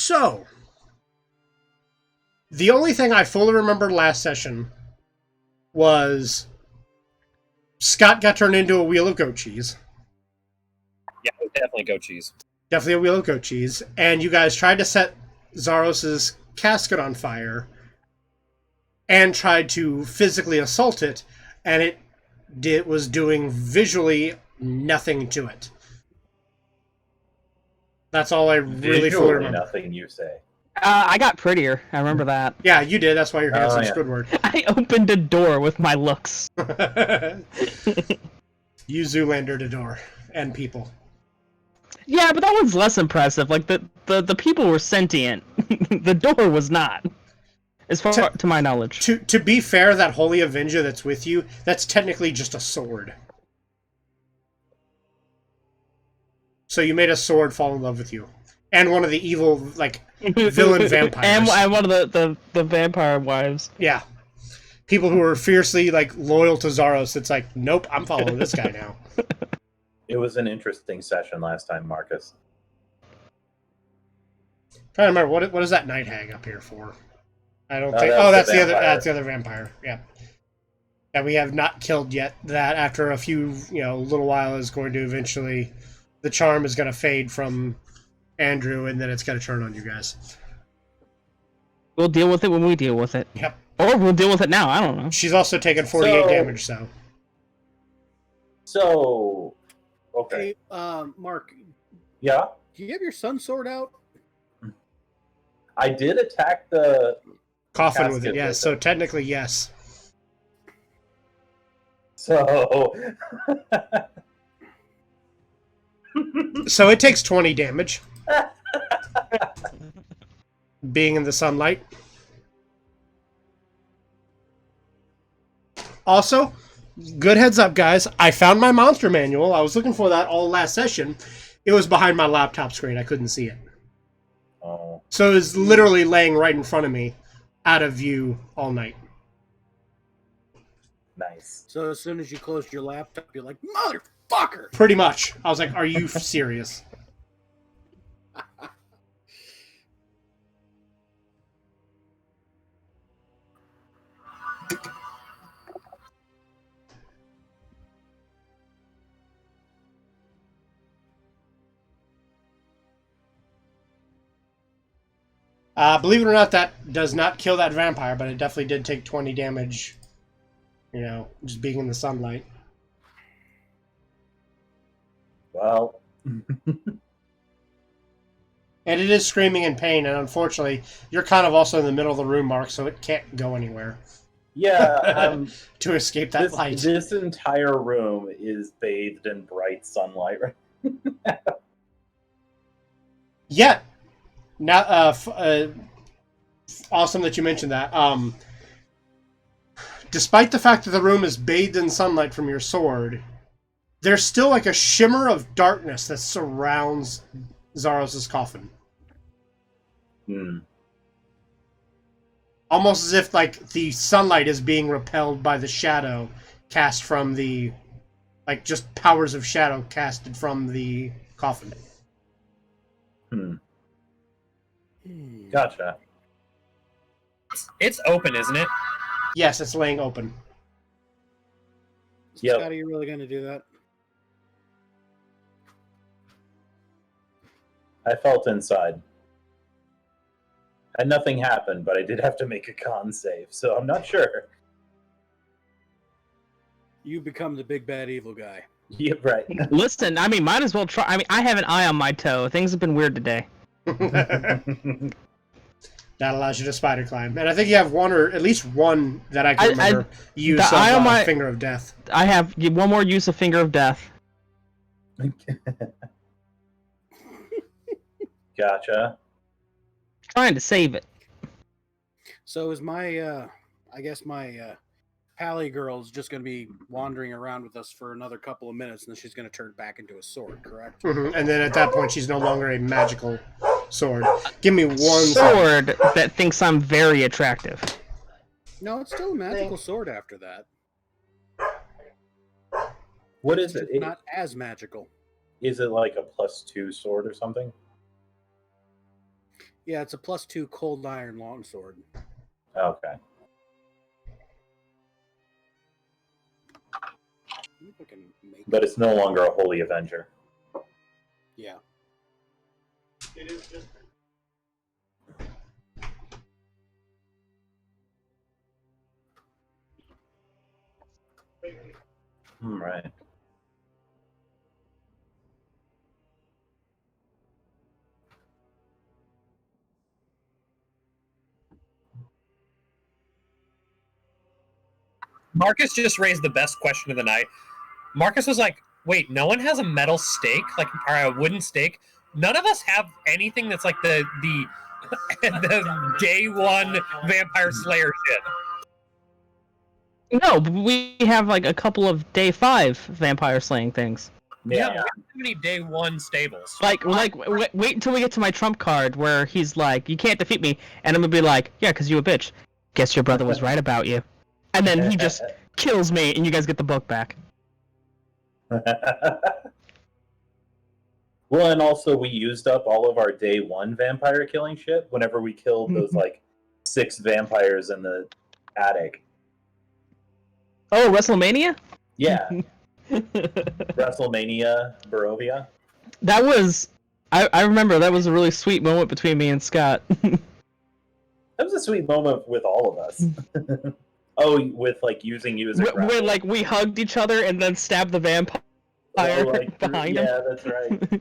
So, the only thing I fully remembered last session was Scott got turned into a wheel of goat cheese. Yeah, it was definitely goat cheese. Definitely a wheel of goat cheese. And you guys tried to set Zaros's casket on fire and tried to physically assault it, and it was doing visually nothing to it. That's all I really fully remember. Nothing, you say. I got prettier. I remember that. Yeah, you did. That's why you're handsome, Squidward. I opened a door with my looks. You Zoolandered a door and people. Yeah, but that one's less impressive. Like the people were sentient. The door was not. As far to my knowledge. To be fair, that Holy Avenger that's with you, that's technically just a sword. So you made a sword fall in love with you. And one of the evil, villain vampires. and one of the vampire wives. Yeah. People who are fiercely, loyal to Zaros. It's like, nope, I'm following this guy now. It was an interesting session last time, Marcus. Trying to remember, what is that night hag up here for? I don't think... that's the other vampire. Yeah. That we have not killed yet. That after a few, little while is going to eventually... The charm is going to fade from Andrew, and then it's going to turn on you guys. We'll deal with it when we deal with it. Yep. Or we'll deal with it now, I don't know. She's also taken 48 damage, so... So... Okay. Hey, Mark. Yeah? Do you have your sun sword out? I did attack the... Coffin with it, yeah, so technically, yes. So... So it takes 20 damage. Being in the sunlight. Also, good heads up, guys. I found my monster manual. I was looking for that all last session. It was behind my laptop screen. I couldn't see it. Oh. So it was literally laying right in front of me, out of view all night. Nice. So as soon as you closed your laptop, you're like, motherfucker! Pretty much. I was like, are you serious? Believe it or not, that does not kill that vampire, but it definitely did take 20 damage, just being in the sunlight. Well... And it is screaming in pain, and unfortunately, you're kind of also in the middle of the room, Mark, so it can't go anywhere. Yeah, to escape that light. This entire room is bathed in bright sunlight right now. Yeah. Now, awesome that you mentioned that. Despite the fact that the room is bathed in sunlight from your sword, there's still like a shimmer of darkness that surrounds Zaros' coffin. Almost as if the sunlight is being repelled by the shadow cast from the just powers of shadow casted from the coffin. Gotcha. It's open, isn't it? Yes, it's laying open. Yep. Scott, are you really going to do that? I felt inside. And nothing happened, but I did have to make a con save, so I'm not sure. You become the big bad evil guy. Yeah, right. Listen, might as well try. I have an eye on my toe. Things have been weird today. That allows you to spider climb. And I think you have one, or at least one that I can remember, use the eye on my Finger of Death. I have one more use of Finger of Death. Gotcha. Trying to save it. So is my, I guess my Pally girl is just going to be wandering around with us for another couple of minutes, and then she's going to turn back into a sword, correct? Mm-hmm. And then at that point, she's no longer a magical sword. Give me one sword that thinks I'm very attractive. No, it's still a magical sword after that. What is it? It's not as magical. Is it like a +2 sword or something? Yeah, it's a +2 cold iron longsword. Okay. See if I can make But it's no longer a Holy Avenger. Yeah. It is just. Right. Marcus just raised the best question of the night. Marcus was like, "Wait, no one has a metal stake, like or a wooden stake. None of us have anything that's like the the day one Vampire Slayer shit." No, but we have like a couple of day 5 vampire slaying things. Yeah, we don't have any day one stables. Wait until we get to my trump card where he's like, "You can't defeat me," and I'm gonna be like, "Yeah, because you a bitch. Guess your brother was right about you." And then he just kills me, and you guys get the book back. Well, and also we used up all of our day one vampire killing shit whenever we killed those like 6 vampires in the attic. Oh, WrestleMania? Yeah. WrestleMania, Barovia. That was... I remember that was a really sweet moment between me and Scott. That was a sweet moment with all of us. Oh, with like using you as a grapple. Where like we hugged each other and then stabbed the vampire behind him. Yeah, that's right.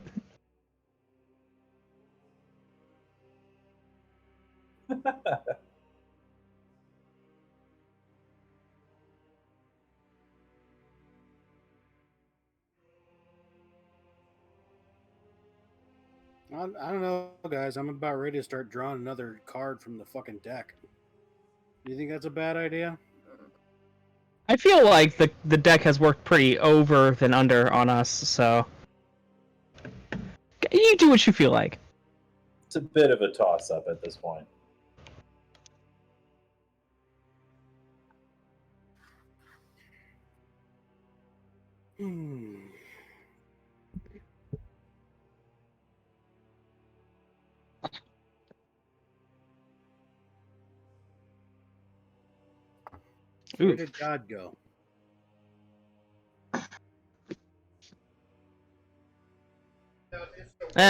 I don't know, guys. I'm about ready to start drawing another card from the fucking deck. Do you think that's a bad idea? I feel like the deck has worked pretty over than under on us, so... You do what you feel like. It's a bit of a toss-up at this point. Hmm. Where did God go?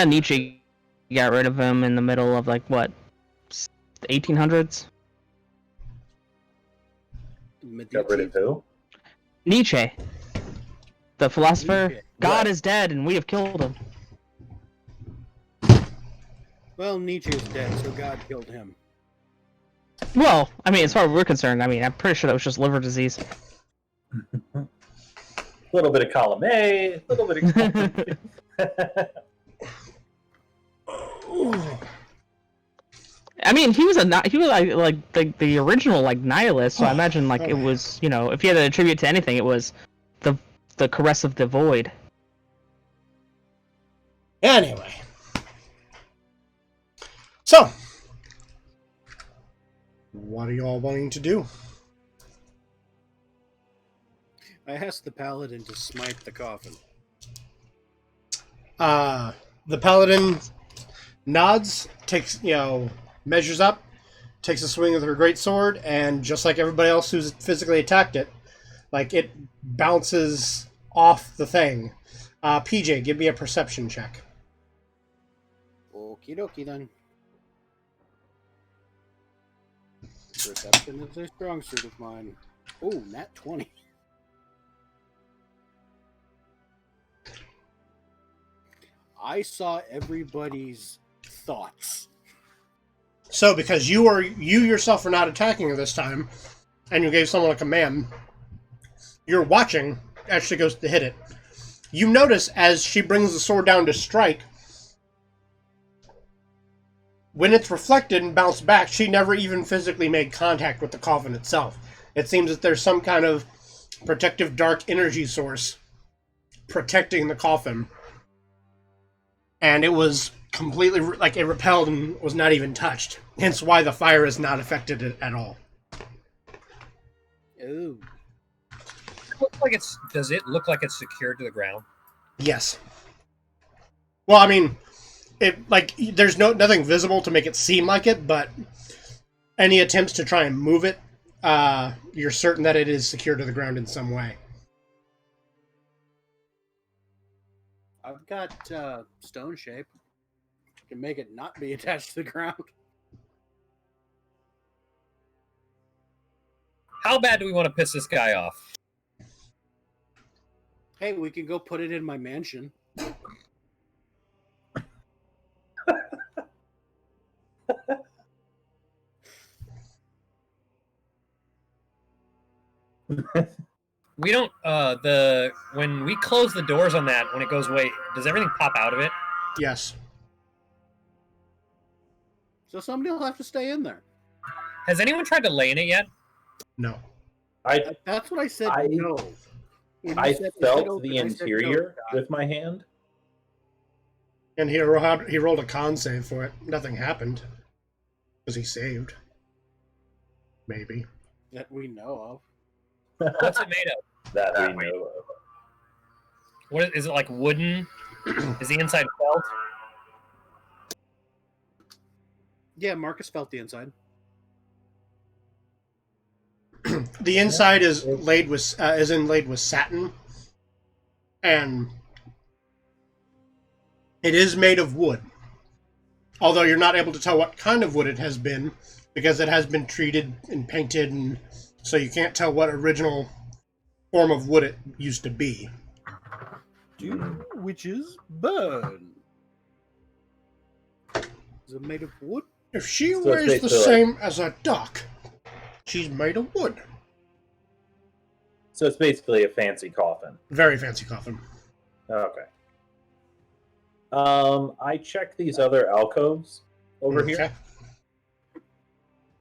Nietzsche got rid of him in the middle of, like, what? 1800s? Got rid of who? Nietzsche. The philosopher. Nietzsche. God Right. is dead and we have killed him. Well, Nietzsche is dead, so God killed him. Well, I mean, as far as we're concerned, I mean, I'm pretty sure that was just liver disease. A little bit of column A, a little bit of column B. I mean, he was like the original like nihilist, so I imagine like it was, you know, if you had to attribute to anything, it was the caress of the void. Anyway. So, what are you all wanting to do? I asked the paladin to smite the coffin. The paladin nods, takes, measures up, takes a swing with her great sword, and just like everybody else who's physically attacked it, like it bounces off the thing. PJ, give me a perception check. Okie dokie then. Perception is a strong suit of mine. Oh, nat 20. I saw everybody's thoughts. So, because you yourself are not attacking her this time, and you gave someone a command, you're watching actually goes to hit it. You notice as she brings the sword down to strike, when it's reflected and bounced back, she never even physically made contact with the coffin itself. It seems that there's some kind of protective dark energy source protecting the coffin. And it was completely, like, it repelled and was not even touched. Hence why the fire has not affected it at all. Ooh. Does it look like it's secured to the ground? Yes. Well, I mean, it like there's nothing visible to make it seem like it, but any attempts to try and move it, you're certain that it is secure to the ground in some way. I've got stone shape. Can make it not be attached to the ground. How bad do we want to piss this guy off? Hey, we can go put it in my mansion. We don't when we close the doors on that, when it goes away, does everything pop out of it? Yes. So somebody will have to stay in there. Has anyone tried to lay in it yet? No. That's what I said. No. When you I said felt open, the I said interior no. with my hand. And he rolled a con save for it. Nothing happened. Was he saved? Maybe. That we know What's it made of? That we know of. What is it, like wooden? Is the inside felt? of. Yeah, Marcus felt the inside. The inside is inlaid with satin, and it is made of wood. Although you're not able to tell what kind of wood it has been, because it has been treated and painted, and so you can't tell what original form of wood it used to be. Do witches burn? Is it made of wood? If she So weighs it's the basically same as a duck, she's made of wood. So it's basically a fancy coffin. Very fancy coffin. Okay. I checked these other alcoves over here.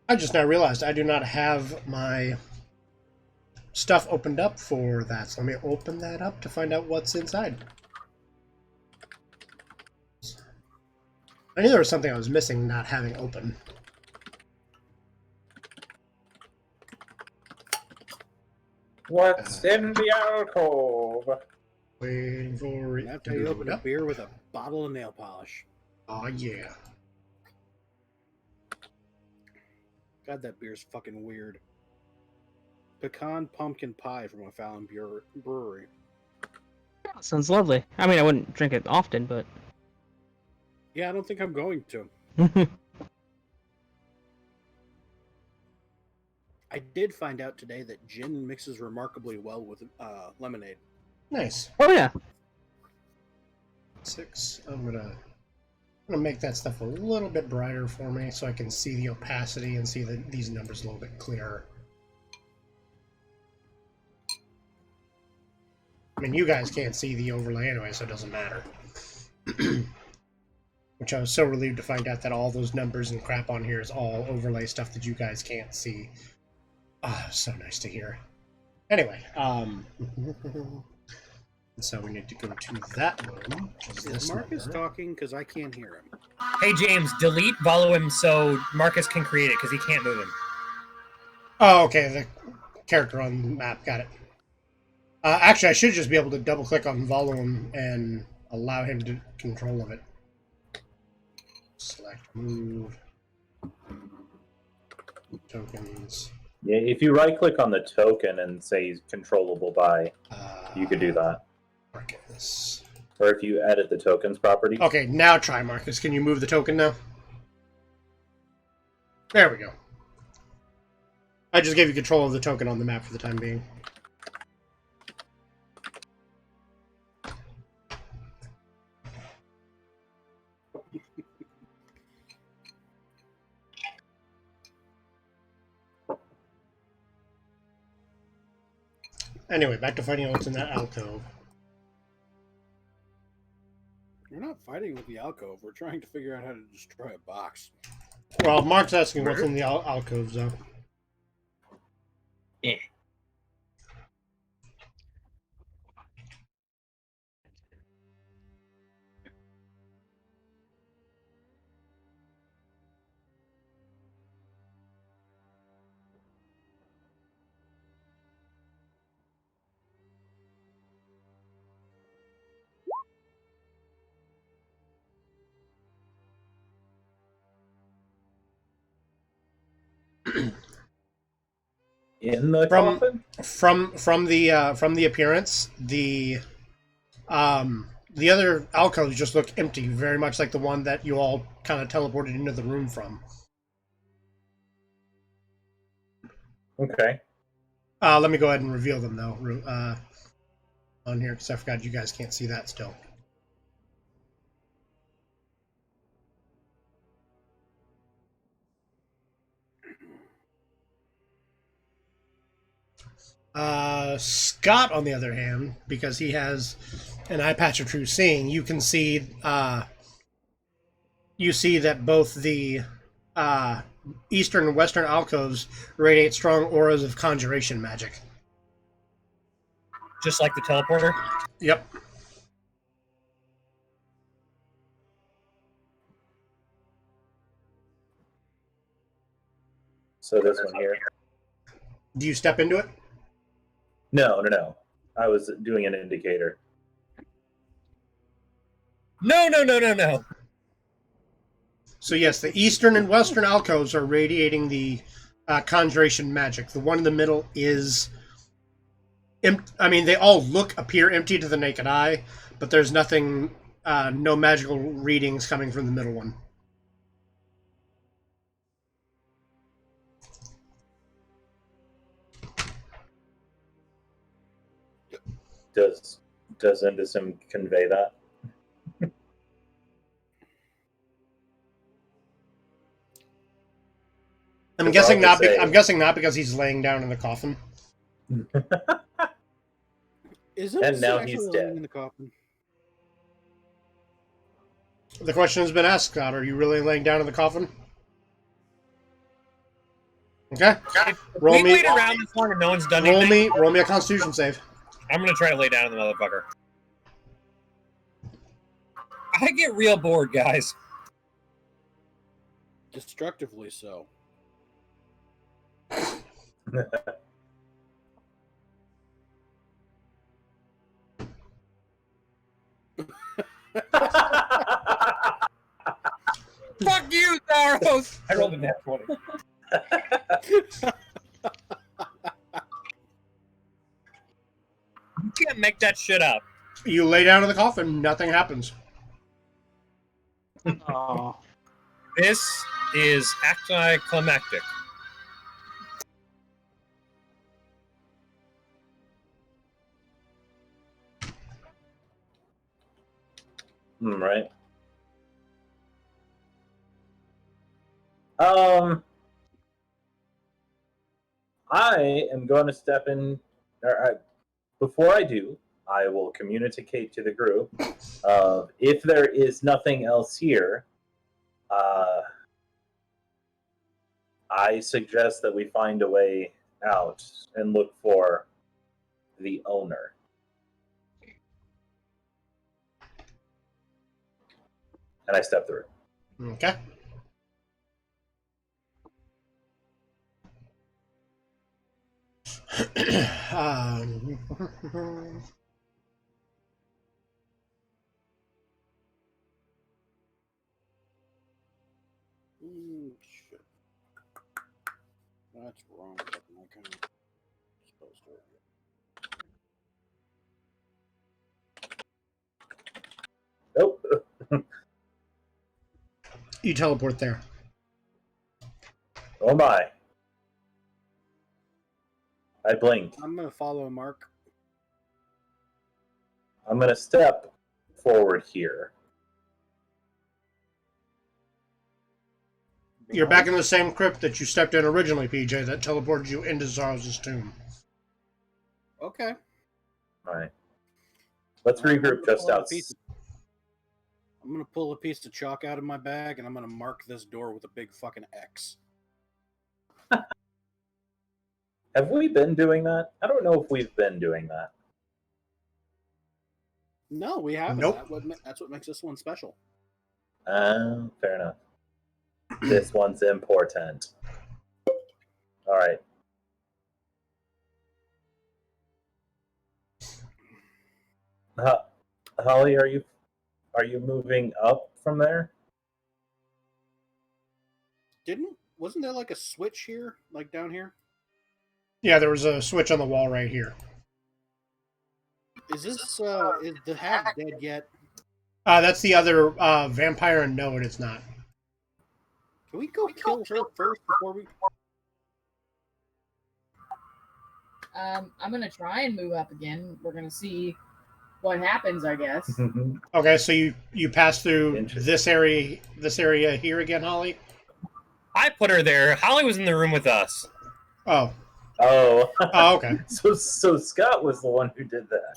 I just now realized I do not have my stuff opened up for that. So let me open that up to find out what's inside. I knew there was something I was missing not having open. What's in the alcove? Waiting for it That's to how you load open a up. beer with a bottle of nail polish. Oh yeah. God, that beer's fucking weird. Pecan pumpkin pie from a Fallon brewery. Sounds lovely. I mean, I wouldn't drink it often, but. Yeah, I don't think I'm going to. I did find out today that gin mixes remarkably well with lemonade. Nice. Oh yeah. 6. I'm gonna make that stuff a little bit brighter for me so I can see the opacity and see these numbers a little bit clearer. I mean, you guys can't see the overlay anyway, so it doesn't matter. Which I was so relieved to find out that all those numbers and crap on here is all overlay stuff that you guys can't see. Ah, so nice to hear. Anyway, so we need to go to that room. Is Marcus talking? Because I can't hear him. Hey James, delete follow him so Marcus can create it because he can't move him. Oh, okay, the character on the map, got it. Actually, I should just be able to double-click on volume and allow him to control of it. Select move. Tokens. Yeah, if you right-click on the token and say controllable by, you could do that. Marcus. Or if you edit the tokens property. Okay, now try Marcus. Can you move the token now? There we go. I just gave you control of the token on the map for the time being. Anyway, back to finding out what's in that alcove. We're not fighting with the alcove. We're trying to figure out how to destroy a box. Well, Mark's asking what's in the alcoves, though. Yeah. In the From- coffin? From the appearance, the other alcoves just look empty, very much like the one that you all kind of teleported into the room from. Okay. Let me go ahead and reveal them though on here because I forgot you guys can't see that still. Scott, on the other hand, because he has an eye patch of true seeing, you can see you see that both the eastern and western alcoves radiate strong auras of conjuration magic. Just like the teleporter. Yep. So this one here. Do you step into it? No. I was doing an indicator. No. So yes, the eastern and western alcoves are radiating the conjuration magic. The one in the middle is, I mean, they all appear empty to the naked eye, but there's nothing, no magical readings coming from the middle one. Does Indicum convey that? I'm guessing not. I'm guessing not because he's laying down in the coffin. Is it And now actually he's laying dead. in the coffin? The question has been asked, Scott. Are you really laying down in the coffin? Okay. Roll we me. wait around this long and no one's done Roll anything. me a Constitution save. I'm gonna try to lay down in the motherfucker. I get real bored, guys. Destructively so. Fuck you, Zaros! I rolled a nat 20. You can't make that shit up. You lay down in the coffin. Nothing happens. Oh. This is anticlimactic. Right. I am going to step in. Before I do, I will communicate to the group if there is nothing else here. I suggest that we find a way out and look for the owner. And I step through. Okay. um, Shit. That's wrong. I kind of supposed to. Nope. you teleport there. Oh my. I blink. I'm gonna follow Mark. I'm going to step forward here. You're back in the same crypt that you stepped in originally, PJ, that teleported you into Zaros' tomb. Okay. All right. Let's regroup just outside. I'm gonna pull a piece of chalk out of my bag and I'm gonna mark this door with a big fucking X. Have we been doing that? I don't know if we've been doing that. No, we haven't. Nope. That's what makes this one special. Fair enough. This one's important. All right. Holly, are you moving up from there? wasn't there like a switch here, like down here? Yeah, there was a switch on the wall right here. Is the hag dead yet? That's the other vampire, and no, it is not. Can we go kill her first before we? I'm gonna try and move up again. We're gonna see what happens, I guess. Okay, so you pass through this area here again, Holly? I put her there. Holly was in the room with us. Oh. Oh. Oh, okay. So Scott was the one who did that.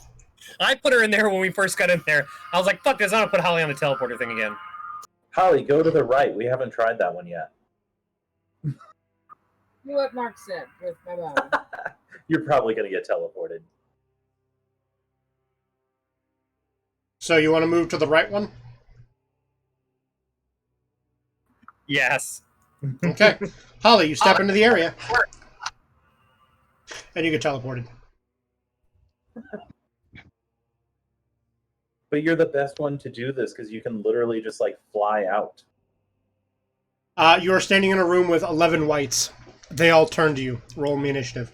I put her in there when we first got in there. I was like, fuck this, I'm gonna put Holly on the teleporter thing again. Holly, go to the right. We haven't tried that one yet. Do what Mark said with my body. You're probably going to get teleported. So you want to move to the right one? Yes. Okay. Holly, you step into the area. And you get teleported. But you're the best one to do this because you can literally just like fly out. You are standing in a room with 11 whites. They all turn to you. Roll me initiative.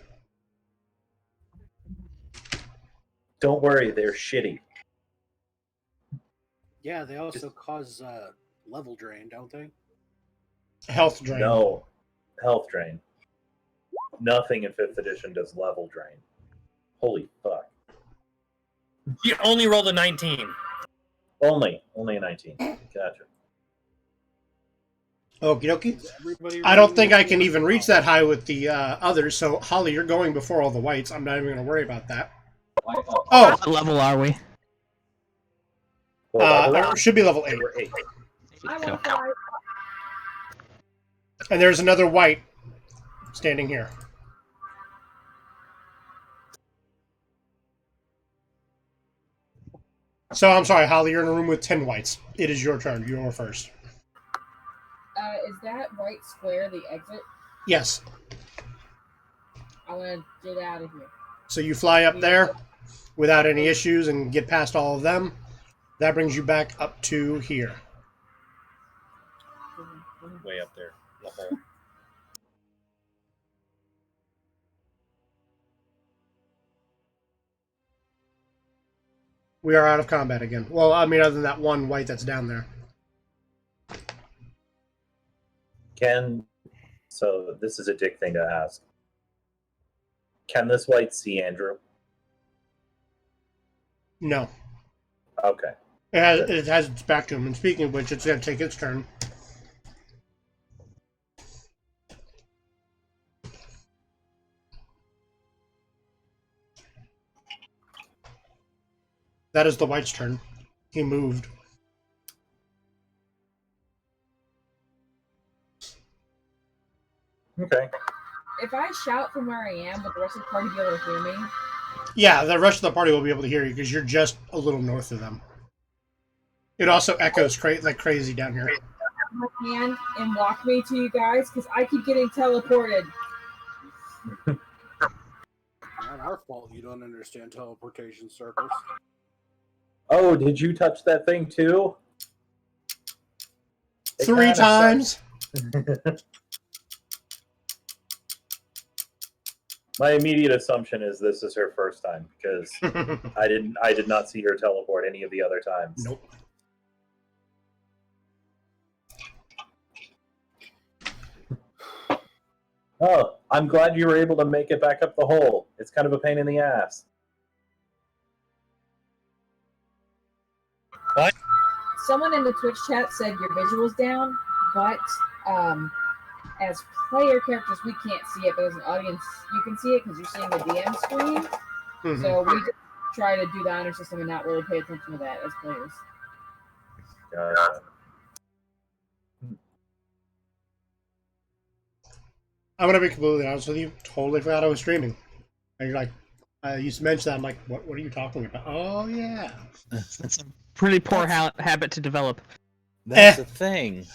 Don't worry, they're shitty. Yeah, they also cause level drain, don't they? Health drain. No, health drain. Nothing in 5th edition does level drain. Holy fuck. You only rolled a 19. Only a 19. Gotcha. Okie dokie. I don't think I can even reach that high with the others, so Holly, you're going before all the whites. I'm not even going to worry about that. Oh! What level are we? It should be level 8. I want to fly. And there's another white standing here. So, I'm sorry, Holly, you're in a room with 10 whites. It is your turn. You're first. Is that white square the exit? Yes. I want to get out of here. So you fly up there without any issues and get past all of them. That brings you back up to here. Way up there. The hole. We are out of combat again. Well, I mean, other than that one white that's down there. So this is a dick thing to ask. Can this white see Andrew? No. Okay. It has its back to him. And speaking of which, it's going to take its turn. That is the white's turn. He moved. Okay. If I shout from where I am, would the rest of the party be able to hear me? Yeah, the rest of the party will be able to hear you because you're just a little north of them. It also echoes like crazy down here. My hand and walk me to you guys because I keep getting teleported. Not our fault you don't understand teleportation circles. Oh, did you touch that thing too? 3 times. My immediate assumption is this is her first time because I did not see her teleport any of the other times. Nope. Oh, I'm glad you were able to make it back up the hole. It's kind of a pain in the ass. What? Someone in the Twitch chat said your visual's down, but as player characters, we can't see it, but as an audience, you can see it because you're seeing the DM screen. Mm-hmm. So we just try to do the honor system and not really pay attention to that as players. I'm going to be completely honest with you. Totally forgot I was streaming. And you're like, you mentioned that. I'm like, what are you talking about? Oh, yeah. That's a pretty poor habit to develop. That's the thing.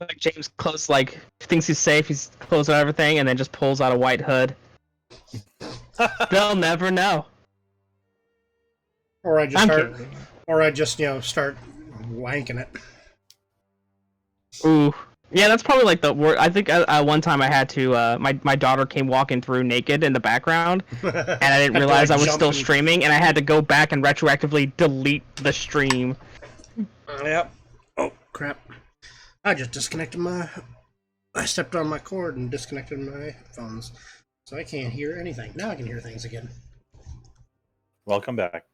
Like James thinks he's safe, he's closed out everything, and then just pulls out a white hood. They'll never know. Or I just start wanking it. Ooh. Yeah, that's probably like the word. I think one time I had to. My daughter came walking through naked in the background, and I didn't realize I was still streaming, and I had to go back and retroactively delete the stream. Yep. Oh crap! I just disconnected my. I stepped on my cord and disconnected my headphones, so I can't hear anything. Now I can hear things again. Welcome back.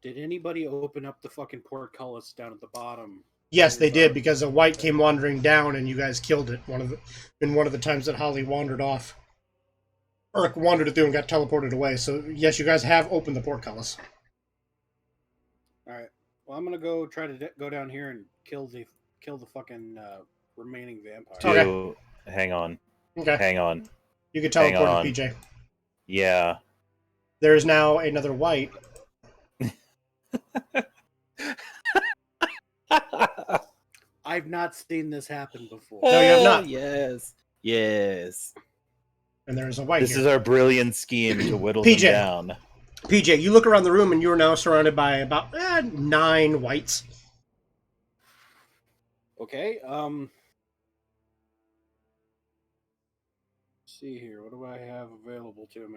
Did anybody open up the fucking portcullis down at the bottom? Yes, they did, because a white came wandering down and you guys killed it. One of the times that Holly wandered off. Or wandered through and got teleported away. So yes, you guys have opened the portcullis. Alright. Well, I'm gonna go try to go down here and kill the fucking remaining vampire. Okay. Hang on. Okay. Hang on. You can teleport to PJ. Yeah. There is now another white. I've not seen this happen before. No, you have not. Yes. Yes. And there is a white This here. is our brilliant scheme to whittle PJ. them down. PJ, you look around the room and you are now surrounded by about 9 whites. Okay, see here. What do I have available to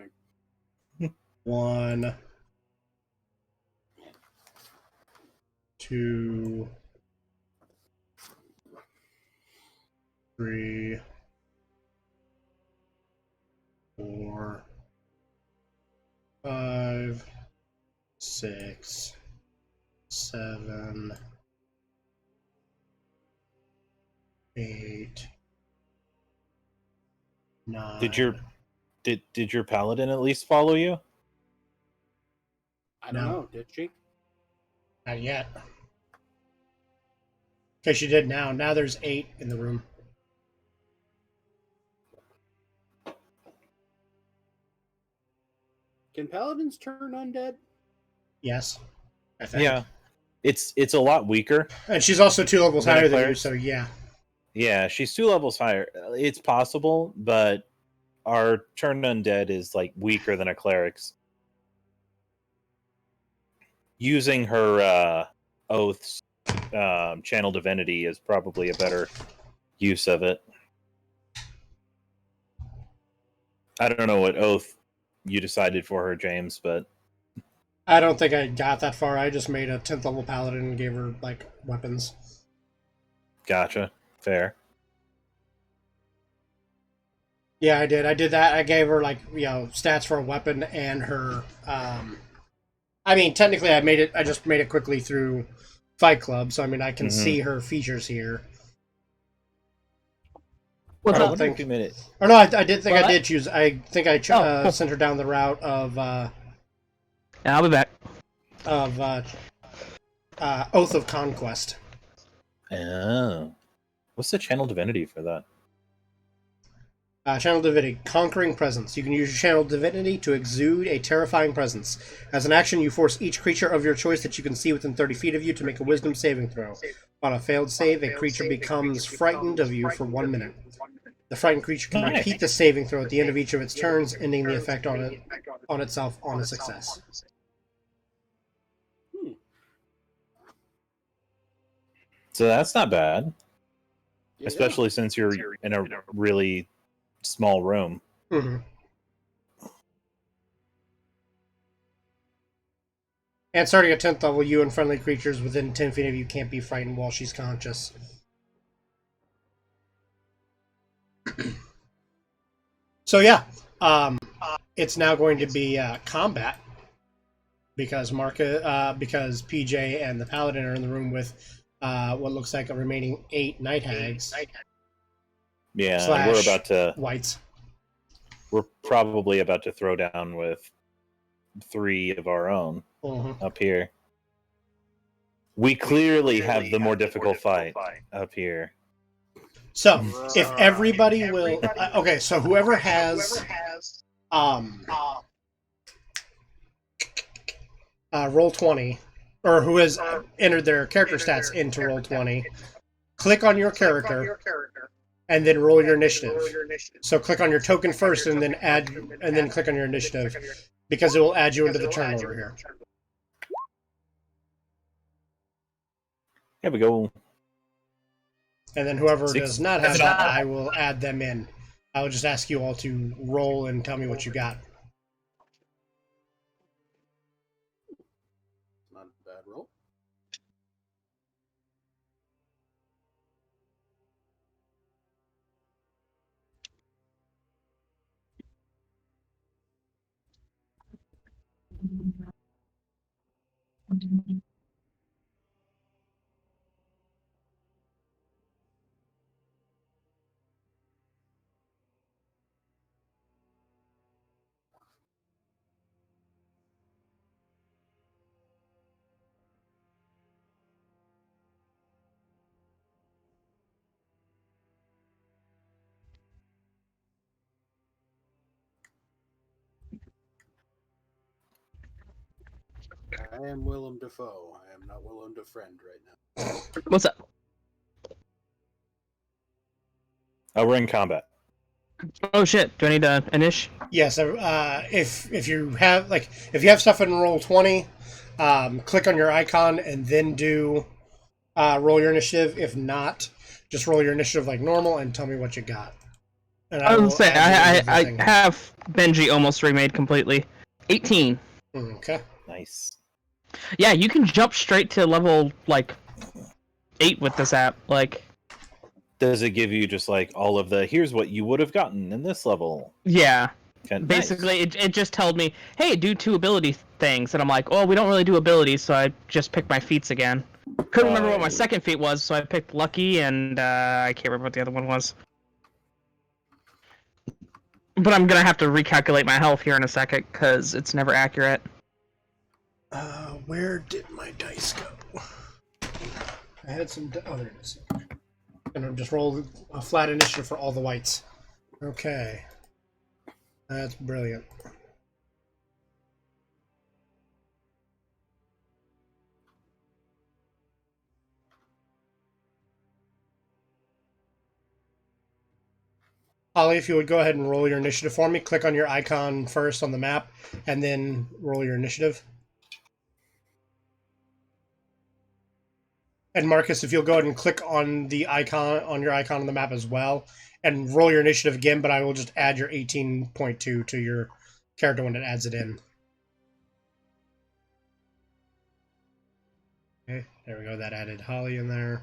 me? 1, 2, 3, 4, 5, 6, 7, 8, 9. Did your paladin at least follow you? I don't know. Did she? Not yet. Okay, she did now. Now there's 8 in the room. Can paladins turn undead? Yes. I think. Yeah. It's a lot weaker. And she's also 2 levels Than a higher than you, cleric? so yeah. Yeah, she's 2 levels higher. It's possible, but our turned undead is like weaker than a cleric's. Using her oaths, channel divinity is probably a better use of it. I don't know what oath you decided for her, James, but I don't think I got that far. I just made a 10th level paladin and gave her, like, weapons. gotcha. Fair. Yeah, I did. I did that. I gave her, like, stats for a weapon and her, I mean, technically I just made it quickly through Fight Club, so I mean, I can see her features here. What's I up? don't think... Wait a minute. Or no, I did think What? I did choose. I think I Oh, cool. sent her down the route of Yeah, I'll be back. Oath of Conquest. Oh. What's the channel divinity for that? Channel Divinity, Conquering Presence. You can use your Channel Divinity to exude a terrifying presence. As an action, you force each creature of your choice that you can see within 30 feet of you to make a Wisdom saving throw. On a failed save, a creature becomes frightened of you for 1 minute. The frightened creature can Nice. repeat the saving throw at the end of each of its turns, ending the effect on itself on a success. So that's not bad, Yeah. especially since you're in a really small room. Mm-hmm. And starting at 10th level, you and friendly creatures within 10 feet of you can't be frightened while she's conscious. So yeah, it's now going to be combat because because PJ and the Paladin are in the room with what looks like a remaining 8 Night Hags. Yeah, Slash Whites. we're probably about to throw down with 3 of our own Mm-hmm. up here. We clearly have the more difficult fight up here. So if everybody will, okay. So whoever has roll 20, or who has entered their character stats into roll 20, click on your character, and then roll your initiative. So click on your token first, and then click on your initiative, because it will add you into the turn order here. Here we go. And then whoever Six. does not Is have it all- that, I will add them in. I will just ask you all to roll and tell me what you got. Not a bad roll. I am Willem Dafoe. I am not Willem Defriend right now. What's up? Oh, we're in combat. Oh shit! Do I need a inish? Yes, if you have stuff in roll 20, click on your icon and then do roll your initiative. If not, just roll your initiative like normal and tell me what you got. And I will was saying add you I everything. have Benji almost remade completely. 18. Okay. Nice. Yeah, you can jump straight to level like 8 with this app. Like, Does it give you just like all of the here's what you would have gotten in this level? yeah. Nice. Basically, it just told me, hey, do 2 ability things, and I'm like, oh, we don't really do abilities, so I just picked my feats again. Couldn't remember what my second feat was, so I picked lucky, and I can't remember what the other one was. But I'm gonna have to recalculate my health here in a second because it's never accurate. Where did my dice go? I had some. Oh, there it is. And I'll just roll a flat initiative for all the whites. Okay. That's brilliant. Ollie, if you would go ahead and roll your initiative for me, click on your icon first on the map, and then roll your initiative. And Marcus, if you'll go ahead and click on the icon on your icon on the map as well, and roll your initiative again, but I will just add your 18.2 to your character when it adds it in. Okay, there we go. That added Holly in there.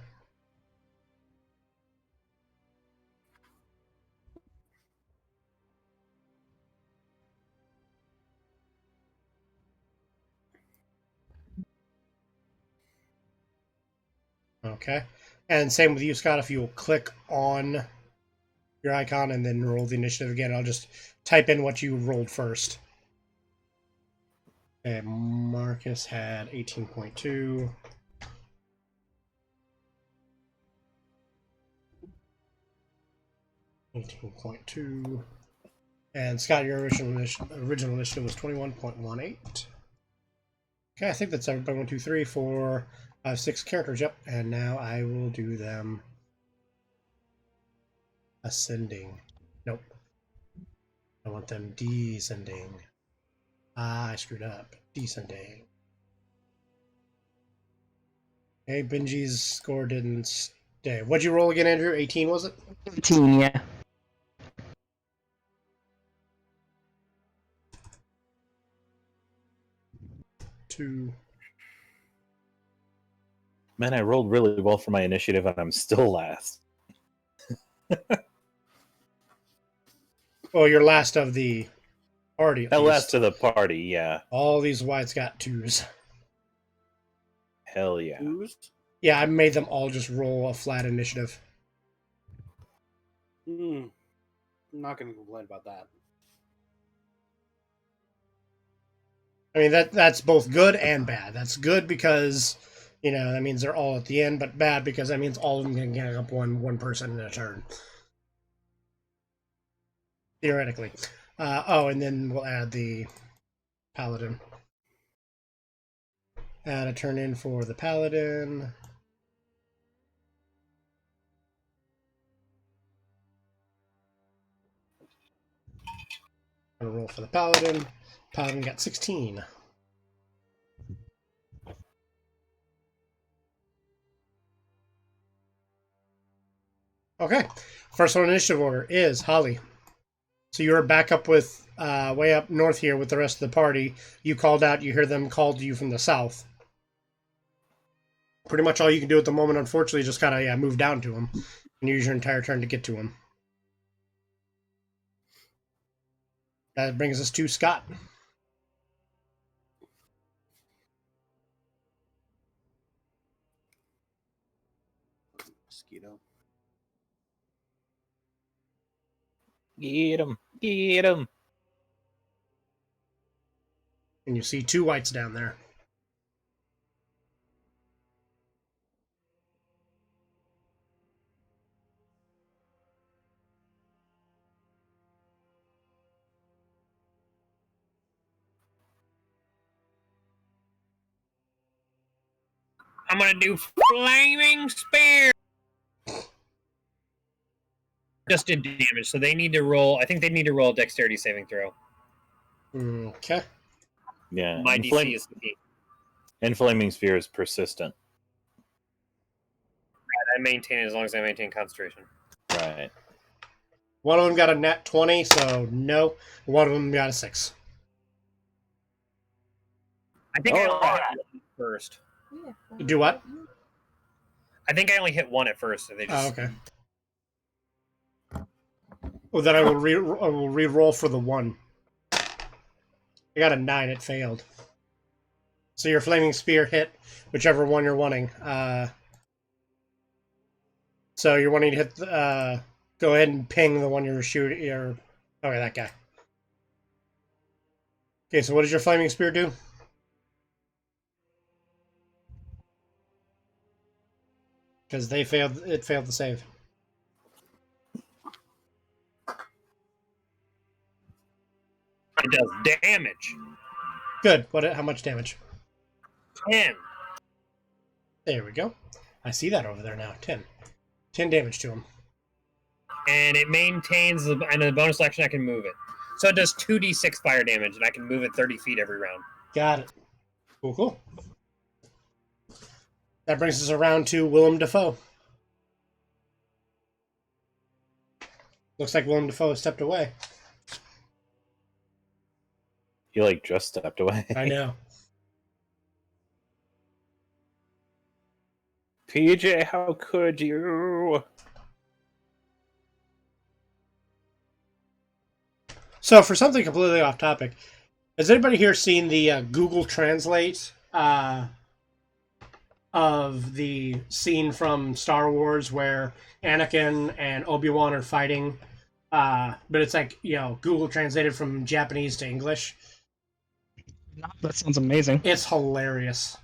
Okay. And same with you, Scott. If you will click on your icon and then roll the initiative again, I'll just type in what you rolled first. Okay, Marcus had 18.2. And Scott, your original initiative was 21.18. Okay, I think that's everybody. 1, 2, 3, 4, 5, 6 characters. Yep. And now I will do them ascending. Nope. I want them descending. I screwed up. Descending. Okay, Benji's score didn't stay. What'd you roll again, Andrew? 18, was it? 18, yeah. Man, I rolled really well for my initiative, and I'm still last. Oh, you're last of the party. At last of the party, yeah. All these whites got 2s. Hell yeah. Who's? Yeah, I made them all just roll a flat initiative. I'm not going to complain about that. I mean, that's both good and bad. That's good because, that means they're all at the end, but bad because that means all of them can gang up one person in a turn. Theoretically. And then we'll add the paladin. Add a turn in for the paladin. I'm gonna roll for the paladin. Paladin got 16. Okay. First one in initiative order is Holly. So you're back up with way up north here with the rest of the party. You called out. You hear them call to you from the south. Pretty much all you can do at the moment, unfortunately, is just kind of move down to them and use your entire turn to get to them. That brings us to Scott. Mosquito. Get him. Get him. And you see 2 whites down there. I'm gonna do flaming spear. Just did damage, so they need to roll. I think they need to roll a dexterity saving throw. Okay. Yeah. My DC is 15. And Flaming Sphere is persistent. I maintain it as long as I maintain concentration. Right. One of them got a nat 20, so no. One of them got a 6. I think I only hit one first. Do what? I think I only hit one at first. So they just... Oh, okay. Well, then I will re-roll for the 1. I got a 9. It failed. So your flaming spear hit whichever one you're wanting. So you're wanting to hit. Go ahead and ping the one you're shooting. Okay, that guy. Okay, so what does your flaming spear do? Because they failed. It failed to save. It does damage. Good. How much damage? 10. There we go. I see that over there now. 10. 10 damage to him. And it maintains and the bonus action I can move it. So it does 2d6 fire damage, and I can move it 30 feet every round. Got it. Cool. That brings us around to Willem Dafoe. Looks like Willem Dafoe has stepped away. He just stepped away. I know. PJ, how could you? So, for something completely off topic, has anybody here seen the Google Translate of the scene from Star Wars where Anakin and Obi-Wan are fighting? But it's Google translated from Japanese to English. That sounds amazing. It's hilarious.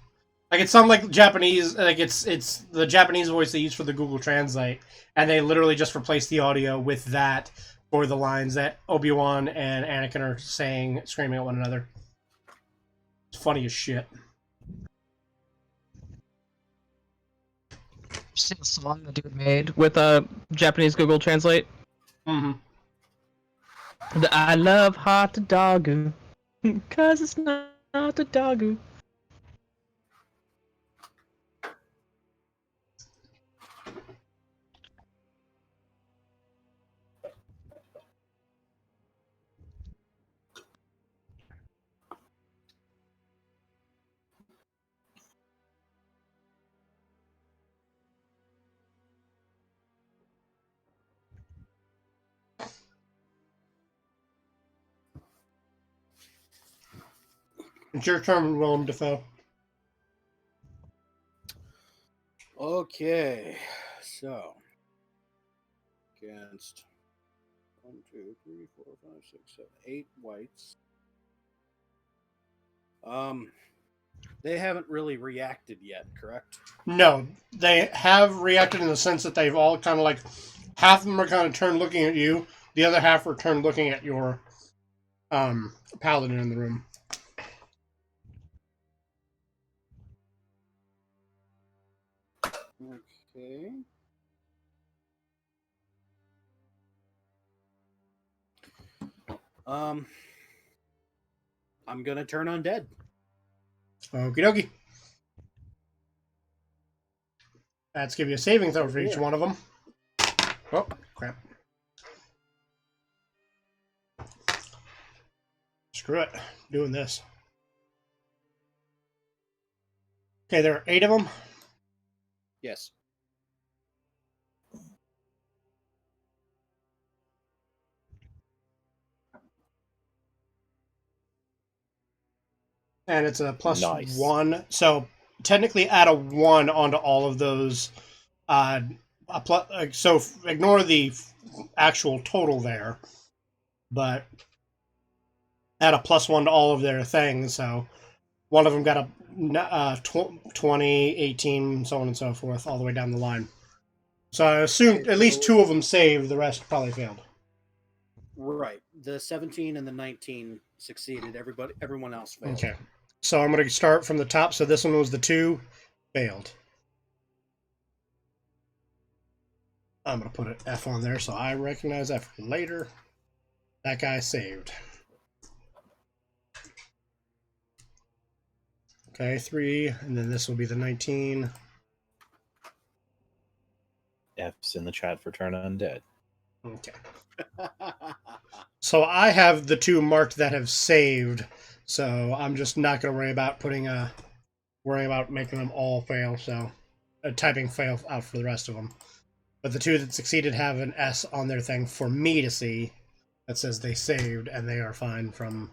It sounds like Japanese. It's the Japanese voice they use for the Google Translate, and they literally just replace the audio with that for the lines that Obi-Wan and Anakin are saying, screaming at one another. It's funny as shit. See the song the dude made with a Japanese Google Translate? Mm-hmm. I love hot dogu, cause it's not a dogu. It's your turn, Willem Dafoe. Okay, so against 1, 2, 3, 4, 5, 6, 7, 8 whites. They haven't really reacted yet, correct? No, they have reacted in the sense that they've all kind of half of them are kind of turned looking at you, the other half are turned looking at your paladin in the room. Okay. I'm gonna turn undead. Okie dokie. Let's give you a saving throw for each one of them. Oh, crap. Screw it. Doing this. Okay, there are 8 of them. Yes. And it's a plus Nice. 1. So technically add a 1 onto all of those. So ignore the actual total there. But add a plus 1 to all of their things. So one of them got a 20, 18, so on and so forth, all the way down the line. So I assume at least 2 of them saved. The rest probably failed. Right. The 17 and the 19 succeeded. Everyone else failed. Okay. So I'm going to start from the top. So this one was the 2, failed. I'm going to put an F on there so I recognize that for later. That guy saved. Okay, 3, and then this will be the 19. F's in the chat for turn undead. Okay. So I have the 2 marked that have saved, so I'm just not going to worry about making them all fail. So typing fail out for the rest of them. But the 2 that succeeded have an S on their thing for me to see that says they saved and they are fine from.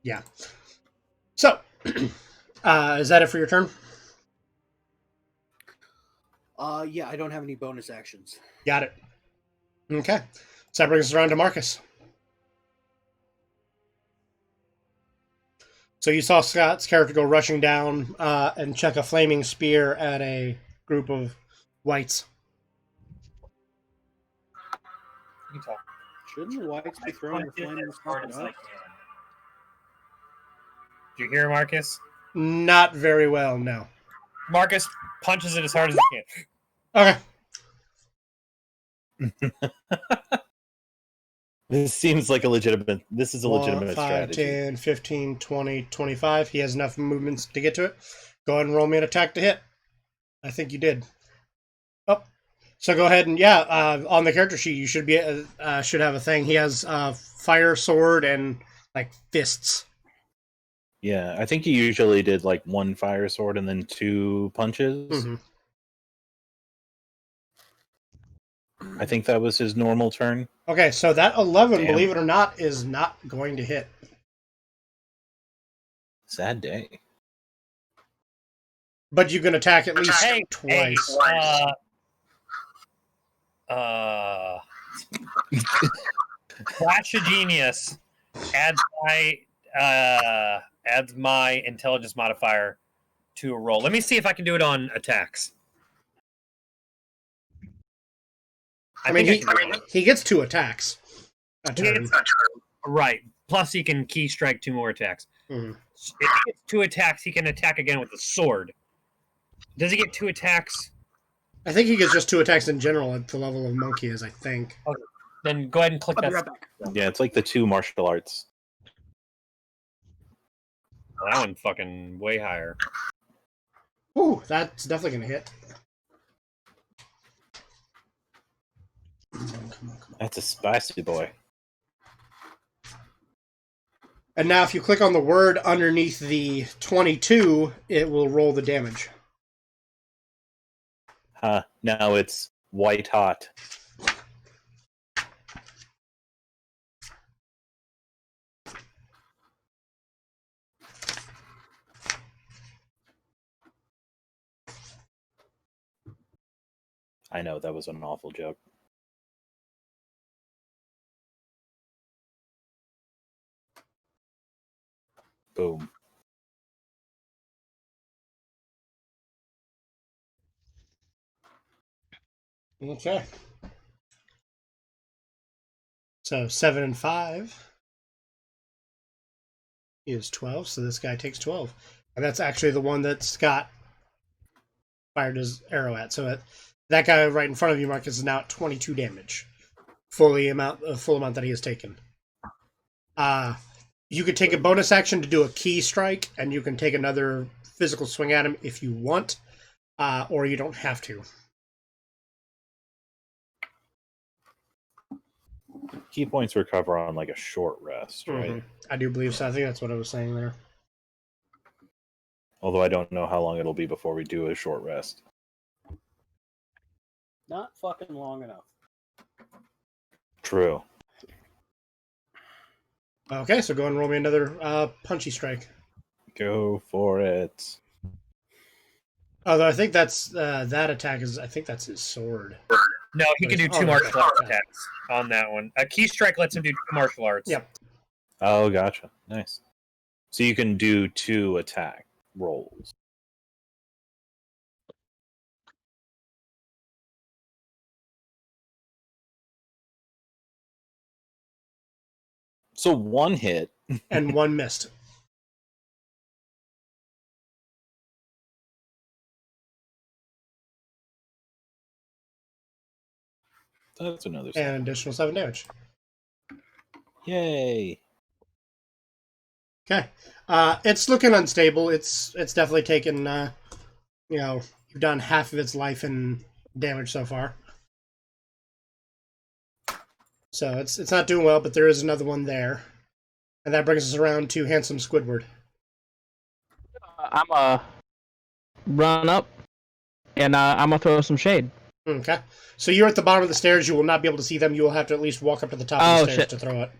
Yeah. So, is that it for your turn? Yeah, I don't have any bonus actions. Got it. Okay. So that brings us around to Marcus. So you saw Scott's character go rushing down and chuck a flaming spear at a group of whites. You talk. Shouldn't the whites be throwing the flaming spear? Do you hear Marcus? Not very well, no. Marcus punches it as hard as he can. Okay. This is a legitimate 5, strategy. 10, 15, 20, 25. He has enough movements to get to it. Go ahead and roll me an attack to hit. I think you did. Oh, so go ahead and on the character sheet you should have a thing. He has fire, sword, and like fists. Yeah, I think he usually did like 1 fire sword and then 2 punches. Mm-hmm. I think that was his normal turn. Okay, so that 11, Damn. believe it or not, is not going to hit. Sad day. But you can attack at least twice. Flash of Genius adds my intelligence modifier to a roll. Let me see if I can do it on attacks. I mean, he gets 2 attacks a turn. Right. Plus, he can key strike 2 more attacks. Mm-hmm. If he gets 2 attacks, he can attack again with a sword. Does he get 2 attacks? I think he gets just 2 attacks in general at the level of monkey is, I think. Okay. Then go ahead and click that. Yeah, it's like the 2 martial arts. That one fucking way higher. Ooh, that's definitely going to hit. Come on. That's a spicy boy. And now if you click on the word underneath the 22, it will roll the damage. Now it's white hot. I know, that was an awful joke. Boom. Okay. So 7 and 5 is 12, so this guy takes 12. And that's actually the one that Scott fired his arrow at. So that guy right in front of you, Marcus, is now at 22 damage. Full amount that he has taken. You could take a bonus action to do a key strike, and you can take another physical swing at him if you want. or you don't have to. Key points recover on like a short rest, right? Mhm. I do believe so. I think that's what I was saying there. Although I don't know how long it'll be before we do a short rest. Not fucking long enough. True. Okay, so go and roll me another punchy strike. Go for it. Although I think that's that attack is. I think that's his sword. No, he can do two martial arts attacks on that one. A key strike lets him do 2 martial arts. Yep. Oh, gotcha. Nice. So you can do 2 attack rolls. So 1 hit. And 1 missed. That's another. And additional 7 damage. Yay. Okay. It's looking unstable. It's definitely taken, you've done half of its life in damage so far. So it's not doing well, but there is another one there. And that brings us around to Handsome Squidward. I'm gonna run up, and I'm gonna throw some shade. Okay. So you're at the bottom of the stairs. You will not be able to see them. You will have to at least walk up to the top of the stairs to throw it.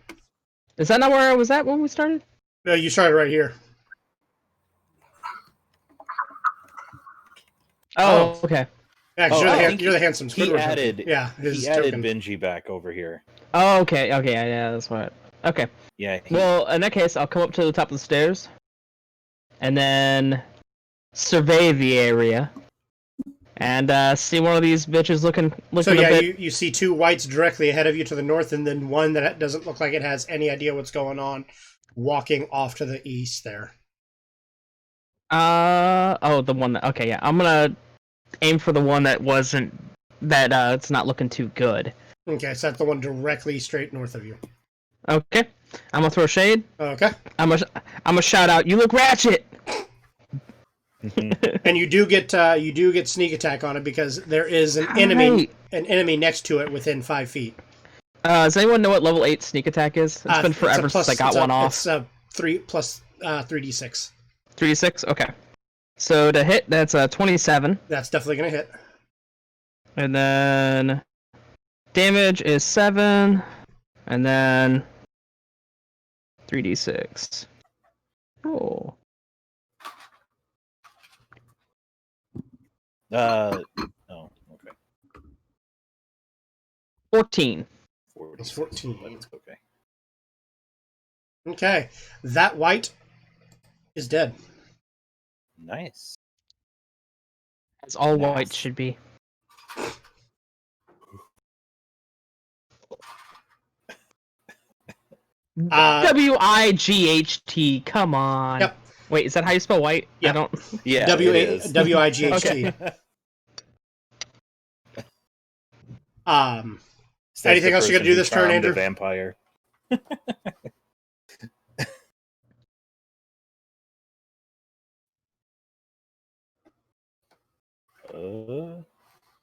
Is that not where I was at when we started? No, you started right here. Oh, okay. Yeah, because you're the Handsome He Squidward. added, his he added token. Benji back over here. Oh, okay, yeah, that's what. Okay. Yeah. Well, in that case, I'll come up to the top of the stairs, and then survey the area, and see one of these bitches looking So a yeah, bit. you see 2 whites directly ahead of you to the north, and then one that doesn't look like it has any idea what's going on, walking off to the east there. The one that. Okay, yeah, I'm gonna aim for the one that wasn't that. It's not looking too good. Okay, so that's the one directly straight north of you. Okay, I'm gonna throw shade. Okay. I'm gonna shout out. You look ratchet. And you do get sneak attack on it because there is an enemy next to it within 5 feet. Does anyone know what level 8 sneak attack is? It's been forever since I got one off. It's 3 plus 3d6. 3d6. Okay. So to hit, that's a 27. That's definitely gonna hit. And then damage is 7, and then 3d6. Oh. Oh, okay. 14. It's 14. That's okay. Okay, that white is dead. Nice. As all white should be. W-I-G-H-T. Come on. Yep. Wait, is that how you spell white? Yep. I don't. Yeah. W-I-G-H-T. Anything else you got to do this turn, Andrew? Vampire.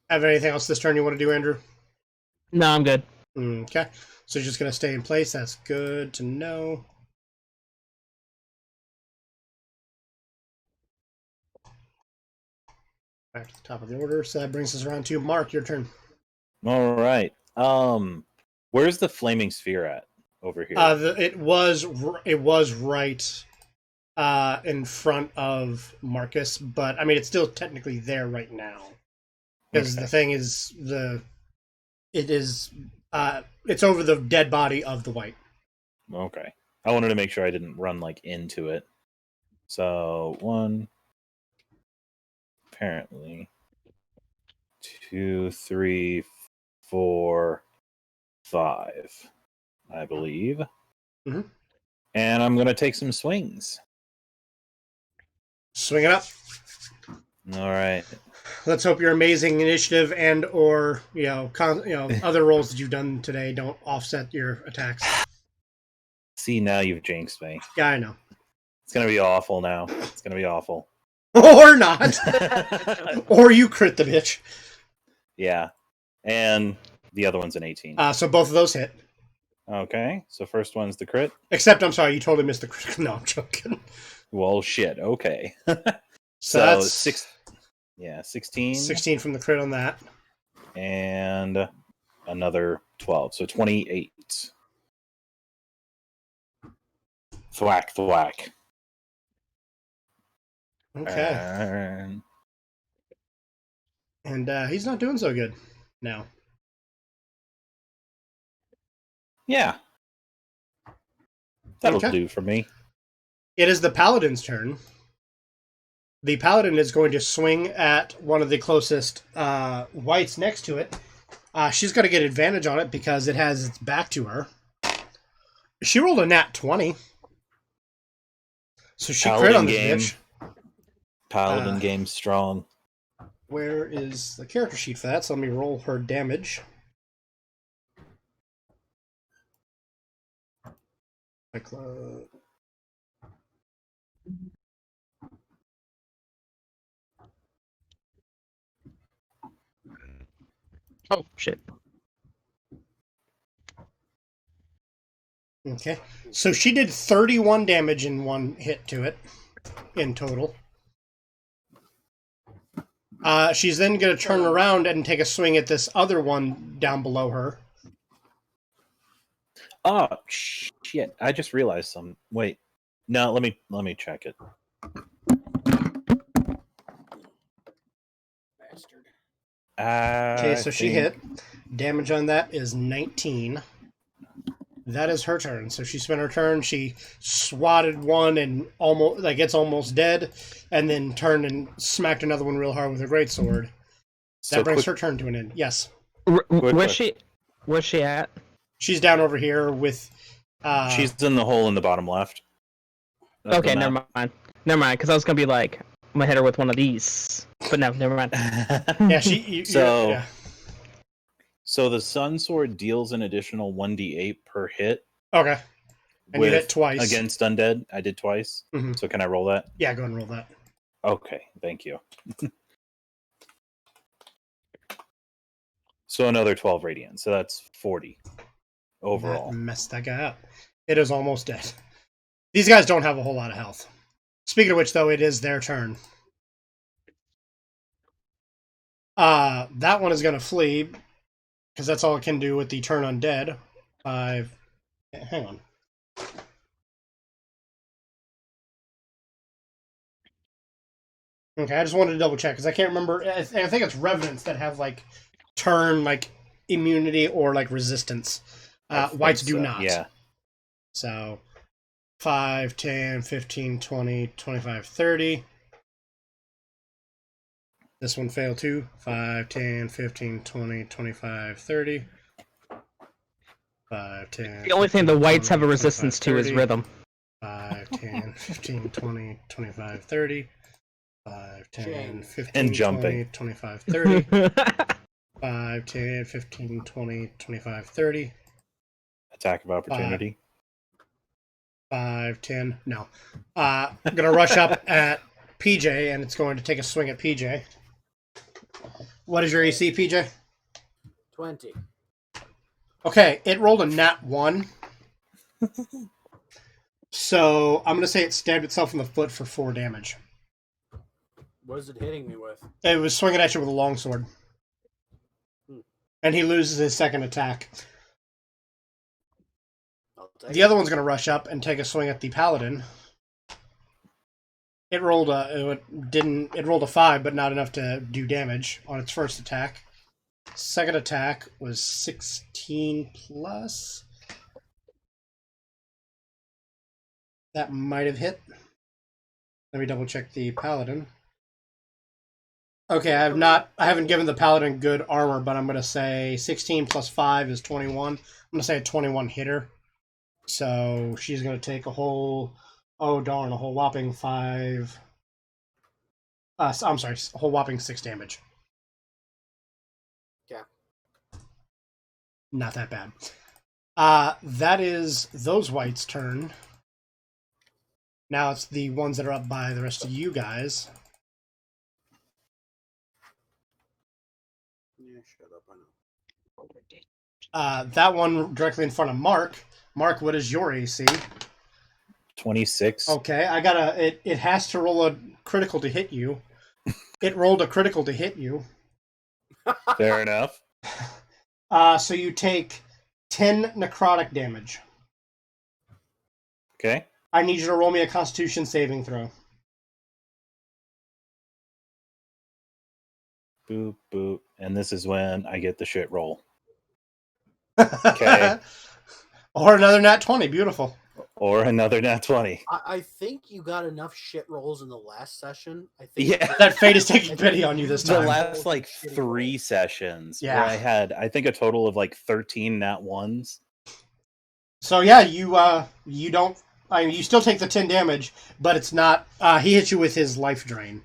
Have anything else this turn you want to do, Andrew? No, I'm good. Okay. So you're just going to stay in place. That's good to know. Back to the top of the order. So that brings us around to Mark. Your turn. All right. Where's the flaming sphere at over here? It was right in front of Marcus, but I mean it's still technically there right now. Because the thing is it's over the dead body of the white. Okay. I wanted to make sure I didn't run into it. So 1, apparently 2, 3, 4, 5, I believe. Mm-hmm. And I'm gonna take some swings. Swing it up. All right. Let's hope your amazing initiative and or other rolls that you've done today don't offset your attacks. See, now you've jinxed me. Yeah, I know. It's gonna be awful now. It's gonna be awful. Or not. Or you crit the bitch. Yeah. And the other one's an 18. So both of those hit. Okay, so first one's the crit. Except, I'm sorry, you totally missed the crit. No, I'm joking. Well, shit. Okay. So that's 16. 16 from the crit on that. And another 12. So 28. Thwack, thwack. Okay. And he's not doing so good now. Yeah. That'll Okay. do for me. It is the Paladin's turn. The Paladin is going to swing at one of the closest whites next to it. She's going to get advantage on it because it has its back to her. She rolled a nat 20. So she crit on this bitch. Paladin game strong. Where is the character sheet for that? So let me roll her damage. Oh, shit. Okay. So she did 31 damage in one hit to it in total. She's then going to turn around and take a swing at this other one down below her. Oh, shit. I just realized something. Wait. No, let me check it. Bastard. Okay, so she hit. Damage on that is 19. That is her turn. So she spent her turn. She swatted one and it's almost dead, and then turned and smacked another one real hard with her greatsword. That brings her turn to an end. Yes. Where's she at? She's down over here with. She's in the hole in the bottom left. Okay, never mind. Never mind, because I was gonna be like, I'm gonna hit her with one of these, but no, never mind. Yeah, yeah. So the Sun Sword deals an additional 1d8 per hit. Okay. And you hit twice. Against undead. I did twice. Mm-hmm. So can I roll that? Yeah, go ahead and roll that. Okay, thank you. So another 12 radiant. So that's 40 overall. That messed that guy up. It is almost dead. These guys don't have a whole lot of health. Speaking of which, though, it is their turn. That one is going to flee, because that's all it can do with the turn undead. 5. Hang on. Okay, I just wanted to double check, because I can't remember. I think it's Revenants that have, turn, immunity or, resistance. Whites do not. Yeah. So, 5, 10, 15, 20, 25, 30. This one failed too. 5, 10, 15, 20, 25, 30. 5, 10. The only thing the whites have a resistance 25, 30. to is rhythm. 5, 10, 15, 20, 25, 30. 5, 10, 15, and jumping. 20, 25, 30. 5, 10, 15, 20, 25, 30. Attack of opportunity. 5, 10. No. I'm going to rush up at PJ, and it's going to take a swing at PJ. What is your AC, PJ? 20. Okay, it rolled a nat 1. So I'm going to say it stabbed itself in the foot for 4 damage. What is it hitting me with? It was swinging at you with a longsword. And he loses his second attack. The other one's going to rush up and take a swing at the paladin. It rolled a 5, but not enough to do damage on its first attack. Second attack was 16 plus. That might have hit. Let me double check the paladin. Okay, I haven't given the paladin good armor, but I'm going to say 16 plus 5 is 21. I'm going to say a 21 hitter. So she's going to take a whole whopping 5. I'm sorry, a whole whopping 6 damage. Yeah. Not that bad. That is those whites' turn. Now it's the ones that are up by the rest of you guys. Yeah, shut up. I know. That one directly in front of Mark. Mark, what is your AC? 26. Okay, I gotta. It has to roll a critical to hit you. It rolled a critical to hit you. Fair enough. So you take 10 necrotic damage. Okay. I need you to roll me a Constitution saving throw. Boop, boop. And this is when I get the shit roll. Okay. Or another nat 20. Beautiful. Or another nat 20. I think you got enough shit rolls in the last session. I think Yeah. That fate is taking pity on you this The time. last, like, 3 sessions Yeah. where I had, I think, a total of, like, 13 nat 1s. So, yeah, you don't... I mean, you still take the 10 damage, but it's not... he hits you with his life drain.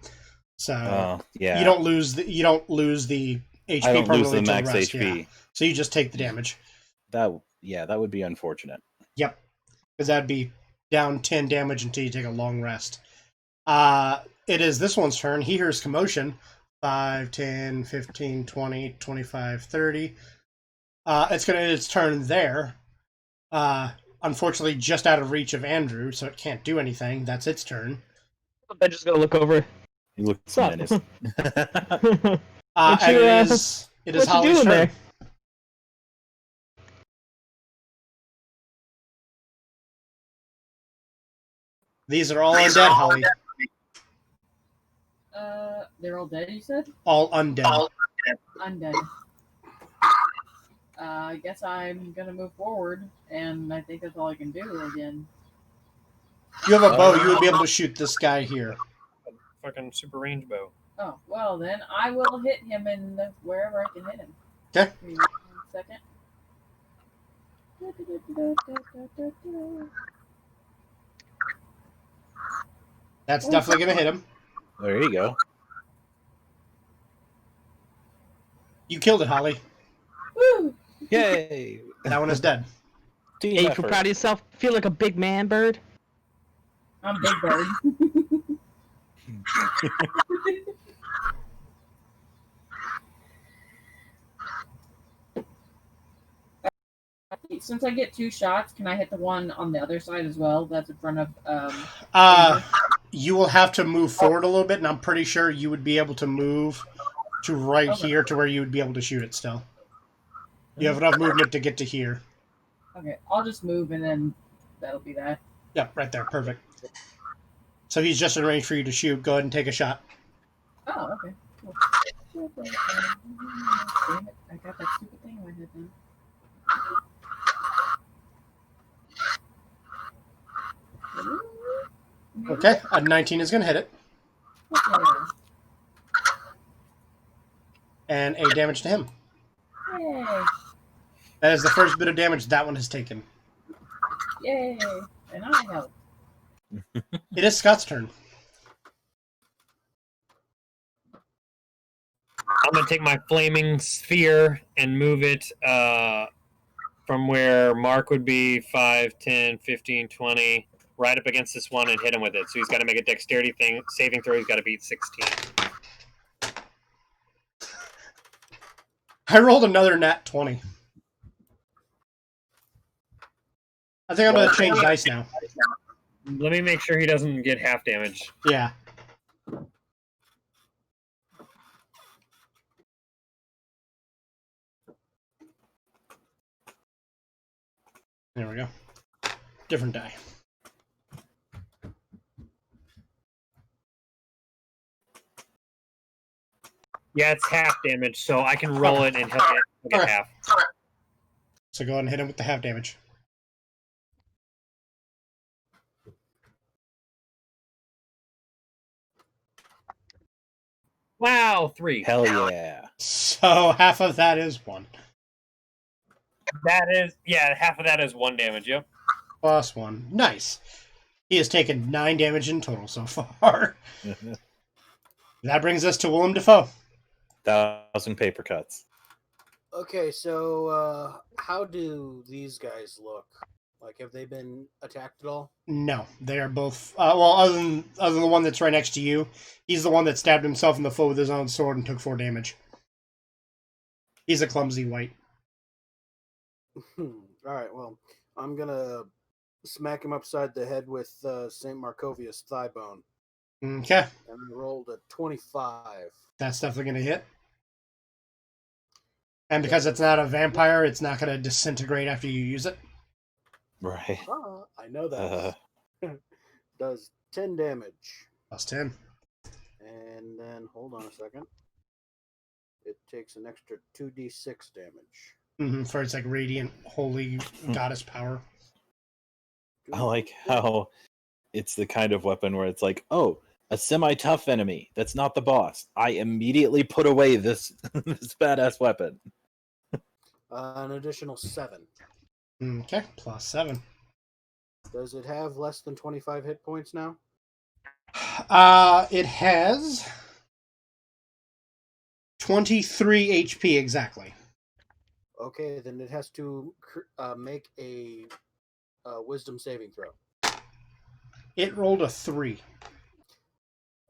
So, yeah. you don't lose the HP I don't lose permanently the till max rest, HP. yeah. So you just take the damage. That would be unfortunate. Yep. Because that'd be down 10 damage until you take a long rest. It is this one's turn. He hears commotion. 5, 10, 15, 20, 25, 30. It's going to end its turn there. Unfortunately, just out of reach of Andrew, so it can't do anything. That's its turn. I'm just going to look over. You look What's up? menaced. And it is what Holly's you doing turn. there? These are all undead, Holly. They're all dead, you said? All undead. Undead. I guess I'm gonna move forward, and I think that's all I can do again. You have a bow. You would be able to shoot this guy here. Fucking super range bow. Oh, well then, I will hit him in wherever I can hit him. Okay. Give me 1 second. That's definitely going to hit him. There you go. You killed it, Holly. Woo! Yay! That one is dead. Team Hey, you effort. feel proud of yourself? Feel like a big man, bird? I'm Big Bird. Since I get 2 shots, can I hit the one on the other side as well? That's in front of. You will have to move forward a little bit, and I'm pretty sure you would be able to move to right here to where you would be able to shoot it still. You have enough movement to get to here. Okay, I'll just move and then that'll be that. Yep, right there. Perfect. So he's just in range for you to shoot. Go ahead and take a shot. Oh, okay. Cool. Damn it, I got that stupid thing in my head now. Okay, a 19 is going to hit it. Okay. And 8 damage to him. Yay! That is the first bit of damage that one has taken. Yay! And I help. It is Scott's turn. I'm gonna take my flaming sphere and move it from where Mark would be 5, 10, 15, 20, right up against this one and hit him with it. So he's got to make a dexterity saving throw. He's got to beat 16. I rolled another nat 20. I think I'm going to change dice now. Let me make sure he doesn't get half damage. Yeah. There we go. Different die. Yeah, it's half damage, so I can roll it and he'll get Okay. half. So go ahead and hit him with the half damage. Wow, 3. Hell yeah. So half of that is 1. That is, yeah, half of that is 1 damage, yep. Plus 1. Nice. He has taken 9 damage in total so far. That brings us to Willem Dafoe. 1,000 paper cuts. Okay, so how do these guys look? Like, have they been attacked at all? No, they are both. Well, other than the one that's right next to you, he's the one that stabbed himself in the foot with his own sword and took 4 damage. He's a clumsy white. All right, well, I'm gonna smack him upside the head with St. Markovius thigh bone. Okay. And I rolled a 25. That's definitely going to hit. And because it's not a vampire, it's not going to disintegrate after you use it. Right. I know that. Does 10 damage. Plus 10. And then, hold on a second. It takes an extra 2d6 damage. For its like radiant, holy goddess power. I like how it's the kind of weapon where it's like, oh, a semi-tough enemy. That's not the boss. I immediately put away this this badass weapon. An additional 7. Okay, plus 7. Does it have less than 25 hit points now? It has 23 HP exactly. Okay, then it has to make a wisdom saving throw. It rolled a 3.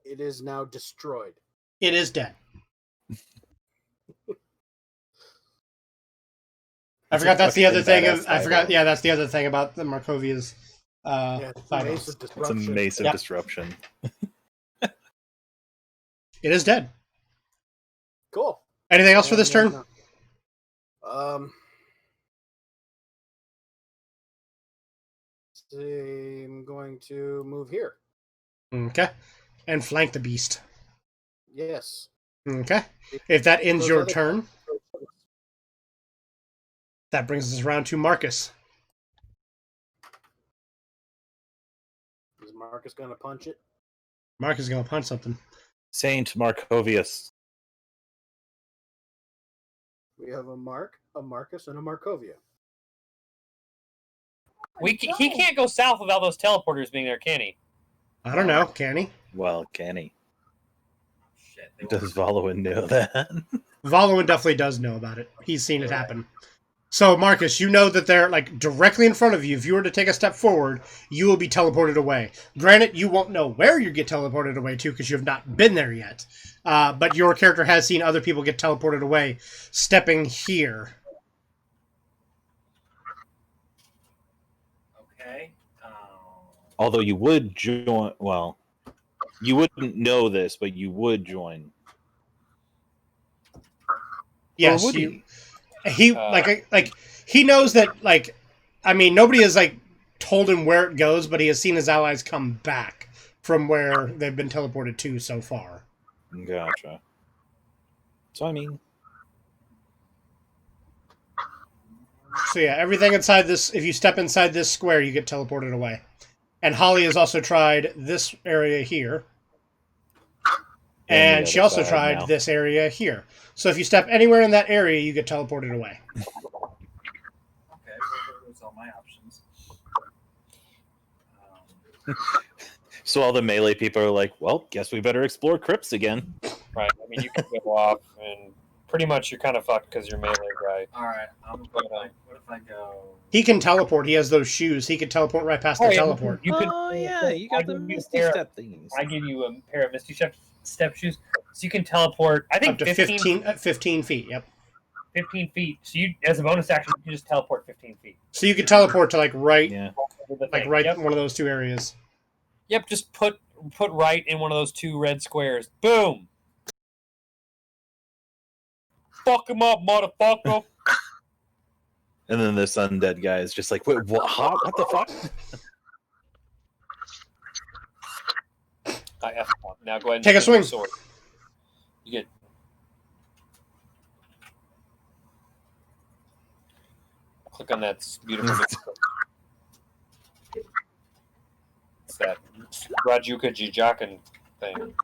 It is now destroyed. It is dead. I forgot that's the other thing. That's the other thing about the Markovia's Mace of It's a mace of disruption. It is dead. Cool. Anything else for this turn? I'm going to move here. Okay. And flank the beast. Yes. Okay. If that ends your turn, that brings us around to Marcus. Is Marcus going to punch it? Marcus is going to punch something. Saint Markovius. We have a Mark, a Marcus, and a Markovia. He can't go south without those teleporters being there, can he? I don't know. Can he? Well, can he? Shit. Does Volowin know that? Volowin definitely does know about it. He's seen it happen. So, Marcus, you know that they're like directly in front of you. If you were to take a step forward, you will be teleported away. Granted, you won't know where you get teleported away to because you have not been there yet. But your character has seen other people get teleported away, stepping here. Okay. Although you would join, well, you wouldn't know this, but you would join. Yes, Or would he he knows that nobody has told him where it goes, but he has seen his allies come back from where they've been teleported to so far. Gotcha. So So yeah, everything inside this, if you step inside this square, you get teleported away. And Holly has also tried this area here. And she also tried this area here. So if you step anywhere in that area, you get teleported away. Okay, well, those are all my options. So all the melee people are like, well, guess we better explore crypts again. Right. I mean, you can go off, and pretty much you're kind of fucked because you're melee, right? All right. What if I go? He can teleport. He has those shoes. He can teleport right past the teleport. You can, you got the Misty Step things. I give you a pair of Misty Step shoes, so you can teleport. I think up to 15 feet. Yep. 15 feet. So you, as a bonus action, you can just teleport 15 feet. So you can teleport to right Yep. in one of those two areas. Yep. Just put right in one of those two red squares. Boom. Fuck him up, motherfucker. And then this undead guy is just like, wait, what? Huh? What the fuck? I F up. Now go ahead and take a swing. Sword. You get. Click on that beautiful. It's that Rajuka Jijakan thing.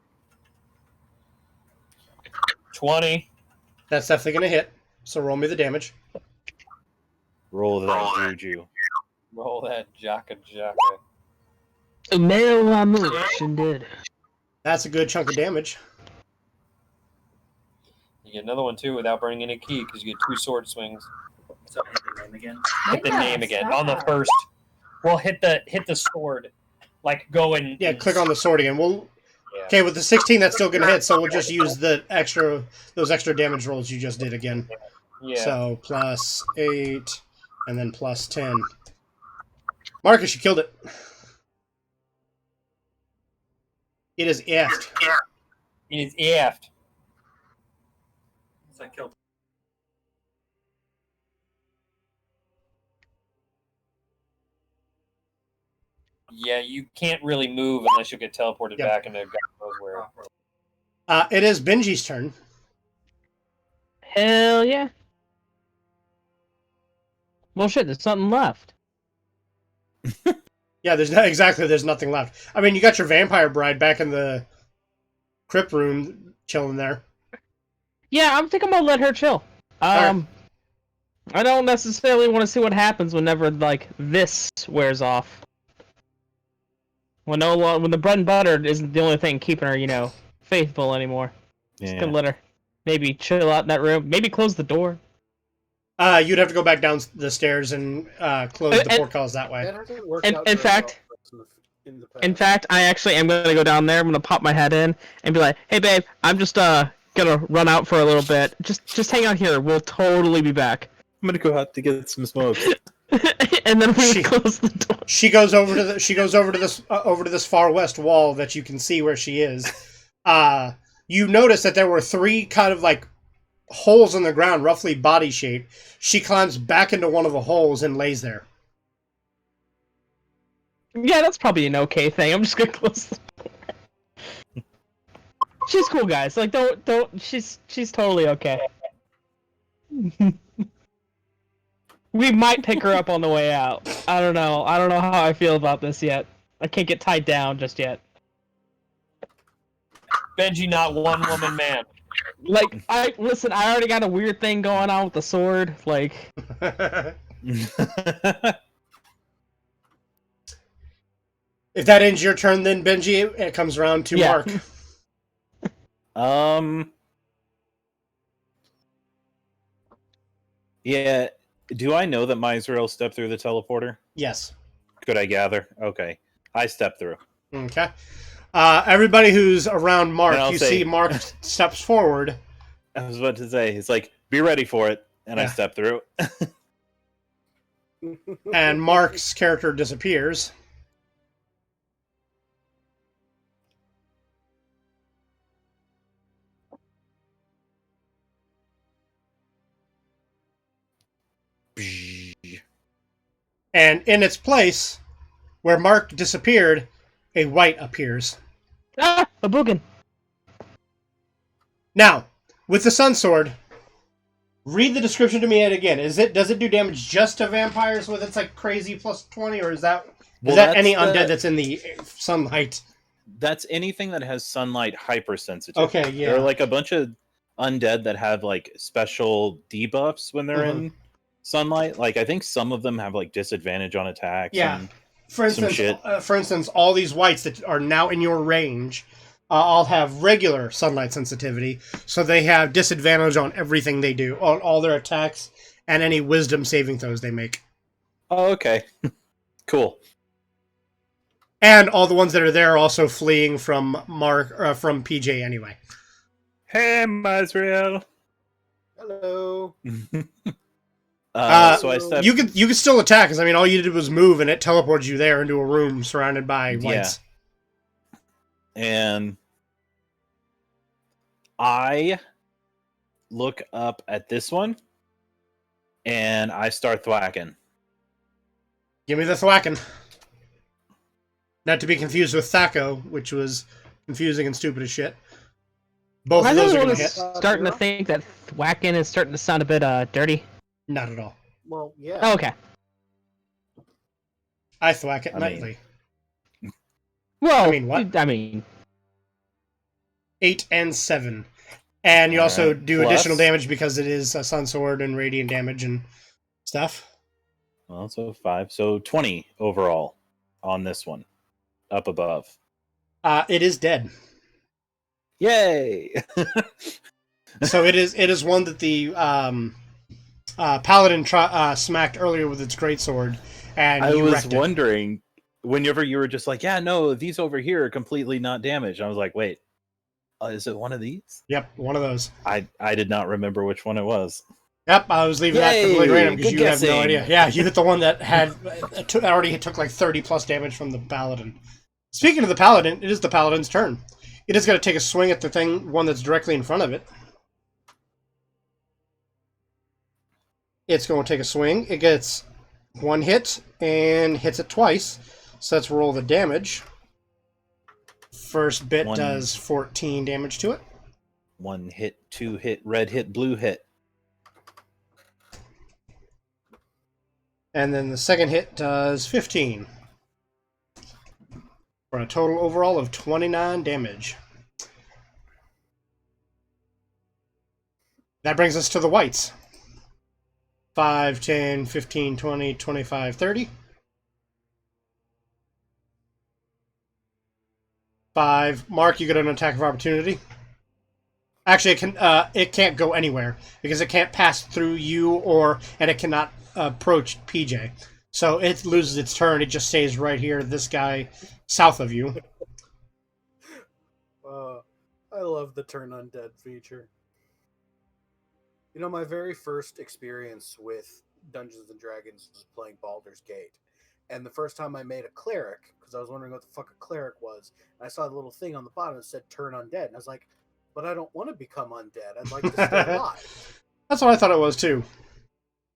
20. That's definitely going to hit. So roll me the damage. Roll that juju. Roll that Jaka. Did. That's a good chunk of damage. You get another one too without burning any key because you get 2 sword swings. So hit the name again. Hit the name again on the first. Well, hit the sword. Go and click on the sword again. Yeah. Okay, with the 16, that's still going to hit. So we'll just use those extra damage rolls you just did again. Yeah. So plus 8, and then plus 10. Marcus, you killed it. It is effed. It is effed. So I killed. Yeah, you can't really move unless you get teleported Yep. back into God knows where. It is Benji's turn. Hell yeah. Well, shit, there's something left. Yeah, there's nothing left. I mean, you got your vampire bride back in the crypt room chilling there. Yeah, I think I'm gonna let her chill. Alright. I don't necessarily want to see what happens whenever like this wears off. When the bread and butter isn't the only thing keeping her, faithful anymore. Just gonna let her maybe chill out in that room. Maybe close the door. You'd have to go back down the stairs and close the portcullis that way. That hasn't worked In out very fact, well in the past. in fact, I actually am gonna go down there. I'm gonna pop my head in and be like, "Hey, babe, I'm just gonna run out for a little bit. Just hang out here. We'll totally be back." I'm gonna go out to get some smoke. And then we close the door. She goes over to this far west wall that you can see where she is. You notice that there were 3 kind of like holes in the ground, roughly body shaped. She climbs back into one of the holes and lays there. Yeah, that's probably an okay thing. I'm just gonna close the door. She's cool, guys. Like, don't. She's totally okay. We might pick her up on the way out. I don't know. I don't know how I feel about this yet. I can't get tied down just yet. Benji, not one woman man. Like, I already got a weird thing going on with the sword. Like, If that ends your turn, then Benji, it comes around to Yeah. Mark. Yeah. Do I know that Myzrael stepped through the teleporter? Yes. Could I gather? Okay. I stepped through. Okay. Everybody who's around Mark, And I'll you say- see Mark steps forward. I was about to say, it's like, be ready for it. And I Yeah. stepped through. And Mark's character disappears. And in its place, where Mark disappeared, a white appears. a boogan. Now, with the Sun Sword, read the description to me yet again. Does it do damage just to vampires with its like crazy plus 20, or is that any undead that's in the sunlight? That's anything that has sunlight hypersensitivity. Okay, yeah. There are like a bunch of undead that have like special debuffs when they're in sunlight. Like I think some of them have like disadvantage on attacks. Yeah. And For instance, all these whites that are now in your range all have regular sunlight sensitivity, so they have disadvantage on everything they do, on all their attacks and any wisdom saving throws they make. Oh, okay. Cool. And all the ones that are there are also fleeing from from PJ anyway. Hey, Myzrael. Hello. So I stepped. You could still attack, because I mean, all you did was move, and it teleported you there into a room surrounded by whites. And I look up at this one, and I start thwacking. Give me the thwacking. Not to be confused with Thaco, which was confusing and stupid as shit. Both of those are going to hit. Starting to think that thwacking is starting to sound a bit dirty. Not at all. Well, yeah. Oh, okay. I thwack it I nightly. Well, I mean, what? 8 and 7. And you also do plus- additional damage because it is a Sun Sword and radiant damage and stuff. Well, so 5. So 20 overall on this one. Up above. It is dead. Yay! So it is one that the Paladin smacked earlier with its greatsword, and I you was wrecked it. wondering, whenever you were just like, yeah, no, these over here are completely not damaged. I was like, wait, is it one of these? Yep, one of those. I did not remember which one it was. Yep, I was leaving that completely random because Good you have no guessing. idea. Yeah, you hit the one that had already took like 30 plus damage from the paladin. Speaking of the paladin, it is the paladin's turn. It is going to take a swing at the one that's directly in front of it. It's going to take a swing. It gets one hit and hits it twice. So let's roll the damage. First bit does 14 damage to it. 1 hit, 2 hit, red hit, blue hit. And then the second hit does 15. For a total overall of 29 damage. That brings us to the whites. 5, 10, 15, 20, 25, 30. 5. Mark, you get an attack of opportunity. Actually, it can't go anywhere because it can't pass through you and it cannot approach PJ. So it loses its turn. It just stays right here. This guy south of you. I love the turn undead feature. You know, my very first experience with Dungeons and Dragons was playing Baldur's Gate. And the first time I made a cleric, because I was wondering what the fuck a cleric was, and I saw the little thing on the bottom that said turn undead. And I was like, but I don't want to become undead. I'd like to stay alive. That's what I thought it was, too.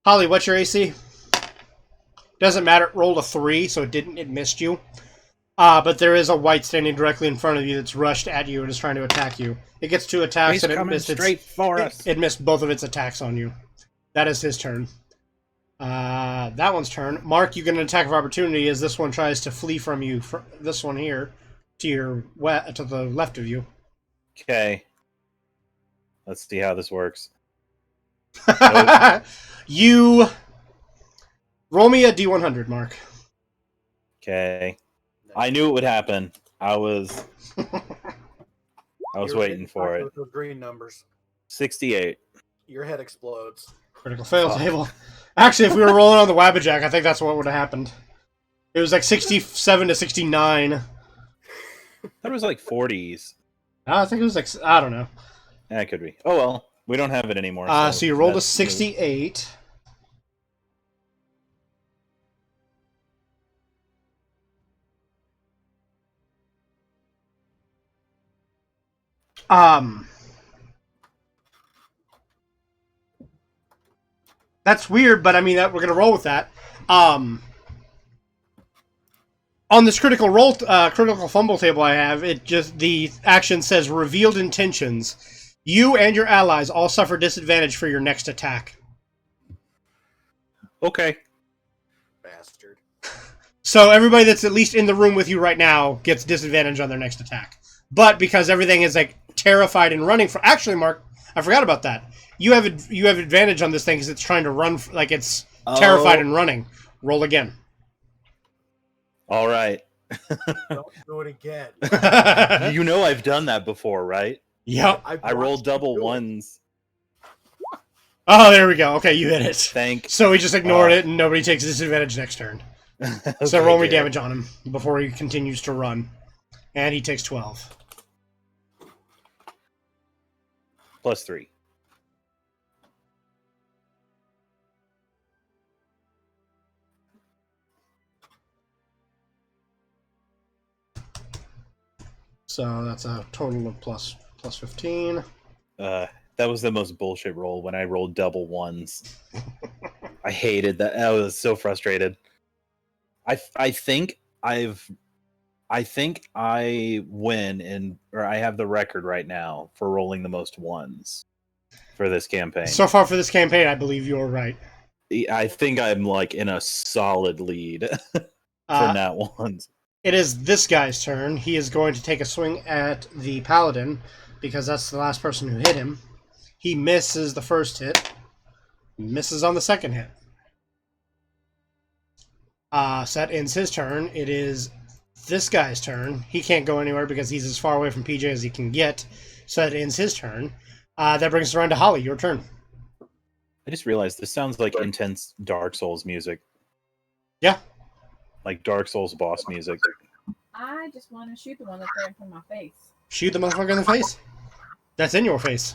Holly, what's your AC? Doesn't matter. It rolled a 3, so it missed you. But there is a white standing directly in front of you that's rushed at you and is trying to attack you. It gets 2 attacks and it missed it missed both of its attacks on you. That is his turn. That one's turn. Mark, you get an attack of opportunity as this one tries to flee from you. This one here to the left of you. Okay. Let's see how this works. You roll me a D100, Mark. Okay. I knew it would happen. I was waiting for it. Those green numbers. 68. Your head explodes. Critical fail table. Actually, if we were rolling on the Wabbajack, I think that's what would have happened. It was like 67 to 69. That was like 40s. I think it was like, I don't know. Yeah, it could be. Oh well, we don't have it anymore. So you rolled a 68. That's weird, but I mean that we're gonna roll with that. On this critical fumble table I have, the action says revealed intentions. You and your allies all suffer disadvantage for your next attack. Okay. Bastard. So everybody that's at least in the room with you right now gets disadvantage on their next attack. But because everything is like terrified and running for, actually, Mark, I forgot about that. You have advantage on this thing because it's trying to run like it's terrified and running. Roll again. All right. Don't do it again. You know I've done that before, right? Yep. I rolled double ones. Oh, there we go. Okay, you hit it. So So we just ignored it, and nobody takes disadvantage next turn. Okay, So roll me good. damage on him before he continues to run. And he takes 12. +3. So that's a total of plus 15. That was the most bullshit roll when I rolled double ones. I hated that. I was so frustrated. I think I win or I have the record right now for rolling the most ones for this campaign. So far for this campaign, I believe you're right. I think I'm like in a solid lead for nat ones. It is this guy's turn. He is going to take a swing at the paladin because that's the last person who hit him. He misses the first hit. Misses on the second hit. So that ends his turn. It is this guy's turn. He can't go anywhere because he's as far away from PJ as he can get. So that ends his turn. That brings us around to Holly. Your turn. I just realized this sounds like intense Dark Souls music. Yeah. Like Dark Souls boss music. I just want to shoot the one that's right in front of my face. Shoot the motherfucker in the face. That's in your face.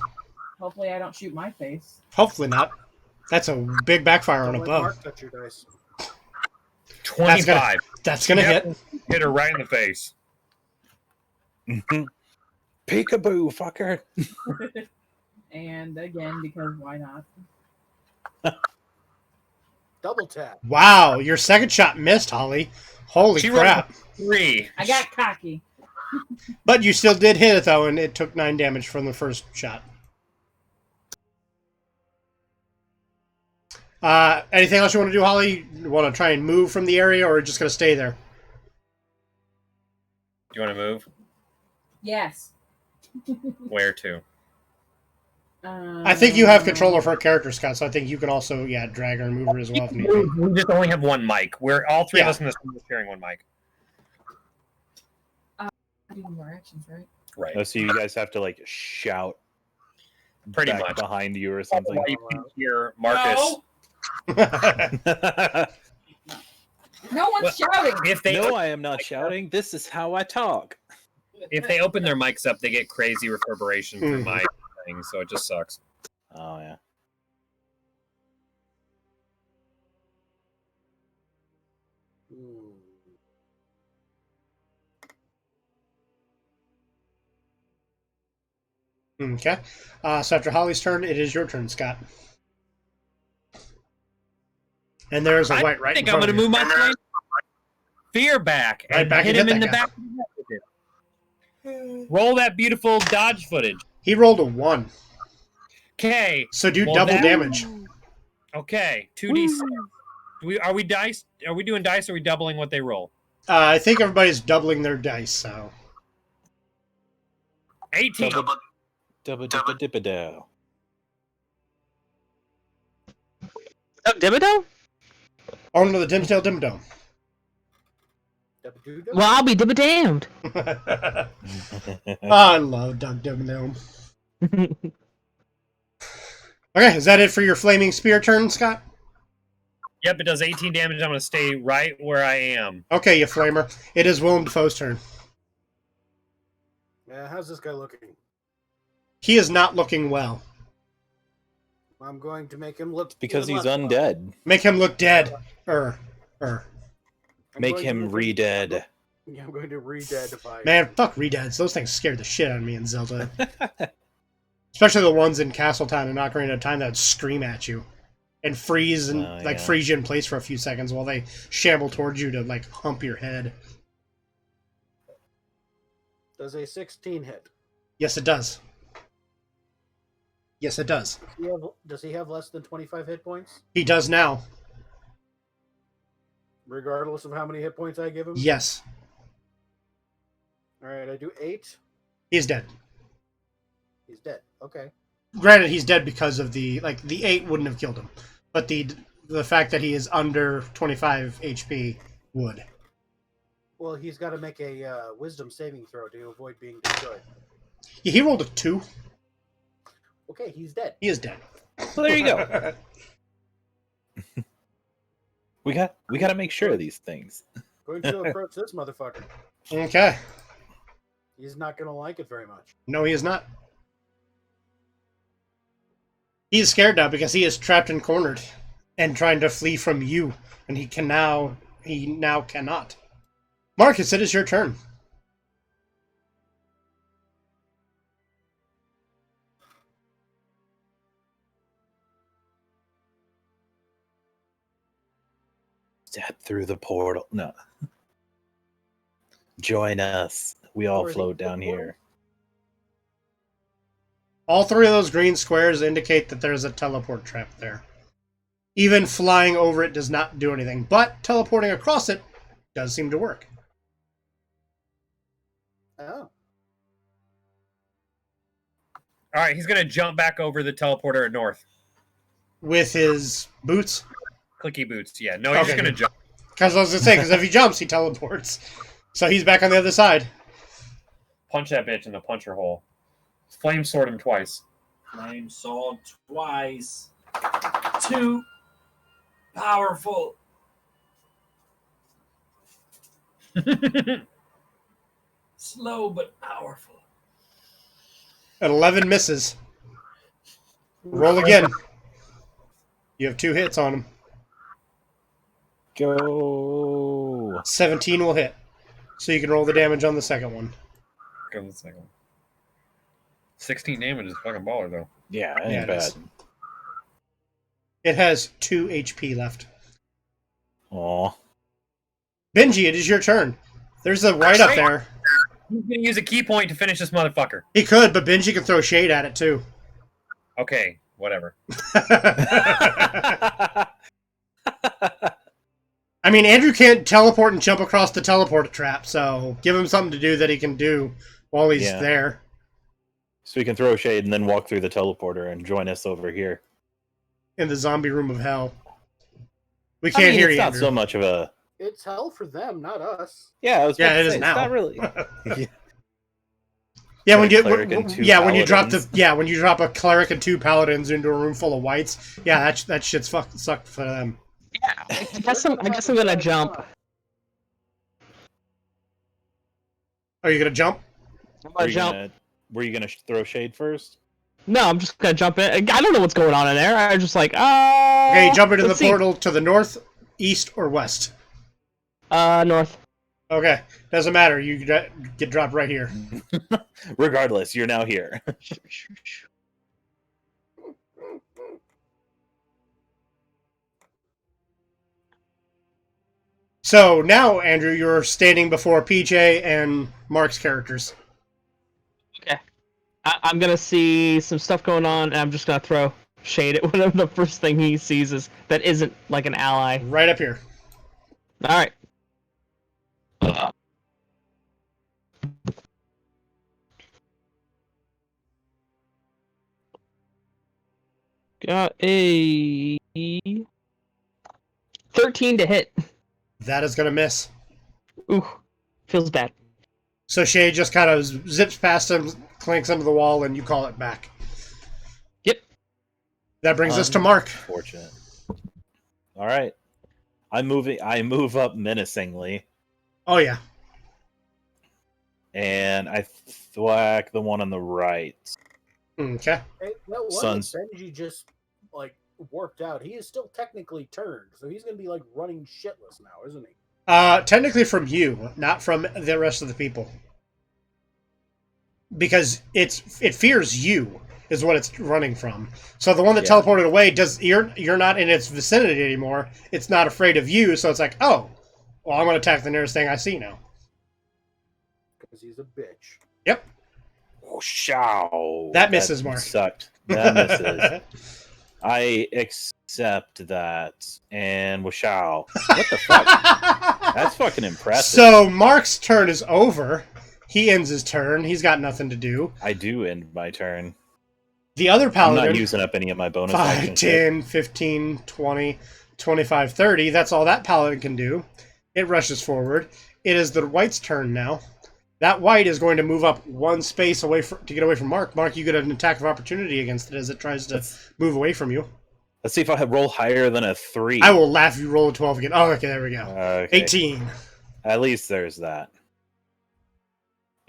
Hopefully I don't shoot my face. Hopefully not. That's a big backfire on Don't a let bow. Mark touch your dice. 25. That's gonna hit. Hit her right in the face. Peekaboo, fucker. And again, because why not? Double tap. Wow, your second shot missed, Holly. Holy She crap. rolled 3. I got cocky. But you still did hit it, though, and it took 9 damage from the first shot. Anything else you want to do, Holly? You want to try and move from the area, or just going to stay there? You want to move? Yes. Where to? I think you have control of her character, Scott, so I think you can also, drag her and move her as well if need be. We just only have one mic. We're all three of Yeah. us in this room are sharing one mic. Do more actions, right? Right. Oh, so you guys have to like shout Pretty back much. behind you or something. Otherwise, you can hear Marcus. No one's shouting. If they No, I am not shouting. This is how I talk. if they open their mics up, they get crazy reverberation through my thing, so it just sucks. Oh yeah. Okay. So after Holly's turn, it is your turn, Scott. And there's a white right I think in I'm front going to of you. move my flame fear back Right and back hit and him hit in the that back. Roll that beautiful dodge footage. He rolled a 1. Okay. So do Well, double that- damage. Okay. 2d6. Are we dice? Are we doing dice? Or are we doubling what they roll? I think everybody's doubling their dice, so. 18. Dibba-dibba-dibba-dow. Oh, Dibido? Oh, no, the Dimsdale Dimdome. Well, I'll be dibba damned. I love Doug Dimdome. Okay, is that it for your Flaming Spear turn, Scott? Yep, it does 18 damage. I'm going to stay right where I am. Okay, you flamer. It is Willem Dafoe's turn. Yeah, how's this guy looking? He is not looking well. I'm going to make him look Because even he's less undead. Make him look dead. I'm Make going him to re-dead. Yeah, I'm going to re-deadify. Man, fuck Redads. Those things scared the shit out of me in Zelda. Especially the ones in Castletown and Ocarina of Time that would scream at you. And freeze and freeze you in place for a few seconds while they shamble towards you to hump your head. Does a 16 hit? Yes, it does. Yes, it does. Does he have less than 25 hit points? He does now. Regardless of how many hit points I give him? Yes. Alright, I do 8. He's dead. He's dead. Okay. Granted, he's dead because of the 8 wouldn't have killed him. But the fact that he is under 25 HP would. Well, he's got to make a wisdom saving throw to avoid being destroyed. Yeah, he rolled a 2. Okay, he's dead. He is dead. So there you go. we got to make sure of these things. Going to approach this motherfucker. Okay. He's not going to like it very much. No, he is not. He is scared now because he is trapped and cornered and trying to flee from you. And he now cannot. Marcus, it is your turn. Step through the portal. No. Join us. We all Where is float he? down here. All 3 of those green squares indicate that there's a teleport trap there. Even flying over it does not do anything, but teleporting across it does seem to work. Oh. All right, he's going to jump back over the teleporter at north. With his boots? Clicky boots, yeah. No, he's just Okay, going to jump. Because I was going to say, because if he jumps, he teleports. So he's back on the other side. Punch that bitch in the puncher hole. Flame sword him twice. Flame sword twice. Too powerful. Slow but powerful. An 11 misses. Roll again. You have 2 hits on him. Go. 17 will hit. So you can roll the damage on the second one. Go with the second one. 16 damage is fucking baller, though. Yeah, it ain't Yeah, it bad. is. It has 2 HP left. Aw. Benji, it is your turn. There's a white up there. He's gonna use a key point to finish this motherfucker. He could, but Benji can throw shade at it too. Okay, whatever. I mean, Andrew can't teleport and jump across the teleport trap, so give him something to do that he can do while he's there. So we can throw shade and then walk through the teleporter and join us over here. In the zombie room of hell. We can't hear it's you, not Andrew. so much of a... It's hell for them, not us. Yeah, I was about to it say, is it's now. not really... Yeah, when you cleric and 2 when you drop paladins. when you drop a cleric and 2 paladins into a room full of whites, yeah, that shit's sucked for them. Yeah, I guess I'm gonna jump. Are you gonna jump? I'm gonna jump. Were you gonna throw shade first? No, I'm just gonna jump in. I don't know what's going on in there. I was just like, Okay, you jump into the let's see. portal to the north, east, or west. North. Okay, doesn't matter. You get dropped right here. Regardless, you're now here. So now, Andrew, you're standing before PJ and Mark's characters. Okay. I'm gonna see some stuff going on, and I'm just gonna throw shade at whatever the first thing he sees is that isn't like an ally. Right up here. All right. Got a 13 to hit. That is gonna miss. Ooh, feels bad. So Shay just kind of zips past him, clanks into the wall, and you call it back. Yep. That brings us to Mark. Fortunate. All right. I move up menacingly, Oh yeah. and I thwack the one on the right. Okay. Hey, that one Sons. that Benji just like warped out. He is still technically turned, so he's gonna be like running shitless now, isn't he? Technically from you, not from the rest of the people. Because it fears you is what it's running from. So the one that teleported away you're not in its vicinity anymore. It's not afraid of you, so it's like, oh, well, I'm gonna attack the nearest thing I see now. Because he's a bitch. Yep. Oh, show. That misses, Mark. Sucked. That misses. I accept that. And washow. What the fuck? That's fucking impressive. So Mark's turn is over. He ends his turn. He's got nothing to do. I do end my turn. The other I'm paladin, not using up any of my bonus 5, action shit. 10, 15, 20, 25, 30. That's all that paladin can do. It rushes forward. It is the white's turn now. That white is going to move up one space away to get away from Mark. Mark, you get an attack of opportunity against it as it tries to move away from you. Let's see if I roll higher than a 3. I will laugh if you roll a 12 again. Oh, okay, there we go. Okay. 18. At least there's that.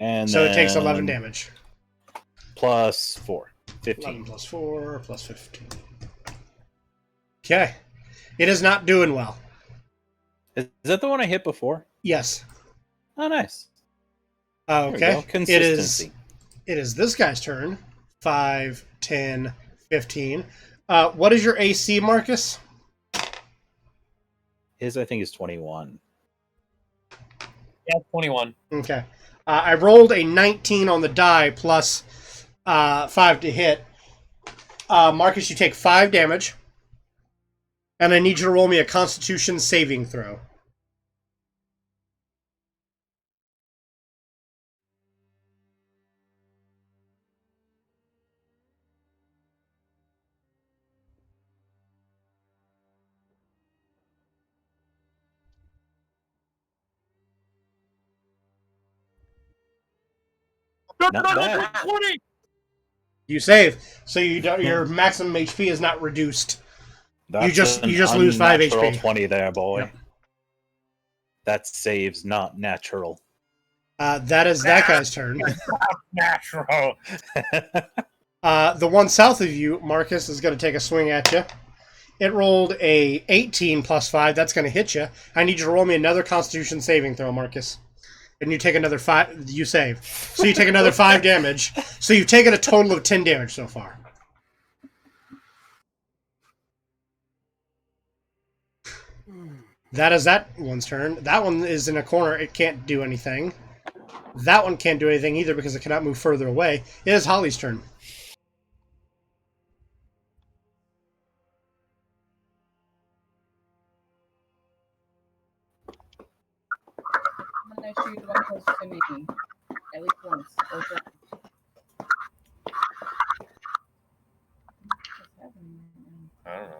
And So it takes then 11 damage. Plus 4. 15. 11 plus 4 plus 15. Okay. It is not doing well. Is that the one I hit before? Yes. Oh, nice. There we Okay. go. Consistency. It is this guy's turn. 5, 10, 15. What is your AC, Marcus? His, I think, is 21. Yeah, 21. Okay. I rolled a 19 on the die plus 5 to hit. Marcus, you take 5 damage. And I need you to roll me a Constitution saving throw. Not bad. 20! You save, so your maximum HP is not reduced. That's You just an lose 5 unnatural HP. 20 there, boy. Yep. That saves not natural. That is that guy's turn. Natural. The one south of you, Marcus, is going to take a swing at you. It rolled a 18 plus 5. That's going to hit you. I need you to roll me another Constitution saving throw, Marcus. And you take another 5. You save. So you take another 5 damage. So you've taken a total of 10 damage so far. That is that one's turn. That one is in a corner. It can't do anything. That one can't do anything either because it cannot move further away. It is Holly's turn. I'm going to shoot one close to me. At least once. Or twice.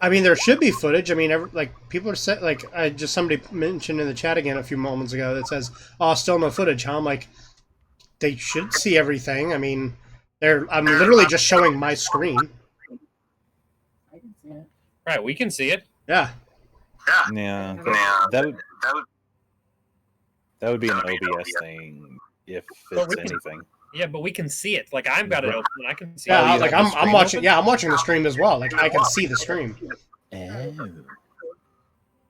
I mean, there should be footage. I mean, like people are set. Like somebody mentioned in the chat again a few moments ago that says, "Oh, still no footage." Huh? I'm like, they should see everything. I mean, I'm literally just showing my screen. I can see it. Right, we can see it. Yeah. Yeah, that would be an OBS thing if it's anything. Yeah, but we can see it. Like I've got it open, and I can see. Yeah, it. like I'm watching. Open? Yeah, I'm watching the stream as well. Like I can see the stream. Oh.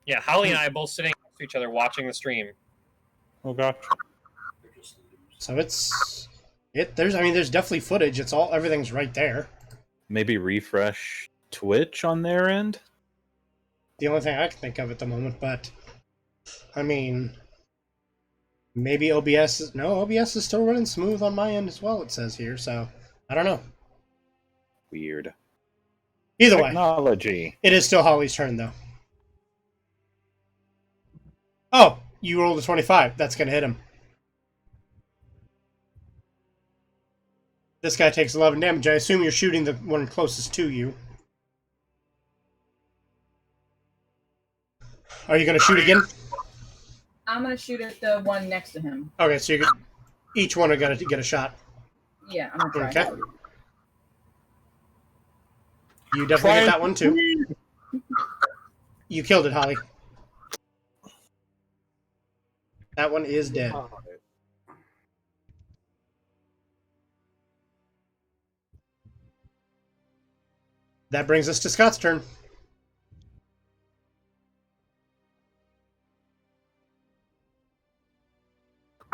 Yeah, Holly and I are both sitting next to each other watching the stream. Oh gosh. So there's definitely footage. Everything's right there. Maybe refresh Twitch on their end. The only thing I can think of at the moment, but I mean, maybe OBS is still running smooth on my end as well. It says here, so I don't know. Weird. Either way, technology. It is still Holly's turn though. Oh, you rolled a 25. That's gonna hit him. This guy takes 11 damage. I assume you're shooting the one closest to you. Are you going to shoot again? I'm going to shoot at the one next to him. Okay, so each one are going to get a shot. Yeah, I'm going to try. Okay. You definitely get that one too. You killed it, Holly. That one is dead. That brings us to Scott's turn.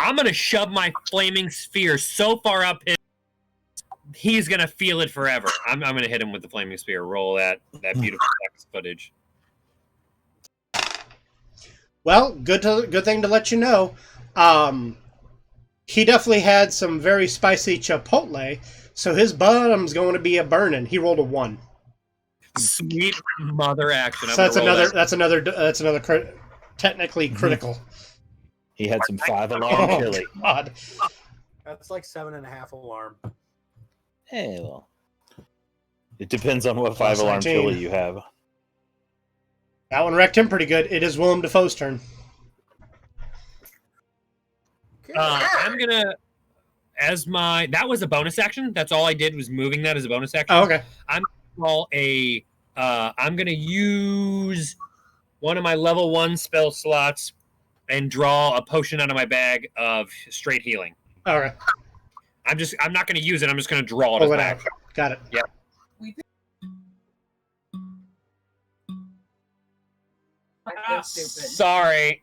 I'm going to shove my flaming sphere so far up he's going to feel it forever. I'm going to hit him with the flaming spear. Roll that beautiful text footage. Well, good thing to let you know. He definitely had some very spicy chipotle, so his bottom's going to be a burning. He rolled a 1. Sweet mother action. So that's another technically critical. He had some 5-alarm chili. God. That's like 7.5 alarm. Hey, well, it depends on what 5-alarm chili you have. That one wrecked him pretty good. It is Willem Dafoe's turn. I'm gonna, that was a bonus action. That's all I did was moving that as a bonus action. Oh, okay. I'm gonna use one of my level 1 spell slots and draw a potion out of my bag of straight healing. Okay. I'm not gonna use it. I'm just gonna draw it as an action. Got it. Yep. Sorry.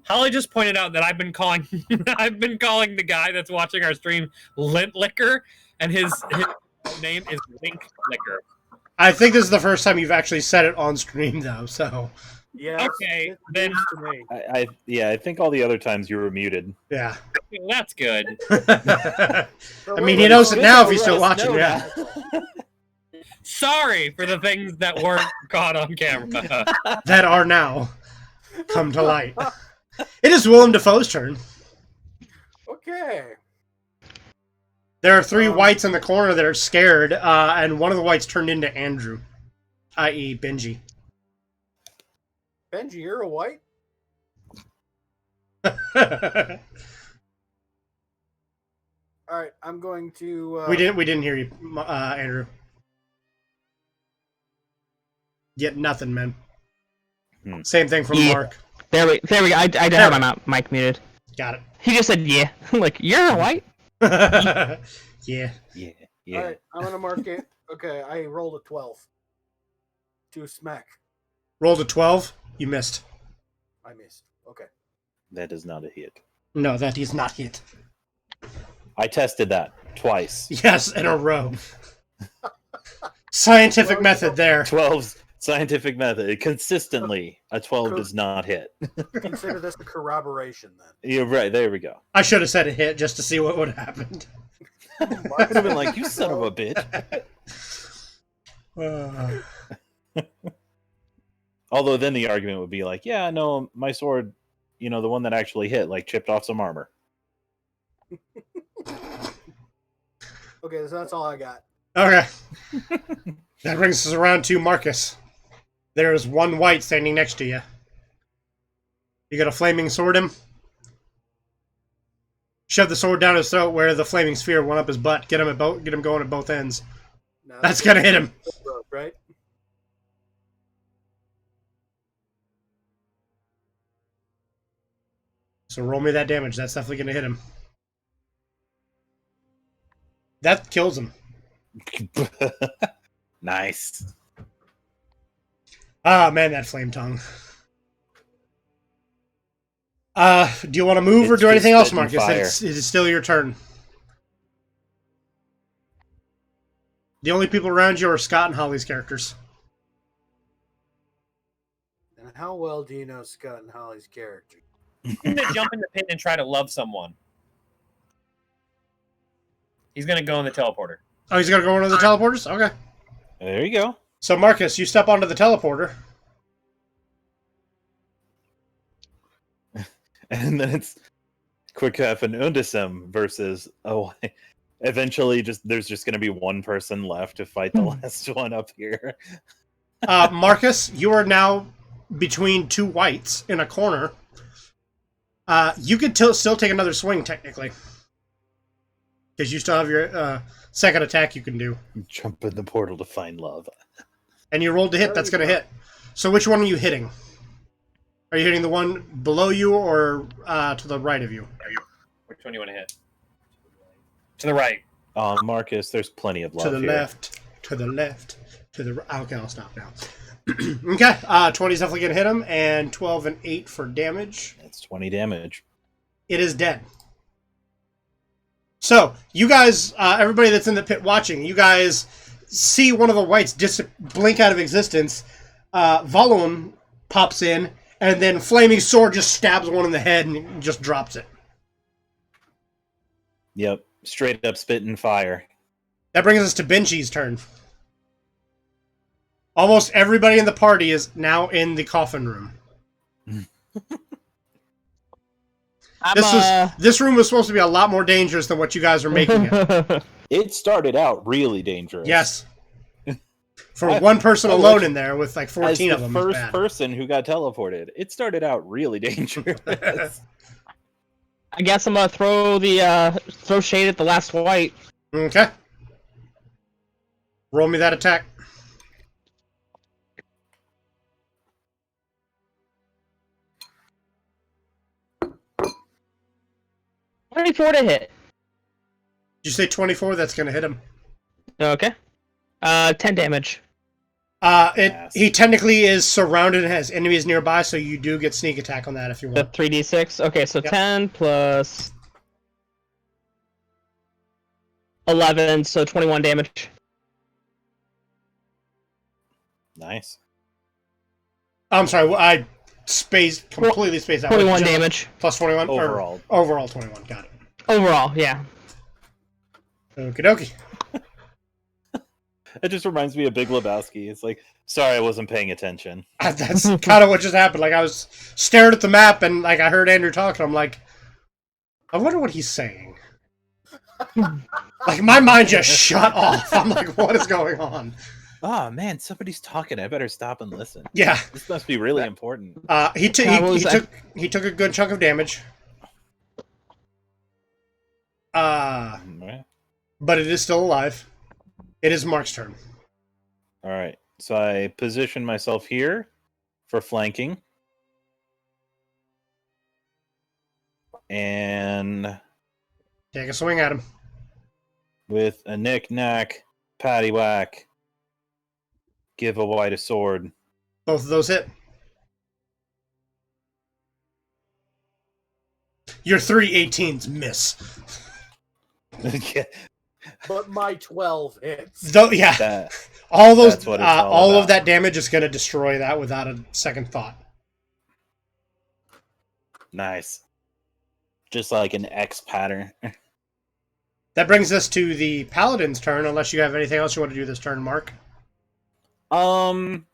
Holly just pointed out that I've been calling the guy that's watching our stream Lint Liquor, and his name is Link Liquor. I think this is the first time you've actually said it on stream, though. So. Yeah. Okay. Then. I think all the other times you were muted. Yeah. Well, that's good. I mean, he knows it now if he's still watching. Yeah. Sorry for the things that weren't caught on camera. That are now come to light. It is Willem Dafoe's turn. Okay. There are 3 whites in the corner that are scared, and one of the whites turned into Andrew, i.e. Benji. Benji, you're a white? All right, I'm going to... We didn't hear you, Andrew. Yet nothing, man. Same thing from Mark. There we go. I did have my mic muted. Got it. He just said, yeah. Like, you're a white? Yeah. All right, I'm going to mark it. Okay, I rolled a 12. to smack. Rolled a 12. You missed. I missed. Okay. That is not a hit. No, that is not hit. I tested that twice. Yes, in a row. Scientific method there. 12's scientific method. Consistently, a 12 does not hit. Consider this a corroboration then. You're right. There we go. I should have said a hit just to see what would have happened. I would have been like, you son of a bitch. Although then the argument would be like, yeah, no, my sword, the one that actually hit, like chipped off some armor. Okay, so that's all I got. Okay. That brings us around to Marcus. There is one white standing next to you. You got a flaming sword him. Shove the sword down his throat where the flaming sphere went up his butt. Get him going at both ends. No, That's gonna hit him. Right? So roll me that damage. That's definitely gonna hit him. That kills him. Nice. Ah, man, that flame tongue. Do you want to move or do anything else, Marcus? It is still your turn. The only people around you are Scott and Holly's characters. And how well do you know Scott and Holly's character? He's going to jump in the pit and try to love someone. He's going to go in the teleporter. Oh, he's going to go into the teleporters? Okay. There you go. So, Marcus, you step onto the teleporter. And then it's quick and Undisem versus eventually there's just going to be one person left to fight the last one up here. Marcus, you are now between two whites in a corner. You could still take another swing, technically. Because you still have your second attack you can do. Jump in the portal to find love. And you rolled to hit, that's going to hit. So which one are you hitting? Are you hitting the one below you or to the right of you? Which one do you want to hit? To the right. Marcus, there's plenty of love to the here. left, to the left, to the right. Okay, I'll stop now. Okay, 20 is definitely going to hit him, and 12 and 8 for damage. That's 20 damage. It is dead. So, you guys, everybody that's in the pit watching, you guys see one of the whites blink out of existence. Volon pops in, and then Flaming Sword just stabs one in the head and just drops it. Yep, straight up spitting fire. That brings us to Benchy's turn. Almost everybody in the party is now in the coffin room. This room was supposed to be a lot more dangerous than what you guys are making it. It started out really dangerous. Yes. For one person alone in there with like 14 of them. As the first person who got teleported, it started out really dangerous. I guess I'm gonna throw shade at the last white. Okay. Roll me that attack. $24 to hit. Did you say 24? That's going to hit him. Okay. 10 damage. He technically is surrounded and has enemies nearby, so you do get sneak attack on that if you want. The 3d6? Okay, so 10 plus 11, so 21 damage. Nice. I'm sorry, I completely spaced out. 21 damage. Plus 21? Overall. Overall 21, got it. Overall, yeah. Okie dokie. It just reminds me of Big Lebowski. It's like, sorry, I wasn't paying attention. That's kind of what just happened. Like, I was staring at the map, and like I heard Andrew talking. I'm like, I wonder what he's saying. Like, my mind just shut off. I'm like, what is going on? Oh, man, somebody's talking. I better stop and listen. Yeah. This must be really important. He took a good chunk of damage. But it is still alive. It is Mark's turn. All right. So I position myself here for flanking. And take a swing at him. With a knick-knack, paddywhack, give a white a sword. Both of those hit. Your 3 18s miss. Yeah, But my 12 hits. Though, yeah. that- All those, That's what it's all of about. that damage is going to destroy that without a second thought. nice. Just like an X pattern. That brings us to the Paladin's turn, unless you have anything else you want to do this turn, Mark. I'm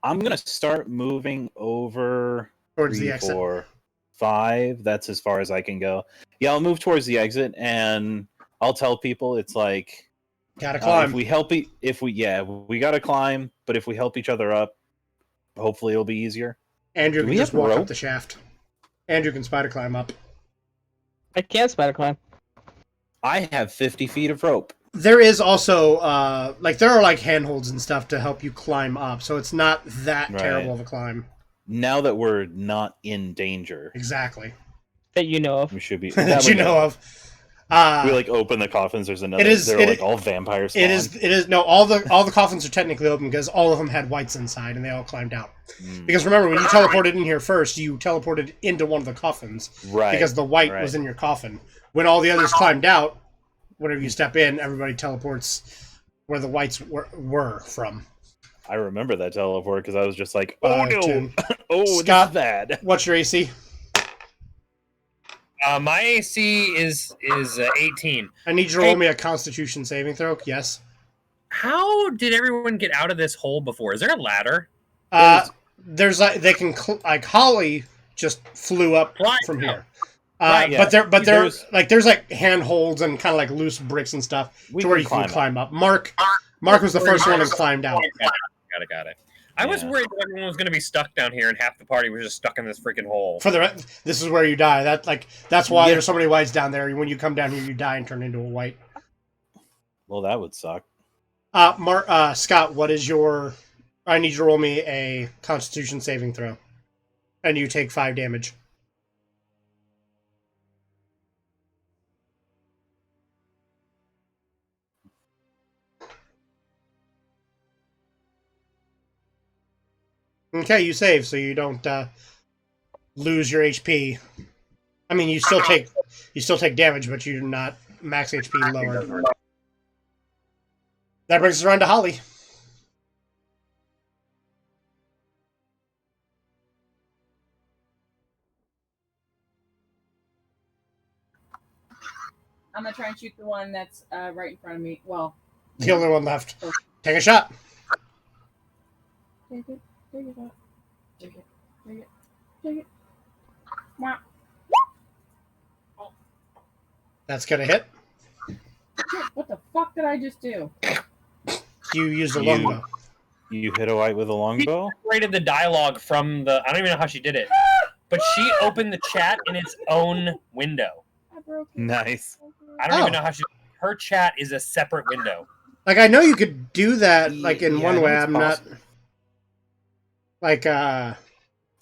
gonna start moving over Towards 3, the exit. 4, 5. That's as far as I can go. Yeah, I'll move towards the exit, and I'll tell people it's like Gotta climb. if we we gotta climb, but if we help each other up, hopefully it'll be easier. Andrew Do can we just have walk up rope? the shaft. Andrew can spider climb up. I can't spider climb. I have 50 feet of rope. There is also, there are, handholds and stuff to help you climb up, so it's not that Right. terrible of a climb. Now that we're not in danger, Exactly. That you know of. we should be. That you know of. We open the coffins. There's another. They're all vampire spawn. It is. No, all the coffins are technically open because all of them had whites inside and they all climbed out. Because remember, when you teleported in here first, you teleported into one of the coffins. Right. Because the white was in your coffin. When all the others climbed out, whenever you step in, everybody teleports where the whites were from. I remember that teleport because I was just like, oh no, Tim. oh Scott, this is bad. What's your AC? My AC is 18. I need you to roll me a Constitution saving throw. Yes. How did everyone get out of this hole before? Is there a ladder? There's Holly just flew up from here. But there's handholds and kind of loose bricks and stuff to where you can climb up. Mark was the first one who climbed out. Got it. I was worried that everyone was going to be stuck down here and half the party was just stuck in this freaking hole. This is where you die. That's why there's so many whites down there. When you come down here, you die and turn into a white. Well, that would suck. Scott, what is your? I need you to roll me a Constitution saving throw, and you take 5 damage. Okay, you save, so you don't lose your HP. I mean, you still take damage, but you're not max HP lowered. That brings us around to Holly. I'm gonna try and shoot the one that's right in front of me. Well, The only one left. Take a shot. take it. Take it. Take it. Take it. Take it. Wow. That's gonna hit. Shit, what the fuck did I just do? You used a longbow. You hit a white with a longbow? She separated the dialogue from the... I don't even know how she did it. But she opened the chat in its own window. I broke it. Nice. I don't even know how she... Her chat is a separate window. I know you could do that, in one way. it's I'm possible. not...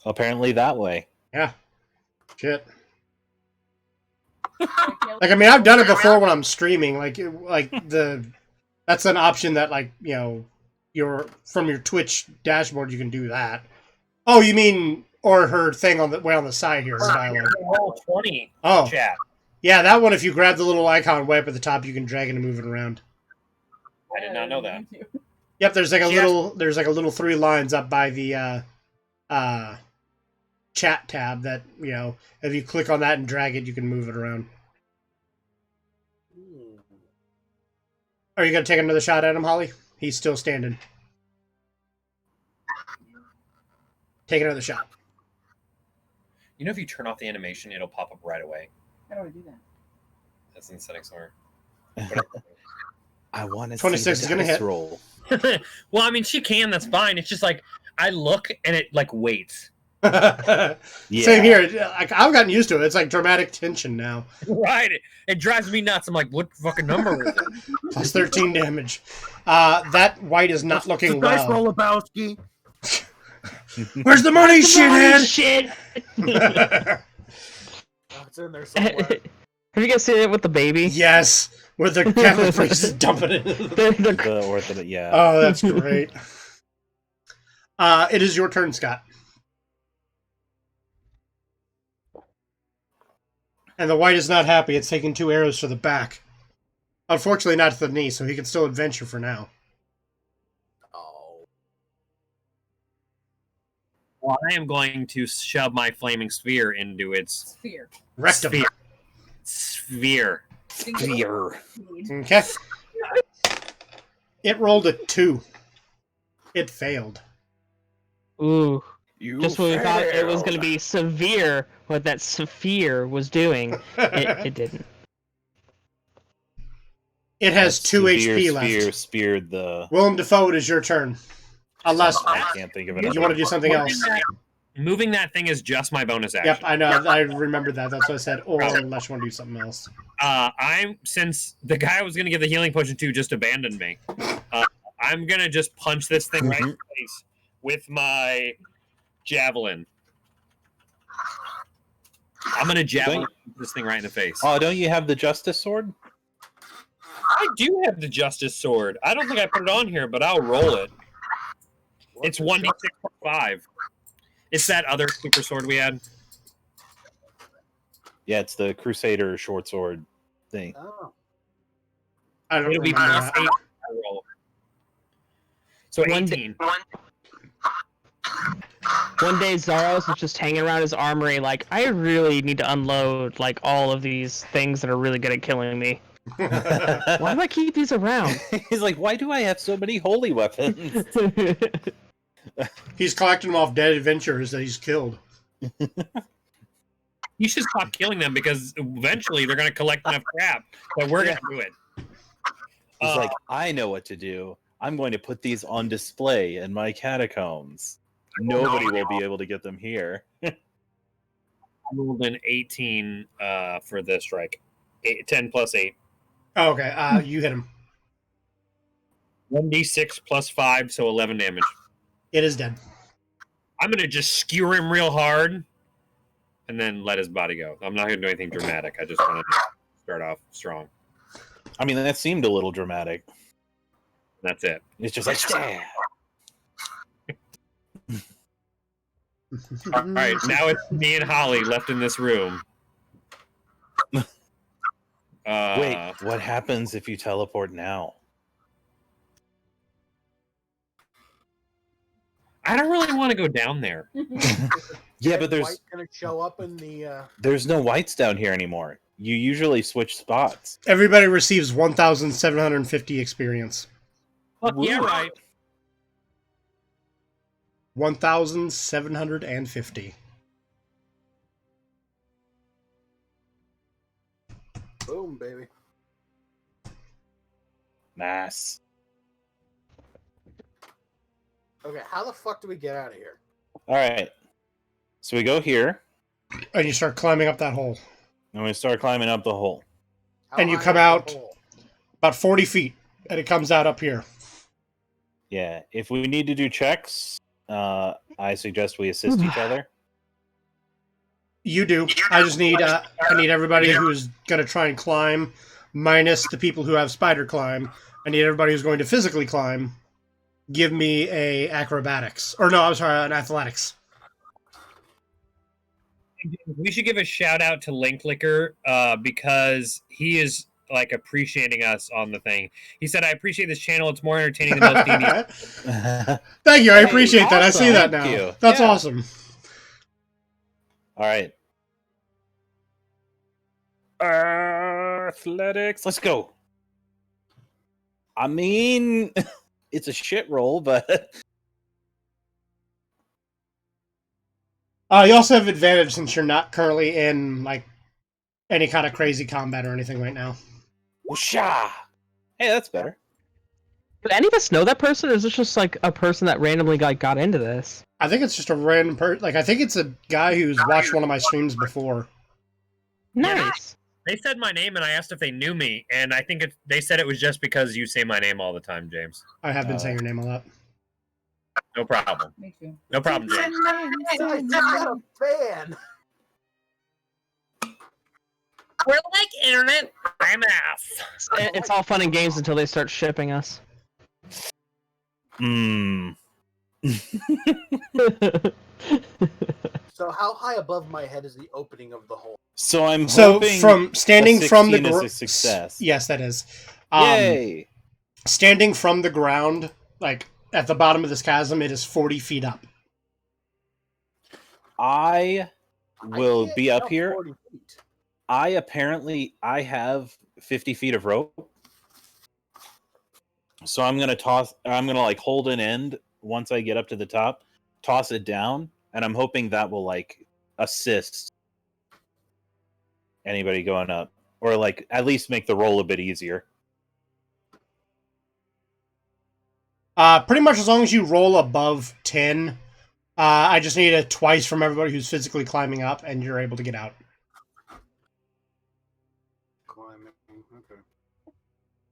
Apparently that way. Yeah. Shit. I've done it before when I'm streaming. That's an option that, from your Twitch dashboard, you can do that. Oh, you mean, or her thing on the side here, her dialogue. Roll 20 Oh. chat. Yeah, that one, if you grab the little icon way up at the top, you can drag it and move it around. I did not know that. Yep, there's a little 3 lines up by the chat tab that, if you click on that and drag it, you can move it around. Are you going to take another shot at him, Holly? He's still standing. Take another shot. You know, if you turn off the animation, it'll pop up right away. How do I do that? That's in settings somewhere. I want to 26 is gonna hit. Roll. Well, I mean, she can. That's fine. It's just I look and it waits. Yeah. Same here. I've gotten used to it. It's dramatic tension now. Right. It drives me nuts. I'm like, what fucking number is it? Plus 13 damage. That white is not looking well. Dice roll, Lebowski. Where's the money, shithead? Shit! Oh, it's in there somewhere. Have you guys seen it with the baby? Yes. Where the Catholic priest is dumping it. The Orthodox, yeah. Oh, that's great. It is your turn, Scott. And the white is not happy. It's taking 2 arrows to the back. Unfortunately, not to the knee, so he can still adventure for now. Oh. Well, I am going to shove my flaming sphere into its Sphere. Rectum. Sphere. Singular. Okay. It rolled a 2. It failed. Ooh. You Just when we thought it was failed. going to be severe, what that sphere was doing, it didn't. It has That 2 severe HP spear left. speared the. Willem Dafoe, it is your turn. Unless I can't think of it. you want to do something else. Moving that thing is just my bonus action. Yep, I know. I remembered that. That's what I said. Or unless you want to do something else. Since the guy I was going to give the healing potion to just abandoned me, I'm going to just punch this thing right in the face with my javelin. I'm going to javelin this thing right in the face. Oh, don't you have the Justice Sword? I do have the Justice Sword. I don't think I put it on here, but I'll roll it. It's 1d6+5. It's that other super sword we had. Yeah, it's the Crusader short sword thing. Oh. I don't It'll be remember plus that. 8 roll. So One 18. One day Zaros was just hanging around his armory like, I really need to unload like all of these things that are really good at killing me. Why do I keep these around? He's like, why do I have so many holy weapons? He's collecting them off dead adventurers that he's killed. You should stop killing them because eventually they're going to collect enough crap that we're going to do it. He's like, I know what to do. I'm going to put these on display in my catacombs. Nobody will be able to get them here. I rolled an 18 for this strike. 10 plus 8. Oh, okay. You hit him. 1d6 plus 5, so 11 damage. It is dead. I'm going to just skewer him real hard and then let his body go. I'm not going to do anything dramatic. I just want to start off strong. I mean, that seemed a little dramatic. That's it. It's just like, stab. All right, now it's me and Holly left in this room. Wait, what happens if you teleport now? I don't really want to go down there. Yeah, but there's White gonna show up in the. there's no whites down here anymore. You usually switch spots. Everybody receives 1,750 experience. Oh, yeah, right. 1,750. Boom, baby. Nice. Okay, how the fuck do we get out of here? All right. So we go here, And you start climbing up that hole. and we start climbing up the hole. How And you high come is the out- hole? About 40 feet. And it comes out up here. Yeah. If we need to do checks, I suggest we assist each other. You do. I just need I need everybody who's going to try and climb, minus the people who have spider climb. I need everybody who's going to physically climb. Give me a acrobatics. Or no, I'm sorry, an athletics. We should give a shout out to Link Licker because he is like appreciating us on the thing. He said, "I appreciate this channel. It's more entertaining than most D&D." Thank you. I Hey, appreciate that. I see awesome. that Thank now. you. That's Yeah. awesome. All right. Athletics. Let's go. I mean, it's a shit roll, but You also have advantage since you're not currently in like any kind of crazy combat or anything right now. whoosha. Hey, that's better. Did any of us know that person, or is this just like a person that randomly got into this? I think it's just a random person. Like I think it's a guy who's watched one of my streams before. Nice. They said my name, and I asked if they knew me, and I think they said it was just because you say my name all the time, James. I have been saying your name a lot. No problem. Me too. No problem, James. I just got a fan. We're like internet IMF. It's all fun and games until they start shipping us. Hmm. So how high above my head is the opening of the hole? So I'm So hoping from standing a from the 16 is a success. yes, that is. Yay! Standing from the ground, like at the bottom of this chasm, it is 40 feet up. I will can't be up jump here. 40 feet. I have 50 feet of rope. So I'm gonna like hold an end once I get up to the top, toss it down, and I'm hoping that will like assist anybody going up. Or like at least make the roll a bit easier. Pretty much as long as you roll above 10, I just need it twice from everybody who's physically climbing up, and you're able to get out. Climbing. Okay.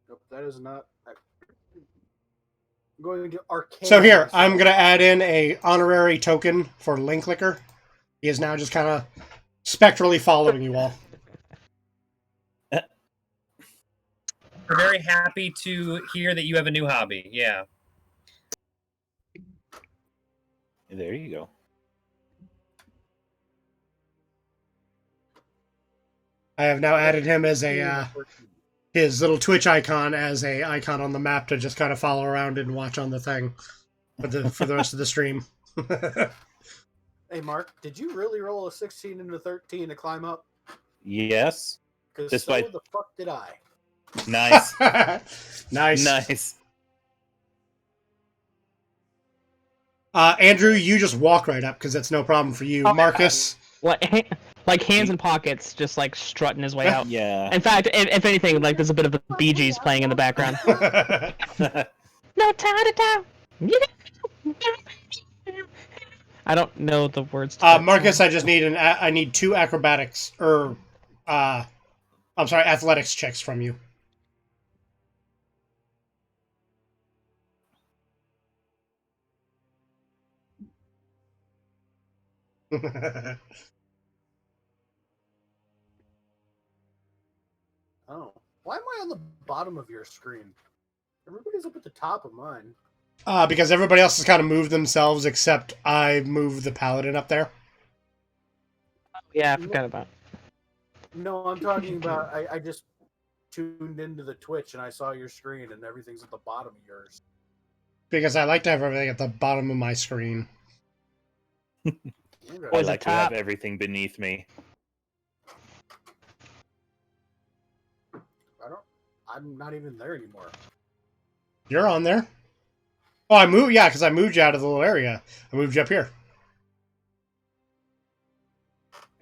Nope, that is not. I'm going to arcane. So here, I'm going to add in a honorary token for Link Licker. He is now just kind of spectrally following you all. We're very happy to hear that you have a new hobby. Yeah. There you go. I have now added him as a his little Twitch icon as a icon on the map to just kind of follow around and watch on the thing for the rest of the stream. Hey, Mark, did you really roll a 16 and a 13 to climb up? Yes. Because Despite- so the fuck did I. Nice. Nice. Nice. Andrew, you just walk right up because that's no problem for you. Oh, Marcus. Like hands in pockets, just like strutting his way out. Yeah. In fact, if anything, like there's a bit of the Bee Gees playing in the background. No time to time. I don't know the words. To that Marcus, song. I just need I need 2 acrobatics or I'm sorry, athletics checks from you. Oh. Why am I on the bottom of your screen? Everybody's up at the top of mine. Because everybody else has kind of moved themselves except I moved the paladin up there. Yeah, I forgot about. No, I'm talking about. I just tuned into the Twitch and I saw your screen and everything's at the bottom of yours. Because I like to have everything at the bottom of my screen. I Was it like to have top? everything beneath me. I'm not even there anymore. You're on there. Oh, I moved. Yeah, because I moved you out of the little area. I moved you up here.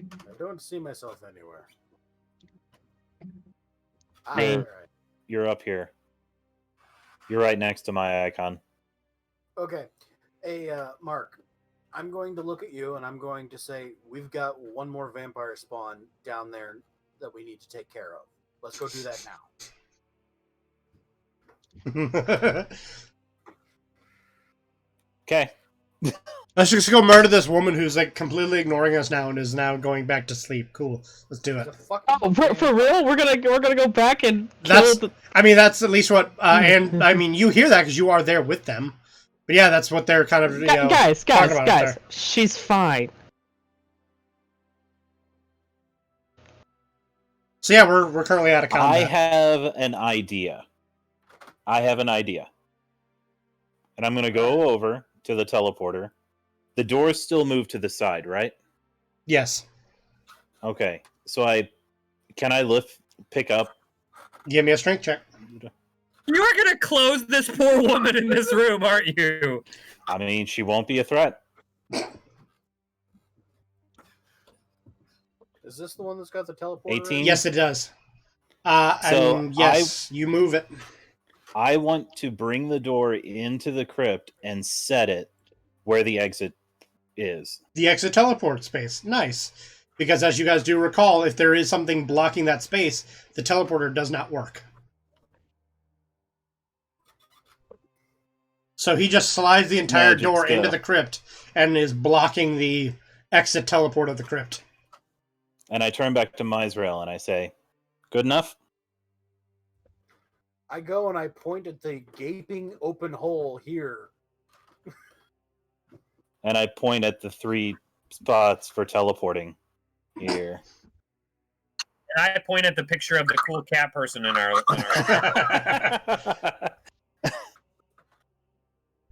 I don't see myself anywhere. Same. Alright. You're up here. You're right next to my icon. Okay. Hey, Mark, I'm going to look at you and I'm going to say, we've got one more vampire spawn down there that we need to take care of. Let's go do that now. Okay. Let's just go murder this woman who's like completely ignoring us now and is now going back to sleep. Cool. Let's do it. The fucking Oh, for real? We're gonna go back and kill That's. the... I mean, that's at least what. And I mean, you hear that because you are there with them. But yeah, that's what they're kind of guys, talking about up there. she's fine. So yeah, we're currently out of combat. I have an idea. And I'm going to go over to the teleporter. The doors still move to the side, right? Yes. Okay. So can I pick up? Give me a strength check. You are gonna close this poor woman in this room, aren't you? I mean, she won't be a threat. Is this the one that's got the teleporter? 18? Yes, it does. So and yes, you move it. I want to bring the door into the crypt and set it where the exit is. The exit teleport space. Nice. Because as you guys do recall, if there is something blocking that space, the teleporter does not work. So he just slides the entire Magic door skill. into the crypt and is blocking the exit teleport of the crypt. And I turn back to Mizrael and I say, "Good enough?" I go and I point at the gaping open hole here. And I point at the 3 spots for teleporting here. And I point at the picture of the cool cat person in our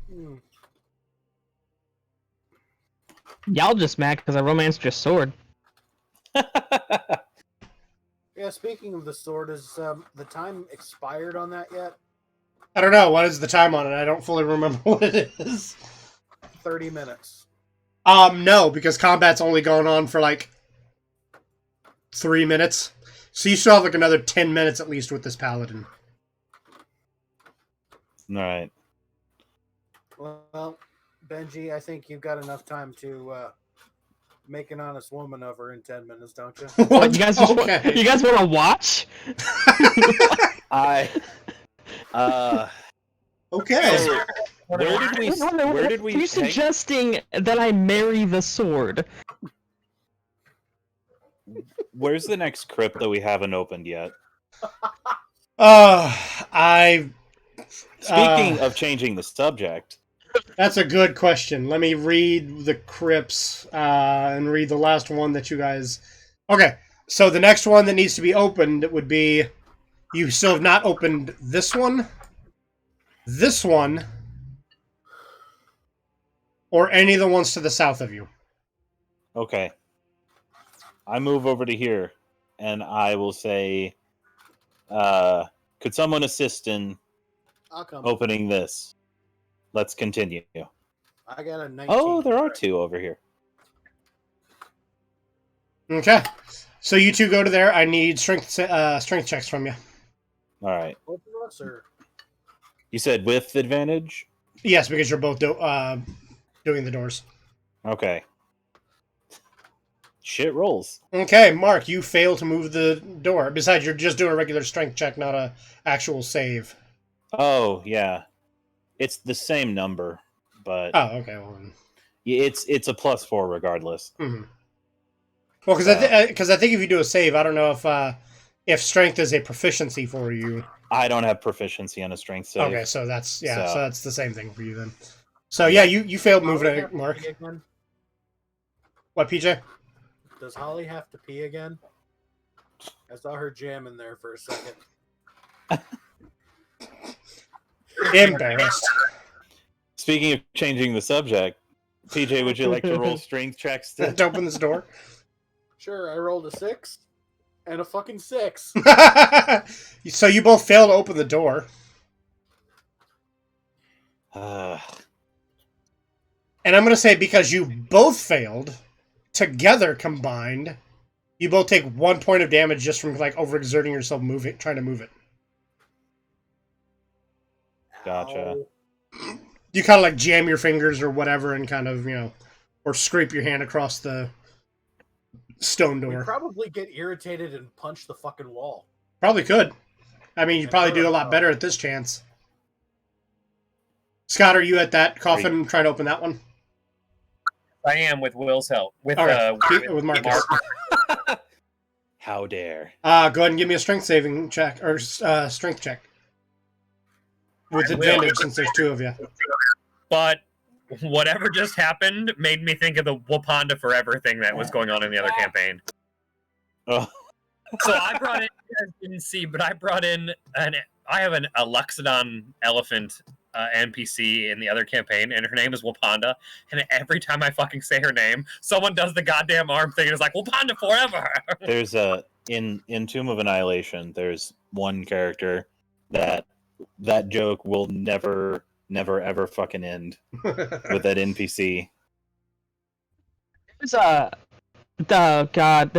Hmm. Y'all just mad because I romanced your sword. Yeah, speaking of the sword, is the time expired on that yet? I don't know. What is the time on it? I don't fully remember what it is. 30 minutes. No, because combat's only going on for like 3 minutes. So you still have like another 10 minutes at least with this paladin. All right. Well, Benji, I think you've got enough time to make an honest woman of her in 10 minutes, don't you? What, you guys? Okay. You guys want to watch? I. Okay. So, where did we? Are you suggesting that I marry the sword? Where's the next crypt that we haven't opened yet? I. Speaking of changing the subject, That's a good question. Let me read the crypts and read the last one that you guys. Okay, so the next one that needs to be opened would be. You still have not opened this one, or any of the ones to the south of you. okay. I move over to here, and I will say, could someone assist in I'll come. opening this? Let's continue. I got a 19. Oh, there are 2 over here. Okay, so you two go to there. I need strength checks from you. All right. Both of us, or You said with advantage? Yes, because you're both doing the doors. Okay. Shit rolls. Okay, Mark, you fail to move the door. Besides, you're just doing a regular strength check, not a actual save. Oh, yeah. It's the same number, but Oh, okay. Well, it's a +4 regardless. mm-hmm. Well, because I think if you do a save, I don't know if strength is a proficiency for you. I don't have proficiency on a strength save. Okay, so that's so that's the same thing for you then. So Does you failed moving Holly it, have to Mark. pee again? What, PJ? Does Holly have to pee again? I saw her jam in there for a second. Embarrassed. Speaking of changing the subject, PJ, would you like to roll strength checks to To open this door. Sure, I rolled a 6 and a fucking 6. So you both failed to open the door. And I'm going to say because you both failed, together combined, you both take 1 point of damage just from like overexerting yourself trying to move it. Gotcha. Ow. You kind of like jam your fingers or whatever and kind of, or scrape your hand across the stone We door. probably get irritated and punch the fucking wall. Probably could. I mean, you'd And probably hurt do a lot ourselves. better at this chance. Scott, are you at that coffin trying to open that one? I am with Will's help. With Okay, with Marcus. How dare. Go ahead and give me a strength saving check, or strength check. With I will. advantage, since there's 2 of you. But whatever just happened made me think of the Wakanda Forever thing that was going on in the other campaign. Oh. So I brought in, you guys didn't see, but I brought in I have a Luxodon elephant NPC in the other campaign, and her name is Wakanda. And every time I fucking say her name, someone does the goddamn arm thing and is like, Wakanda Forever! There's in Tomb of Annihilation, there's one character that joke will never ever fucking end with that NPC. There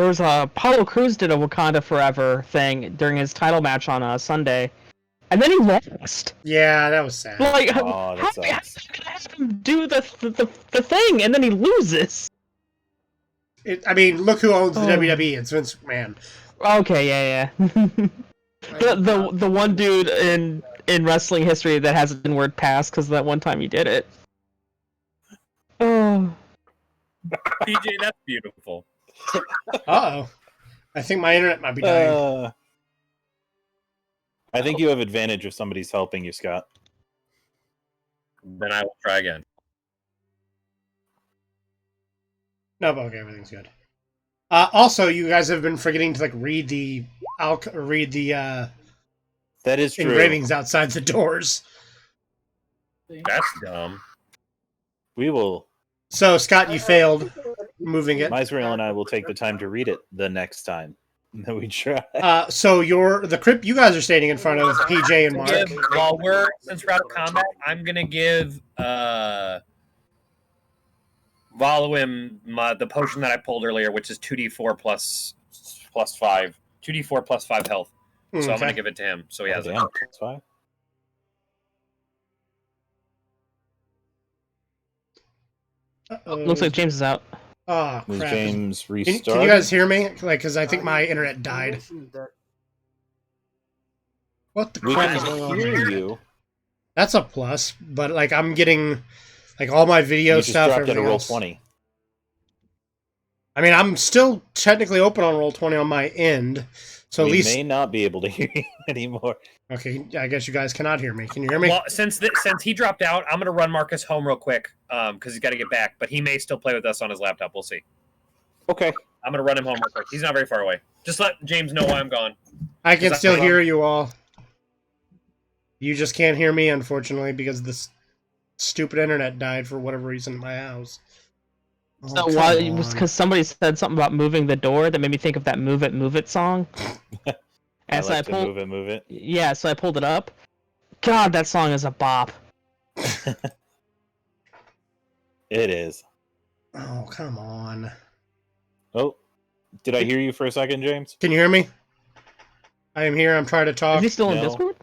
was a Apollo Crews did a Wakanda Forever thing during his title match on Sunday, and then he lost. Yeah, that was sad. Like, Oh, that how sucks. can I have him do the thing and then he loses? I mean, look who owns the WWE. It's Vince McMahon. Okay, yeah. the one dude in wrestling history that hasn't been word passed because that one time he did it. Oh. PJ, that's beautiful. Uh-oh. I think my internet might be dying. I think you have advantage if somebody's helping you, Scott. Then I will try again. No, but okay, everything's good. Also, you guys have been forgetting to read the That is true. engravings outside the doors. That's dumb. We will. So, Scott, you failed moving it. Misrael and I will take the time to read it the next time that we try. So the crypt you guys are standing in front of PJ and Mark. Since we're out of combat, I'm gonna give Voluim the potion that I pulled earlier, which is 2d4 plus 5. 2d4 plus 5 health. So I'm gonna give it to him. So he has it. That's fine. Looks like James is out. Oh, Was crap. James restart? Can you guys hear me? Because I think my internet died. What the We crap is can going on hear here? you. That's a plus, but I'm getting all my video You just stuff. dropped at a Everything roll else. 20. I mean, I'm still technically open on roll 20 on my end, so We at least may not be able to hear you anymore. okay. I guess you guys cannot hear me. Can you hear me? Well, since he dropped out, I'm gonna run Marcus home real quick because he's got to get back. But he may still play with us on his laptop. We'll see. Okay. I'm gonna run him home real quick. He's not very far away. Just let James know why I'm gone. I can that still wrong? hear you all. You just can't hear me, unfortunately, because this stupid internet died for whatever reason in my house. Oh, So come why? It was on. because somebody said something about moving the door that made me think of that "Move It, Move It" song. I And so like I pulled. to move it. Yeah, so I pulled it up. God, that song is a bop. It is. Oh, come on. Oh, did I hear you for a second, James? Can you hear me? I am here. I'm trying to talk. Is he still in No. Discord?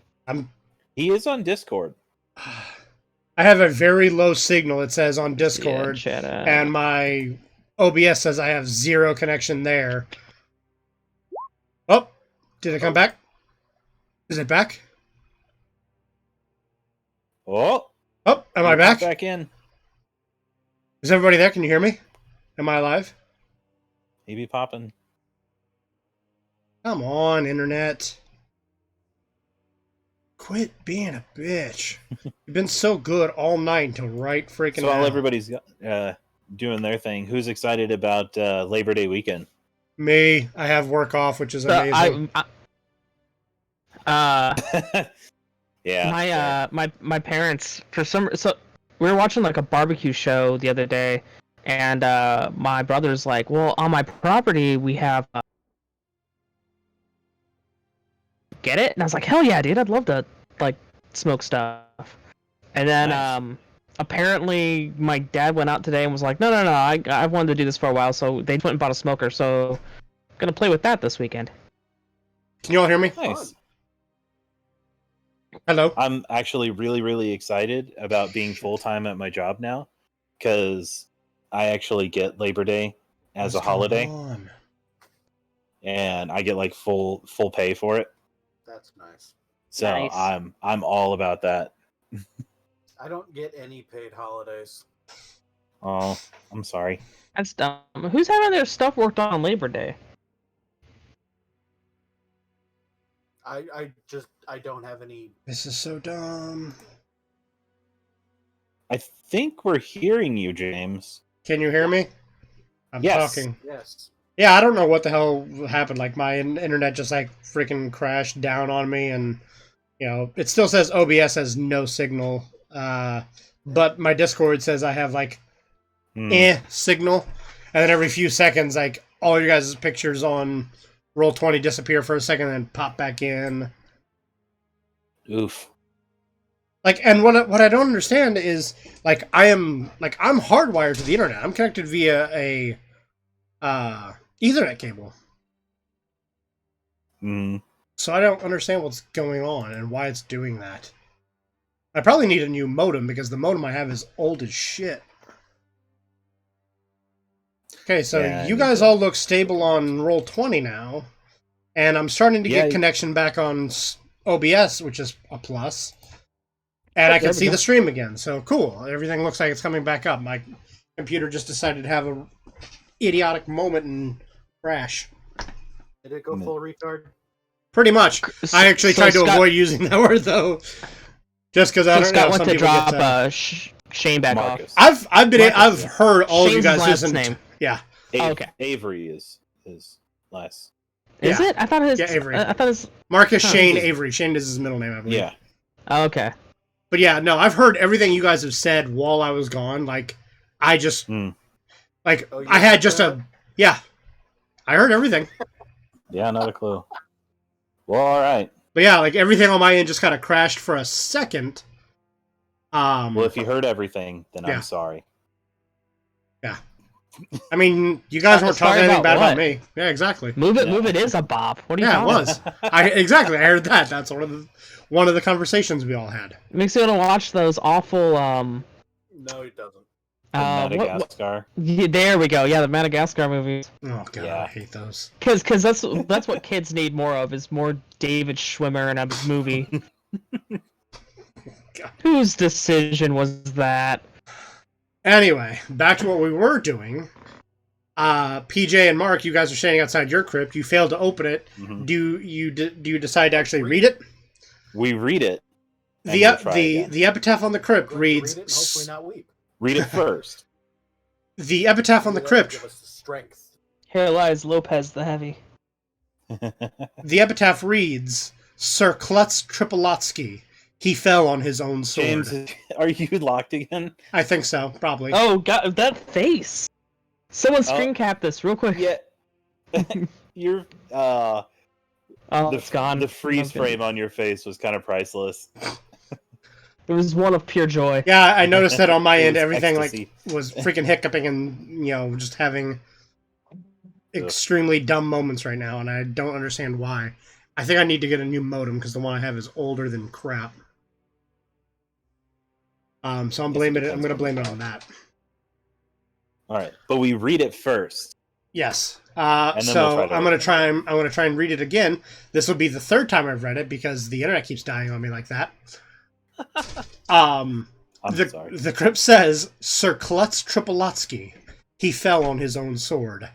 He is on Discord. I have a very low signal, it says on Discord, Yeah, chat out. and my OBS says I have 0 connection there. Oh, did it come back? Is it back? Oh, Oh, am I you back? got back in. Is everybody there? Can you hear me? Am I alive? Maybe popping. Come on, internet. Quit being a bitch. You've been so good all night until right freaking So while now. everybody's doing their thing, who's excited about Labor Day weekend? Me, I have work off, which is So amazing. Yeah. my parents so we were watching a barbecue show the other day, and my brother's like, well, on my property we have get it, and I was like, hell yeah, dude, I'd love to smoke stuff. And then Nice. Apparently my dad went out today and was like, no, I wanted to do this for a while, so they went and bought a smoker, so I'm gonna play with that this weekend. Can you all hear me? Nice. Hello? I'm actually really, really excited about being full time at my job now, because I actually get Labor Day as What's a holiday, going on? and I get full pay for it. That's nice. So Nice. I'm all about that. I don't get any paid holidays. Oh, I'm sorry. That's dumb. Who's having their stuff worked on Labor Day? I don't have any. This is so dumb. I think we're hearing you, James. Can you hear me? I'm Yes. talking. Yes. Yeah, I don't know what the hell happened. My internet just freaking crashed down on me, and it still says OBS has no signal. But my Discord says I have signal, and then every few seconds, all your guys' pictures on Roll20 disappear for a second and then pop back in. Oof. And what I don't understand is I'm hardwired to the internet. I'm connected via a Ethernet cable. So I don't understand what's going on and why it's doing that. I probably need a new modem because the modem I have is old as shit. Okay, so Yeah, you guys all look stable on Roll20 now, and I'm starting to get connection back on OBS, which is a plus. And I can see the stream again, so cool. Everything looks like it's coming back up. My computer just decided to have a idiotic moment and crash. Did it go full retard? Pretty much. I actually tried to Scott, avoid using that word though, just because I don't Scott know. went Some to people drop get. Shane back Marcus. off. I've heard all Shane's of you guys his last listen. name. Yeah. Okay. Avery is less. Is Yeah. it? I thought his. Yeah, Avery. I thought his. Marcus Huh. Shane Avery. Shane is his middle name, I believe. Yeah. Oh, okay. But yeah, no, I've heard everything you guys have said while I was gone. Like, I just like Oh, you I had heard just that? I heard everything. Yeah, not a clue. Well, all right. But yeah, like everything on my end just kind of crashed for a second. Well, if you heard everything, then Yeah. I'm sorry. I mean, you guys weren't Sorry talking anything bad about about me. Yeah, exactly. Move Yeah. it is a bop. What are you Yeah, it talking was. Exactly. I heard that. That's one of the conversations we all had. It makes me want to watch those awful No, he doesn't. Madagascar. Yeah, there we go. Yeah, the Madagascar movies. Oh god, Yeah. I hate those. Because that's what kids need more of is more David Schwimmer in a movie. God. Whose decision was that? Anyway, back to what we were doing. PJ and Mark, you guys are standing outside your crypt. You failed to open it. Mhm. Do you decide to actually read it? We read it. and The we'll try again. the epitaph on the crypt Going to reads. read it and hopefully not weep. Read it first. The epitaph on the Maybe that will crypt. Give us the strength. Here lies Lopez the Heavy. The epitaph reads: Sir Klutz Tripolotsky. He fell on his own sword. James, are you locked again? I think so, probably. Oh god, that face! Someone Oh. screen cap this real quick. Yeah. You're Oh, it's gone. The freeze Okay. frame on your face was kind of priceless. It was one of pure joy. Yeah, I noticed that on my It end, was everything ecstasy. was freaking hiccuping and just having extremely dumb moments right now, and I don't understand why. I think I need to get a new modem because the one I have is older than crap. So I'm going to blame it on that. All right, but we read it first. Yes. then we'll So try to I'm gonna open try and read it again. This will be the third time I've read it because the internet keeps dying on me like that. I'm sorry. The crypt says Sir Klutz Tripolotsky. He fell on his own sword.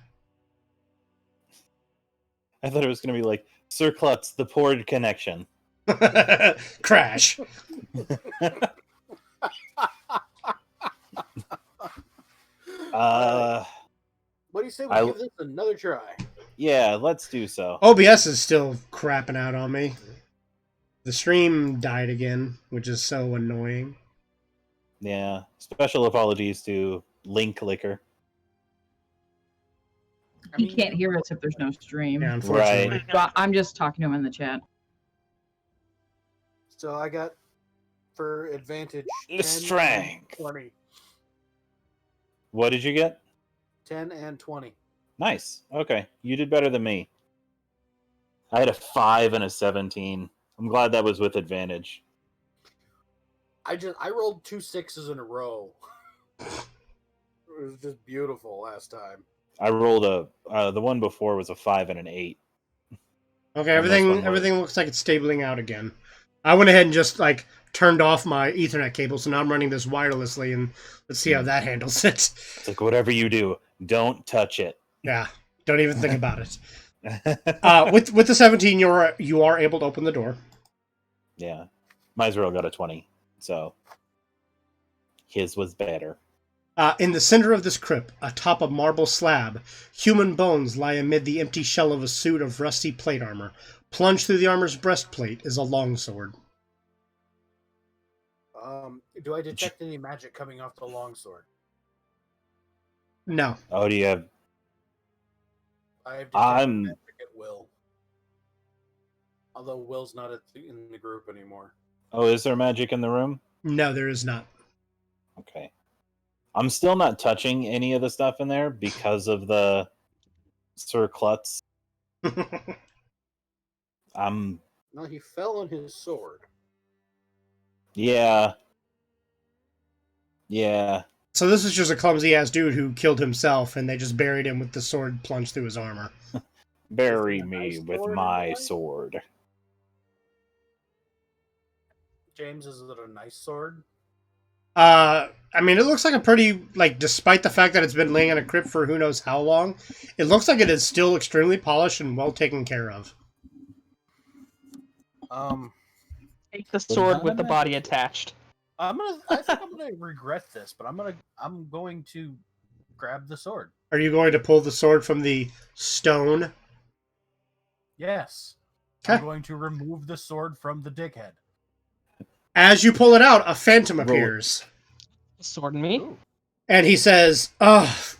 I thought it was going to be like Sir Klutz, the port connection. Crash. What do you say we I- give this another try? Yeah, let's do so. OBS is still crapping out on me. The stream died again, which is so annoying. Yeah, special apologies to Link Licker. I He mean, can't hear us if there's no stream. Yeah, unfortunately. So I'm just talking to him in the chat. So I got for advantage The 10 strength. and 20. What did you get? 10 and 20. Nice. Okay, you did better than me. I had a 5 and a 17. I'm glad that was with advantage. I rolled 2 6s in a row. It was just beautiful last time. I rolled the one before was a 5 and an 8. Okay, On this one, everything looks like it's stabling out again. I went ahead and just turned off my Ethernet cable, so now I'm running this wirelessly, and let's see how that handles it. It's like whatever you do, don't touch it. Yeah, don't even think about it. With the 17, you are able to open the door. Yeah, Mizrael got a 20, so his was better. In the center of this crypt, atop a marble slab, human bones lie amid the empty shell of a suit of rusty plate armor. Plunged through the armor's breastplate is a longsword. Do I detect any magic coming off the longsword? No. Oh, do you have? I have detected I'm- magic at will. Although Will's not in the group anymore. Oh, is there magic in the room? No, there is not. Okay. I'm still not touching any of the stuff in there because of the Sir Klutz. I'm No, he fell on his sword. yeah. Yeah. So this is just a clumsy-ass dude who killed himself, and they just buried him with the sword plunged through his armor. Bury Is it a me nice with sword, my anyway? sword. James, is it a nice sword? I mean, it looks like a pretty, like, despite the fact that it's been laying in a crypt for who knows how long, it looks like it is still extremely polished and well taken care of. Take the sword with the body attached. I think I'm gonna regret this, but I'm going to grab the sword. Are you going to pull the sword from the stone? Yes. Okay. I'm going to remove the sword from the dickhead. As you pull it out, a phantom appears. Sword in me. Ooh. And he says, "Oh,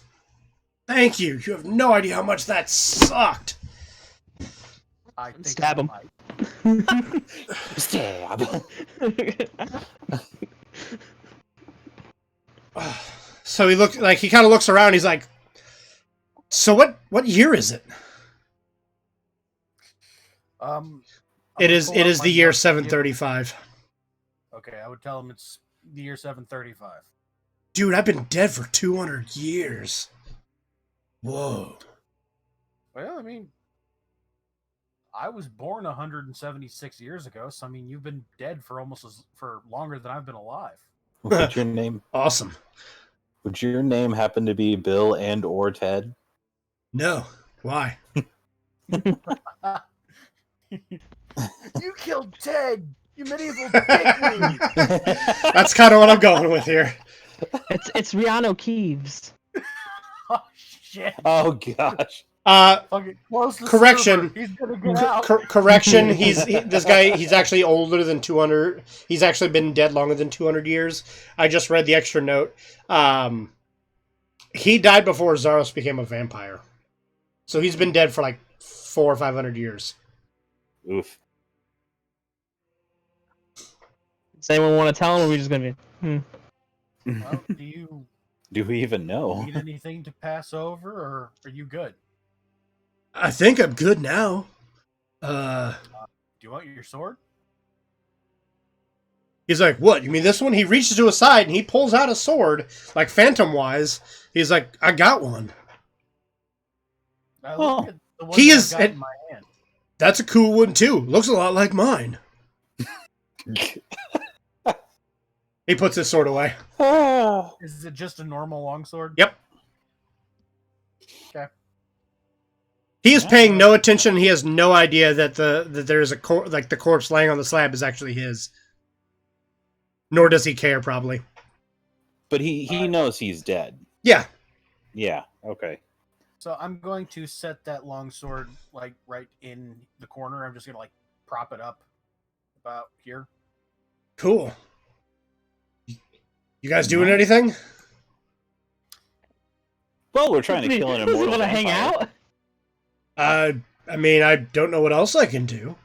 thank you. You have no idea how much that sucked." I think Stab I him. might. Stab. So he kind of looks around. He's like, "So what year is it?" It is the year 735. Okay, I would tell him it's the year 735. Dude, I've been dead for 200 years. Whoa. Well, I mean, I was born 176 years ago, so I mean, you've been dead for for longer than I've been alive. What's your name? Awesome. Would your name happen to be Bill and or Ted? No. Why? You killed Ted! You medieval dickweed! That's kind of what I'm going with here. It's Rihanna Keeves. Oh, shit. Oh gosh. Fucking close to Correction. He's gonna get out. Correction. This guy. He's actually older than 200. He's actually been dead longer than 200 years. I just read the extra note. He died before Zaros became a vampire, so he's been dead for like 400 or 500 years. Oof. Does anyone want to tell him, or are we just gonna be? Well, Do we even know? need anything to pass over, or are you good? I think I'm good now. Do you want your sword? He's like, "What? You mean this one?" He reaches to his side and he pulls out a sword, like phantom-wise. He's like, "I got one." Look at the one He that is- I've got in my hand. That's a cool one too. Looks a lot like mine. He puts his sword away. Is it just a normal longsword? Yep. Okay. He is paying no attention. He has no idea that there's a the corpse laying on the slab is actually his. Nor does he care, probably. But he knows he's dead. Yeah. Yeah. Okay. So I'm going to set that longsword like right in the corner. I'm just gonna like prop it up about here. Cool. You guys doing anything? Well, we're trying to kill an immortal Want to hang vampire. out? I mean, I don't know what else I can do.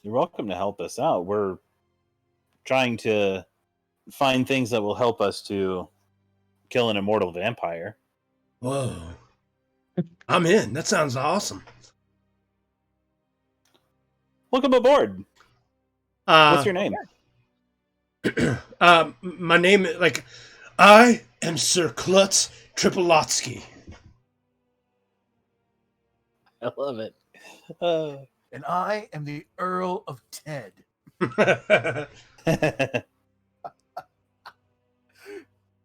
You're welcome to help us out. We're trying to find things that will help us to kill an immortal vampire. Whoa. I'm in. That sounds awesome. Welcome aboard. What's your name? My name, I am Sir Klutz Tripolotsky. I love it. And I am the Earl of Ted.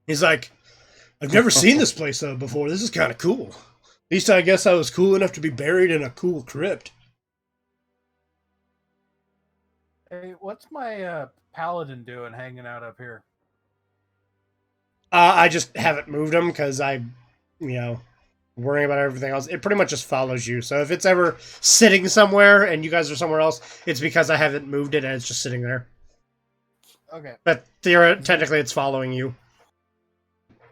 He's like, I've never seen this place before. This is kind of cool. At least I guess I was cool enough to be buried in a cool crypt. Hey, what's my paladin doing hanging out up here? I just haven't moved him because worrying about everything else. It pretty much just follows you. So if it's ever sitting somewhere and you guys are somewhere else, it's because I haven't moved it and it's just sitting there. Okay. But technically it's following you.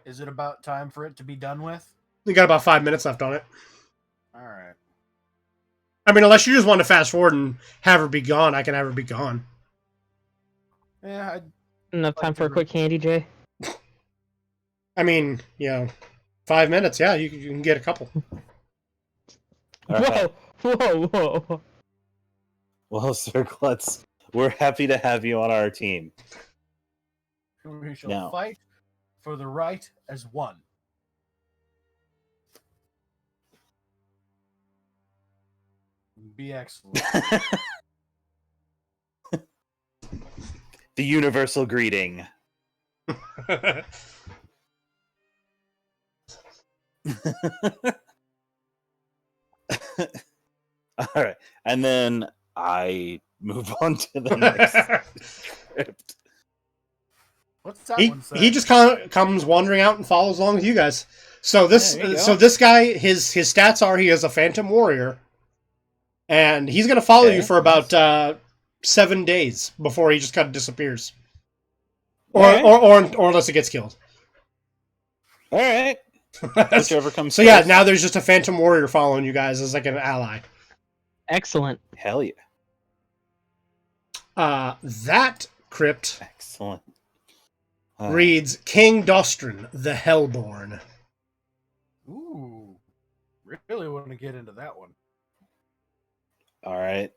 Is it about time for it to be done with? You got about 5 minutes left on it. All right. I mean, unless you just want to fast forward and have her be gone, I can have her be gone. Yeah. Enough time for a quick candy, Jay. I mean, 5 minutes. Yeah, you can get a couple. Whoa. Well, Sir Klutz, we're happy to have you on our team. We shall Now. fight for the right as one. Be excellent. The universal greeting. All right, and then I move on to the next script. What's that one say? He just comes wandering out and follows along with you guys. So this Yeah, this guy, his stats are he is a Phantom Warrior, and he's going to follow you for about 7 days before he just kind of disappears, or unless it gets killed. All right. Whichever comes so first. yeah, now there's just a Phantom Warrior following you guys as like an ally. Excellent. Hell yeah. That crypt Excellent. reads King Dostrin, the Hellborn. Ooh, really want to get into that one. All right.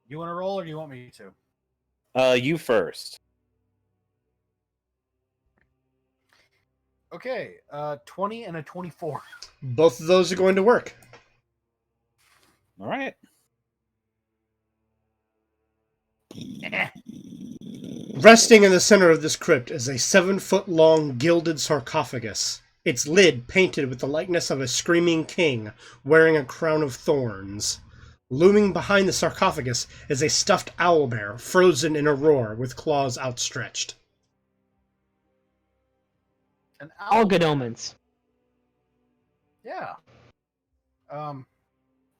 You want to roll, or do you want me to? You first. Okay, 20 and a 24. Both of those are going to work. All right. Resting in the center of this crypt is a 7-foot-long gilded sarcophagus. Its lid painted with the likeness of a screaming king wearing a crown of thorns. Looming behind the sarcophagus is a stuffed owlbear frozen in a roar with claws outstretched. All good omens. Yeah. Got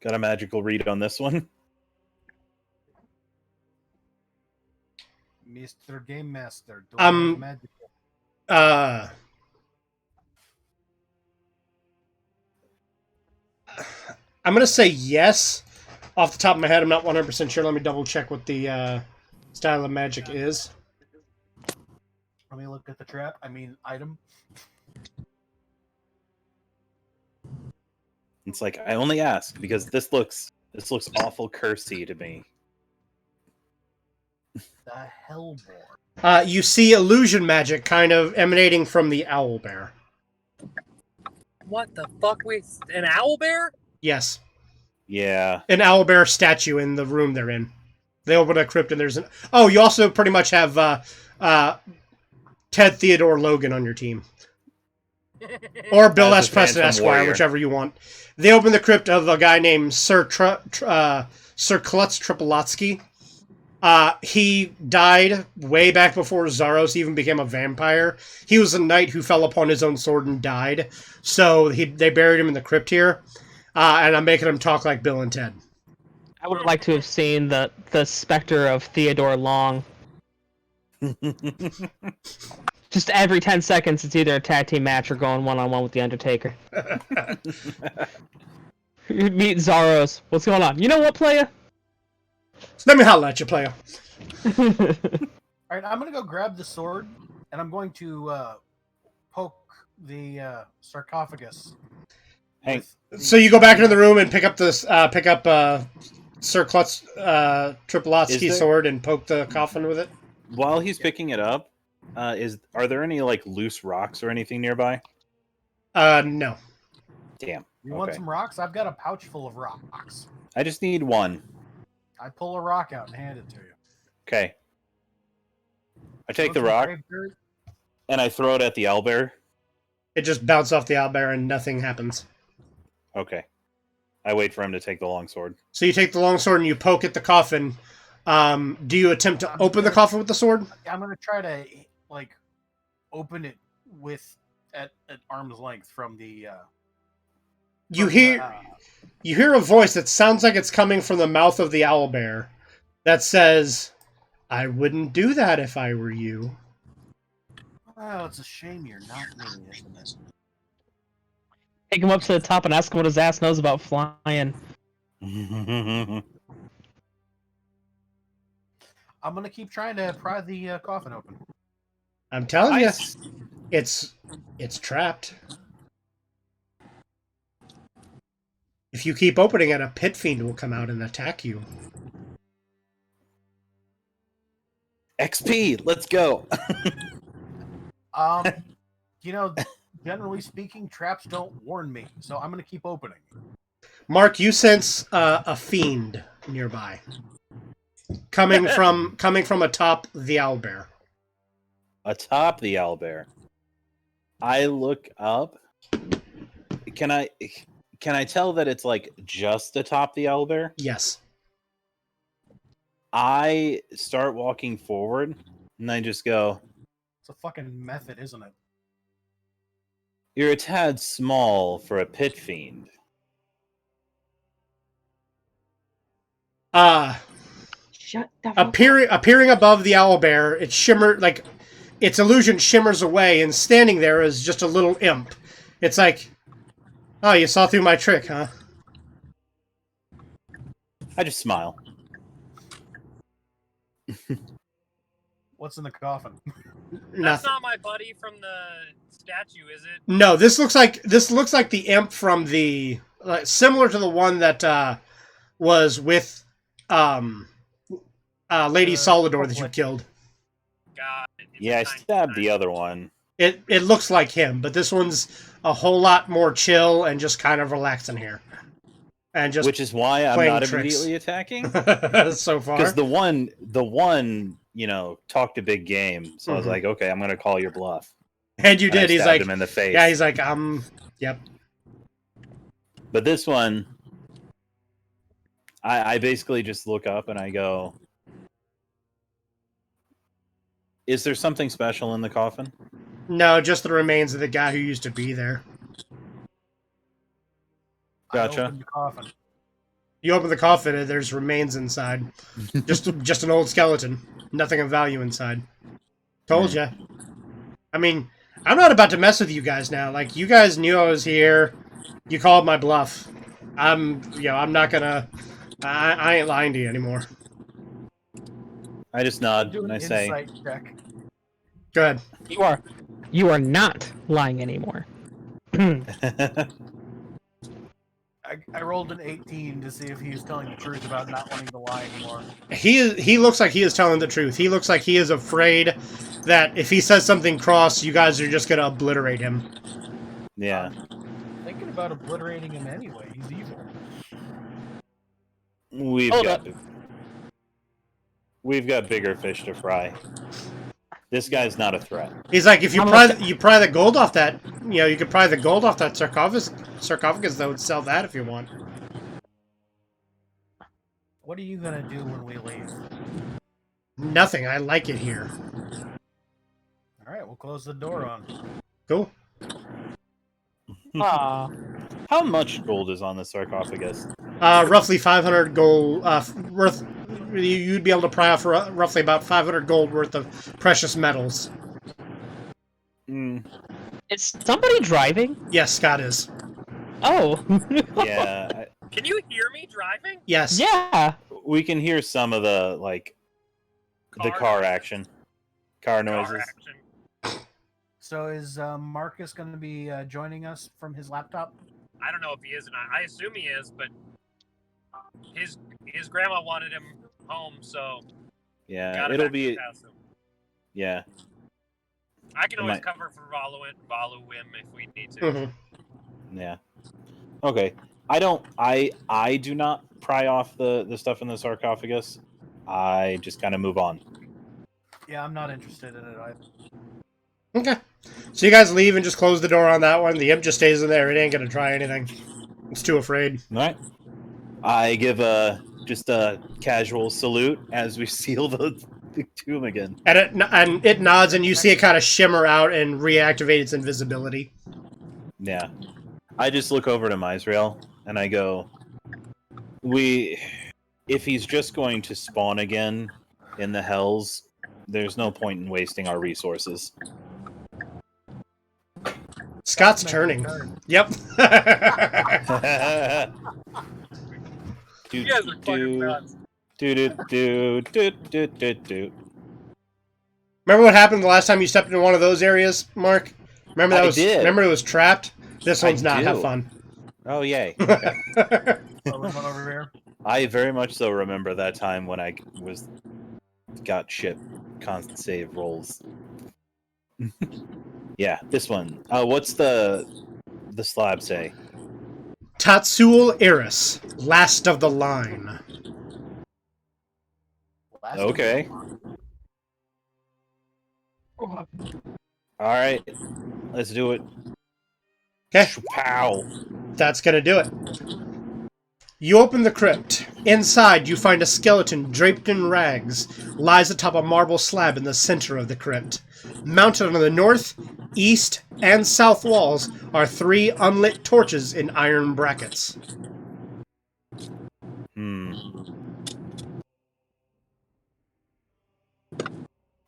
a magical read on this one. Mr. Game Master. Magical. I'm going to say yes. Off the top of my head, I'm not 100% sure. Let me double check what the style of magic is. Let me look at the trap. Item. It's like I only ask because this looks awful cursey to me. The Hellborn. You see illusion magic kind of emanating from the owlbear. What the fuck? Wait, an owlbear? Yes. Yeah. An owlbear statue in the room they're in. They open a crypt and there's an... Oh, you also pretty much have Ted Theodore Logan on your team. Or Bill S. Preston Esquire, whichever you want. They open the crypt of a guy named Sir Klutz Tripolotsky. He died way back before Zaros even became a vampire. He was a knight who fell upon his own sword and died. So they buried him in the crypt here. And I'm making him talk like Bill and Ted. I would like to have seen the specter of Theodore Long. Just every 10 seconds, it's either a tag team match or going one-on-one with The Undertaker. You meet Zaros. What's going on? You know what, playa? Let me holler at you, player. Alright, I'm going to go grab the sword, and I'm going to poke the sarcophagus. Hey. So you go back into the room and pick up this, Sir Klutz Tripolotsky sword and poke the coffin with it? While he's picking it up, are there any like loose rocks or anything nearby? No. Damn. You want some rocks? I've got a pouch full of rocks. I just need one. I pull a rock out and hand it to you. Okay. I take the rock and I throw it at the owlbear. It just bounces off the owlbear and nothing happens. Okay. I wait for him to take the longsword. So you take the longsword and you poke at the coffin. Do you attempt to open the coffin with the sword? I'm going to try to open it at arm's length from the... You hear a voice that sounds like it's coming from the mouth of the owlbear that says, "I wouldn't do that if I were you." Oh, it's a shame you're not me, isn't it? Take him up to the top and ask him what his ass knows about flying. I'm going to keep trying to pry the coffin open. I'm telling you, it's trapped. If you keep opening it, a pit fiend will come out and attack you. XP, let's go. Generally speaking, traps don't warn me, so I'm going to keep opening. Mark, you sense a fiend nearby. coming from atop the owlbear. Atop the owlbear. I look up. Can I tell that it's like just atop the owlbear? Yes. I start walking forward, and I just go, It's a fucking method, isn't it? "You're a tad small for a pit fiend." Shut the fuck up. Appearing above the owlbear, it shimmered like its illusion shimmers away, and standing there is just a little imp. It's like, oh, you saw through my trick, huh? I just smile. What's in the coffin? That's Nothing. not my buddy from the statue, is it? No, this looks like the imp from the similar to the one that was with Lady Solidor that you killed. God. Yeah, I stabbed the other one. It looks like him, but this one's a whole lot more chill and just kind of relaxing here, and just Which is why I'm playing not tricks. immediately attacking. So far. Because the one, talked a big game. So I was Mhm. like, okay, I'm going to call your bluff. And you And I did. He's stabbed like, him in the face. yeah. He's like, yep. But this one, I basically just look up and I go, is there something special in the coffin? No, just the remains of the guy who used to be there. Gotcha. I opened the coffin. You open the coffin and there's remains inside. just an old skeleton. Nothing of value inside. Told ya. I mean, I'm not about to mess with you guys now. Like, you guys knew I was here. You called my bluff. I'm not gonna. I ain't lying to you anymore. I just nod Do and an I say, insight check. Go ahead. You are not lying anymore. I rolled an 18 to see if he was telling the truth about not wanting to lie anymore. He looks like he is telling the truth. He looks like he is afraid that if he says something cross, you guys are just gonna obliterate him. yeah. Thinking about obliterating him anyway. He's evil. We've got bigger fish to fry. This guy's not a threat. He's like, if you pry the gold off that, you could pry the gold off that sarcophagus, that would sell that if you want. What are you gonna do when we leave? Nothing. I like it here. All right, we'll close the door on. Cool. Aw. How much gold is on the sarcophagus? Roughly 500 gold worth. You'd be able to pry off roughly about 500 gold worth of precious metals. Is somebody driving? Yes, Scott is. Oh. Yeah. Can you hear me driving? Yes. Yeah. We can hear some of the, the car action. Car Car noises. action. So is Marcus going to be joining us from his laptop? I don't know if he is or not. I assume he is, but his grandma wanted him home, so Yeah, got him it'll back to be... his house. Yeah. I can always Might- cover for Valuim if we need to. Mm-hmm. Yeah. Okay. I do not pry off the stuff in the sarcophagus. I just kind of move on. Yeah, I'm not interested in it either. Okay. So you guys leave and just close the door on that one. The imp just stays in there. It ain't gonna try anything. It's too afraid. All right. I give just a casual salute as we seal the tomb again. And it nods, and you see it kind of shimmer out and reactivate its invisibility. Yeah. I just look over to Misrael and I go, if he's just going to spawn again in the hells, there's no point in wasting our resources. Scott's turning. Yep. You guys are fucking nuts. Remember what happened the last time you stepped into one of those areas, Mark? Remember I did. Remember it was trapped? This one's I not. do. Have fun. Oh, yay. Okay. Oh, there's one over here. I very much so remember that time when I got shit constant save rolls. Yeah, this one. What's the slab say? Tatsul Eris, last of the line. Okay. All right, let's do it. Okay, Pow. that's gonna do it. You open the crypt. Inside, you find a skeleton draped in rags, lies atop a marble slab in the center of the crypt. Mounted on the north, east, and south walls are 3 unlit torches in iron brackets.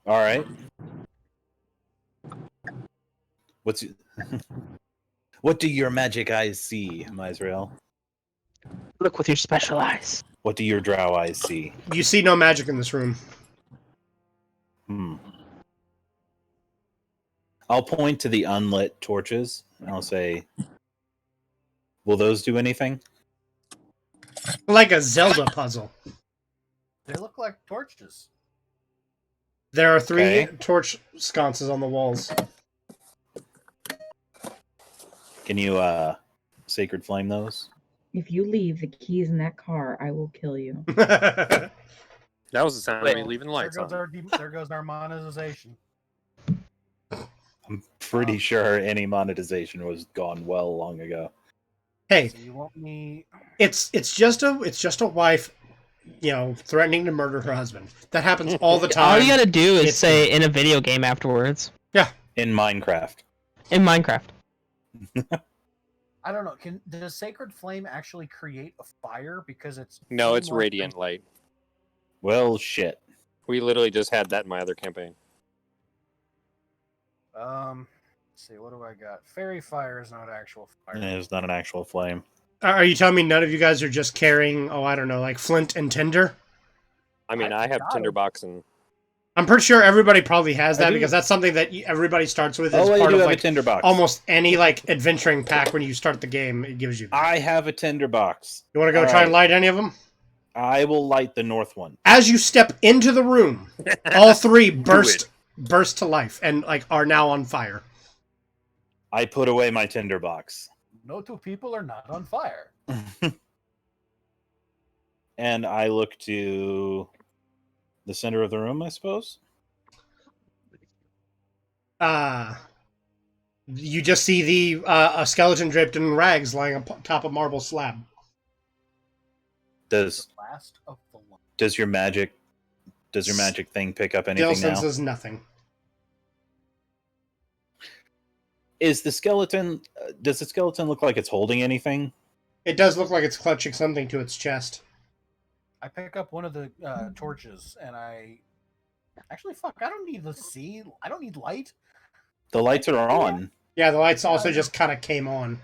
All right. What do your magic eyes see, Misrael? Look with your special eyes. What do your drow eyes see? You see no magic in this room. I'll point to the unlit torches and I'll say, will those do anything? Like a Zelda puzzle. They look like torches. There are 3 Okay. torch sconces on the walls. Can you sacred flame those? If you leave the keys in that car, I will kill you. That was the sound of me leaving the lights on. There goes our monetization. I'm pretty sure any monetization was gone well long ago. Hey, So you want me? it's just a wife, threatening to murder her husband. That happens all the time. All you gotta do is It's say good. in a video game afterwards. In Minecraft. In Minecraft. I don't know. Does Sacred Flame actually create a fire? Because it's No, it's more- radiant light. Well, shit. We literally just had that in my other campaign. Let's see, what do I got? Fairy fire is not actual fire. It's not an actual flame. Are you telling me none of you guys are just carrying, I don't know, like flint and tinder? I mean, I have got it. tinderbox and I'm pretty sure everybody probably has I that do. because that's something that everybody starts with as Oh, I part do of have like a tinderbox. almost any like adventuring pack when you start the game. It gives you. I have a tinderbox. You want to go All try and right. light any of them? I will light the north one. As you step into the room, all 3 burst to life and like are now on fire. I put away my tinderbox. No 2 people are not on fire. And I look to the center of the room, I suppose. You just see the a skeleton draped in rags lying on top of marble slab. Does The last of the line. does your magic thing pick up anything Still now? senses nothing. Is the skeleton? Does the skeleton look like it's holding anything? It does look like it's clutching something to its chest. I pick up one of the torches and I actually I don't need I don't need light. The lights are on. Yeah, the lights also just kind of came on.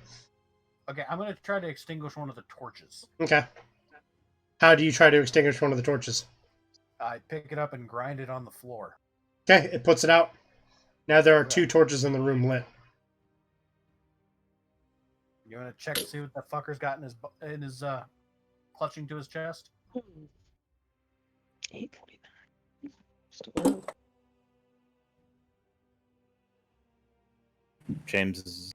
Okay, I'm gonna try to extinguish one of the torches. Okay. How do you try to extinguish one of the torches? I pick it up and grind it on the floor. Okay, it puts it out. Now there are 2 torches in the room lit. You want to check to see what the fucker's got in his clutching to his chest? 8:49. Still James,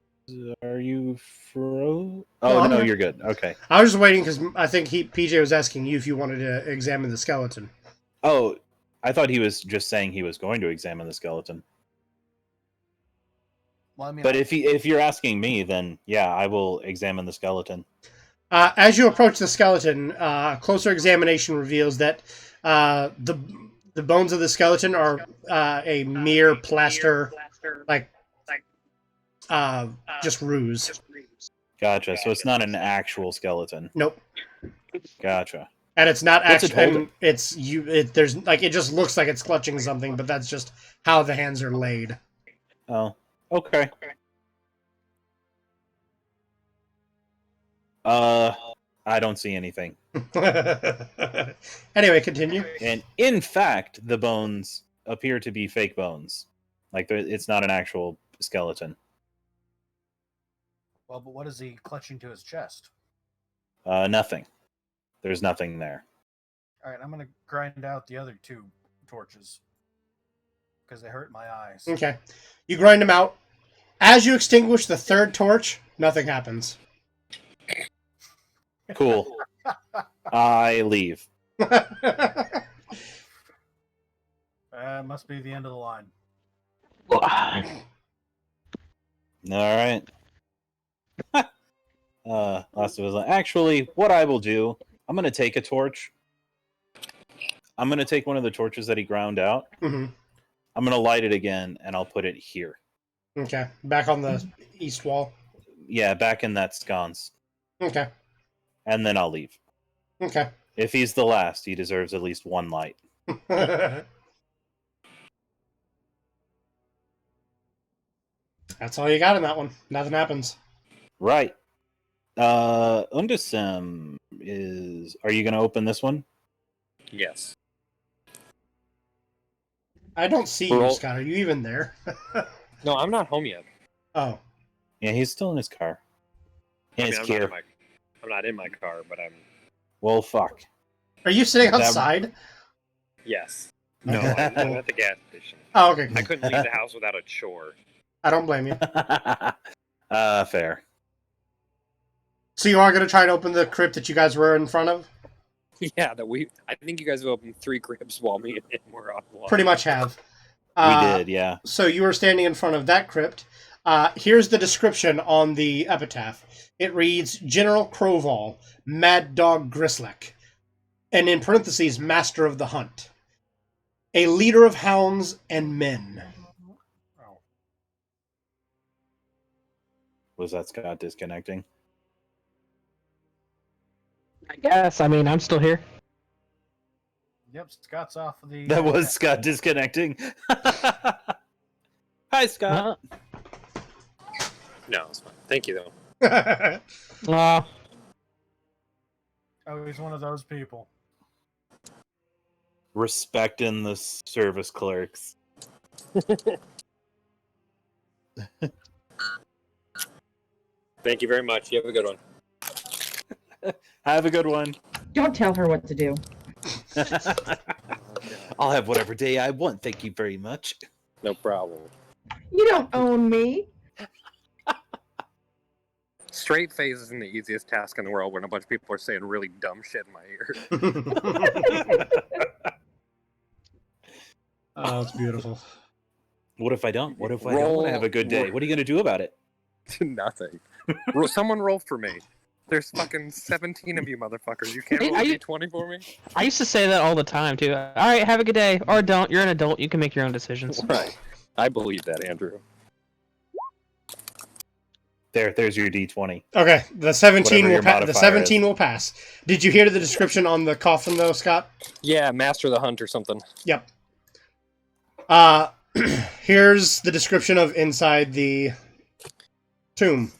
are you No, Oh I'm no, here. you're good. Okay. I was just waiting because I think PJ was asking you if you wanted to examine the skeleton. Oh, I thought he was just saying he was going to examine the skeleton. Well, I mean, But if you're asking me, then yeah, I will examine the skeleton. As you approach the skeleton, closer examination reveals that the bones of the skeleton are a mere plaster, just ruse. Gotcha. So it's not an actual skeleton. Nope. Gotcha. And it's not What's it actually. holding? There's like it just looks like it's clutching something, but that's just how the hands are laid. Oh, okay. I don't see anything. Anyway, continue. And in fact, the bones appear to be fake bones. Like it's not an actual skeleton. well, but what is he clutching to his chest? Nothing. There's nothing there. All right, I'm gonna grind out the other 2 torches because they hurt my eyes. Okay. You grind them out. As you extinguish the 3rd torch, nothing happens. Cool. I leave. Must be the end of the line. All right. Last of us. Actually, what I will do, I'm going to take a torch. I'm going to take one of the torches that he ground out. Mm-hmm. I'm going to light it again, and I'll put it here. Okay. Back on the east wall. Yeah, back in that sconce. Okay. And then I'll leave. Okay. If he's the last, he deserves at least one light. That's all you got in that one. Nothing happens. Right. Undisem is... Are you going to open this one? Yes. I don't see you, Scott. Are you even there? No, I'm not home yet. Oh. Yeah, he's still in his car. In his gear. I'm not in my car, but I'm... Well, fuck. Are you sitting outside? Yes. No, I'm at the gas station. Oh, okay. Cool. I couldn't leave the house without a chore. I don't blame you. Fair. So you are going to try to open the crypt that you guys were in front of? Yeah, I think you guys have opened 3 crypts while me and him were on one. Pretty much have. We did, yeah. So you were standing in front of that crypt. Here's the description on the epitaph. It reads, General Croval, Mad Dog Grislek, and in parentheses, Master of the Hunt. A leader of hounds and men. Was that Scott disconnecting? I guess. I mean, I'm still here. Yep, Scott's off of the... That was Scott disconnecting. Hi, Scott. No, it's fine. Thank you, though. Oh, he's one of those people. Respecting the service clerks. Thank you very much. You have a good one. Have a good one. Don't tell her what to do. I'll have whatever day I want. Thank you very much. No problem. You don't own me. Straight face isn't the easiest task in the world when a bunch of people are saying really dumb shit in my ear. Oh, it's beautiful. What if I don't? What if I don't want to have a good day? What are you going to do about it? Nothing. Someone roll for me. There's fucking 17 of you motherfuckers. You can't roll a 20 for me? I used to say that all the time, too. All right, have a good day. Or don't. You're an adult. You can make your own decisions. Right. I believe that, Andrew. There's your D20. Okay, the 17 will pass. The 17 will pass. Did you hear the description on the coffin, though, Scott? Yeah, Master of the Hunt or something. Yep. Here's the description of inside the tomb.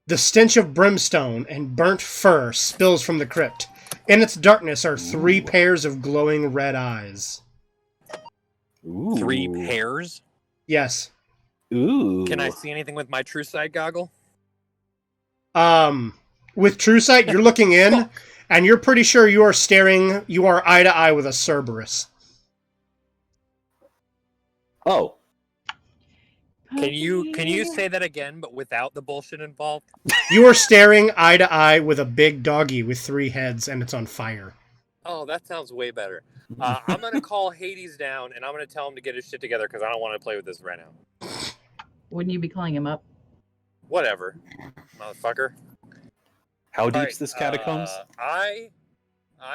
The stench of brimstone and burnt fur spills from the crypt. In its darkness are 3 pairs of glowing red eyes. Ooh. 3 pairs? Yes. Ooh. Can I see anything with my true sight goggle? With true sight, you're looking in, and you're pretty sure you are eye to eye with a Cerberus. Oh. Can you say that again, but without the bullshit involved? You are staring eye to eye with a big doggy with 3 heads, and it's on fire. Oh, that sounds way better. I'm going to call Hades down, and I'm going to tell him to get his shit together, because I don't want to play with this right now. Wouldn't you be calling him up? Whatever, motherfucker. How deep's this catacombs?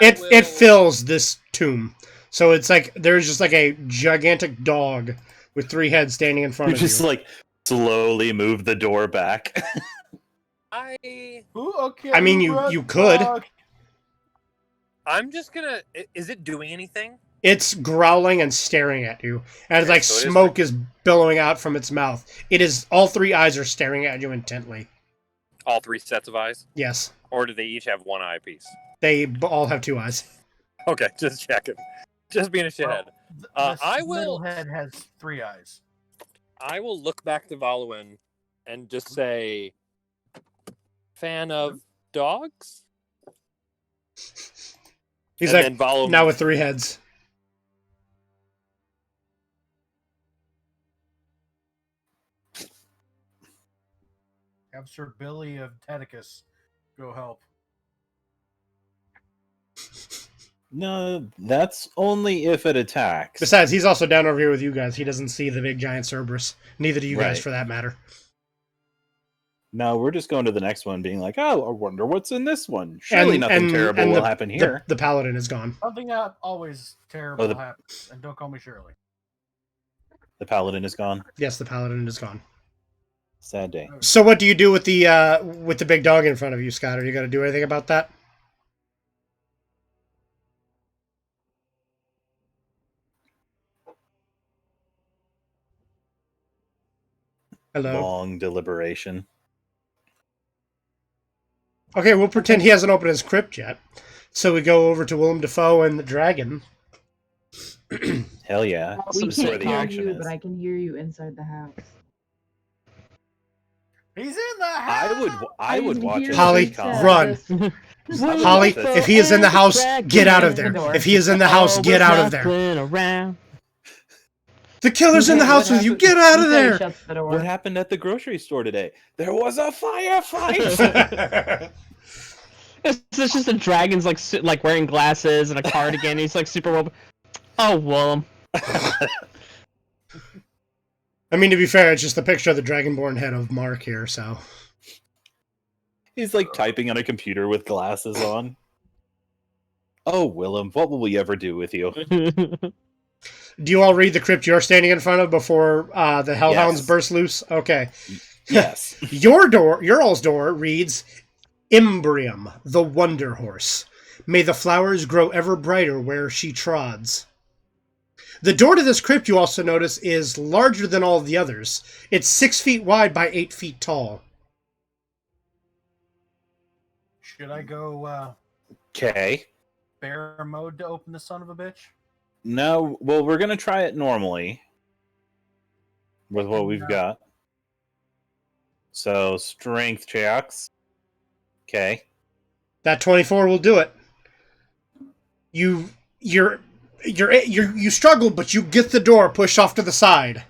It fills this tomb. So it's like, there's just like a gigantic dog with 3 heads standing in front of you. Just like slowly move the door back. I mean, you could. I'm just gonna... Is it doing anything? It's growling and staring at you. And it's like smoke is billowing out from its mouth. It is... All 3 eyes are staring at you intently. All 3 sets of eyes? Yes. Or do they each have 1 eye piece? They all have 2 eyes. Okay, just checking. Just being a shithead. The middle head has 3 eyes. I will look back to Valuin and just say, fan of dogs? He's and like, now with 3 heads. Have Sir Billy of Tedicus go help. No, that's only if it attacks. Besides, he's also down over here with you guys. He doesn't see the big giant Cerberus. Neither do you guys, Right. for that matter. No, we're just going to the next one, being like, "Oh, I wonder what's in this one. Surely nothing terrible will happen here." The paladin is gone. Something always terrible happens, and don't call me Shirley. The paladin is gone. Yes, the paladin is gone. Sad day. So, what do you do with the big dog in front of you, Scott? Are you going to do anything about that? Hello. Long deliberation. Okay, we'll pretend he hasn't opened his crypt yet. So we go over to Willem Dafoe and the dragon. Hell yeah! We This is where can't the hear action you, is. but I can hear you inside the house. He's in the house. I would watch it. Holly, run. Holly, if he is in the house, get out of there. If he is in the house, get out of there. The killer's in the house with you. Get out of there. What happened at the grocery store today? There was a firefight. It's just a dragon's like wearing glasses and a cardigan. He's like super well. Oh, Willem. I mean, to be fair, it's just a picture of the dragonborn head of Mark here, so. He's like typing on a computer with glasses on. Oh, Willem, what will we ever do with you? Do you all read the crypt you're standing in front of before the hellhounds Yes. burst loose? Okay. Yes. Your all's door reads, Imbrium, the Wonder Horse. May the flowers grow ever brighter where she trods. The door to this crypt, you also notice, is larger than all the others. It's 6 feet wide by 8 feet tall. Should I go Okay. bear mode to open the son of a bitch? No, well, we're gonna try it normally with what we've got. So strength checks. Okay. That 24 will do it. You struggle, but you get the door pushed off to the side.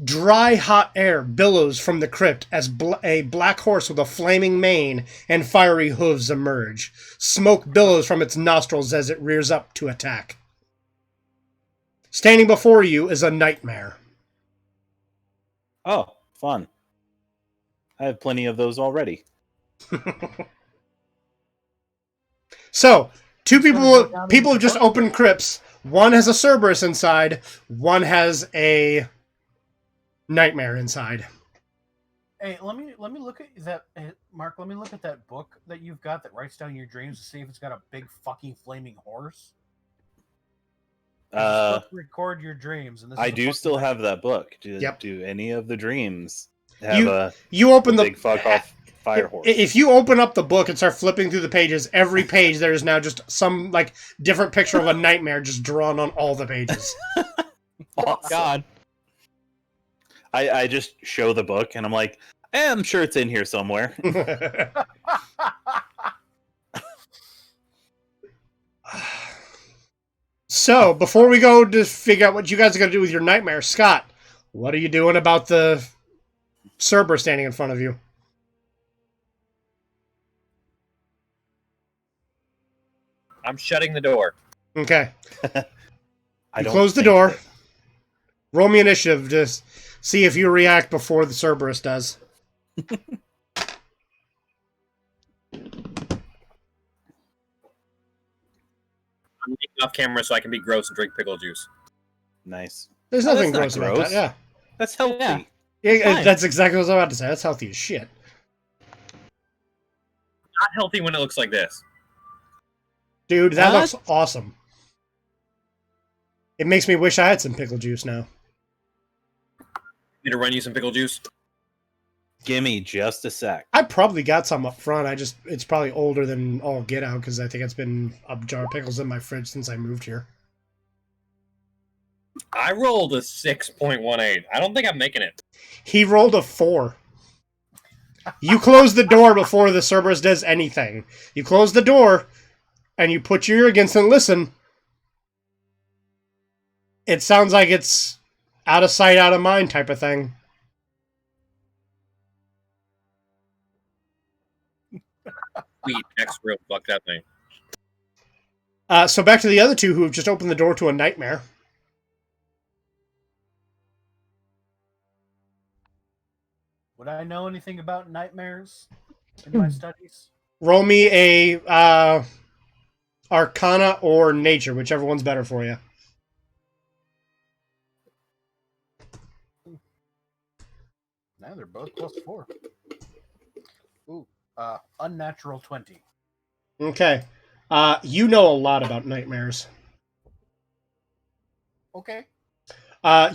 Dry, hot air billows from the crypt as a black horse with a flaming mane and fiery hooves emerge. Smoke billows from its nostrils as it rears up to attack. Standing before you is a nightmare. Oh, fun. I have plenty of those already. So, people have just opened crypts. One has a Cerberus inside. One has a nightmare inside. Hey, let me look at that, Mark. Let me look at that book that you've got that writes down your dreams to see if it's got a big fucking flaming horse. Record your dreams, and this I is do still have that book. Do any of the dreams have you open the big fuck off fire horse? If you open up the book and start flipping through the pages, every page there is now just some like different picture of a nightmare just drawn on all the pages. Awesome. God. I just show the book and I'm like, I'm sure it's in here somewhere. So, before we go to figure out what you guys are going to do with your nightmare, Scott, what are you doing about the Cerberus standing in front of you? I'm shutting the door. Okay. I You don't close the think door. that- Roll me initiative to see if you react before the Cerberus does. I'm taking off camera so I can be gross and drink pickle juice. Nice. There's Oh, nothing that's not gross about that. Yeah. That's healthy. Yeah. Yeah, Fine. that's exactly what I was about to say. That's healthy as shit. Not healthy when it looks like this. Dude, that What? looks awesome. It makes me wish I had some pickle juice now. Need to run you some pickle juice? Gimme just a sec. I probably got some up front. It's probably older than all get out because I think it's been a jar of pickles in my fridge since I moved here. I rolled a 6.18. I don't think I'm making it. He rolled a 4. You close the door before the Cerberus does anything. You close the door, and you put your ear against it and listen. It sounds like it's out of sight, out of mind type of thing. Sweet, next room. Fuck that thing. So back to the other two who have just opened the door to a nightmare. Would I know anything about nightmares in my studies? Roll me a Arcana or Nature, whichever one's better for you. Now they're both +4. Ooh, unnatural 20. Okay. You know a lot about nightmares. Okay.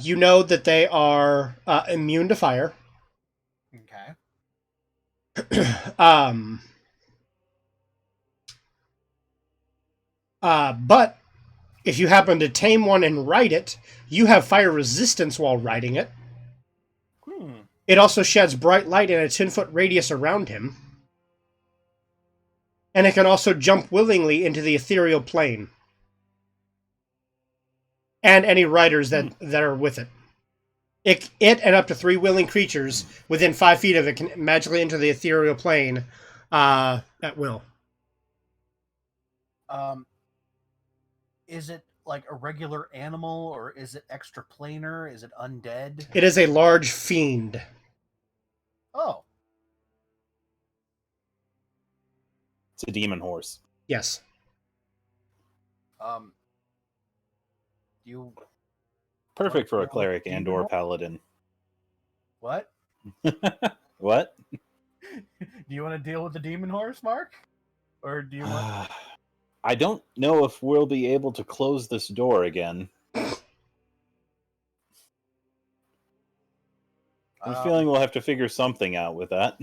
You know that they are immune to fire. Okay. But if you happen to tame one and ride it, you have fire resistance while riding it. It also sheds bright light in a 10-foot radius around him. And it can also jump willingly into the ethereal plane. And any riders that are with it. It and up to 3 willing creatures within 5 feet of it can magically enter the ethereal plane at will. Is it like a regular animal, or is it extraplanar? Is it undead? It is a large fiend. Oh. It's a demon horse. Yes. You Perfect for a cleric and or paladin. what? What? Do you want to deal with the demon horse, Mark? Or do you want... I don't know if we'll be able to close this door again. I'm feeling we'll have to figure something out with that.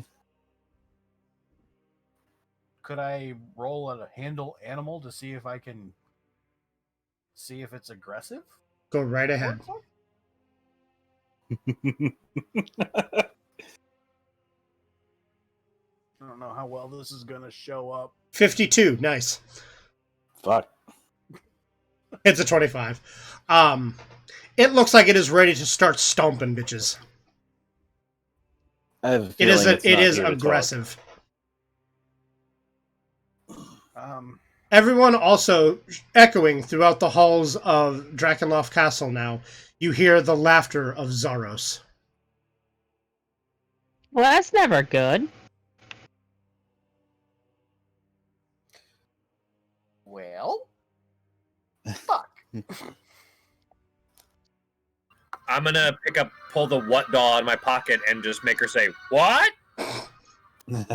Could I roll a handle animal to see if I can see if it's aggressive? Go right ahead. I don't know how well this is going to show up. 52. Nice. Fuck. It's a 25. It looks like it is ready to start stomping bitches. I have a It is feeling it's not it is here to aggressive. Um, Everyone also echoing throughout the halls of Drakenloft Castle now. You hear the laughter of Zaros. Well, that's never good. well, fuck. I'm gonna pull the what doll out of my pocket and just make her say, "What?" And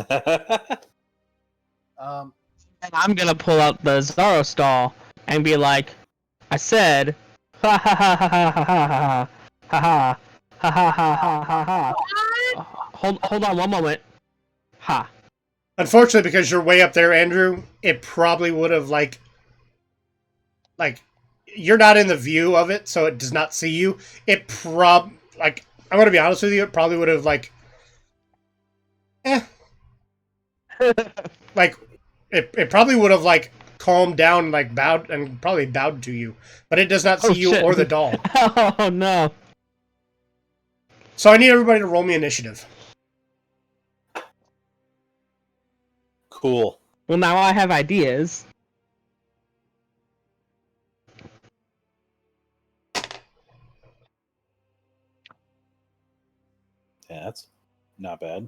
I'm gonna pull out the Zaros doll and be like, I said, ha ha ha ha ha ha ha ha ha ha ha ha ha. Hold on one moment. Ha. Unfortunately, because you're way up there, Andrew, it probably would have like you're not in the view of it, so it does not see you. It I'm gonna be honest with you, it probably would have like it probably would have like calmed down, like bowed and probably bowed to you, but it does not see you shit. or the doll. Oh no. So I need everybody to roll me initiative. Cool. Well, now I have ideas. Yeah, that's not bad.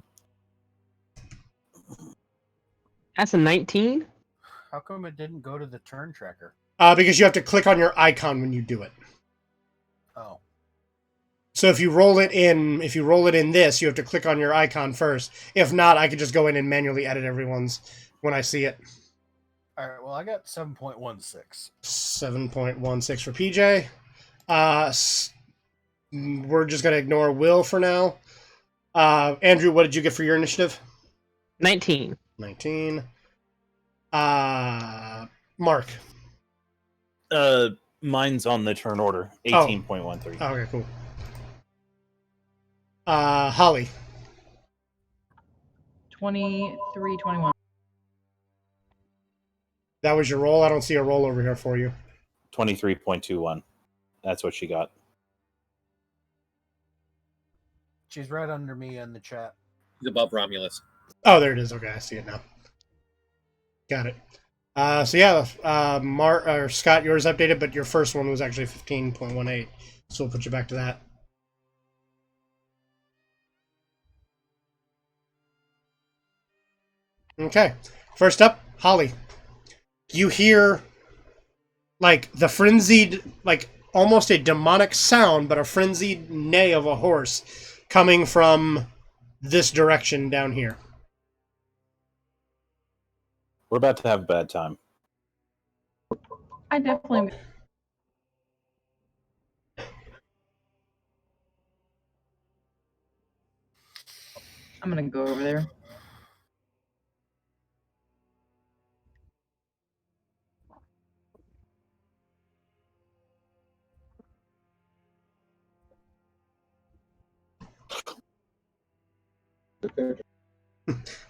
That's a 19. How come it didn't go to the turn tracker? Because you have to click on your icon when you do it. Oh. So if you roll it in this, you have to click on your icon first. If not, I could just go in and manually edit everyone's when I see it. All right, well, I got 7.16. 7.16 for PJ. We're just going to ignore Will for now. Andrew, what did you get for your initiative? 19. 19. Mark. Mine's on the turn order. 18.13. Oh, okay, cool. Holly. 23, 21. That was your roll? I don't see a roll over here for you. 23.21. That's what she got. She's right under me in the chat. He's above Romulus. Oh, there it is. Okay, I see it now. Got it. So yeah, or Scott, yours updated, but your first one was actually 15.18. So we'll put you back to that. Okay. First up, Holly. You hear like the frenzied, like almost a demonic sound, but a frenzied neigh of a horse coming from this direction down here. We're about to have a bad time. I definitely. I'm gonna go over there.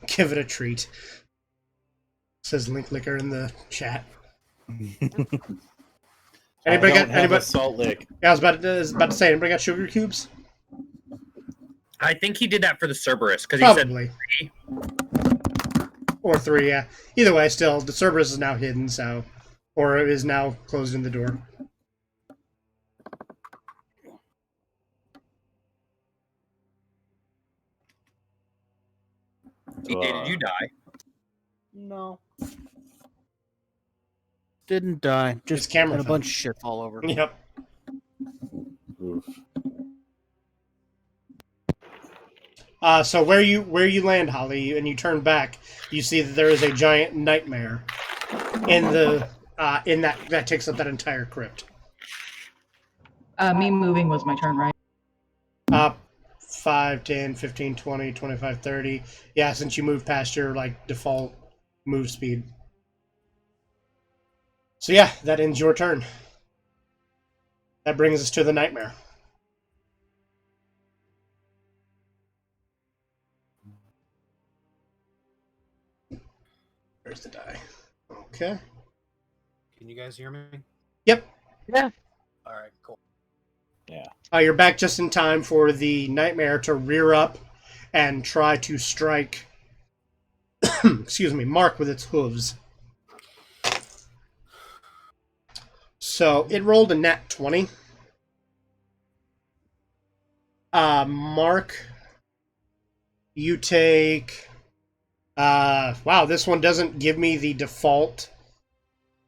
Give it a treat. Says Link Licker in the chat. Anybody got anybody? Salt lick. Yeah, I was about to say. Anybody got sugar cubes? I think he did that for the Cerberus because he Probably. said 3. Or 3, yeah. Either way, still the Cerberus is now hidden, so, or it is now closed in the door. TJ, did you die? No. Didn't die. Just camera had a fell. bunch of shit fall over. Yep. Oof. So where you land, Holly, and you turn back, you see that there is a giant nightmare in the in that takes up that entire crypt. Me moving was my turn, right? 5, 10, 15, 20, 25, 30. Yeah, since you moved past your like default move speed. So yeah, that ends your turn. That brings us to the nightmare. There's the die. Okay. Can you guys hear me? Yep. Yeah. All right, cool. Yeah. You're back just in time for the nightmare to rear up and try to strike, excuse me, Mark with its hooves. So it rolled a nat 20. Mark, you take... wow, this one doesn't give me the default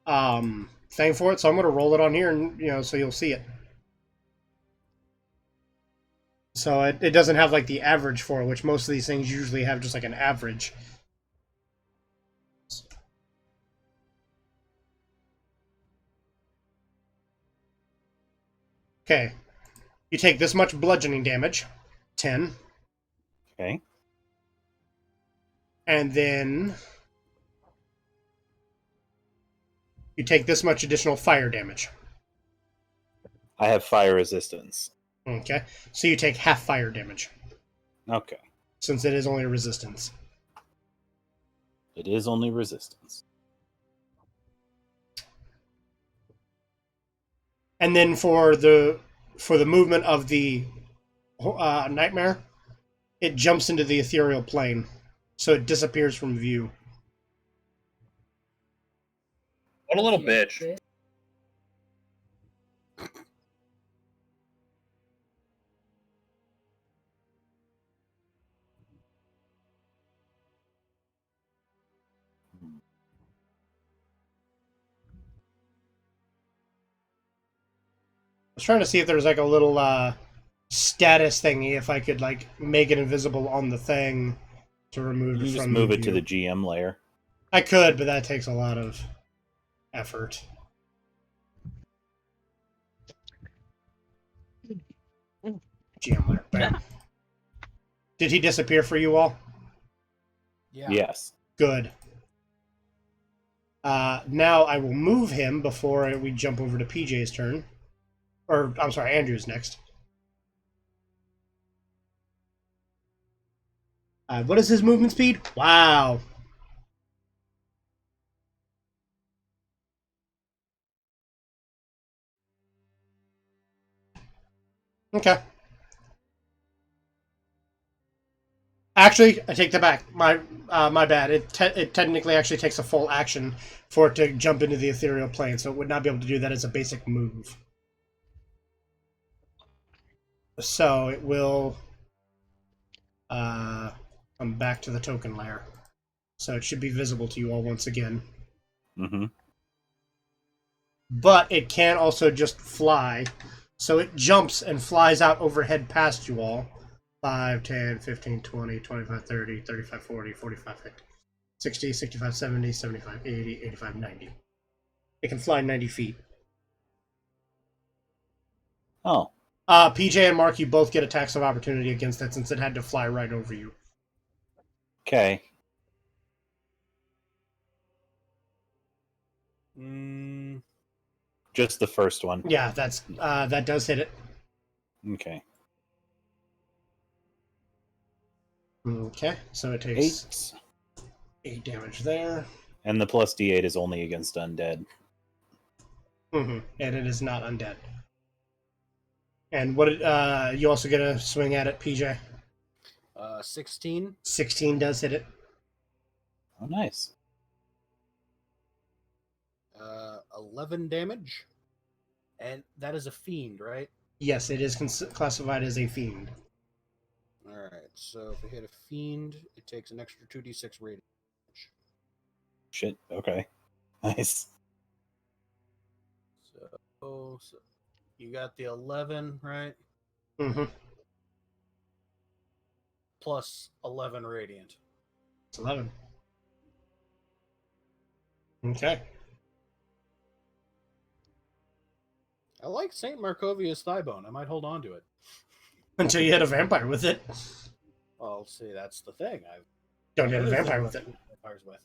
thing for it, so I'm going to roll it on here, and so you'll see it. So it doesn't have like the average for it, which most of these things usually have just like an average. Okay. You take this much bludgeoning damage, 10. Okay. And then you take this much additional fire damage. I have fire resistance. Okay. So you take half fire damage, Okay. since it is only a resistance. It is only resistance. And then for the movement of the nightmare, it jumps into the ethereal plane, so it disappears from view. What a little bitch. I was trying to see if there's like a little status thingy, if I could like make it invisible on the thing to remove You it just from move the it to view. the GM layer. I could, but that takes a lot of effort. GM layer. Bam. Did he disappear for you all? Yeah. Yes. Good. Now I will move him before we jump over to PJ's turn. Or, I'm sorry, Andrew's next. What is his movement speed? Wow. Okay. Actually, I take that back. My bad. It technically actually takes a full action for it to jump into the ethereal plane, so it would not be able to do that as a basic move. So it will come back to the token layer. So it should be visible to you all once again. Mm-hmm. But it can also just fly. So it jumps and flies out overhead past you all. 5, 10, 15, 20, 25, 30, 35, 40, 45, 50, 60, 65, 70, 75, 80, 85, 90. It can fly 90 feet. Oh. PJ and Mark, you both get attacks of opportunity against it since it had to fly right over you. Okay. Just the first one. Yeah, that does hit it. Okay. Okay, so it takes 8 damage there. And the plus D8 is only against undead. And it is not undead. And what you also get a swing at it, PJ? 16. 16 does hit it. Oh, nice. 11 damage. And that is a fiend, right? Yes, it is classified as a fiend. Alright, so if I hit a fiend, it takes an extra 2d6 radiant damage. Shit, okay. Nice. So you got the 11, right? Mm-hmm. Plus 11 radiant. It's 11. Okay. I like St. Markovia's thigh bone. I might hold on to it. Until you hit a vampire with it. Well, see, that's the thing. I don't hit a vampire with it. Vampires with.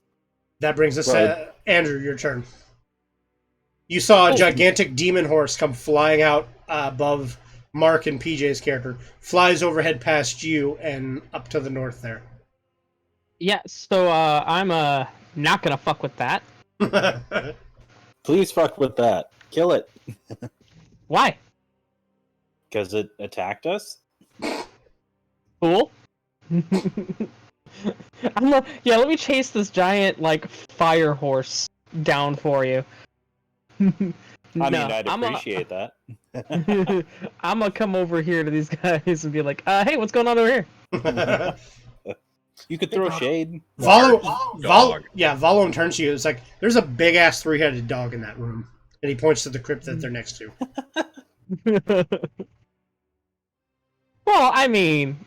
That brings us to Andrew, your turn. You saw a gigantic demon horse come flying out above Mark and PJ's character. Flies overhead past you and up to the north there. Yeah, so I'm not gonna fuck with that. Please fuck with that. Kill it. Why? Because it attacked us? Fool. Let me chase this giant, fire horse down for you. I'd appreciate that. I'm gonna come over here to these guys and be like, hey, what's going on over here? You could throw shade. Volum turns to you. It's like, there's a big-ass 3-headed dog in that room. And he points to the crypt that they're next to. Well, I mean,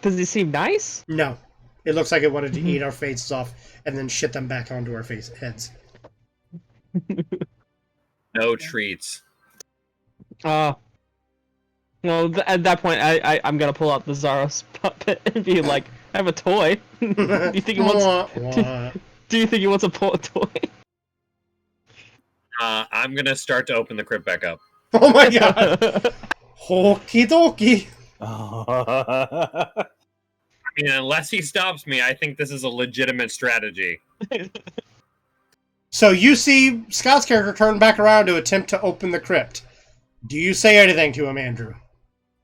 does he seem nice? No. It looks like it wanted to eat our faces off and then shit them back onto our heads. No treats. Well, at that point, I'm gonna pull out the Zaros puppet and be like, I have a toy. Do you think he wants? Do you think he wants a toy? I'm gonna start to open the crypt back up. Oh my god! Okie dokie. I mean, unless he stops me, I think this is a legitimate strategy. So you see Scott's character turn back around to attempt to open the crypt. Do you say anything to him, Andrew?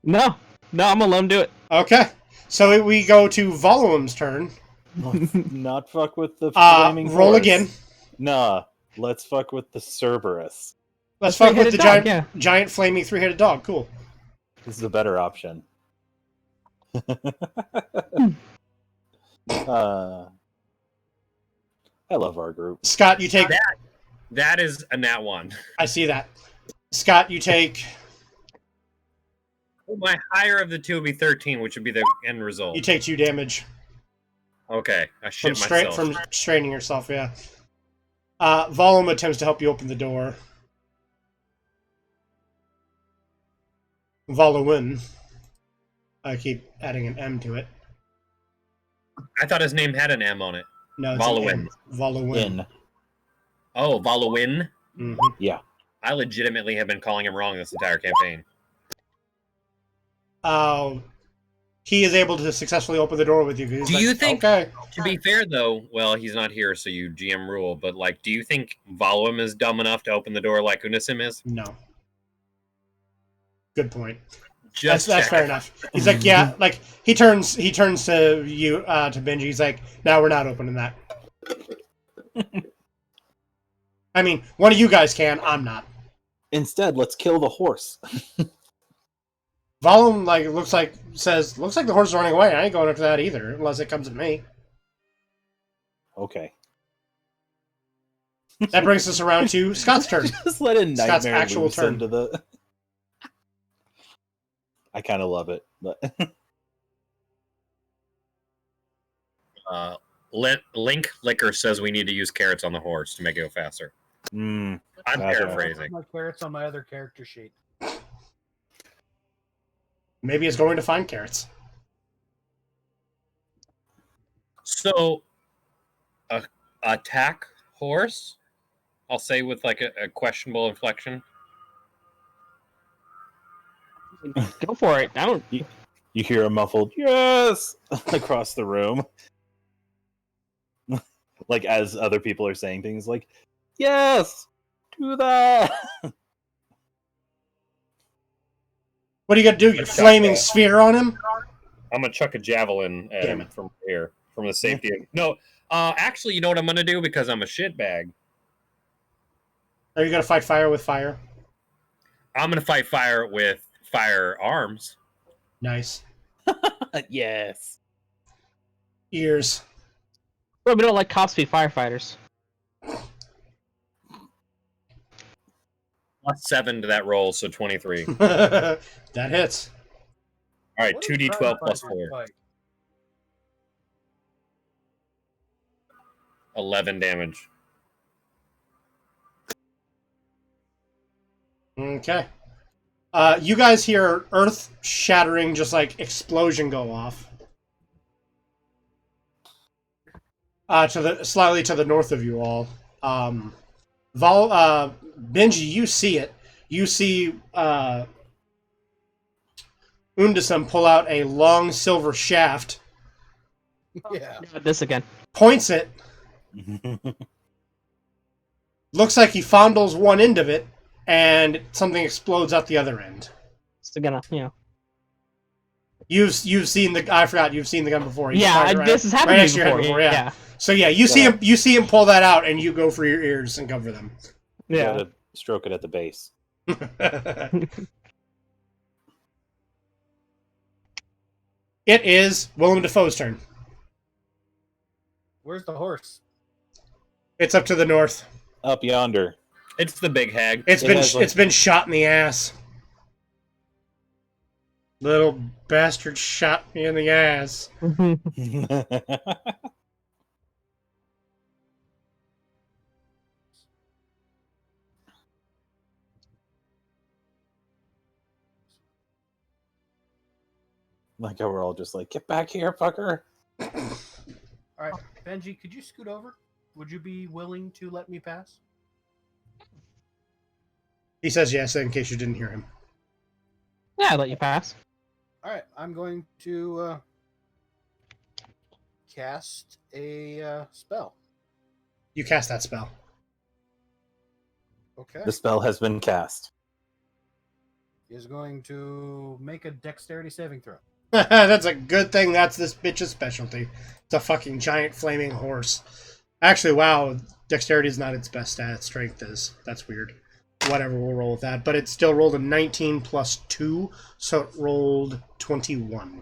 No, I'm gonna let him do it. Okay, so we go to Volum's turn. Not fuck with the flaming roll horse. again. Nah, let's fuck with the Cerberus. Let's fuck with the giant flaming 3-headed dog. Cool. This is a better option. I love our group. Scott, you take... That is a nat 1. I see that. Scott, you take... My higher of the two would be 13, which would be the end result. You take 2 damage. Okay, I shit myself. From straining yourself, yeah. Volum attempts to help you open the door. Voluin. I keep adding an M to it. I thought his name had an M on it. No, it's Voluin. Voluin. Oh, Voluin? Mm-hmm. Yeah. I legitimately have been calling him wrong this entire campaign. He is able to successfully open the door with you. Do you think, okay. To be fair though, well, he's not here, so you GM rule, but do you think Voluim is dumb enough to open the door like Unisim is? No. Good point. That's fair enough. He's like, yeah, like he turns to you to Benji. He's like, no, we're not opening that. I mean, one of you guys can. I'm not. Instead, let's kill the horse. Volume looks like the horse is running away. I ain't going after that either, unless it comes at me. Okay. That brings us around to Scott's turn. Just let a nightmare Scott's actual loose turn. into the. I kind of love it, but Link Liquor says we need to use carrots on the horse to make it go faster. I'm paraphrasing. My carrots on my other character sheet. Maybe it's going to find carrots. So, attack horse. I'll say with like a questionable inflection. Go for it. I don't. you hear a muffled "yes" across the room, like as other people are saying things like "yes, do that." What are you gonna do? Your flaming sphere on him? I'm gonna chuck a javelin at him from here, from the safety of. No, actually, you know what I'm gonna do because I'm a shitbag. Are you gonna fight fire with fire? I'm gonna fight fire with firearms. Nice. Yes. Ears. Well, we don't like cops be firefighters. +7 to that roll, so 23. That hits. All right, 2d12 plus 4. 11 damage. Okay. You guys hear earth shattering, just like explosion go off. Slightly to the north of you all. Benji, you see it. You see Undasum pull out a long silver shaft. Yeah. This again. Points it. Looks like he fondles one end of it, and something explodes out the other end. It's gonna, You've seen the you've seen the gun before. This has happened to me before. Yeah. So yeah, you see him pull that out, and you go for your ears and cover them. You gotta stroke it at the base. It is Willem Dafoe's turn. Where's the horse? It's up to the north. Up yonder. It's the big hag. It's been shot in the ass. Little bastard shot me in the ass. Like how we're all just like, get back here, fucker. All right, Benji, could you scoot over? Would you be willing to let me pass? He says yes, in case you didn't hear him. Yeah, I'll let you pass. All right, I'm going to cast a spell. You cast that spell. Okay. The spell has been cast. He is going to make a dexterity saving throw. That's a good thing. That's this bitch's specialty. It's a fucking giant flaming horse. Actually, wow, dexterity is not its best stat. Strength is. That's weird. Whatever, we'll roll with that. But it still rolled a 19 plus 2, so it rolled 21.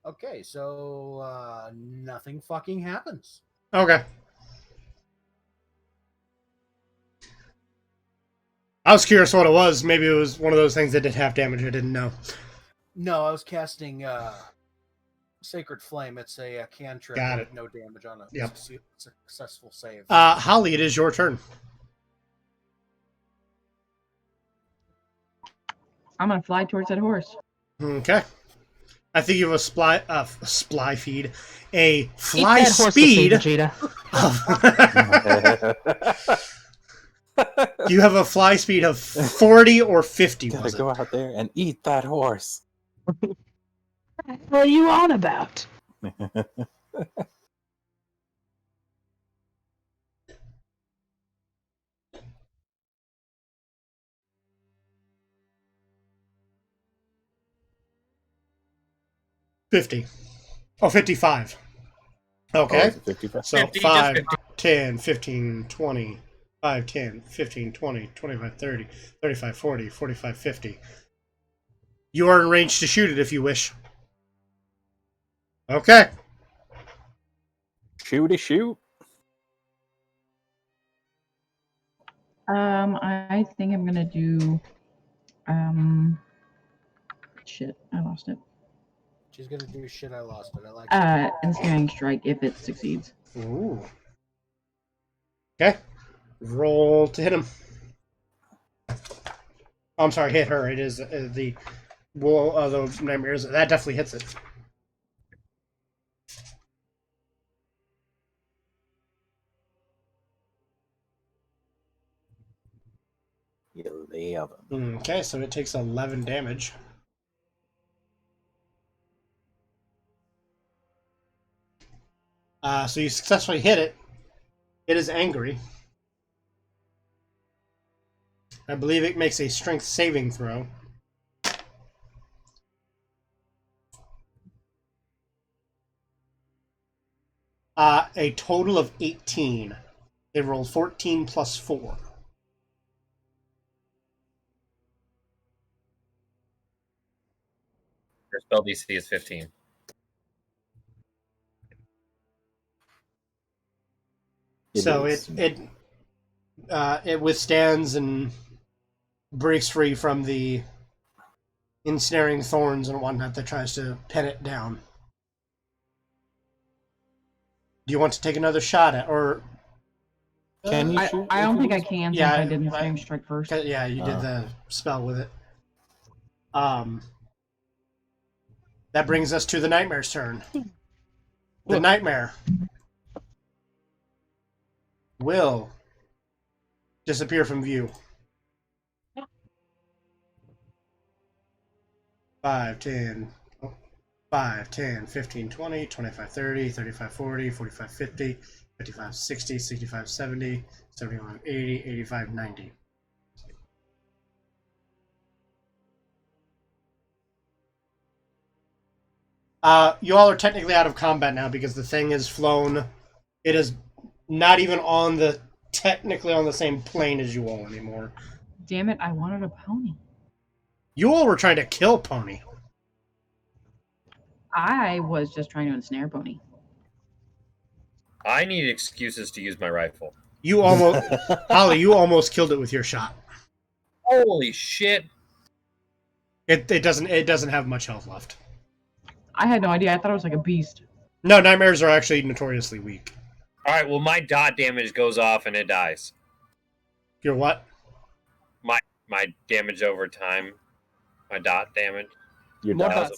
Okay, so nothing fucking happens. Okay. I was curious what it was. Maybe it was one of those things that did half damage. I didn't know. No, I was casting Sacred Flame. It's a cantrip. Got it. No damage on a successful save. Holly, it is your turn. I'm gonna fly towards that horse. Okay. I think you have a fly speed You have a fly speed of 40 or 50. Gotta go out there and eat that horse. What are you on about? 50. Oh, 55. Okay. Oh, is it 55? So 50, 5, just 50. 10, 15, 20, 5, 10, 15, 20, 25, 30, 35, 40, 45, 50. You are in range to shoot it if you wish. Okay. Shooty shoot. I think I'm gonna do shit, I lost it. She's gonna do shit. I lost it. I like Ensnaring strike if it succeeds. Ooh. Okay. Roll to hit him. Oh, I'm sorry, hit her. It is the Wool of the Nightmares. That definitely hits it. Okay, so it takes 11 damage. So you successfully hit it. It is angry. I believe it makes a strength saving throw. A total of 18. It rolled 14 plus 4. Your spell DC is 15. So it withstands and breaks free from the ensnaring thorns and whatnot that tries to pin it down. Do you want to take another shot at, or can you shoot? I don't think I can since I did ensnaring strike first. Yeah, you did the spell with it. That brings us to the Nightmare's turn. The Nightmare will disappear from view. 5, 10, 15, 20, 25, 30, 35, 40, 45, 50, 55, 60, 65, 70, 71, 80, 85, 90. You all are technically out of combat now because the thing is flown. It is not even technically on the same plane as you all anymore. Damn it, I wanted a pony. You all were trying to kill Pony. I was just trying to ensnare Pony. I need excuses to use my rifle. You almost, Holly, you almost killed it with your shot. Holy shit! It doesn't have much health left. I had no idea. I thought it was like a beast. No, nightmares are actually notoriously weak. All right, well, my dot damage goes off and it dies. Your what? My damage over time. My dot damage. Your That dot.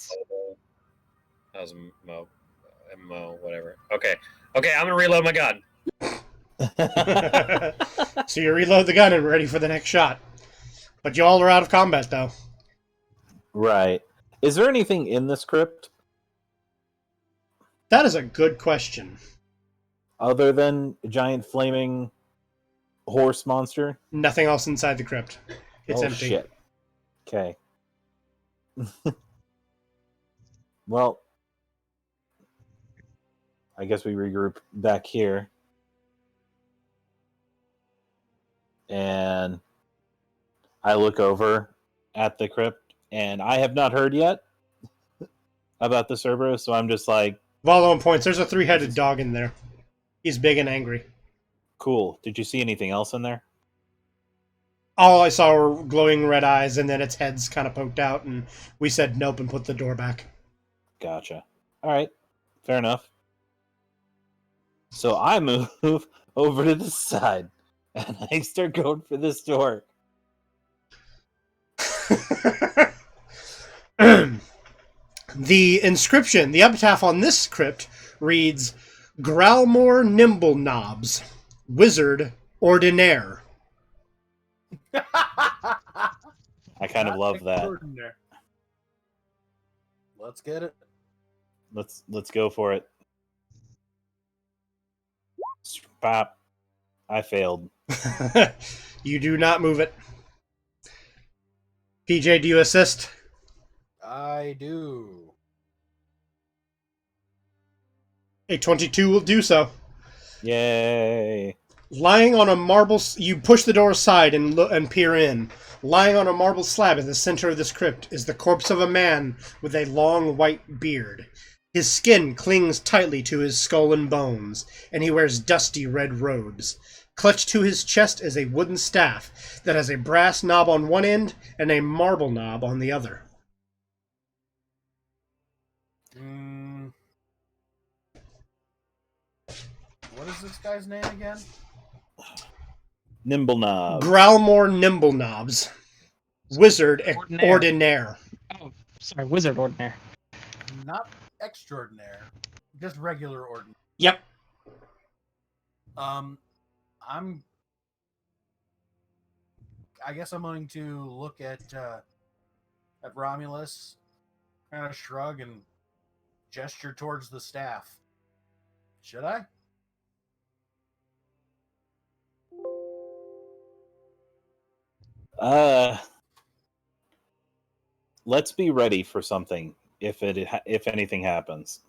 was a MO, whatever. Okay, I'm gonna reload my gun. So you reload the gun and ready for the next shot. But you all are out of combat, though. Right. Is there anything in this crypt That is a good question. other than a giant flaming horse monster? Nothing else inside the crypt. It's empty. Shit. Okay. Well, I guess we regroup back here. And I look over at the crypt, and I have not heard yet about the Cerberus, so I'm just like... Valo points. There's a 3-headed dog in there. He's big and angry. Cool. Did you see anything else in there? All I saw were glowing red eyes, and then its head's kind of poked out, and we said nope and put the door back. Gotcha. All right. Fair enough. So I move over to the side, and I start going for this door. The inscription, the epitaph on this script reads, Growlmore Nimble Knobs, Wizard Ordinaire. I kind of love that. Let's get it. Let's go for it. Pop. I failed. You do not move it. PJ, do you assist? I do. A 22 will do so. Yay! Lying on a marble, you push the door aside and peer in. Lying on a marble slab in the center of this crypt is the corpse of a man with a long white beard. His skin clings tightly to his skull and bones, and he wears dusty red robes. Clutched to his chest is a wooden staff that has a brass knob on one end and a marble knob on the other. What is this guy's name again? Nimble Knob. Growlmore Nimble Knobs. Wizard Ordinaire. Oh, sorry, Wizard Ordinaire. Not extraordinaire, just regular ordinaire. Yep. I guess I'm going to look at Romulus, kind of shrug and gesture towards the staff. Should I? Let's be ready for something if anything happens.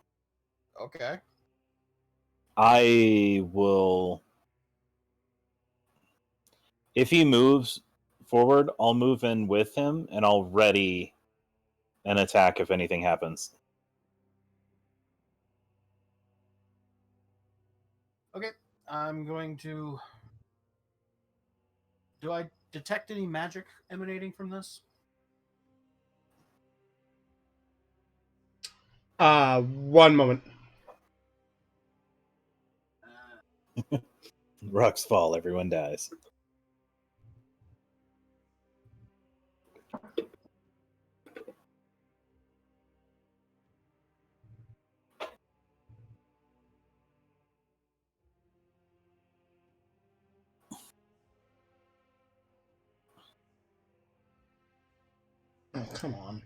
Okay. I will. If he moves forward, I'll move in with him and I'll ready an attack if anything happens. Okay. I'm going to. Do I detect any magic emanating from this? One moment. Rocks fall, everyone dies. Oh, come on.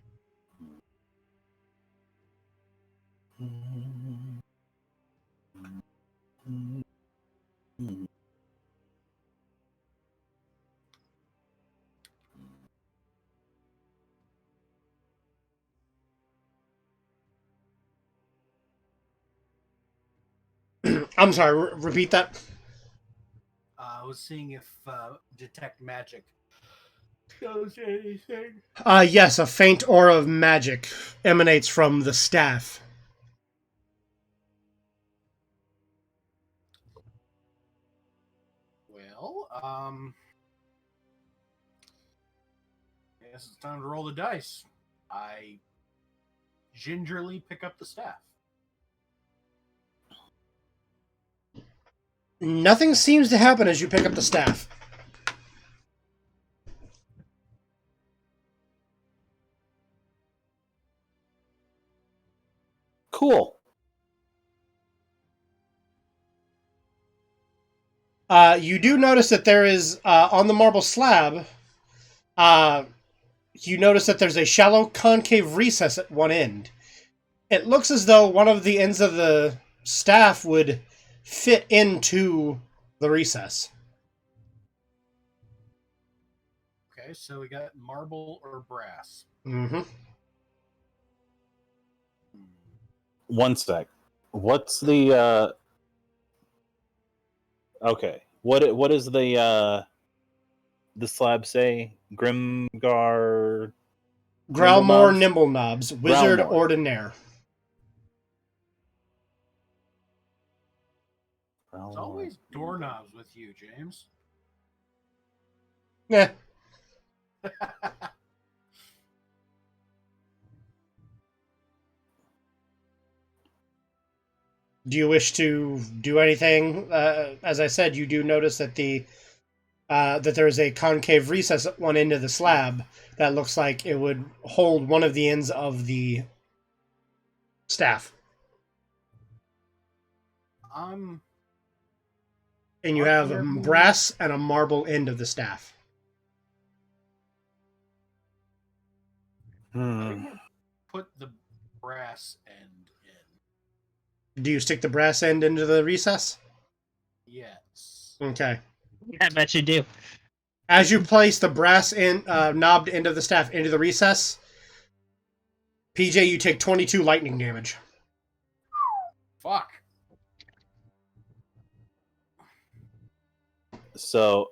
I'm sorry, repeat that. I was seeing if detect magic shows anything. Yes, a faint aura of magic emanates from the staff. Well, I guess it's time to roll the dice. I gingerly pick up the staff. Nothing seems to happen as you pick up the staff. Cool. You do notice that there is, on the marble slab, you notice that there's a shallow concave recess at one end. It looks as though one of the ends of the staff would fit into the recess. Okay, so we got marble or brass. Mm-hmm. One sec. What's the okay. What is the slab say? Grimgar Growlmore Nimble Knobs, Wizard Growlmore. Ordinaire. It's always doorknobs with you, James. Yeah. Do you wish to do anything? As I said, you do notice that that there is a concave recess at one end of the slab that looks like it would hold one of the ends of the staff. And you have a brass and a marble end of the staff. Put the brass end in. Do you stick the brass end into the recess? Yes. Okay. I bet you do. As you place the brass knobbed end of the staff into the recess, PJ, you take 22 lightning damage. Fuck. So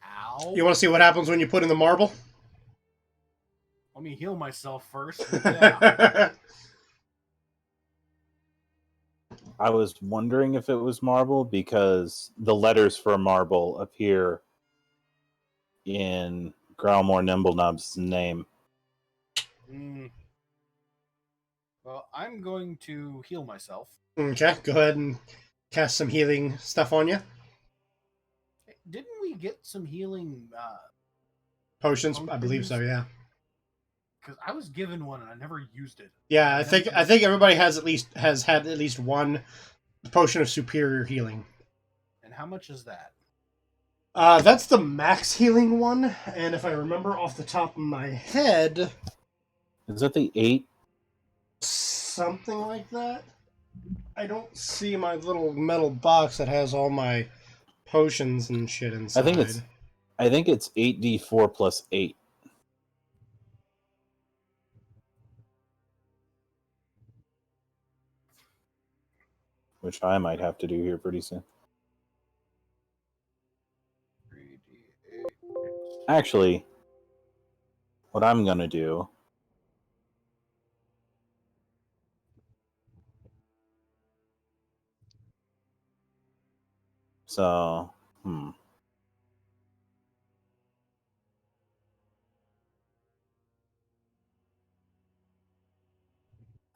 Ow. You want to see what happens when you put in the marble? Let me heal myself first. Yeah. I was wondering if it was marble because the letters for marble appear in Growlmore Nimblenub's name. Well, I'm going to heal myself. Okay, go ahead and cast some healing stuff on you. Didn't we get some healing Potions, I believe so. Yeah. Because I was given one and I never used it. Yeah, I think everybody has had at least one potion of superior healing. And how much is that? That's the max healing one, and if I remember off the top of my head, is that the 8? Something like that. I don't see my little metal box that has all my potions and shit inside. I think it's 8d4 plus 8. Which I might have to do here pretty soon. Actually, what I'm going to do... So, I'm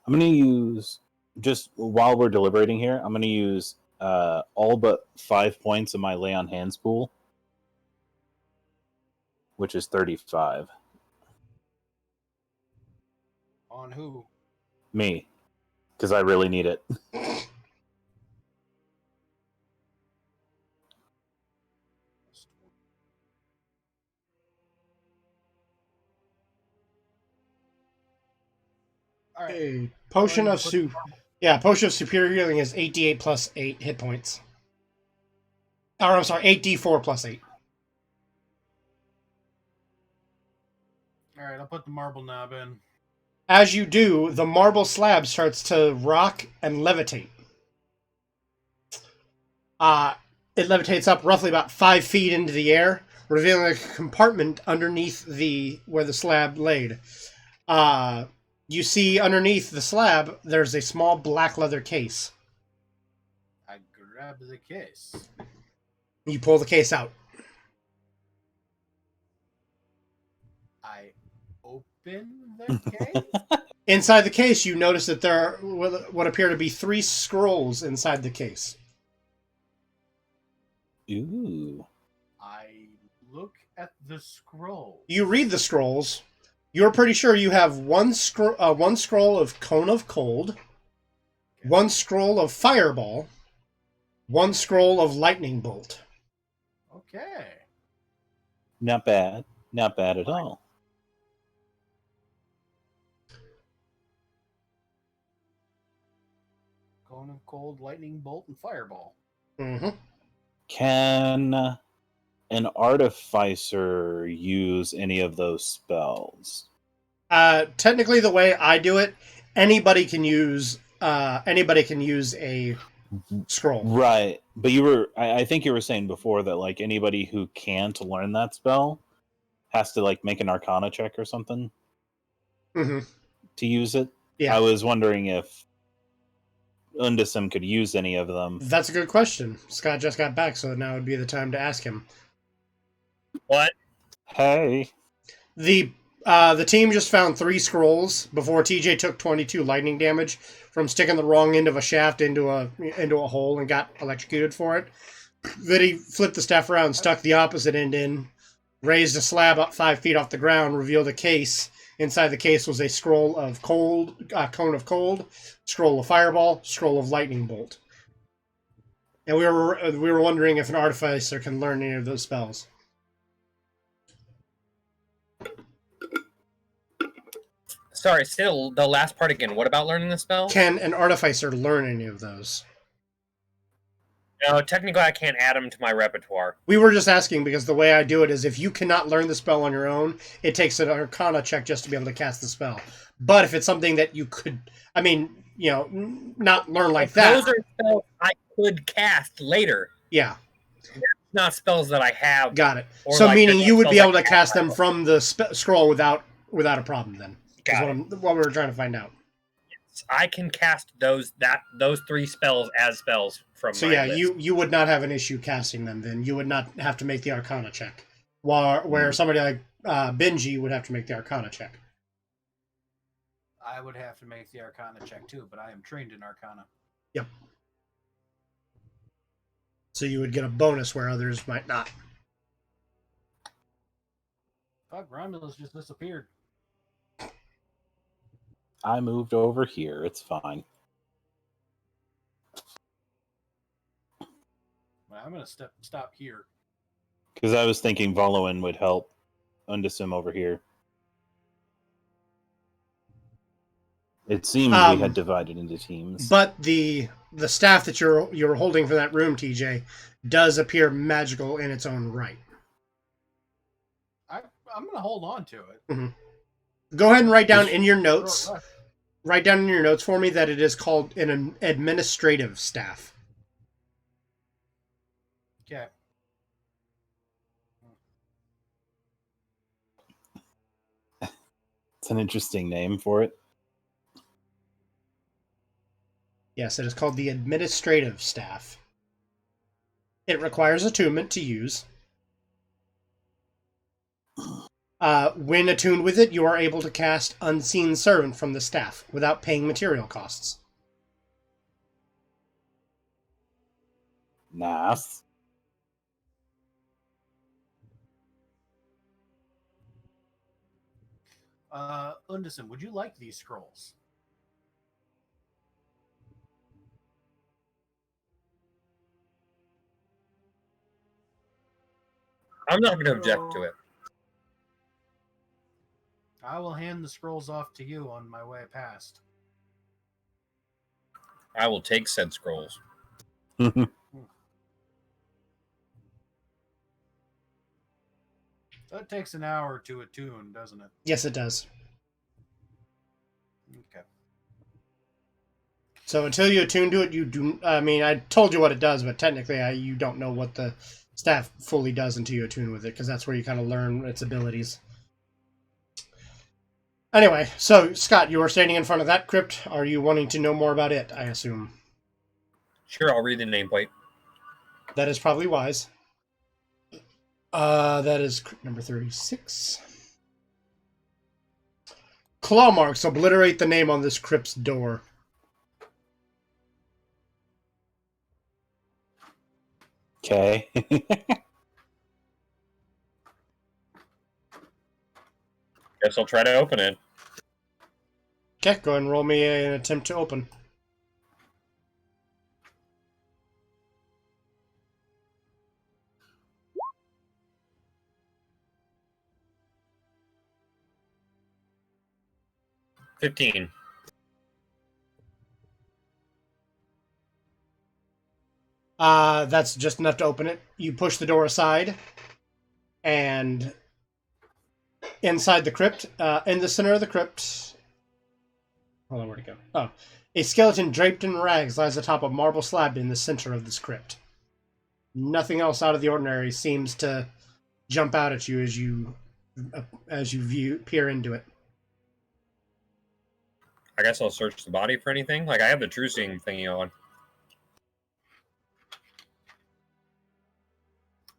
going to use, just while we're deliberating here, I'm going to use all but 5 points of my Lay on Hands pool, which is 35. On who? Me, because I really need it. All right. A potion of superior healing is 8d8 plus 8 hit points. Or I'm sorry, 8d4 plus 8. All right, I'll put the marble knob in. As you do, the marble slab starts to rock and levitate. It levitates up roughly about 5 feet into the air, revealing a compartment underneath where the slab laid. You see underneath the slab, there's a small black leather case. I grab the case. You pull the case out. I open the case? Inside the case, you notice that there are what appear to be 3 scrolls inside the case. Ooh. I look at the scroll. You read the scrolls. You're pretty sure you have one scroll of Cone of Cold, one scroll of Fireball, one scroll of Lightning Bolt. Okay. Not bad. Not bad at all. Cone of Cold, Lightning Bolt, and Fireball. Mm-hmm. Can an artificer use any of those spells? Technically, the way I do it, anybody can use a scroll. Right, but I think you were saying before that like anybody who can't learn that spell has to like make an Arcana check or something to use it. Yeah, I was wondering if Undecim could use any of them. That's a good question. Scott just got back, so now would be the time to ask him. What? Hey. The team just found 3 scrolls before TJ took 22 lightning damage from sticking the wrong end of a shaft into a hole and got electrocuted for it. Then he flipped the staff around, stuck the opposite end in, raised a slab up 5 feet off the ground, revealed a case. Inside the case was a scroll of Cone of Cold, scroll of Fireball, scroll of Lightning Bolt. And we were wondering if an artificer can learn any of those spells. Sorry, say the last part again. What about learning the spell? Can an artificer learn any of those? No, technically I can't add them to my repertoire. We were just asking because the way I do it is if you cannot learn the spell on your own, it takes an Arcana check just to be able to cast the spell. But if it's something that you could, not learn like that. Those are spells I could cast later. Yeah, Not spells that I have. got it. Or So like, meaning they're you not would be spells able I to have cast in them my from the scroll without a problem. Then is Got it. what we were trying to find out. I can cast those 3 spells as spells from So my yeah, list. you would not have an issue casting them. Then you would not have to make the Arcana check, where somebody like Benji would have to make the Arcana check. I would have to make the Arcana check too, but I am trained in Arcana. Yep. So you would get a bonus where others might not. Fuck, Romulus just disappeared. I moved over here. It's fine. Well, I'm gonna stop here. Because I was thinking Voloin would help Undecim over here. It seemed we had divided into teams. But the staff that you're holding from that room, TJ, does appear magical in its own right. I'm gonna hold on to it. Mm-hmm. Go ahead and write down in your notes. Write down in your notes for me that it is called an administrative staff. Okay. It's an interesting name for it. Yes, it is called the administrative staff. It requires attunement to use. When attuned with it, you are able to cast Unseen Servant from the staff without paying material costs. Nice. Undecim, would you like these scrolls? I'm not going to object to it. I will hand the scrolls off to you on my way past. I will take said scrolls. That takes an hour to attune, doesn't it? Yes, it does. Okay. So until you attune to it, you do. I mean, I told you what it does, but technically, you don't know what the staff fully does until you attune with it, because that's where you kind of learn its abilities. Anyway, so Scott, you are standing in front of that crypt. Are you wanting to know more about it? I assume. Sure, I'll read the nameplate. That is probably wise. That is crypt number 36. Claw marks obliterate the name on this crypt's door. Okay. Guess I'll try to open it. Okay, go ahead and roll me an attempt to open. $15. That's just enough to open it. You push the door aside, and inside the crypt, in the center of the crypt... Hold on, where'd it go? Oh. A skeleton draped in rags lies atop a marble slab in the center of this crypt. Nothing else out of the ordinary seems to jump out at you as you peer into it. I guess I'll search the body for anything. Like, I have the true seeing thingy on.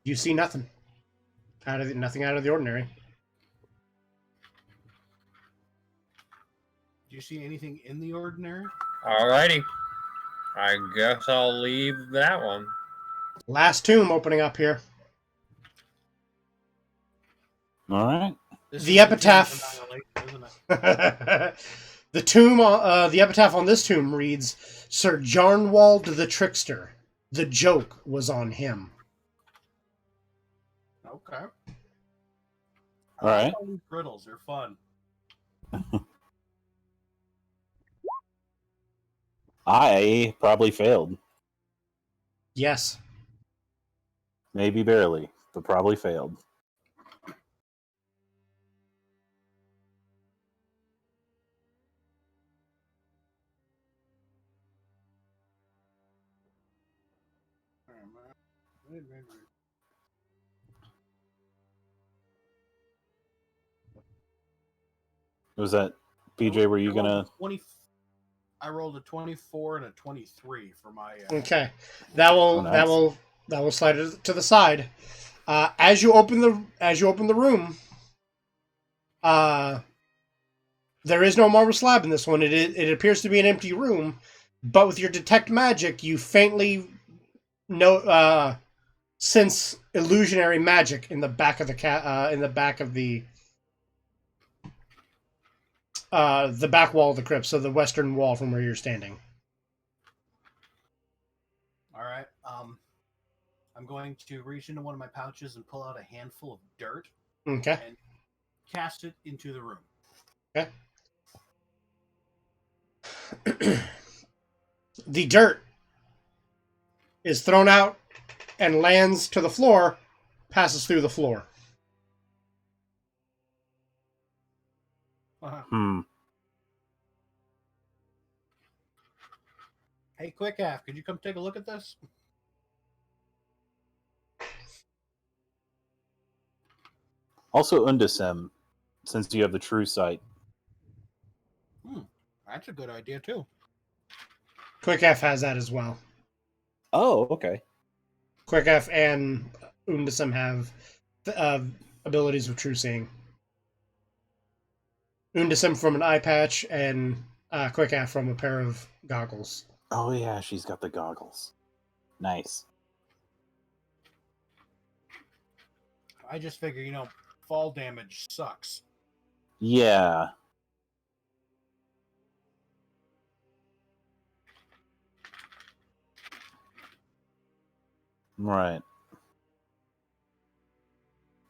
You see nothing. Nothing out of the ordinary. Do you see anything in the ordinary? Alrighty. I guess I'll leave that one. Last tomb opening up here. All right. The epitaph. The tomb. The epitaph on this tomb reads: Sir Jarnwald the Trickster. The joke was on him. Okay. All right. These riddles are fun. I probably failed. Yes. Maybe barely, but probably failed. Was that PJ? Were you gonna? I rolled a 24 and a 23 for my. Okay, that will nice. that will slide it to the side. As you open the room, there is no marble slab in this one. It appears to be an empty room, but with your detect magic, you faintly sense illusionary magic in the back of the the back wall of the crypt, so the western wall from where you're standing. All right. I'm going to reach into one of my pouches and pull out a handful of dirt. Okay. And cast it into the room. Okay. The dirt is thrown out and lands to the floor, passes through the floor. Hey, Quick Half, could you come take a look at this? Also, Undisem, since you have the true sight. That's a good idea, too. Quick F has that as well. Oh, okay. Quick F and Undisem have abilities of true seeing. Undisem from an eye patch and Quick F from a pair of goggles. Oh yeah, she's got the goggles. Nice. I just figure, fall damage sucks. Yeah. Right.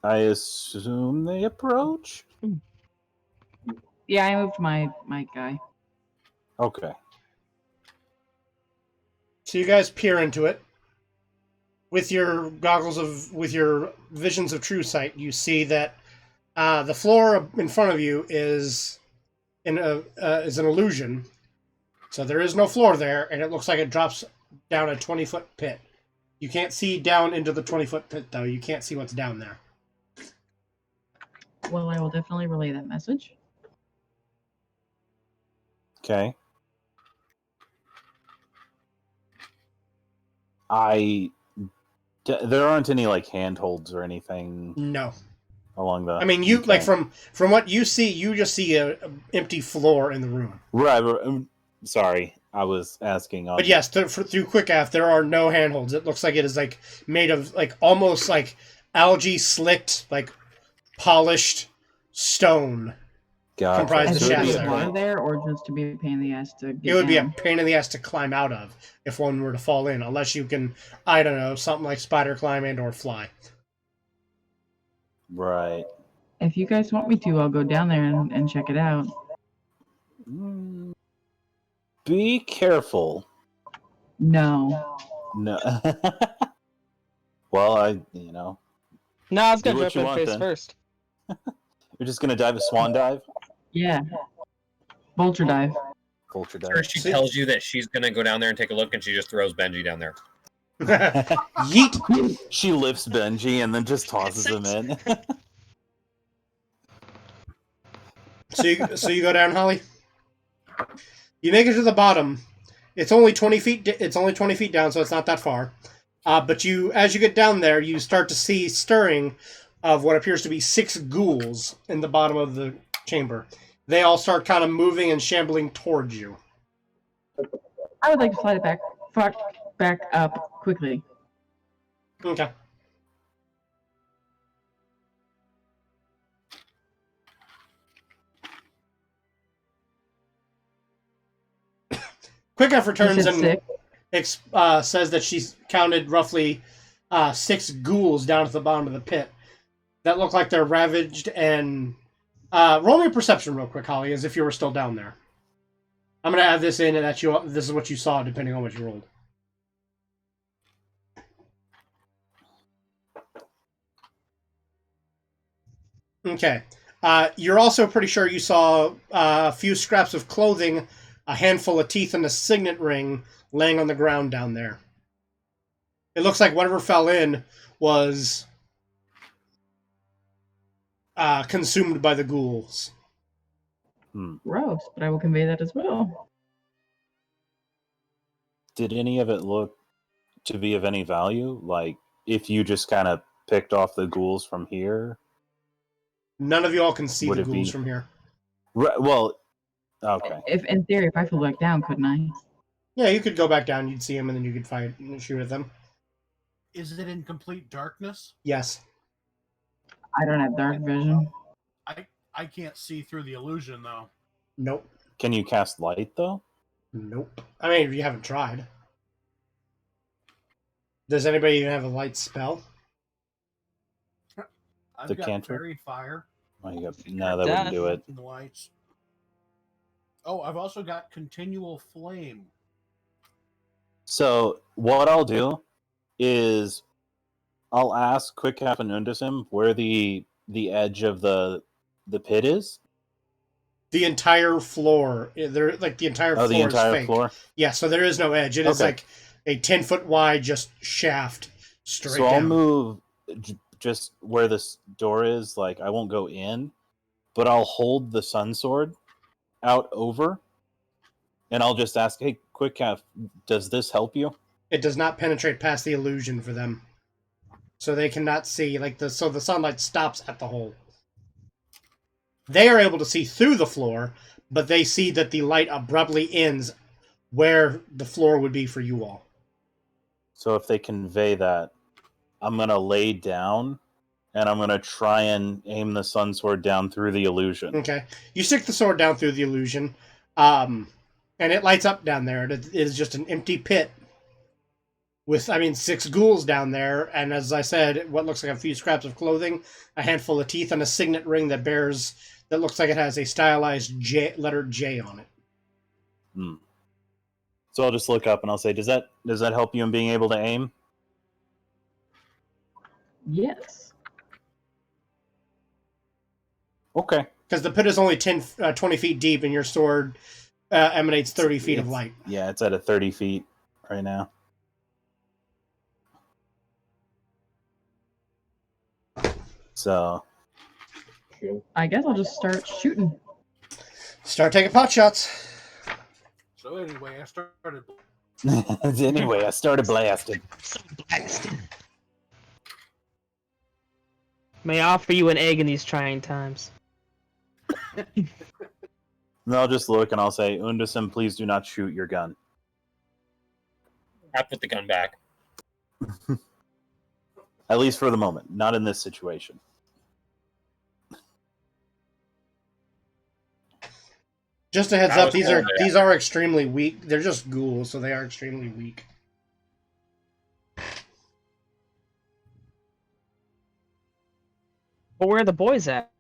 I assume they approach? Yeah, I moved my guy. Okay. So you guys peer into it. With your with your visions of true sight, you see that the floor in front of you is an illusion. So there is no floor there, and it looks like it drops down a 20-foot pit. You can't see down into the 20-foot pit, though. You can't see what's down there. Well, I will definitely relay that message. Okay. There aren't any handholds or anything. No. Along the. I mean, you from what you see, you just see a empty floor in the room. Right. Sorry, I was asking. But yes, through Quick F, there are no handholds. It looks like it is made of almost algae slicked, polished stone. Gotcha. Comprised the shafts there, or just to be a pain in the ass to get It would be down? a pain in the ass to climb out of if one were to fall in, unless you can, I don't know, something like spider climb and or fly. Right. If you guys want me to, I'll go down there and check it out. Be careful. No. No. Well, No, I was gonna jump in face first. You're just gonna dive a swan dive? Yeah. Vulture dive. Vulture dive. First, she tells you that she's gonna go down there and take a look, and she just throws Benji down there. Yeet! She lifts Benji and then just tosses him in. So you go down, Holly. You make it to the bottom. It's only 20 feet. It's only 20 feet down, so it's not that far. But as you get down there, you start to see stirring of what appears to be 6 ghouls in the bottom of the chamber. They all start kind of moving and shambling towards you. I would like to slide it back up quickly. Okay. Quick F returns and says that she's counted roughly 6 ghouls down at the bottom of the pit that look like they're ravaged. And roll me a perception real quick, Holly, as if you were still down there. I'm going to add this in, and this is what you saw, depending on what you rolled. Okay. You're also pretty sure you saw a few scraps of clothing, a handful of teeth, and a signet ring laying on the ground down there. It looks like whatever fell in was consumed by the ghouls. Gross, but I will convey that as well. Did any of it look to be of any value? Like, if you just kind of picked off the ghouls from here? None of you all can see Would the it ghouls be- from here. Well, okay. If in theory, if I flew back down, couldn't I? Yeah, you could go back down, you'd see them, and then you could fight and shoot at them. Is it in complete darkness? Yes. I don't have dark vision. I can't see through the illusion though. Nope. Can you cast light, though? Nope. I mean, you haven't tried. Does anybody even have a light spell? I've The got cantrip? fairy fire. Oh, you got, no, that wouldn't do it. And the lights. Oh, I've also got continual flame. So, what I'll do is I'll ask Quick Half and Undasim where the edge of the pit is. The entire floor. There, like the entire floor. The entire is fake. floor? Yeah, so there is no edge. It is like a 10-foot wide just shaft straight So down. I'll move just where this door is. Like, I won't go in, but I'll hold the sun sword out over, and I'll just ask, "Hey, Quick Half, does this help you?" It does not penetrate past the illusion for them, so they cannot see. So the sunlight stops at the hole. They are able to see through the floor, but they see that the light abruptly ends where the floor would be for you all. So if they convey that, I'm going to lay down, and I'm going to try and aim the sun sword down through the illusion. Okay. You stick the sword down through the illusion, and it lights up down there. It is just an empty pit with, 6 ghouls down there, and as I said, what looks like a few scraps of clothing, a handful of teeth, and a signet ring that looks like it has a stylized letter J on it. So I'll just look up and I'll say, does that help you in being able to aim? Yes. Okay. Because the pit is only 20 feet deep, and your sword emanates 30 feet of light. Yeah, it's at a 30 feet right now. So I guess I'll just start shooting. Start taking pot shots. So anyway, I started. Anyway, I started blasting. May I offer you an egg in these trying times? And I'll just look and I'll say, Undasim, please do not shoot your gun. I put the gun back. At least for the moment. Not in this situation. Just a heads up, these are extremely weak. They're just ghouls, so they are extremely weak. But where are the boys at?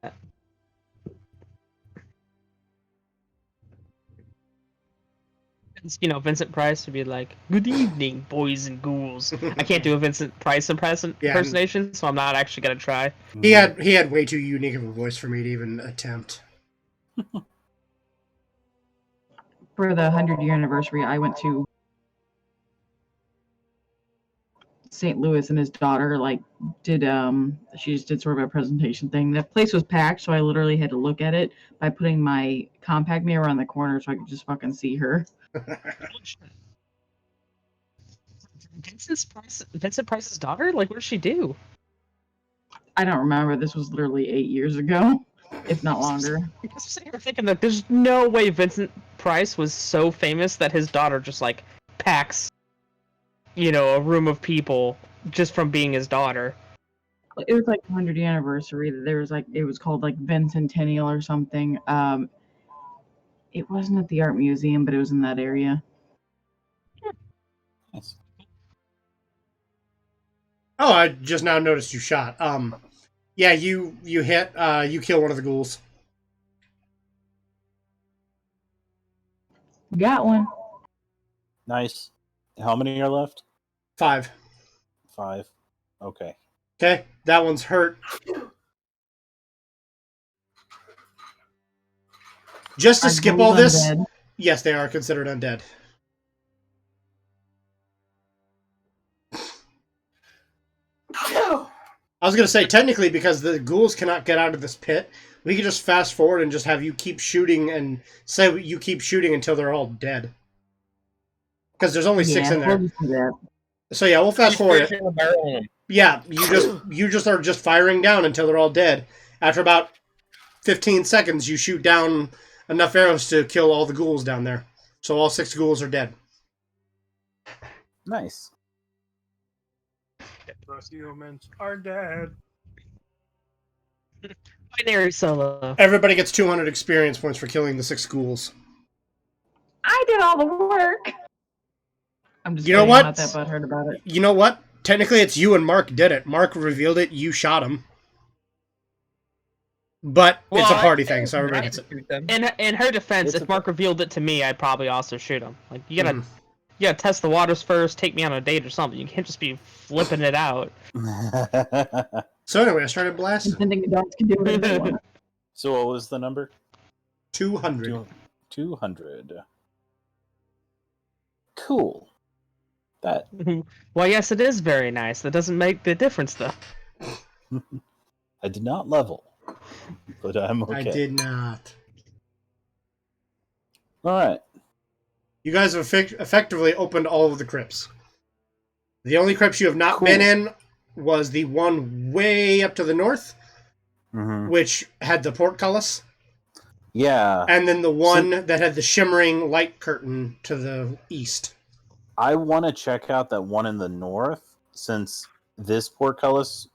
Vincent Price would be like, "Good evening, boys and ghouls." I can't do a Vincent Price impersonation, so I'm not actually gonna try. He had way too unique of a voice for me to even attempt. For the 100-year anniversary, I went to St. Louis, and his daughter she just did sort of a presentation thing. The place was packed, so I literally had to look at it by putting my compact mirror on the corner so I could just fucking see her. Vincent Price's daughter? Like, what does she do? I don't remember. This was literally 8 years ago, if not longer. I'm sitting here thinking that there's no way Vincent Price was so famous that his daughter just like packs, a room of people just from being his daughter. It was like 100th anniversary. There was it was called like Vincentennial or something. It wasn't at the art museum, but it was in that area. Nice. Oh, I just now noticed you shot. Yeah, you hit. You kill one of the ghouls. Got one. Nice. How many are left? 5. 5. Okay. Okay, that one's hurt. Just to skip all this, undead? Yes, they are considered undead. I was gonna say technically because the ghouls cannot get out of this pit, we could just fast forward and just have you keep shooting and say you keep shooting until they're all dead. Because there's only 6 in there. We'll just do that. So yeah, we'll fast forward it. Shooting a barrel in 'em. Yeah, you just are just firing down until they're all dead. After about 15 seconds, you shoot down enough arrows to kill all the ghouls down there. So all 6 ghouls are dead. Nice. The humans are dead. Binary solo. Everybody gets 200 experience points for killing the 6 ghouls. I did all the work. I'm just You know kidding, what? I'm not that butthurt about it. You know what? Technically, it's you and Mark did it. Mark revealed it. You shot him. But it's a party thing, so everybody gets it. In her defense, if Mark revealed it to me, I'd probably also shoot him. Like you gotta test the waters first, take me on a date or something. You can't just be flipping it out. So anyway, I started blasting. Thinking adults can do whatever they want. So what was the number? 200. 200. Cool. That. Well, yes, it is very nice. That doesn't make the difference, though. I did not level, but I'm okay. I did not. All right. You guys have effectively opened all of the crypts. The only crypts you have not been in was the one way up to the north, which had the portcullis. Yeah. And then the one that had the shimmering light curtain to the east. I want to check out that one in the north, since this portcullis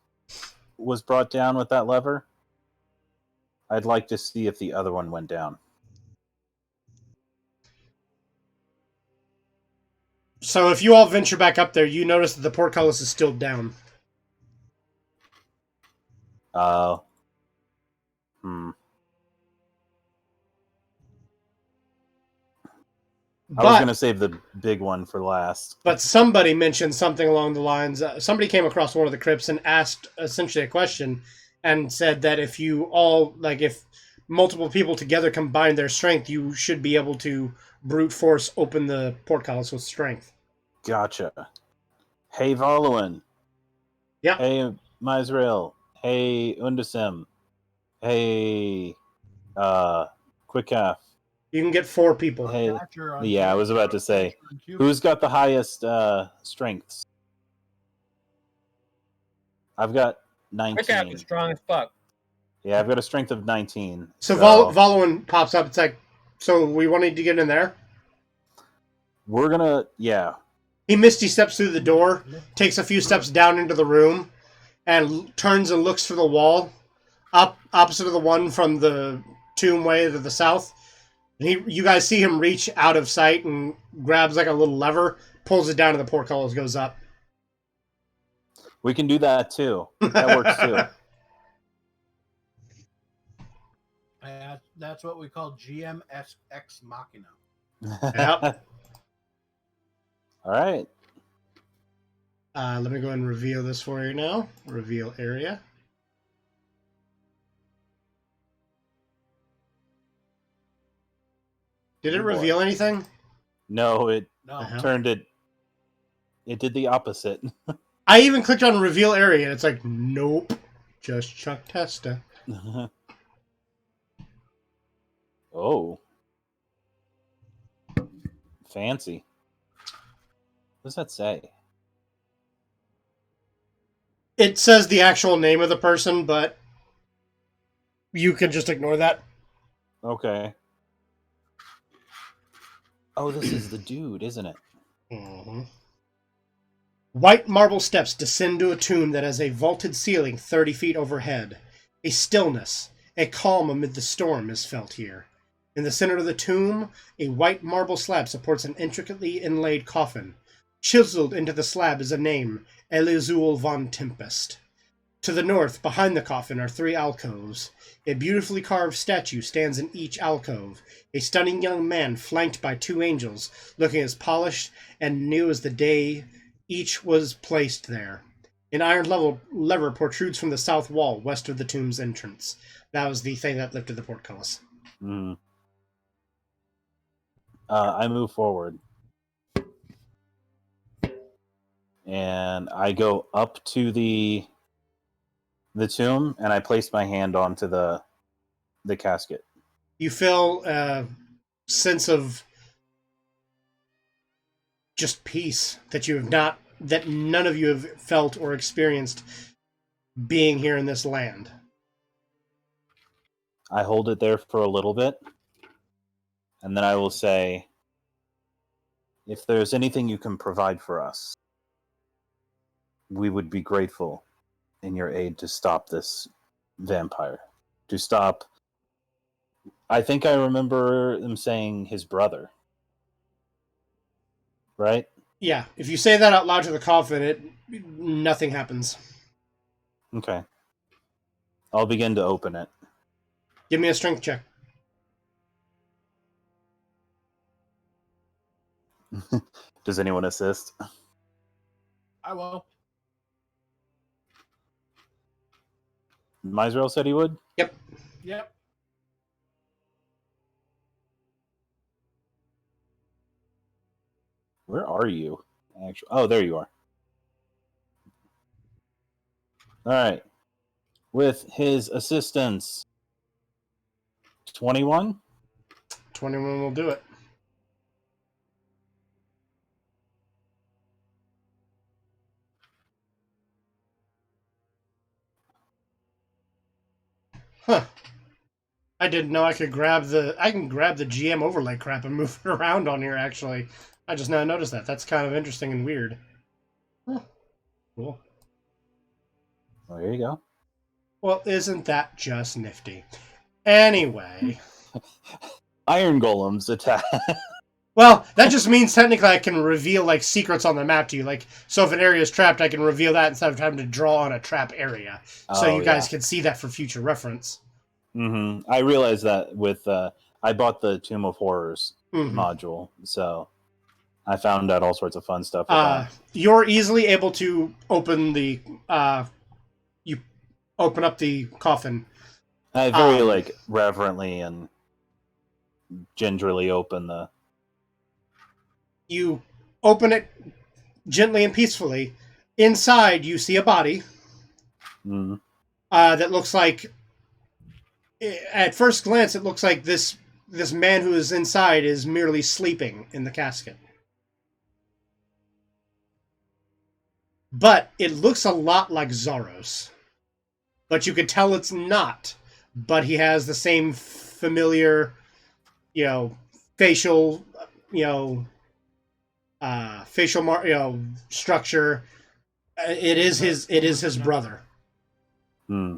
was brought down with that lever. I'd like to see if the other one went down. So if you all venture back up there, you notice that the portcullis is still down. I was going to save the big one for last. But somebody mentioned something along the lines... somebody came across one of the crypts and asked essentially a question and said that if you all... Like, if multiple people together combine their strength, you should be able to brute force open the portcullis with strength. Gotcha. Hey, Voluin. Yeah. Hey, Misrael. Hey, Undasim. Hey, Quickcalf. You can get 4 people. Hey, yeah, I was about to say, who's got the highest strengths? I've got 19. Quickcalf is strong as fuck. Yeah, I've got a strength of 19. So Voluin pops up. It's like, so we wanted to get in there? We're gonna, yeah. He misty steps through the door, takes a few steps down into the room, and turns and looks for the wall, opposite of the one from the tomb way to the south. And you guys see him reach out of sight and grabs like a little lever, pulls it down, and the portcullis goes up. We can do that too. That works too. That's what we call GMS Ex Machina. Yep. All right. Let me go ahead and reveal this for you now. Reveal area. Did it reveal anything? No, it No. turned it. It did the opposite. I even clicked on reveal area, and it's like, nope, just Chuck Testa. Oh, fancy. What does that say? It says the actual name of the person, but you can just ignore that. Okay. Oh, this is the dude, isn't it? Mm-hmm. White marble steps descend to a tomb that has a vaulted ceiling 30 feet overhead. A stillness, a calm amid the storm is felt here. In the center of the tomb, a white marble slab supports an intricately inlaid coffin. Chiseled into the slab is a name, Elizul von Tempest. To the north, behind the coffin, are 3 alcoves. A beautifully carved statue stands in each alcove. A stunning young man flanked by 2 angels, looking as polished and new as the day each was placed there. An iron lever protrudes from the south wall, west of the tomb's entrance. That was the thing that lifted the portcullis. I move forward. And I go up to the the tomb, and I place my hand onto the casket. You feel a sense of just peace that none of you have felt or experienced being here in this land. I hold it there for a little bit, and then I will say, if there's anything you can provide for us, we would be grateful in your aid to stop this vampire. To stop, I think I remember them saying his brother. Right? Yeah, if you say that out loud to the coffin, nothing happens. Okay. I'll begin to open it. Give me a strength check. Does anyone assist? I will. Misrael said he would? Yep. Where are you? Actually, oh, there you are. All right. With his assistance, 21? 21 will do it. Huh. I didn't know I can grab the GM overlay crap and move it around on here, actually. I just now noticed that. That's kind of interesting and weird. Huh. Cool. Well, there you go. Well, isn't that just nifty? Anyway. Iron Golems attack. Well, that just means technically I can reveal, like, secrets on the map to you. Like, so if an area is trapped, I can reveal that instead of having to draw on a trap area. So you guys can see that for future reference. Mm-hmm. I realized that with... I bought the Tomb of Horrors module, so I found out all sorts of fun stuff with that. You're easily able to open the... you open up the coffin. I very, reverently and gingerly open the... You open it gently and peacefully. Inside, you see a body that looks like... At first glance, it looks like this man who is inside is merely sleeping in the casket. But it looks a lot like Zaros. But you could tell it's not. But he has the same familiar, facial, structure. It is his brother. Hmm.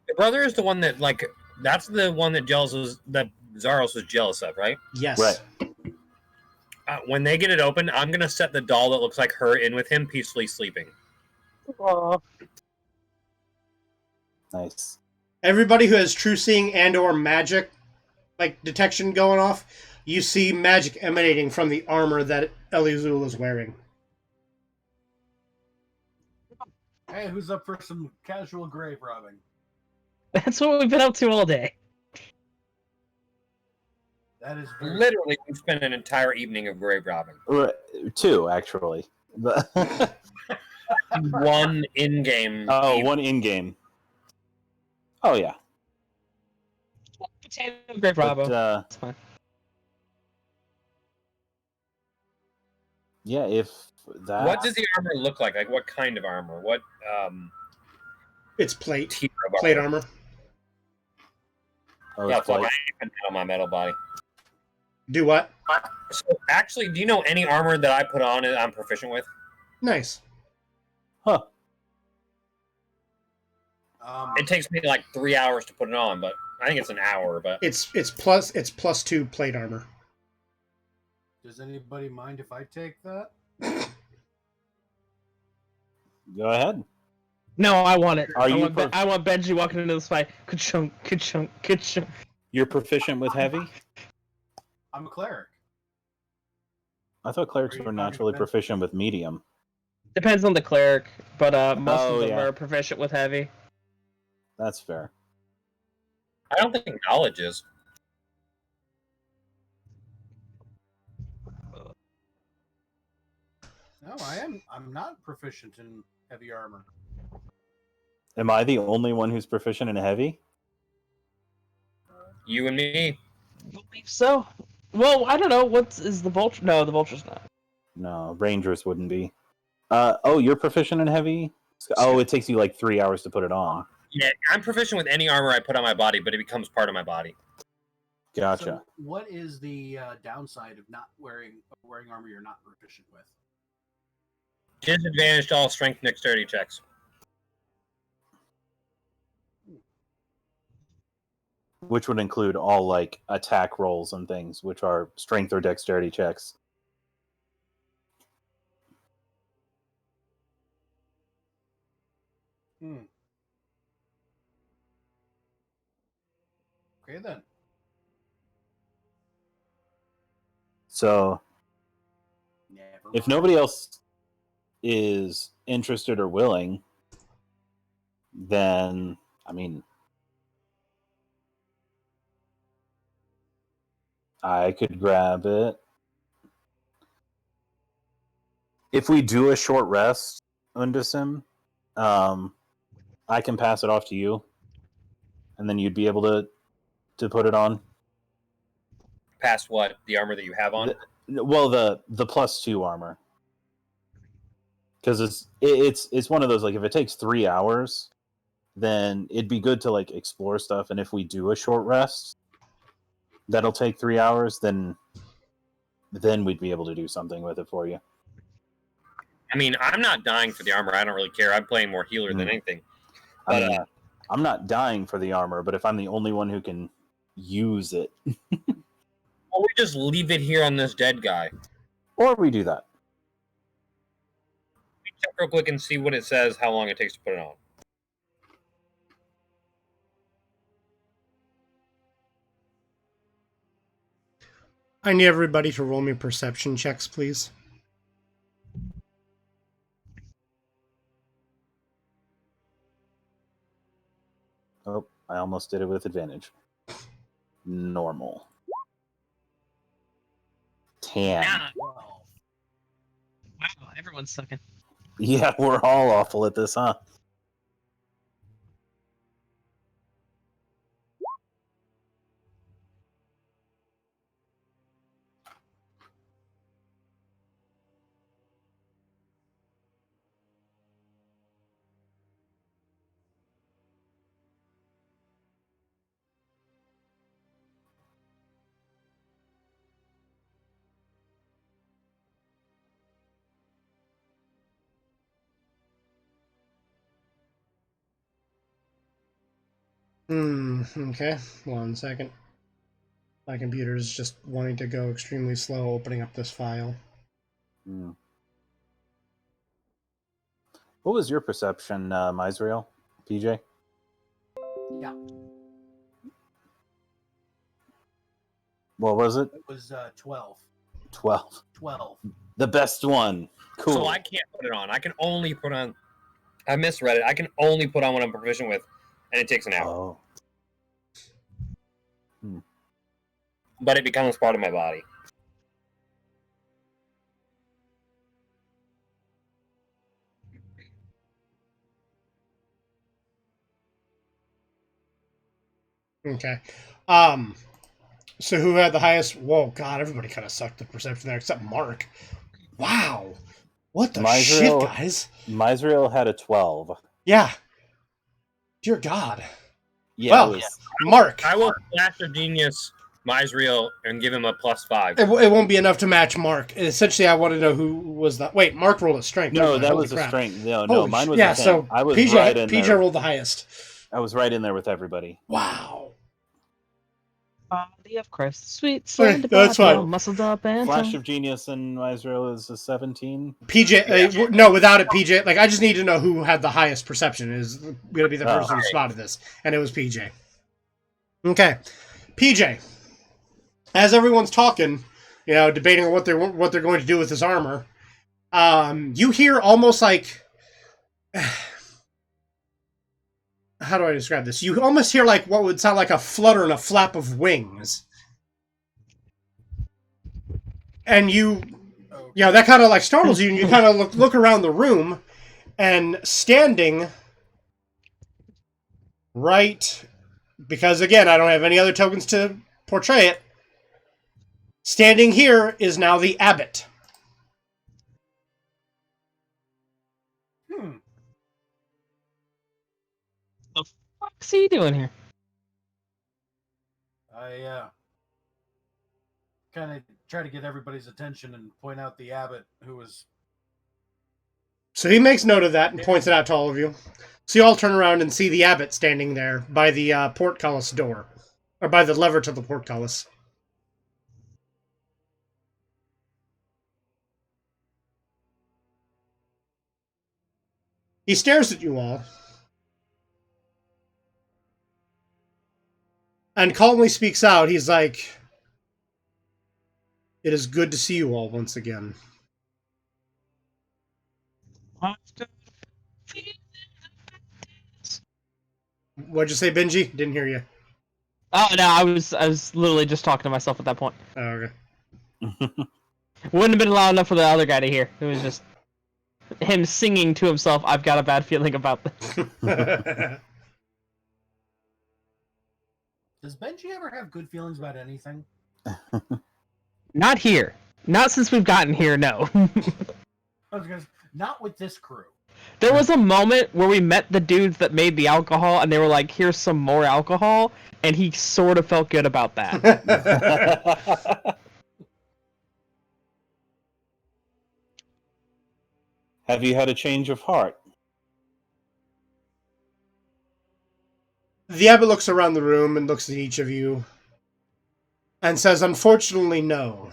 The brother is the one that, that's the one that Zaros was jealous of, right? Yes. Right. When they get it open, I'm going to set the doll that looks like her in with him, peacefully sleeping. Aww. Nice. Everybody who has true seeing and or magic, detection going off, you see magic emanating from the armor that Elizul is wearing. Hey, who's up for some casual grave robbing? That's what we've been up to all day. That is literally, we spent an entire evening of grave robbing. Two, actually. One in-game. Oh, one in-game. Oh, yeah. Potato grave robbo. That's fine. Yeah, if that... What does the armor look like? Like, what kind of armor? What, It's plate. Plate armor. Oh, yeah, it's fuck, I plate. ain't putting that on my metal body. Do what? So, actually, do you know any armor that I put on and I'm proficient with? Nice. Huh. It takes me 3 hours to put it on, but I think it's an hour. But it's plus 2 plate armor. Does anybody mind if I take that? Go ahead. No, I want it. Are I you want Benji walking into this fight. Ka-chunk, ka-chunk, ka-chunk. You're proficient with heavy? I'm a cleric. I thought clerics were naturally proficient with medium. Depends on the cleric, but most of them are proficient with heavy. That's fair. I don't think knowledge is. No, I'm not proficient in heavy armor. Am I the only one who's proficient in heavy? You and me. I believe so. Well, I don't know. Is the vulture? No, the vulture's not. No, Rangers wouldn't be. Oh, you're proficient in heavy? Oh, it takes you like 3 hours to put it on. Yeah, I'm proficient with any armor I put on my body, but it becomes part of my body. Gotcha. So what is the downside of not wearing armor you're not proficient with? Disadvantage to all strength and dexterity checks. Which would include all like attack rolls and things, which are strength or dexterity checks. Okay then. So, Never if mind. nobody else is interested or willing, then, I mean, I could grab it. If we do a short rest, Undasim, I can pass it off to you, and then you'd be able to put it on. Past what? The armor that you have on? The +2 armor, because it's one of those, like, if it takes 3 hours, then it'd be good to like explore stuff, and if we do a short rest that'll take 3 hours, then we'd be able to do something with it for you. I mean, I'm not dying for the armor. I don't really care. I'm playing more healer than anything. But I mean, I'm not dying for the armor, but if I'm the only one who can use it, or we just leave it here on this dead guy. Or we do that. Check real quick and see what it says, how long it takes to put it on. I need everybody to roll me perception checks, please. Oh, I almost did it with advantage. Normal. 10. Wow, everyone's sucking. Yeah, we're all awful at this, huh? Okay. 1 second. My computer is just wanting to go extremely slow opening up this file. What was your perception, Misrael? PJ? Yeah. What was it? It was 12. 12. 12. The best one. Cool. So I can't put it on. I can only put on... I misread it. I can only put on what I'm proficient with, and it takes an hour. Oh. But it becomes part of my body. Okay. So who had the highest? Whoa, God, everybody kind of sucked at perception there, except Mark. Wow. What the shit, guys? Misrael had a 12. Yeah. Dear God. Yeah, well, Mark. I will Flash of Genius Misrael and give him a +5. It won't be enough to match Mark. Essentially, I want to know who was that. Wait, Mark rolled a strength. No, that was a strength. No, mine was yeah. a 10. So I was PJ, right in PJ there. rolled the highest. I was right in there with everybody. Wow. Body of Christ, sweet slender that's fine. Muscled up and Flash of Genius and Misrael is a 17. PJ, no, without it, PJ. Like, I just need to know who had the highest perception. Is going to be the person who spotted this, and it was PJ. Okay, PJ. As everyone's talking, debating on what they're going to do with this armor, you hear almost like. How do I describe this? You almost hear like what would sound like a flutter and a flap of wings. And you... Oh, okay. Yeah, that kind of like startles you, and you kind of look around the room, and standing right, because again, I don't have any other tokens to portray it. Standing here is now the abbot. What's he doing here? I kind of try to get everybody's attention and point out the abbot who was. So he makes note of that and points it out to all of you. So you all turn around and see the abbot standing there by the portcullis door, or by the lever to the portcullis. He stares at you all and calmly speaks out. He's like, "It is good to see you all once again." What'd you say, Benji? Didn't hear you. Oh no, I was literally just talking to myself at that point. Oh, okay. Wouldn't have been loud enough for the other guy to hear. It was just him singing to himself. I've got a bad feeling about this. Does Benji ever have good feelings about anything? Not here. Not since we've gotten here. No. Not with this crew. There was a moment where we met the dudes that made the alcohol, and they were like, "Here's some more alcohol," and he sort of felt good about that. Have you had a change of heart? The abbot looks around the room and looks at each of you and says, "Unfortunately, no.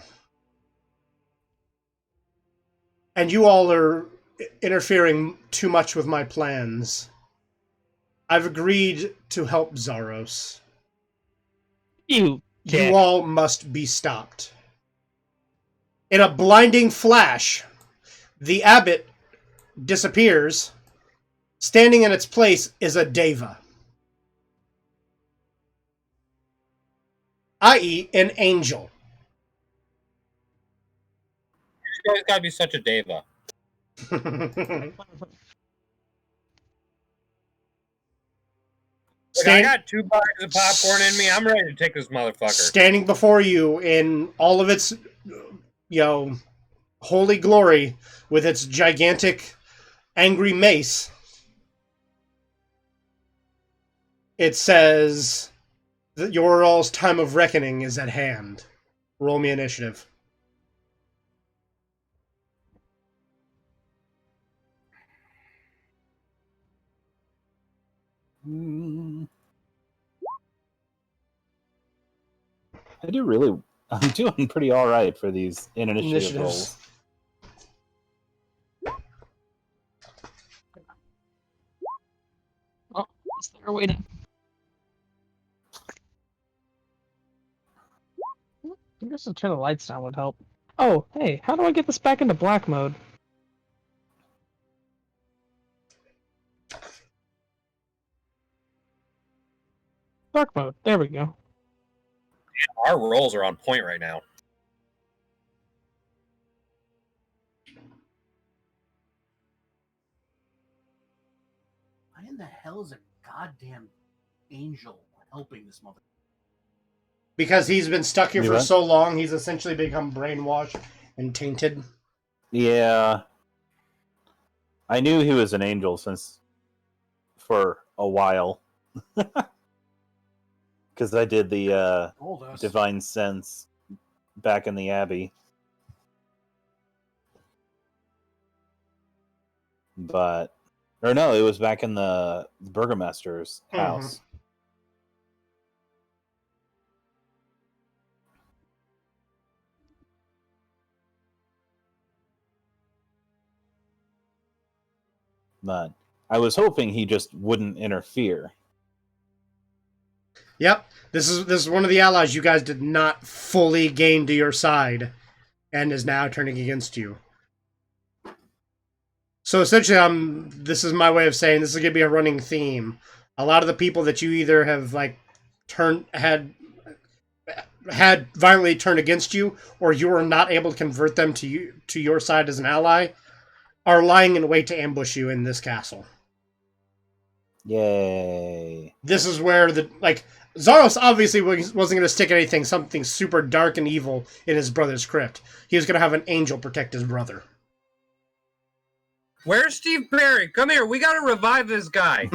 And you all are interfering too much with my plans. I've agreed to help Zaros. You all must be stopped." In a blinding flash, the abbot disappears. Standing in its place is a deva, i.e., an angel. You guys gotta be such a deva. Look, I got 2 bags of popcorn in me. I'm ready to take this motherfucker. Standing before you in all of its, holy glory, with its gigantic, angry mace, it says that your all's time of reckoning is at hand. Roll me initiative. I'm doing pretty all right for these initiative rolls. Oh, is there a way to... I guess to turn the lights down would help. Oh, hey, how do I get this back into black mode? Dark mode. There we go. Our rolls are on point right now. Why in the hell is a goddamn angel helping this mother? Because he's been stuck here for so long, he's essentially become brainwashed and tainted. Yeah. I knew he was an angel for a while. Because I did the Divine Sense back in the Abbey. Or no, it was back in the Burgomaster's house. But I was hoping he just wouldn't interfere. Yep, this is one of the allies you guys did not fully gain to your side, and is now turning against you. So essentially, this is my way of saying this is going to be a running theme. A lot of the people that you either have had violently turned against you, or you were not able to convert them to your side as an ally, are lying in wait to ambush you in this castle. Yay. This is where Zaros obviously wasn't going to stick something super dark and evil in his brother's crypt. He was going to have an angel protect his brother. Where's Steve Perry? Come here. We got to revive this guy.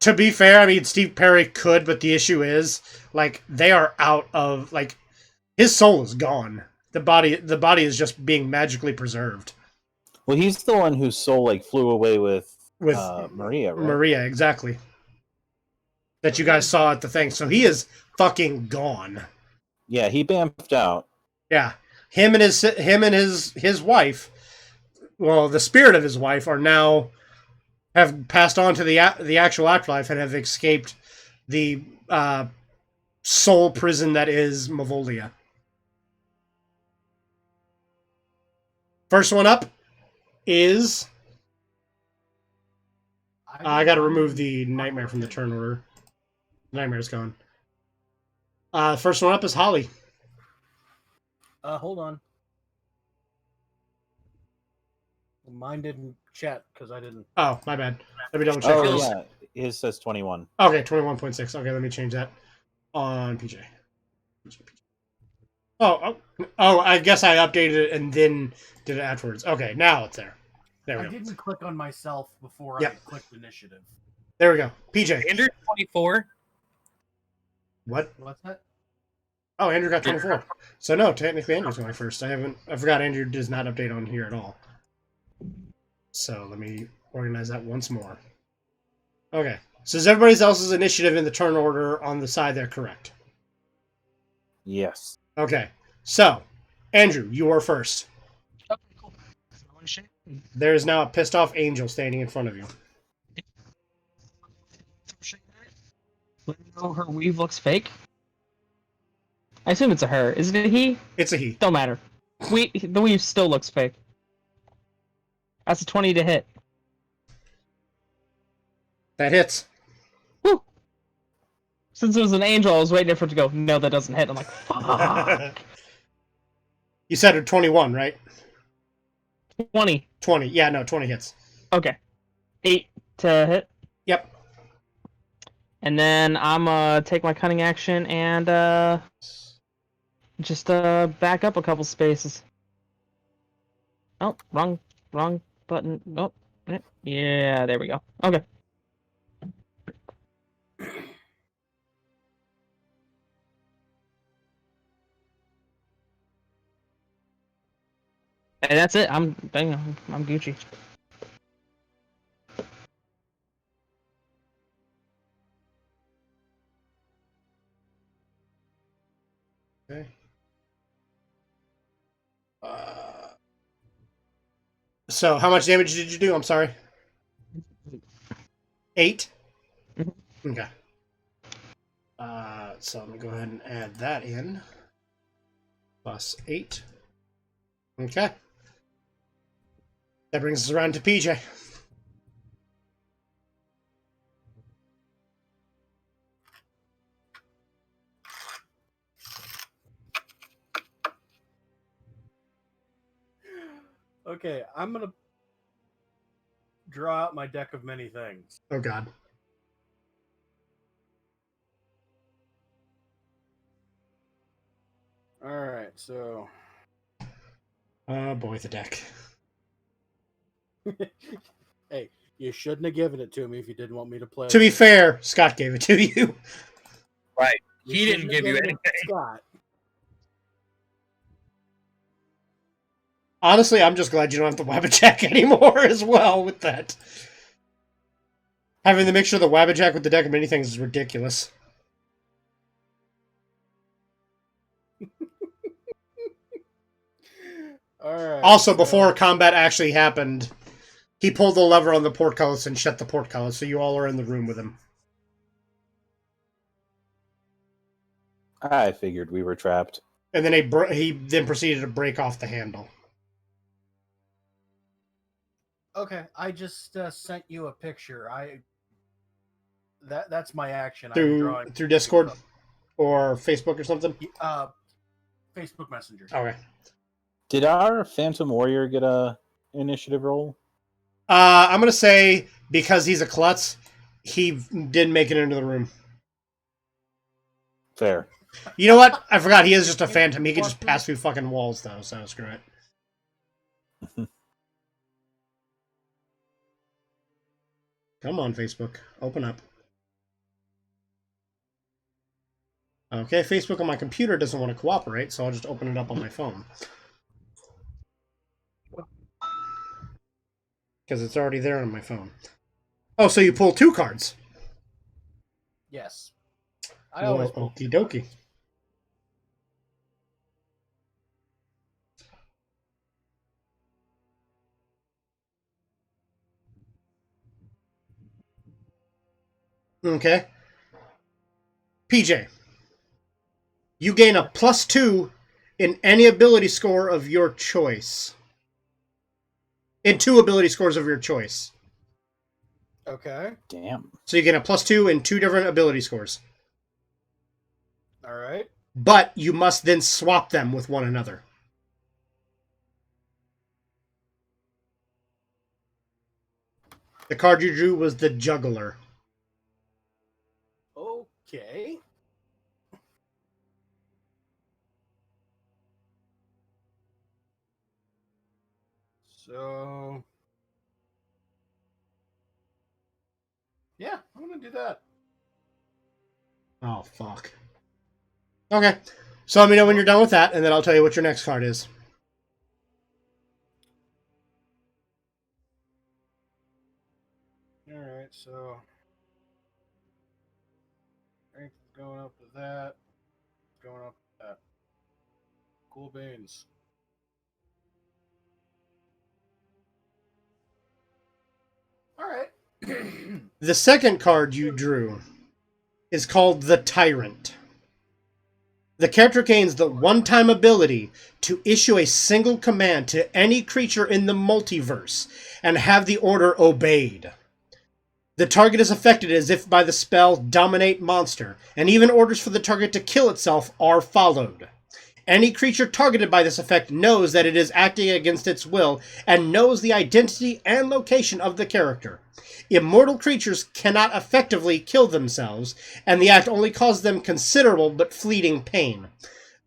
To be fair, I mean, Steve Perry could, but the issue is, they are out of, his soul is gone. The body is just being magically preserved. Well, he's the one whose soul, flew away with Maria, right? Maria, exactly. That you guys saw at the thing. So he is fucking gone. Yeah, he bamfed out. Yeah. Him and his wife, well, the spirit of his wife have passed on to the actual afterlife and have escaped the soul prison that is Mavolia. First one up is... I got to remove the nightmare from the turn order. Nightmare's gone. First one up is Holly. Hold on. Mine didn't chat because I didn't. Oh, my bad. Let me double check. Oh, yeah. His says 21. Okay, 21.6. Okay, let me change that on PJ. Oh, I guess I updated it and then did it afterwards. Okay, now it's there. There we go. I didn't click on myself before Yep. I clicked initiative. There we go. PJ. Andrew 24. What? What's that? Oh, Andrew got 24. So no, technically Andrew's going first. I forgot Andrew does not update on here at all. So let me organize that once more. Okay. So is everybody else's initiative in the turn order on the side there correct? Yes. Okay. So, Andrew, you are first. Okay, cool. There is now a pissed off angel standing in front of you. Let me know her weave looks fake. I assume it's a her. Is it a he? It's a he. Don't matter. The weave still looks fake. That's a 20 to hit. That hits. Woo! Since it was an angel, I was waiting for it to go, no, that doesn't hit. I'm like, fuck. You said a 21, right? 20. 20. Yeah, no, 20 hits. Okay. 8 to hit. Yep. And then I'm gonna take my cunning action and just back up a couple spaces. Oh, wrong button. Oh, yeah, there we go. Okay. And that's it. I'm Gucci. Okay. So, how much damage did you do? I'm sorry. 8? Mm-hmm. Okay. So let me go ahead and add that in. Plus 8. Okay. That brings us around to PJ. Okay, I'm gonna draw out my deck of many things. Oh god. Alright, so Oh boy, the deck. hey, you shouldn't have given it to me if you didn't want me to play. To be fair, Scott gave it to you. Right. You He didn't shouldn't give have you given it to anything. Scott. Honestly, I'm just glad you don't have the Wabbajack anymore as well with that. Having the mixture of the Wabbajack with the deck of many things is ridiculous. Alright. Also, before combat actually happened, he pulled the lever on the portcullis and shut the portcullis, so you all are in the room with him. I figured we were trapped. And then he then proceeded to break off the handle. Okay, I just sent you a picture. That's my action. I'm Through drawing Discord? or Facebook or something? Facebook Messenger. Okay. Did our Phantom Warrior get a initiative roll? I'm gonna say because he's a klutz, he didn't make it into the room. Fair. You know what? I forgot he is just a phantom. He can just pass through fucking walls though, so screw it. Come on, Facebook. Open up. Okay, Facebook on my computer doesn't want to cooperate, so I'll just open it up on my phone. Because it's already there on my phone. Oh, so you pull 2 cards? Yes. I always pull. pull. Okie dokie. Okay. PJ. You gain a +2 in any ability score of your choice. In 2 ability scores of your choice. Okay. Damn. So you get a +2 in 2 different ability scores. All right. But you must then swap them with one another. The card you drew was the Juggler. Okay. So, yeah, I'm gonna do that. Oh, fuck. Okay. So let me know when you're done with that, and then I'll tell you what your next card is. All right, so strength is going up to that, going up to that. Cool beans. All right. The second card you drew is called the Tyrant. The character gains the one-time ability to issue a single command to any creature in the multiverse and have the order obeyed. The target is affected as if by the spell Dominate Monster, and even orders for the target to kill itself are followed. Any creature targeted by this effect knows that it is acting against its will and knows the identity and location of the character. Immortal creatures cannot effectively kill themselves, and the act only causes them considerable but fleeting pain.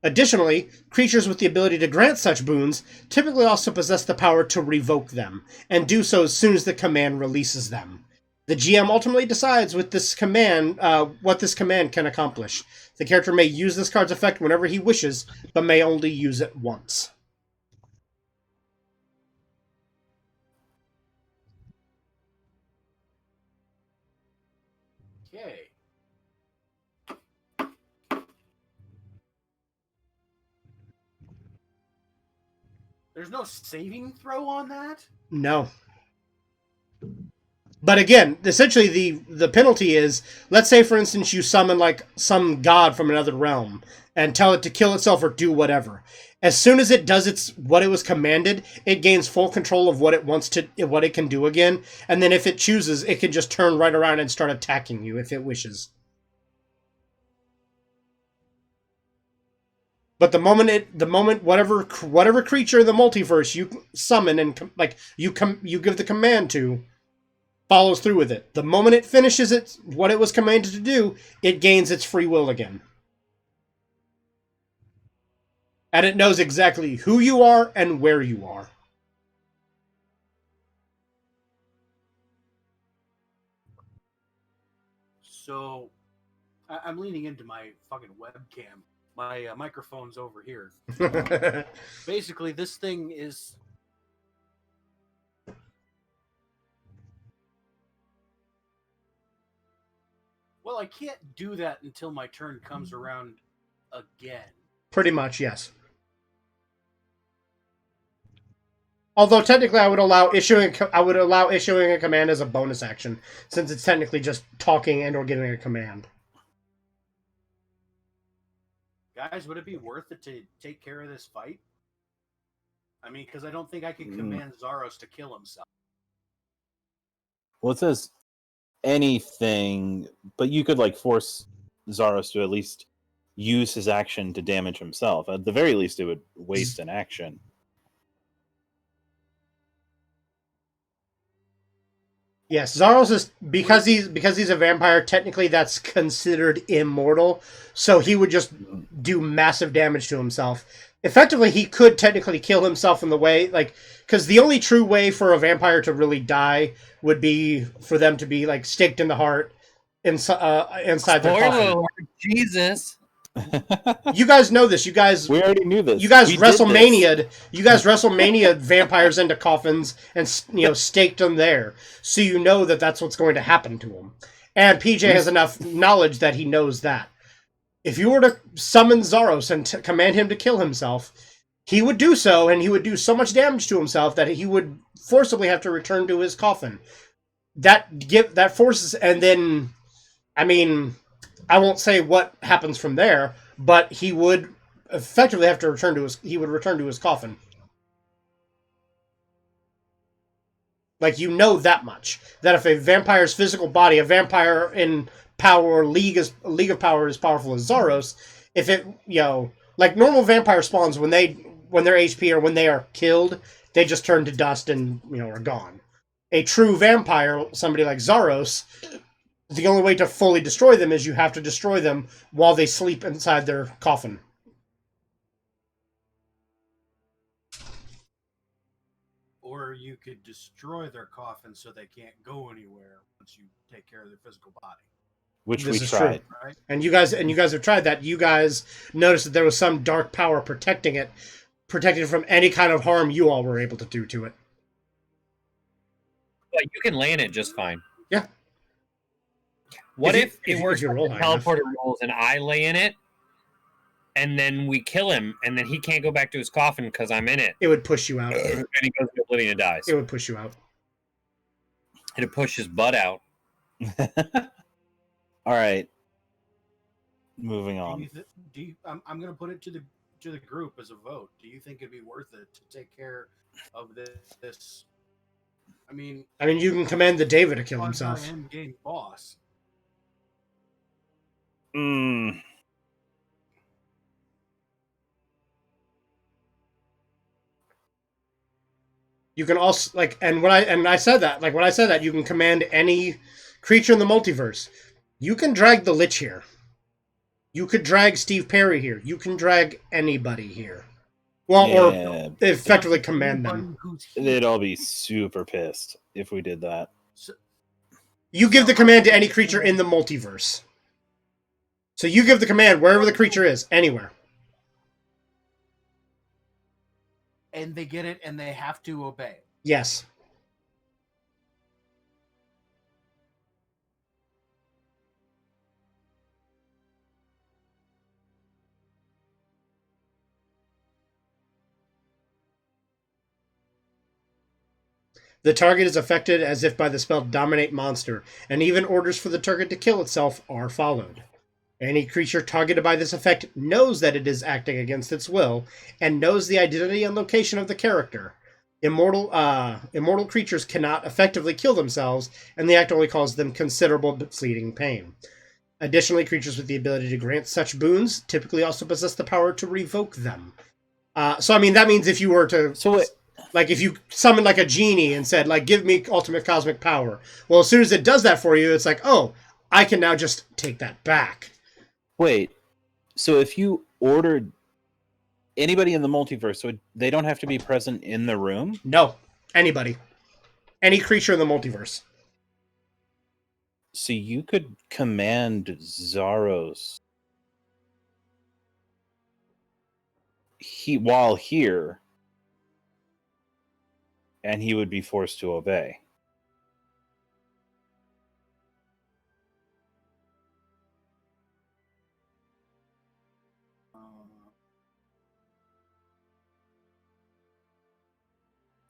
Additionally, creatures with the ability to grant such boons typically also possess the power to revoke them, and do so as soon as the command releases them. The GM ultimately decides with this command what this command can accomplish. The character may use this card's effect whenever he wishes, but may only use it once. Okay. There's no saving throw on that? No. But again, essentially the penalty is, let's say for instance you summon like some god from another realm and tell it to kill itself or do whatever. As soon as it does what it was commanded, it gains full control of what it can do again, and then if it chooses, it can just turn right around and start attacking you if it wishes. But the moment whatever creature in the multiverse you summon and you give the command to follows through with it. The moment it finishes what it was commanded to do, it gains its free will again. And it knows exactly who you are and where you are. So, I'm leaning into my fucking webcam. My microphone's over here. Basically, this thing is... Well, I can't do that until my turn comes around again. Pretty much, yes. Although technically, I would allow issuing a command as a bonus action, since it's technically just talking and or giving a command. Guys, would it be worth it to take care of this fight? I mean, because I don't think I can command Zaros to kill himself. Well, it says anything, but you could like force Zaros to at least use his action to damage himself. At the very least, it would waste an action. Yes, Zaros is because he's a vampire. Technically, that's considered immortal. So he would just do massive damage to himself. Effectively, he could technically kill himself in the way, like, because the only true way for a vampire to really die would be for them to be like staked in the heart inside their coffin. Spoiler alert, Jesus. You guys know this. You guys, we already knew this. You guys WrestleMania vampires into coffins and staked them there, so you know that that's what's going to happen to them. And PJ has enough knowledge that he knows that. If you were to summon Zaros and command him to kill himself, he would do so, and he would do so much damage to himself that he would forcibly have to return to his coffin. That forces, and then, I mean, I won't say what happens from there, but he would effectively have to return to his coffin. Like, you know that much. That if a vampire's physical body, a vampire in power, League of Power as powerful as Zaros, if it, like normal vampire spawns, when they're HP or when they are killed, they just turn to dust and, are gone. A true vampire, somebody like Zaros, the only way to fully destroy them is you have to destroy them while they sleep inside their coffin. Or you could destroy their coffin so they can't go anywhere once you take care of their physical body. Which we tried. Right? And you guys have tried that. You guys noticed that there was some dark power protecting it from any kind of harm you all were able to do to it. Yeah, you can land it just fine. Yeah. What if it works with teleporter rules and I lay in it, and then we kill him, and then he can't go back to his coffin because I'm in it? It would push you out. And he goes to oblivion and dies. It would push you out. It'd push his butt out. All right. Moving on. I'm going to put it to the group as a vote. Do you think it'd be worth it to take care of this? I mean, you can command the David to kill himself. Game boss. Mm. You can also when I said that you can command any creature in the multiverse. You can drag the Lich here. You could drag Steve Perry here. You can drag anybody here. Well, or effectively command them. They'd all be super pissed if we did that. You give the command to any creature in the multiverse. So you give the command wherever the creature is, anywhere. And they get it, and they have to obey. Yes. The target is affected as if by the spell Dominate Monster, and even orders for the target to kill itself are followed. Any creature targeted by this effect knows that it is acting against its will, and knows the identity and location of the character. Immortal creatures cannot effectively kill themselves, and the act only causes them considerable but fleeting pain. Additionally, creatures with the ability to grant such boons typically also possess the power to revoke them. So that means if you were to... if you summoned a genie and said, give me ultimate cosmic power. Well, as soon as it does that for you, it's oh, I can now just take that back. Wait, so if you ordered anybody in the multiverse, so they don't have to be present in the room? No, anybody. Any creature in the multiverse. So you could command Zaros while here, and he would be forced to obey.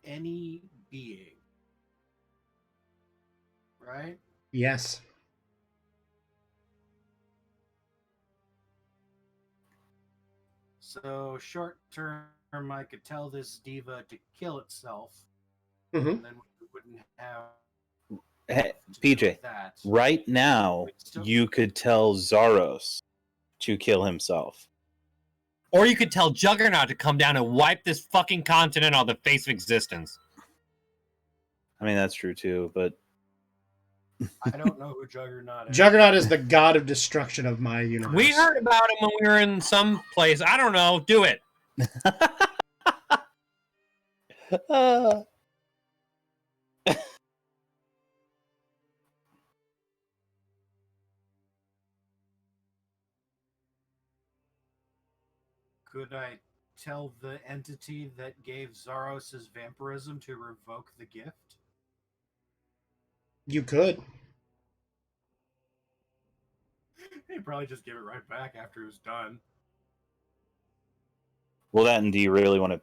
Any being. Right? Yes. So short term, I could tell this diva to kill itself, mm-hmm. and then we wouldn't have. Hey, PJ, right now you could tell Zaros to kill himself. Or you could tell Juggernaut to come down and wipe this fucking continent on the face of existence. I mean, that's true too, but I don't know who Juggernaut is. Juggernaut is the god of destruction of my universe. We heard about him when we were in some place. I don't know. Do it. Could I tell the entity that gave Zaros his vampirism to revoke the gift? You could. He'd probably just give it right back after it was done. well, that and do you really want to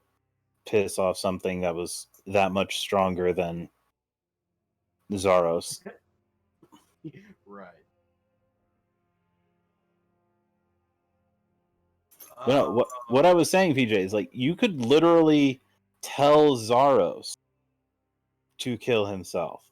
piss off something that was that much stronger than Zaros? Right. No, what I was saying, PJ, is like you could literally tell Zaros to kill himself.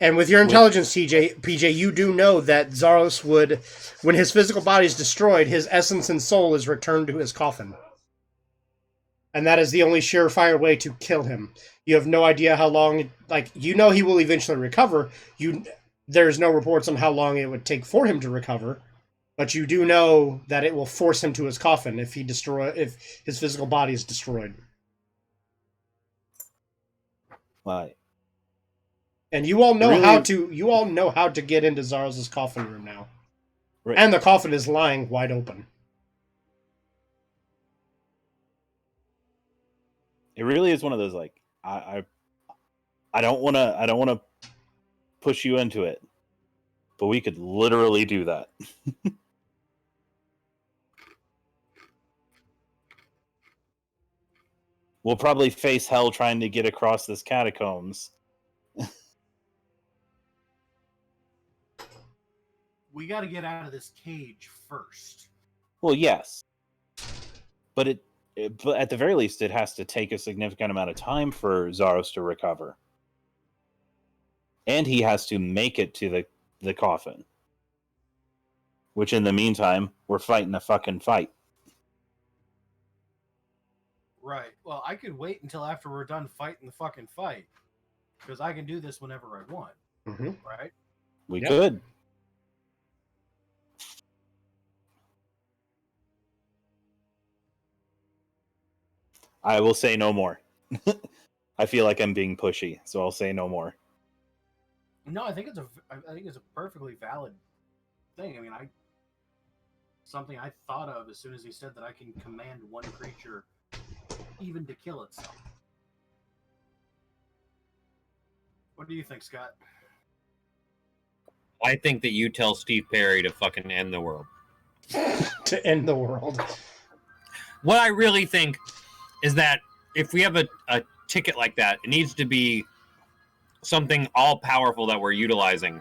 And with your intelligence, PJ, you do know that Zaros would, when his physical body is destroyed, his essence and soul is returned to his coffin. And that is the only surefire way to kill him. You have no idea how long, like, you know he will eventually recover. There's no reports on how long it would take for him to recover. But you do know that it will force him to his coffin if his physical body is destroyed. Like, and you all know really? how to get into Zaros' coffin room now. Right. And the coffin is lying wide open. It really is one of those like I don't want to push you into it, but we could literally do that. We'll probably face hell trying to get across this catacombs. We got to get out of this cage first. Well, yes, but but at the very least, it has to take a significant amount of time for Zaros to recover, and he has to make it to the coffin. Which, in the meantime, we're fighting a fucking fight. Right. Well, I could wait until after we're done fighting the fucking fight, because I can do this whenever I want. Mm-hmm. Right. We could. I will say no more. I feel like I'm being pushy, so I'll say no more. No, I think it's a perfectly valid thing. I mean, something I thought of as soon as he said that I can command one creature even to kill itself. What do you think, Scott? I think that you tell Steve Perry to fucking end the world. To end the world. What I really think is that if we have a ticket like that, it needs to be something all-powerful that we're utilizing,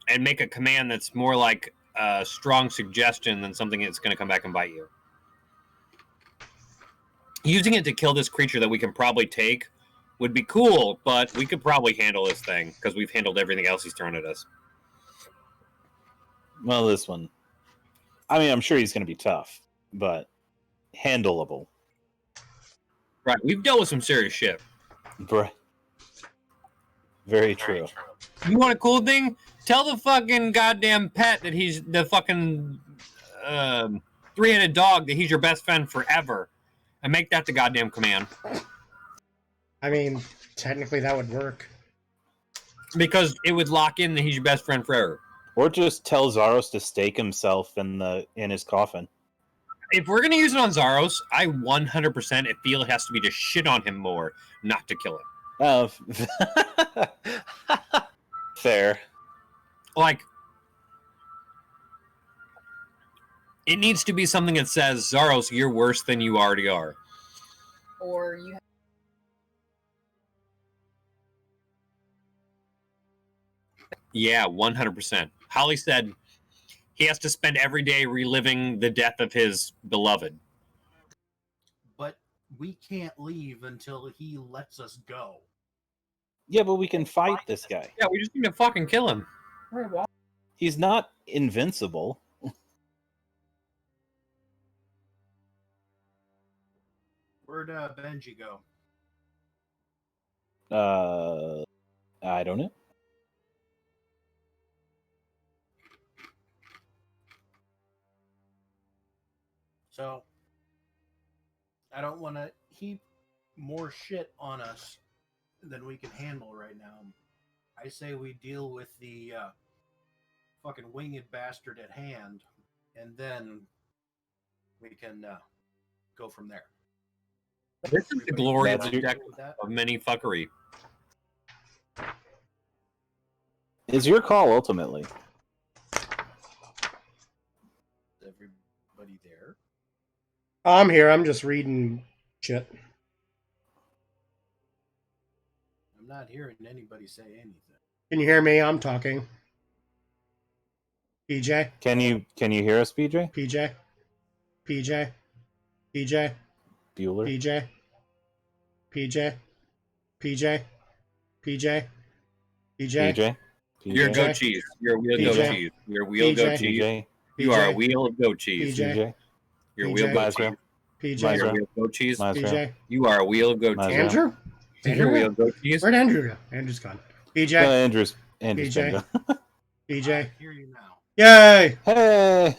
and make a command that's more like a strong suggestion than something that's going to come back and bite you. Using it to kill this creature that we can probably take would be cool, but we could probably handle this thing because we've handled everything else he's thrown at us. Well, this one, I mean, I'm sure he's going to be tough, but handleable. Right, we've dealt with some serious shit. Very true. You want a cool thing? Tell the fucking goddamn pet that he's the fucking three-headed dog that he's your best friend forever, and make that the goddamn command. I mean, technically that would work. Because it would lock in that he's your best friend forever. Or just tell Zaros to stake himself in his coffin. If we're gonna use it on Zaros, I 100% feel it has to be to shit on him more, not to kill him. Oh, fair. Like, it needs to be something that says, Zaros, you're worse than you already are. Or you. Yeah, 100%. Holly said he has to spend every day reliving the death of his beloved. But we can't leave until he lets us go. Yeah, but we can fight this guy. Yeah, we just need to fucking kill him. He's not invincible. Where'd Benji go? I don't know. So, I don't want to heap more shit on us than we can handle right now. I say we deal with the fucking winged bastard at hand, and then we can go from there. This is the glory of That's the your- deck of many fuckery. Is your call ultimately? Is everybody there? I'm here. I'm just reading shit. I'm not hearing anybody say anything. Can you hear me? I'm talking. PJ? Can you hear us, PJ? PJ? PJ? PJ? Bueller? PJ? PJ? PJ? PJ? PJ? PJ? You're a PJ? goat cheese. You're a wheel PJ? goat cheese. You're a wheel goat cheese. PJ? You are a wheel of goat cheese. PJ? PJ? You're a wheel of goat Mazra? cheese. PJ? You're a Mazra? wheel of goat cheese. Mazra? PJ? You are a wheel of goat Mazra? cheese. Andrew? You're a wheel of goat cheese. Where'd Andrew go? Andrew's gone. PJ? Andrew's PJ? bingo. PJ? I hear you now. Yay! Hey!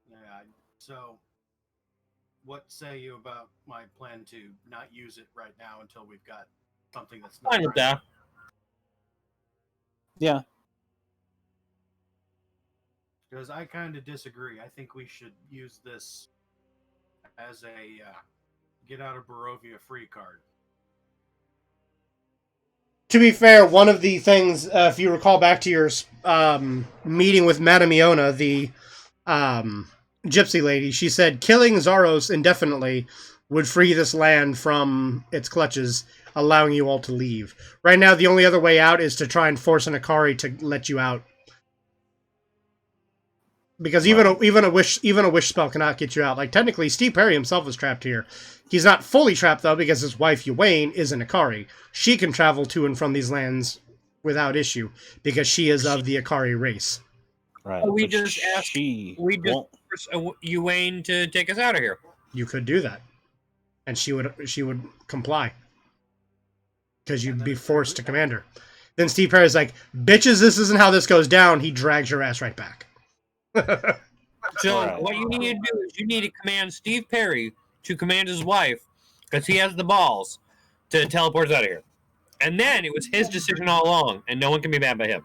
Yeah. So, what say you about my plan to not use it right now until we've got something that's not Fine with right? that. Yeah. Because I kind of disagree. I think we should use this as a get out of Barovia free card. To be fair, one of the things, if you recall back to your meeting with Madame Iona, the gypsy lady, she said killing Zaros indefinitely would free this land from its clutches, allowing you all to leave. Right now, the only other way out is to try and force an Akari to let you out. Because even a wish spell cannot get you out. Like technically, Steve Perry himself is trapped here. He's not fully trapped though, because his wife Ywain is an Akari. She can travel to and from these lands without issue because she is of the Akari race. Right. We but just asked. she We just won't- forced Ewain to take us out of here. You could do that, and she would comply because you'd be forced to command her. Then Steve Perry's like, "Bitches, this isn't how this goes down." He drags your ass right back. So Right. what you need to do is you need to command Steve Perry to command his wife, because he has the balls to teleport us out of here. And then it was his decision all along, and no one can be mad by him.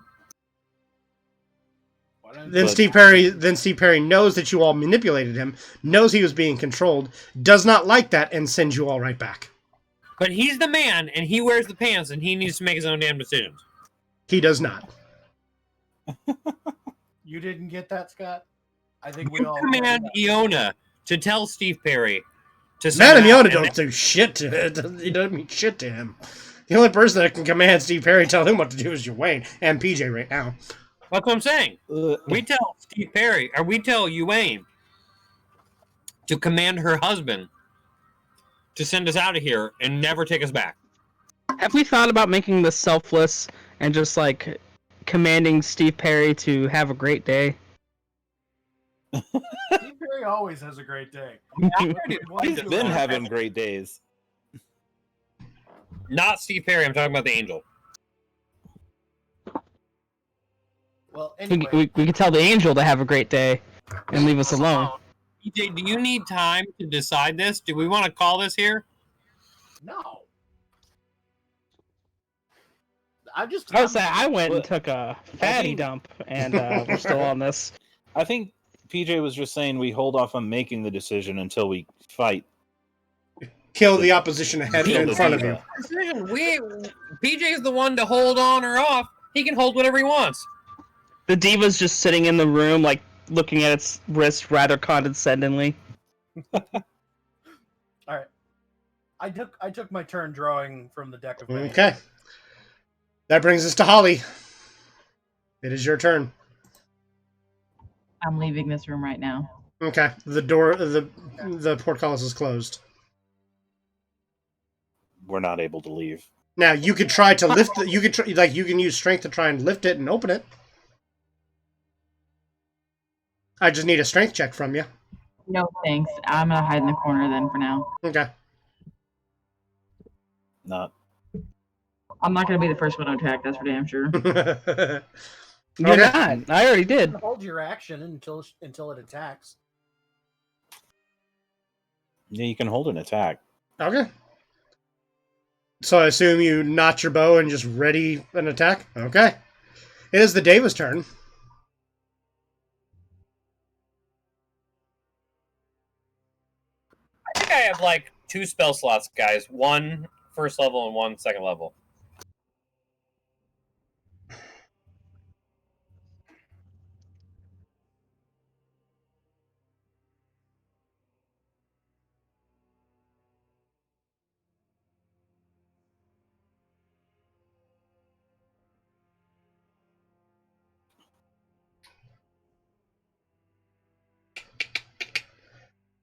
Then But- Steve Perry knows that you all manipulated him, knows he was being controlled, does not like that, and sends you all right back. But he's the man, and he wears the pants, and he needs to make his own damn decisions. He does not. You didn't get that, Scott? I think we You all command Iona to tell Steve Perry to send Madame him out, Iona and don't do shit to it. He doesn't mean shit to him. The only person that can command Steve Perry, tell him what to do, is Ywain and PJ right now. That's what I'm saying. We tell Steve Perry, or we tell Ewain to command her husband to send us out of here and never take us back. Have we thought about making this selfless and just like commanding Steve Perry to have a great day? Steve Perry always has a great day. He's been having great days. Not Steve Perry, I'm talking about the angel. Well, We, anyway, we could tell the angel to have a great day and leave us alone. EJ, do you need time to decide this? Do we want to call this here? no. I just I would say I went and Well, took a fatty think- dump, and we're still on this. I think PJ was just saying we hold off on making the decision until we fight. Kill the opposition ahead Kill in the front of diva. you. Decision. PJ's the one to hold on or off. He can hold whatever he wants. The diva's just sitting in the room, like looking at its wrist rather condescendingly. All right. I took my turn drawing from the deck of many. Okay. That brings us to Holly. It is your turn. I'm leaving this room right now. Okay. The door, the portcullis is closed. We're not able to leave. Now you could try to lift it. You could you can use strength to try and lift it and open it. I just need a strength check from you. No thanks. I'm gonna hide in the corner then for now. Okay. Not. I'm not gonna be the first one to attack. That's for damn sure. You're Okay. not. I already did. Hold your action until it attacks. Yeah, you can hold an attack. Okay. So I assume you notch your bow and just ready an attack? Okay. It is the Davis turn. I think I have like 2 spell slots, guys. 1 first level and 1 second level.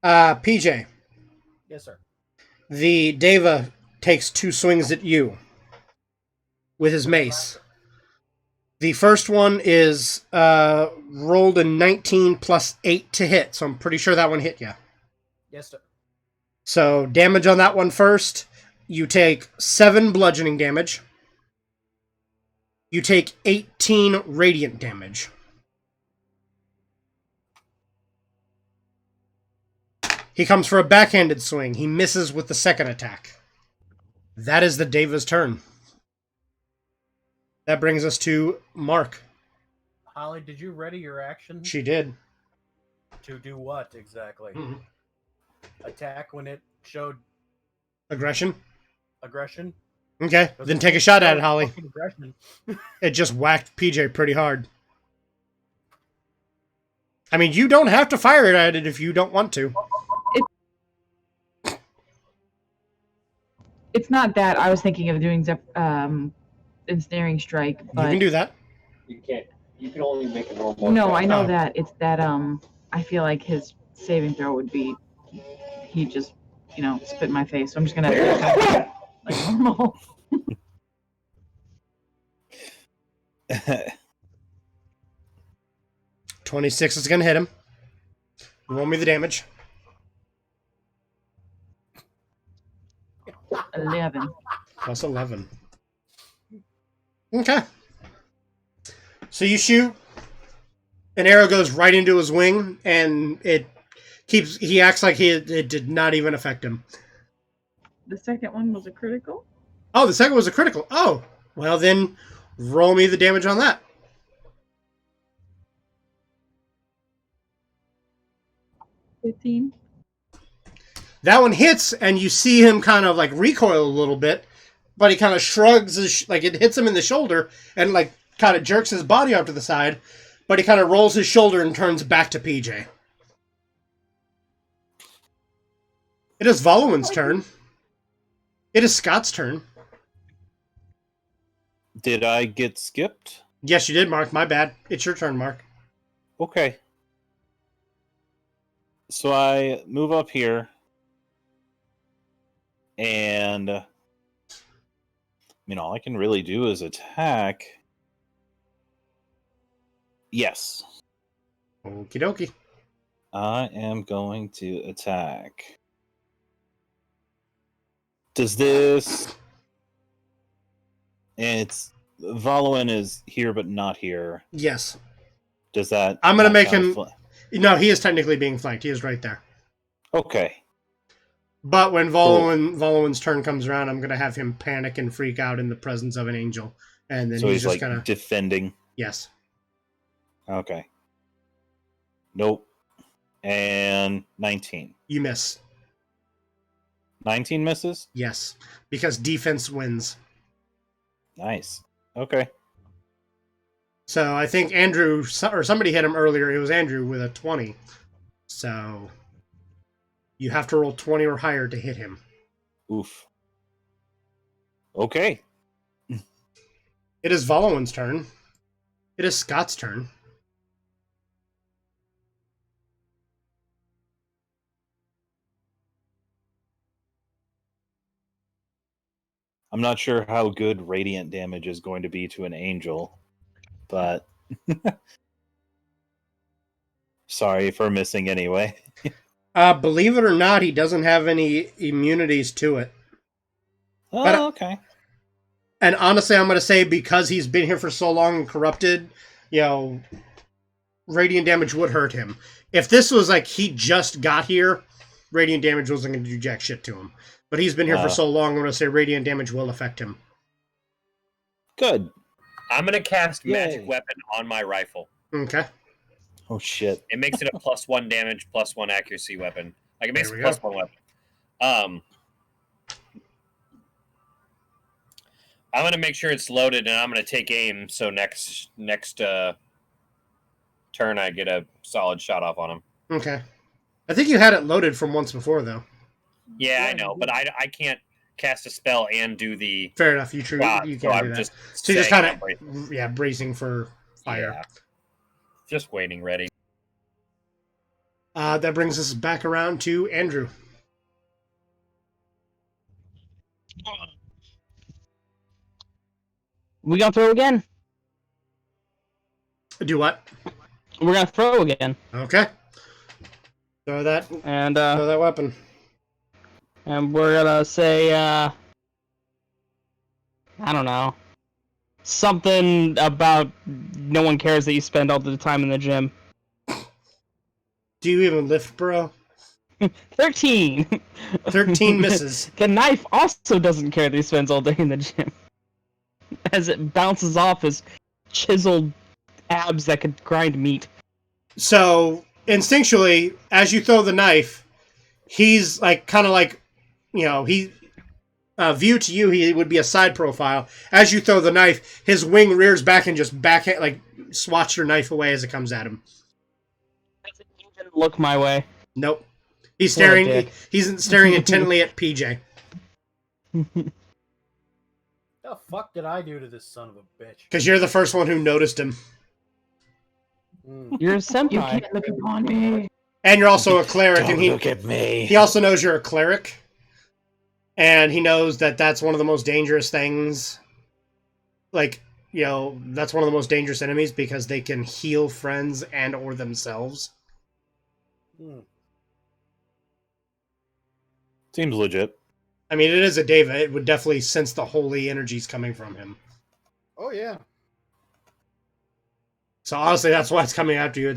PJ, Yes, sir. the Deva takes 2 swings at you with his mace. The first one is rolled a 19 plus 8 to hit, so I'm pretty sure that one hit you. Yes, sir. So damage on that one first. You take 7 bludgeoning damage. You take 18 radiant damage. He comes for a backhanded swing. He misses with the second attack. That is the Deva's turn. That brings us to Mark. Holly, did you ready your action? She did. To do what exactly? Mhm. Attack when it showed Aggression? aggression? Okay, then take a shot at it, Holly. Aggression. It just whacked PJ pretty hard. I mean, you don't have to fire it at it if you don't want to. It's not that. I was thinking of doing ensnaring strike, but You can do that. You can't. You can only make a normal. no, I know Oh. that. It's that I feel like his saving throw would be he just spit in my face. So I'm just gonna like normal. 26 is going to hit him. Roll me the damage. 11. Plus 11. Okay. So you shoot. An arrow goes right into his wing, and he acts like it did not even affect him. The second one was a critical. Oh, the second was a critical. Oh, well then, roll me the damage on that. 15. That one hits, and you see him kind of like recoil a little bit, but he kind of shrugs, like it hits him in the shoulder, and like kind of jerks his body out to the side, but he kind of rolls his shoulder and turns back to PJ. It is Voluin's turn. It is Scott's turn. Did I get skipped? Yes, you did, Mark. My bad. It's your turn, Mark. Okay. So I move up here, and all I can really do is attack. Yes. Okie dokie. I am going to attack. Does this... And it's... Voluin is here but not here. Yes. Does that... I'm going to make count him... No, he is technically being flanked. He is right there. Okay. But when Voluin's turn comes around, I'm going to have him panic and freak out in the presence of an angel. And then So he's just like going to... defending. Yes. Okay. Nope. And 19. You miss. 19 misses? Yes. Because defense wins. Nice. Okay. So I think Andrew, or somebody hit him earlier. It was Andrew with a 20. So you have to roll 20 or higher to hit him. Oof. Okay. It is Voluin's turn. It is Scott's turn. I'm not sure how good radiant damage is going to be to an angel, but sorry for missing anyway. Believe it or not, he doesn't have any immunities to it. Oh, okay. And honestly, I'm going to say because he's been here for so long and corrupted, radiant damage would hurt him. If this was like he just got here, radiant damage wasn't going to do jack shit to him. But he's been here for so long, I'm going to say radiant damage will affect him. Good. I'm going to cast magic weapon on my rifle. Okay. Oh, shit. It makes it a +1 damage, +1 accuracy weapon. Like, it makes it +1 weapon. I'm going to make sure it's loaded, and I'm going to take aim, so next turn I get a solid shot off on him. Okay. I think you had it loaded from once before, though. Yeah, I know, but I can't cast a spell and do the... Fair enough, you can't do that. So you're just kind of, bracing for fire. Yeah. Just waiting, ready. That brings us back around to Andrew. We gonna throw again? Do what? We're gonna throw again. Okay. Throw that weapon. And we're gonna say, I don't know. Something about no one cares that you spend all the time in the gym. Do you even lift, bro? 13! 13 misses. The knife also doesn't care that he spends all day in the gym. As it bounces off his chiseled abs that could grind meat. So, instinctually, as you throw the knife, he's view to you, he would be a side profile. As you throw the knife, his wing rears back and just swats your knife away as it comes at him. Doesn't even look my way. Nope. He's staring. He's staring intently at PJ. The fuck did I do to this son of a bitch? Because you're the first one who noticed him. You're a senpai. You can't look upon me. And you're also a cleric. Don't and look at me. He also knows you're a cleric. And he knows that that's one of the most dangerous things. That's one of the most dangerous enemies because they can heal friends and or themselves. Seems legit. I mean, it is a Deva. It would definitely sense the holy energies coming from him. Oh, yeah. So honestly, that's why it's coming after you.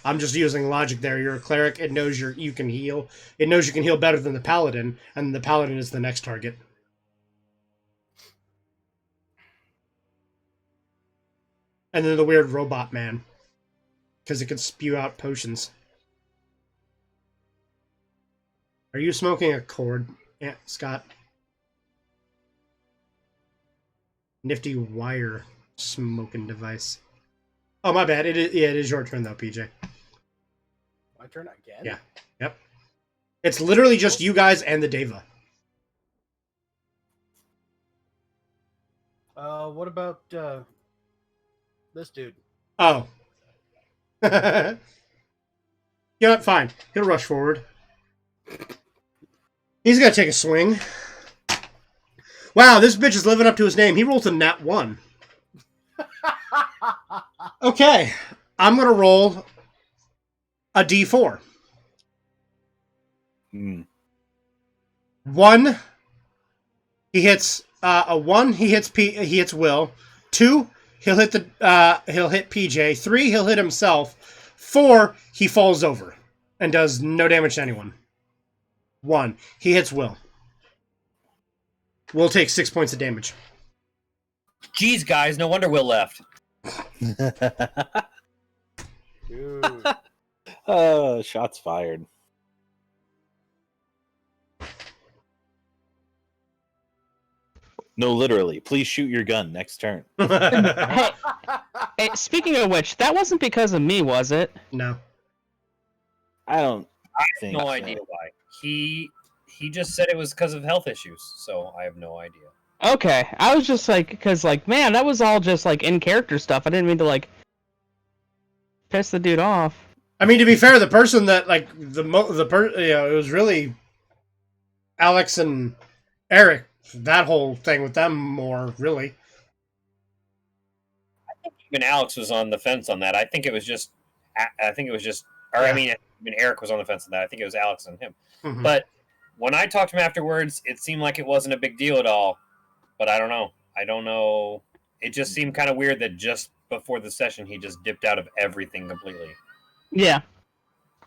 I'm just using logic there. You're a cleric. It knows you can heal. It knows you can heal better than the paladin, and the paladin is the next target. And then the weird robot man, because it can spew out potions. Are you smoking a cord, Scott? Nifty wire smoking device. Oh, my bad. It is your turn, though, PJ. My turn again? Yeah. Yep. It's literally just you guys and the Deva. What about this dude? Oh. Yeah, fine. He'll rush forward. He's gonna take a swing. Wow, this bitch is living up to his name. He rolls a nat 1. Okay. I'm gonna roll a d4. 1. He hits a 1. He hits Will. 2. He'll hit PJ. 3. He'll hit himself. 4. He falls over and does no damage to anyone. 1. He hits Will. Will take 6 points of damage. Jeez, guys, no wonder Will left. Shots fired. No, literally. Please shoot your gun next turn. Hey, speaking of which, that wasn't because of me, was it? No. I don't I think have no so. idea why. He just said it was because of health issues, so I have no idea. Okay, I was just because man, that was all just in character stuff. I didn't mean to piss the dude off. I mean, to be fair, the person that it was really Alex and Eric that whole thing with them more, really. Even Alex was on the fence on that. I think it was just, or Yeah. I mean, even Eric was on the fence on that. I think it was Alex and him. Mhm. But when I talked to him afterwards, it seemed like it wasn't a big deal at all. But I don't know. I don't know. It just seemed kind of weird that just before the session he just dipped out of everything completely. Yeah.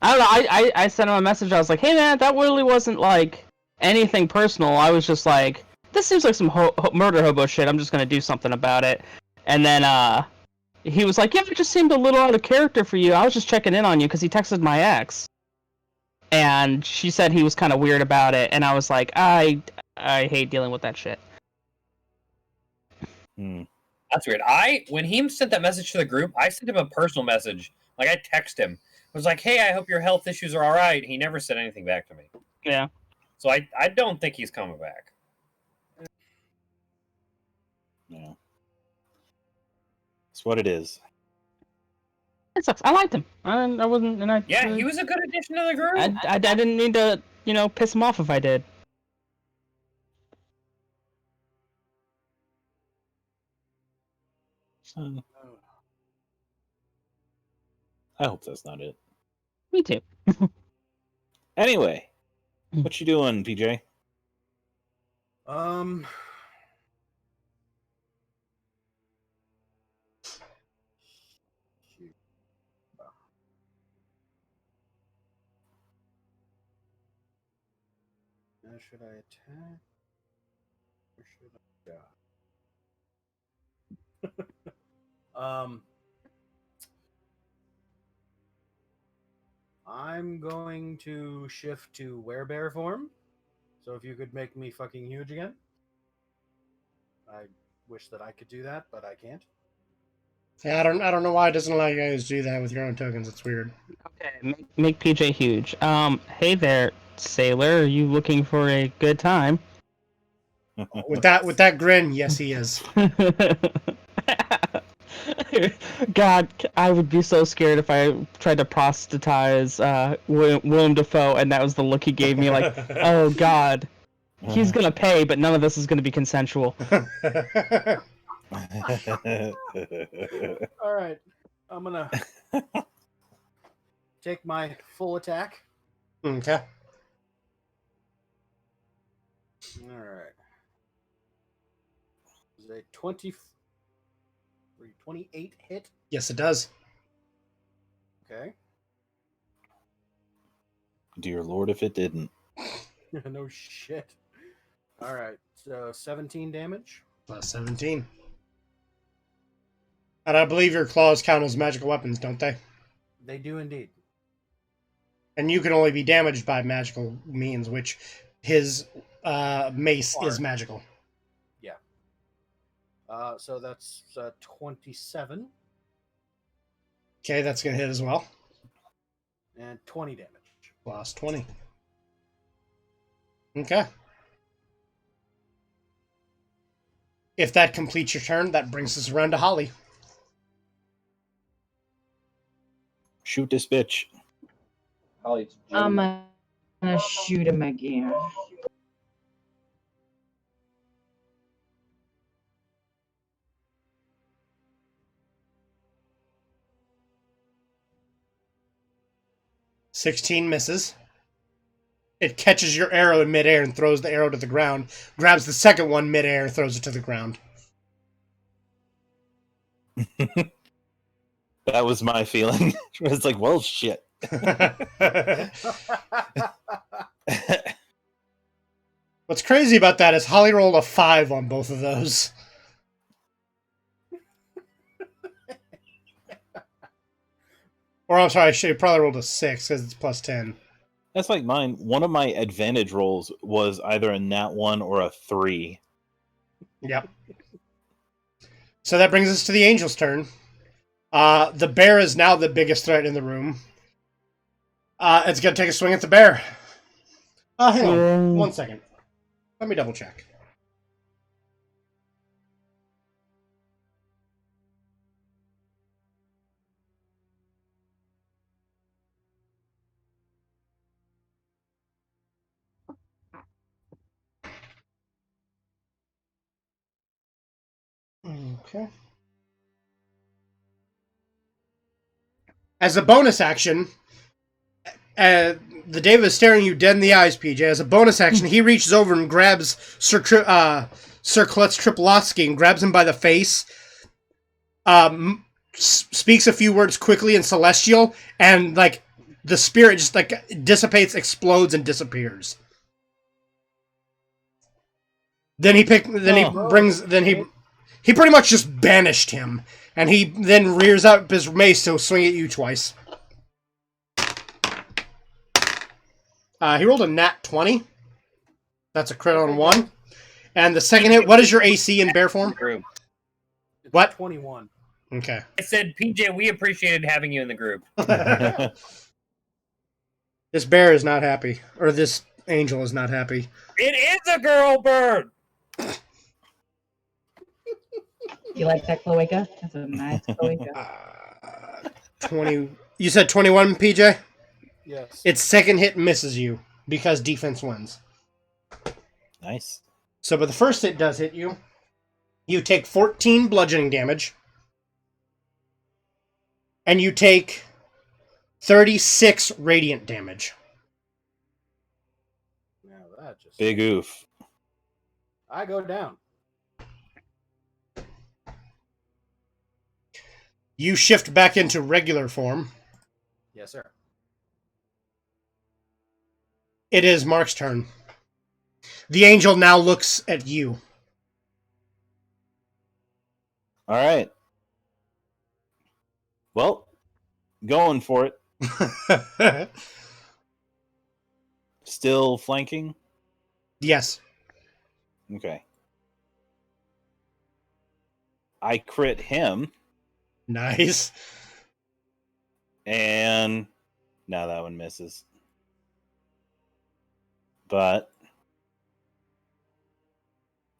I don't know. I sent him a message. I was like, hey man, that really wasn't like anything personal. I was just like, this seems like some murder hobo shit. I'm just gonna do something about it. And then he was like, yeah, it just seemed a little out of character for you. I was just checking in on you because he texted my ex, and she said he was kind of weird about it. And I was like, I hate dealing with that shit. That's weird. When he sent that message to the group, I sent him a personal message. Like I texted him. I was like, hey, I hope your health issues are all right. He never said anything back to me. Yeah. So I don't think he's coming back. Yeah. It's what it is. It sucks. I liked him. I wasn't, and I. Yeah, really, he was a good addition to the group. I didn't mean to, piss him off if I did. I hope that's not it. Me too. Anyway, what you doing, PJ? Now should I attack? Or should I I'm going to shift to werebear form. So if you could make me fucking huge again. I wish that I could do that, but I can't. Yeah, I don't know why it doesn't allow you guys to do that with your own tokens. It's weird. Okay, make PJ huge. Hey there, sailor. Are you looking for a good time? With that grin, yes, he is. God, I would be so scared if I tried to proselytize Willem Dafoe, and that was the look he gave me. Like, oh God, he's gonna pay, but none of this is gonna be consensual. All right, I'm gonna take my full attack. Okay. All right. Is a 28 hit? Yes, it does. Okay. Dear Lord, if it didn't. No shit. All right, so 17 damage. Plus 17. And I believe your claws count as magical weapons, don't they? They do indeed. And you can only be damaged by magical means, which his mace is magical. Yeah. So that's 27. Okay, that's going to hit as well. And 20 damage. Plus 20. Okay. If that completes your turn, that brings us around to Holly. Shoot this bitch. I'm gonna shoot him again. "16 misses. It catches your arrow in midair and throws the arrow to the ground. Grabs the second one midair and throws it to the ground. That was my feeling. It's like, well, shit. What's crazy about that is Holly rolled a 5 on both of those. Or I'm sorry, she probably rolled a 6 because it's plus 10. That's like mine. One of my advantage rolls was either a nat 1 or a 3. Yep. So that brings us to the angel's turn. The bear is now the biggest threat in the room. It's going to take a swing at the bear. Hang on. 1 second. Let me double check. Okay. As a bonus action, the Deva is staring you dead in the eyes, PJ. As a bonus action, he reaches over and grabs Sir Klutz Tripolowski and grabs him by the face. Speaks a few words quickly in Celestial, and like the spirit just like dissipates, explodes, and disappears. Then he pretty much just banished him, and he then rears up his mace to swing at you twice. He rolled a nat 20. That's a crit on 1. And the second hit, what is your AC in bear form? It's What? 21. Okay. I said, PJ, we appreciated having you in the group. This bear is not happy. Or this angel is not happy. It is a girl bird! You like that cloaca? That's a nice cloaca. 20. You said 21, PJ? Yes. Its second hit misses you because defense wins. Nice. So, but the first hit does hit you. You take 14 bludgeoning damage. And you take 36 radiant damage. Now that just Big oof. I go down. You shift back into regular form. Yes, sir. It is Mark's turn. The angel now looks at you. All right. Well, going for it. Still flanking? Yes. Okay. I crit him. Nice. And now that one misses. But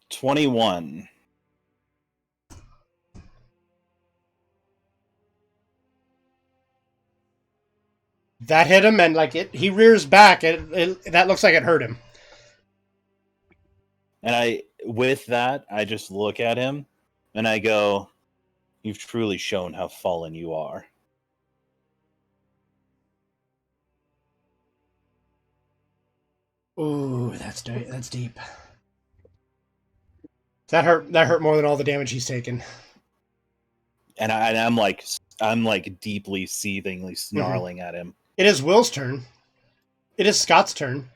21. That hit him, and like he rears back. That looks like it hurt him. And with that, I just look at him and I go, "You've truly shown how fallen you are." Ooh, that's deep. That hurt more than all the damage he's taken. And I'm like deeply seethingly snarling at him. It is Will's turn. It is Scott's turn.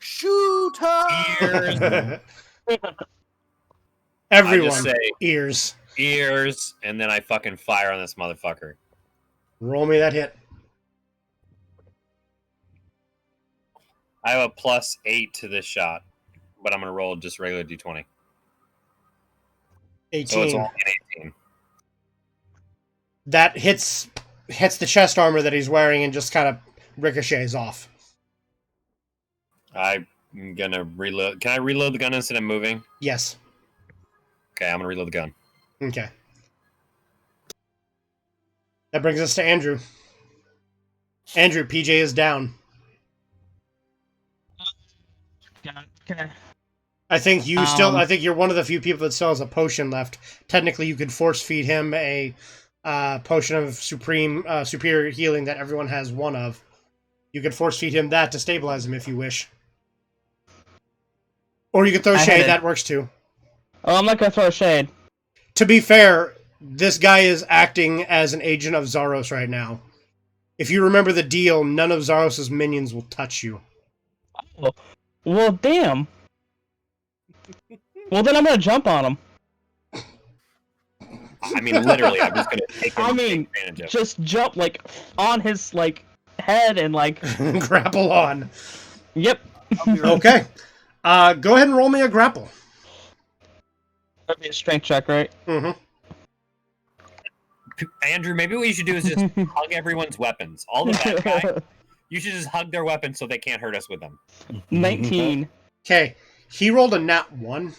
Shoot her! Everyone, I just say, ears. Ears, and then I fucking fire on this motherfucker. Roll me that hit. I have a +8 to this shot, but I'm going to roll just regular d20. 18. So it's only an 18. That hits the chest armor that he's wearing and just kind of ricochets off. I'm going to reload. Can I reload the gun instead of moving? Yes. Okay, I'm going to reload the gun. Okay. That brings us to Andrew. Andrew, PJ is down. Okay. I think I think you're one of the few people that still has a potion left. Technically, you could force feed him a potion of superior healing that everyone has one of. You could force feed him that to stabilize him if you wish. Or you could throw shade, that works too. Oh, I'm not gonna throw shade. To be fair, this guy is acting as an agent of Zaros right now. If you remember the deal, none of Zaros' minions will touch you. Oh. Well, damn. Well, then I'm gonna jump on him. I mean, literally, I'm just gonna take advantage of it. Just jump like on his head and grapple on. Yep. Okay. Go ahead and roll me a grapple. That'd be a strength check, right? Mm-hmm. Andrew, maybe what you should do is just hug everyone's weapons. All the bad guys, you should just hug their weapons so they can't hurt us with them. 19. Okay. He rolled a nat 1.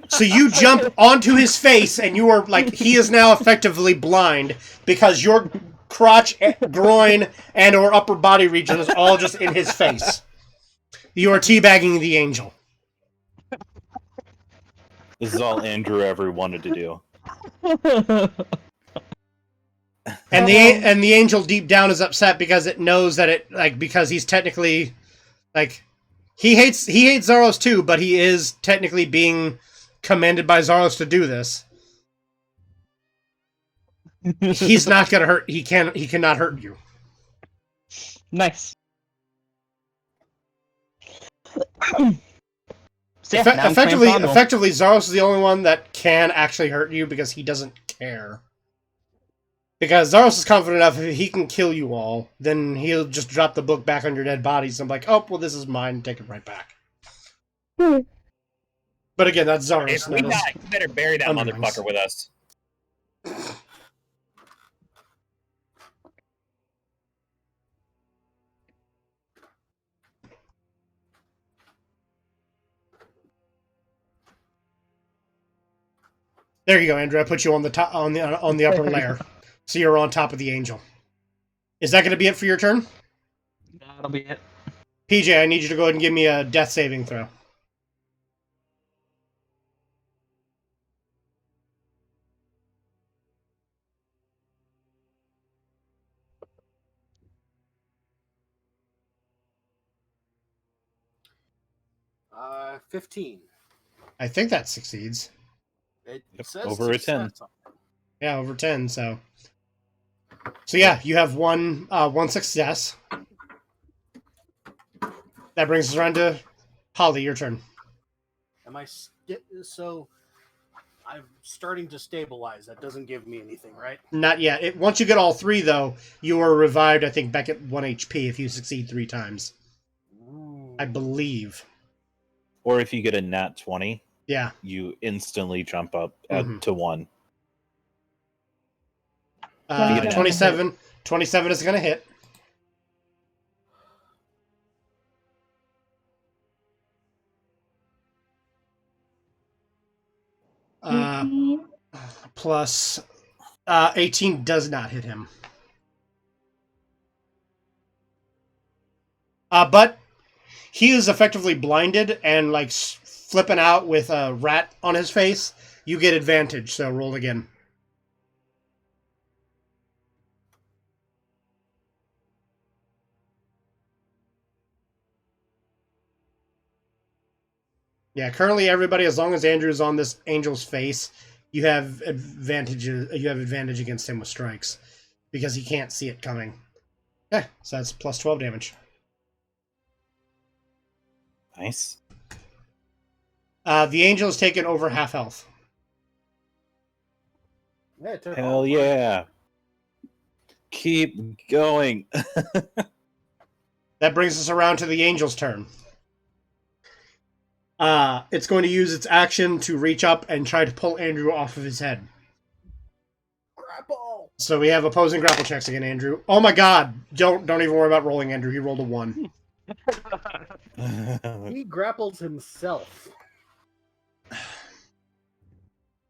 So you jump onto his face, and you are he is now effectively blind because your crotch, groin, and or upper body region is all just in his face. You are teabagging the angel. This is all Andrew ever wanted to do. And the angel deep down is upset because it knows that because he's technically he hates Zaros too, but he is technically being commanded by Zaros to do this. He's not gonna hurt. He cannot hurt you. Nice. Effectively, Zaros is the only one that can actually hurt you because he doesn't care. Because Zaros is confident enough if he can kill you all, then he'll just drop the book back on your dead bodies and be like, oh, well, this is mine, take it right back. But again, that's Zaros. If we die, you better bury that motherfucker with us. There you go, Andrew. I put you on the top, on the upper layer, so you're on top of the angel. Is that going to be it for your turn? That'll be it. PJ, I need you to go ahead and give me a death saving throw. Uh, 15. I think that succeeds. It says over a 10. Yeah, over 10. So yeah, you have one success. That brings us around to Holly. Your turn. Am I so? I'm starting to stabilize. That doesn't give me anything, right? Not yet. Once you get all three, though, you are revived. I think back at 1 HP if you succeed 3 times. Ooh. I believe. Or if you get a nat 20, yeah, you instantly jump up to 1. 27 is going to hit. Plus 18 does not hit him. But he is effectively blinded and flipping out with a rat on his face. You get advantage, so roll again. Yeah, currently everybody, as long as Andrew's on this angel's face, you have advantage against him with strikes because he can't see it coming. Yeah, so that's plus 12 damage. Nice. The angel is taken over half health. Yeah, hell yeah. Keep going. That brings us around to the angel's turn. It's going to use its action to reach up and try to pull Andrew off of his head. Grapple! So we have opposing grapple checks again, Andrew. Oh my god! Don't even worry about rolling, Andrew. He rolled a 1. He grapples himself.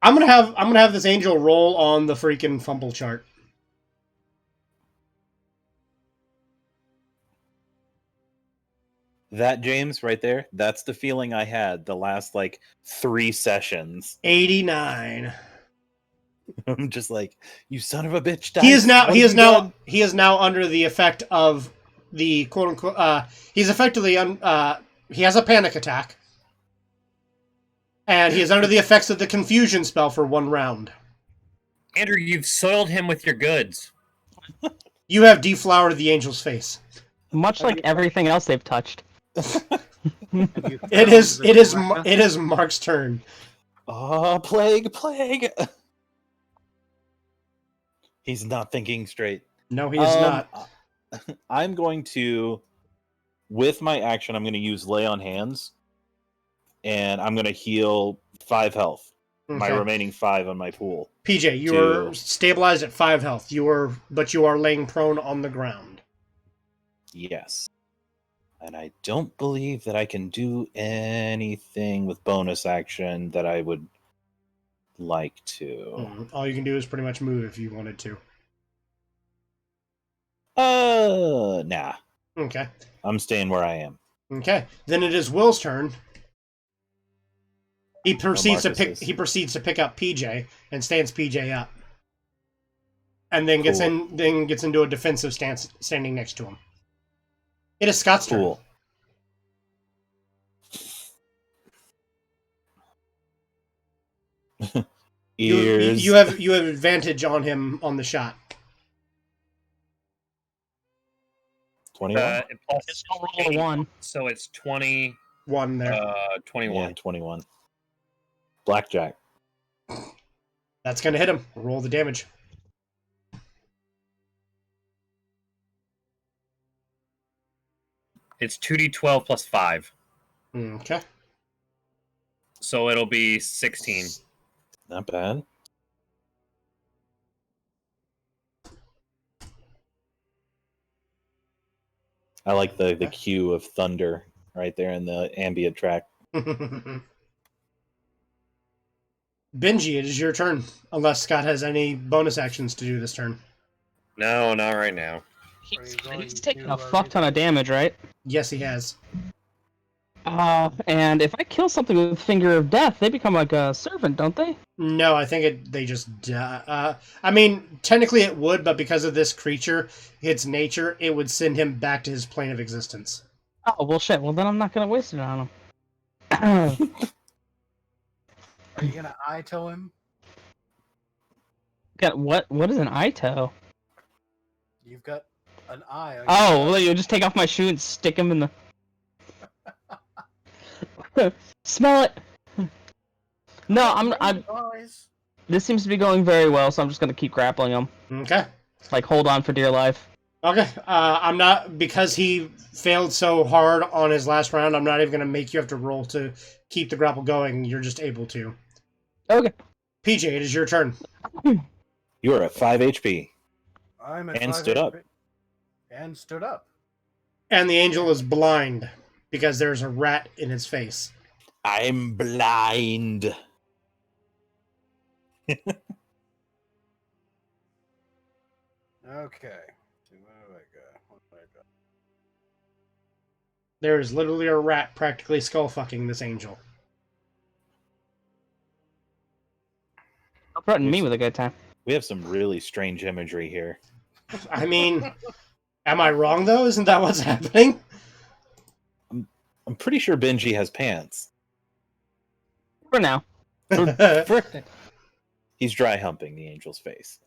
I'm gonna have this angel roll on the freaking fumble chart. That, James, right there, that's the feeling I had the last 3 sessions. 89. I'm just like, you son of a bitch. He is now under the effect of the quote unquote he's effectively he has a panic attack. And he is under the effects of the confusion spell for 1 round. Andrew, you've soiled him with your goods. You have deflowered the angel's face. Much like everything else they've touched. It is Mark's turn. Oh, plague. He's not thinking straight. No, he is not. I'm going to, with my action, I'm going to use Lay on Hands, and I'm going to heal 5 health. Okay. My remaining 5 on my pool. PJ, you are stabilized at 5 health. But you are laying prone on the ground. Yes. And I don't believe that I can do anything with bonus action that I would like to. All you can do is pretty much move if you wanted to. Nah. Okay. I'm staying where I am. Okay. Then it is Will's turn. He proceeds Marcus's. to pick up PJ and stands PJ up. And then gets into a defensive stance standing next to him. It is Scott's turn. Cool. Ears. You have advantage on him on the shot. 21? Plus roll a 1. So it's 20. 1 there. 21. Yeah, 21. Blackjack. That's going to hit him. Roll the damage. It's 2d12 plus 5. Okay. So it'll be 16. Not bad. I like the cue of thunder right there in the ambient track. Benji, it is your turn. Unless Scott has any bonus actions to do this turn. No, not right now. He's taking a fuck ton of damage, right? Yes, he has. And if I kill something with Finger of Death, they become like a servant, don't they? No, I think they just die. I mean, technically it would, but because of this creature, its nature, it would send him back to his plane of existence. Oh, well, shit. Well, then I'm not going to waste it on him. Are you gonna eye-toe him? Got what? What is an eye-toe? You've got an eye. On Oh, well, you just take off my shoe and stick him in the... Smell it! No, I'm... This seems to be going very well, so I'm just gonna keep grappling him. Okay. Like, hold on for dear life. Okay. I'm not... Because he failed so hard on his last round, I'm not even going to make you have to roll to keep the grapple going. You're just able to. Okay. PJ, it is your turn. You are at 5 HP. I'm at And 5 stood up. HP. And stood up. And the angel is blind because there's a rat in its face. I'm blind. Okay. So what do I got? What do I got? There is literally a rat practically skull fucking this angel. Threaten me with a good time. We have some really strange imagery here. I mean, am I wrong though? Isn't that what's happening? I'm pretty sure Benji has pants. For now. He's dry humping the angel's face.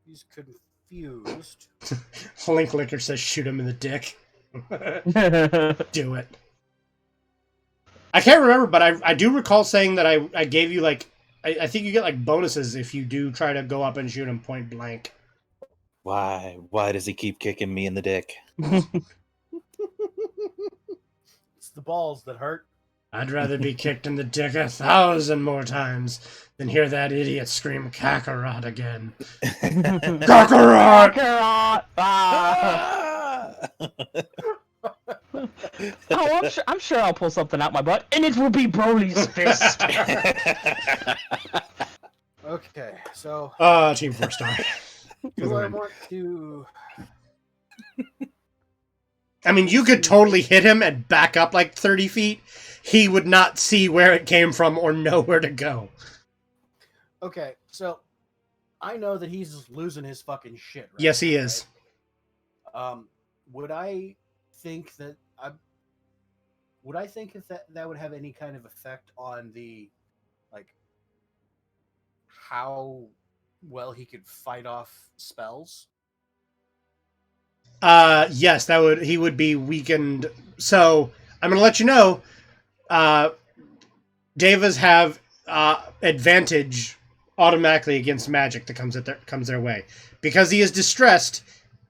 He's confused. Linklicker says shoot him in the dick. Do it. I can't remember, but I do recall saying that I gave you like I think you get like bonuses if you do try to go up and shoot him point blank. Why? Why does he keep kicking me in the dick? It's the balls that hurt. I'd rather be kicked in the dick 1,000 more times than hear that idiot scream Kakarot again. Kakarot! Kakarot! Oh, I'm sure I'll pull something out my butt, and it will be Broly's fist. Okay, so Team 4-star. do I want to? I mean, you could totally hit him and back up like 30 feet. He would not see where it came from or know where to go. Okay, so I know that he's just losing his fucking shit. Right Yes, he now, is. right? Would I think that that would have any kind of effect on the like how well he could fight off spells? Yes, he would be weakened. So I'm gonna let you know. Devas have advantage automatically against magic that comes their way because he is distressed.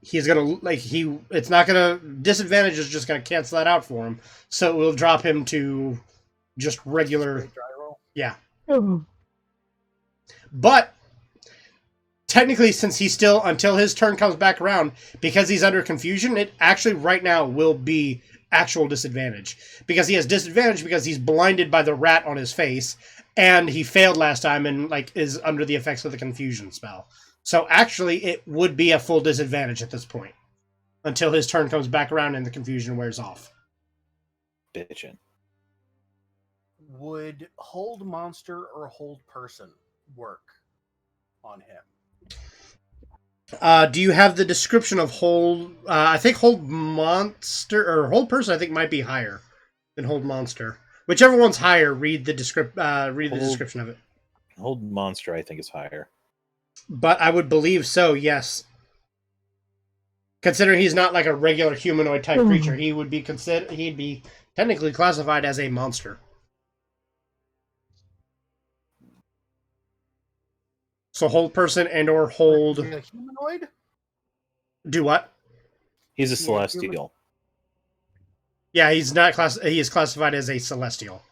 He's gonna it's not gonna disadvantage is just gonna cancel that out for him. So it will drop him to just regular Straight dry roll? Yeah. But technically, since he's still until his turn comes back around, because he's under confusion, it actually right now will be actual disadvantage. Because he has disadvantage because he's blinded by the rat on his face, and he failed last time and like is under the effects of the confusion spell. So actually, it would be a full disadvantage at this point. Until his turn comes back around and the confusion wears off. Bitchin'. Would hold monster or hold person work on him? Do you have the description of hold? I think hold monster or hold person. I think might be higher than hold monster. Whichever one's higher, read the description of it. Hold monster, I think, is higher. But I would believe so. Yes. Considering he's not like a regular humanoid type creature, he would be he'd be technically classified as a monster. So hold person and or hold. Is he a humanoid? Do what? He's a celestial. Yeah, he's not he is classified as a celestial.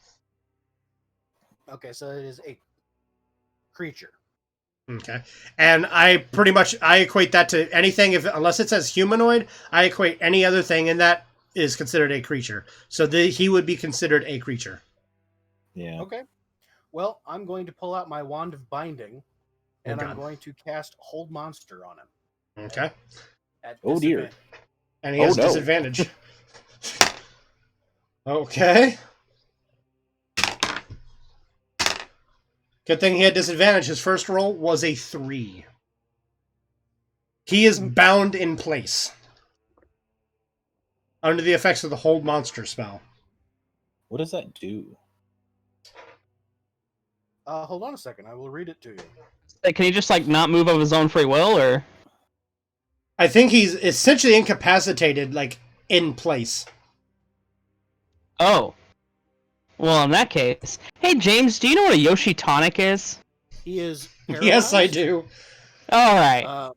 Okay, so it is a creature. Okay. And I equate that to anything unless it says humanoid, I equate any other thing and that is considered a creature. So he would be considered a creature. Yeah. Okay. Well, I'm going to pull out my wand of binding and I'm going to cast hold monster on him. Okay. Oh dear. And he has disadvantage. Okay. Good thing he had disadvantage. His first roll was a 3. He is bound in place. Under the effects of the hold monster spell. What does that do? Hold on a second. I will read it to you. Can he just like not move of his own free will, or? I think he's essentially incapacitated, like in place. Oh. Well, in that case, hey James, do you know what a Yoshi tonic is? He is paralyzed. Yes, I do. All right.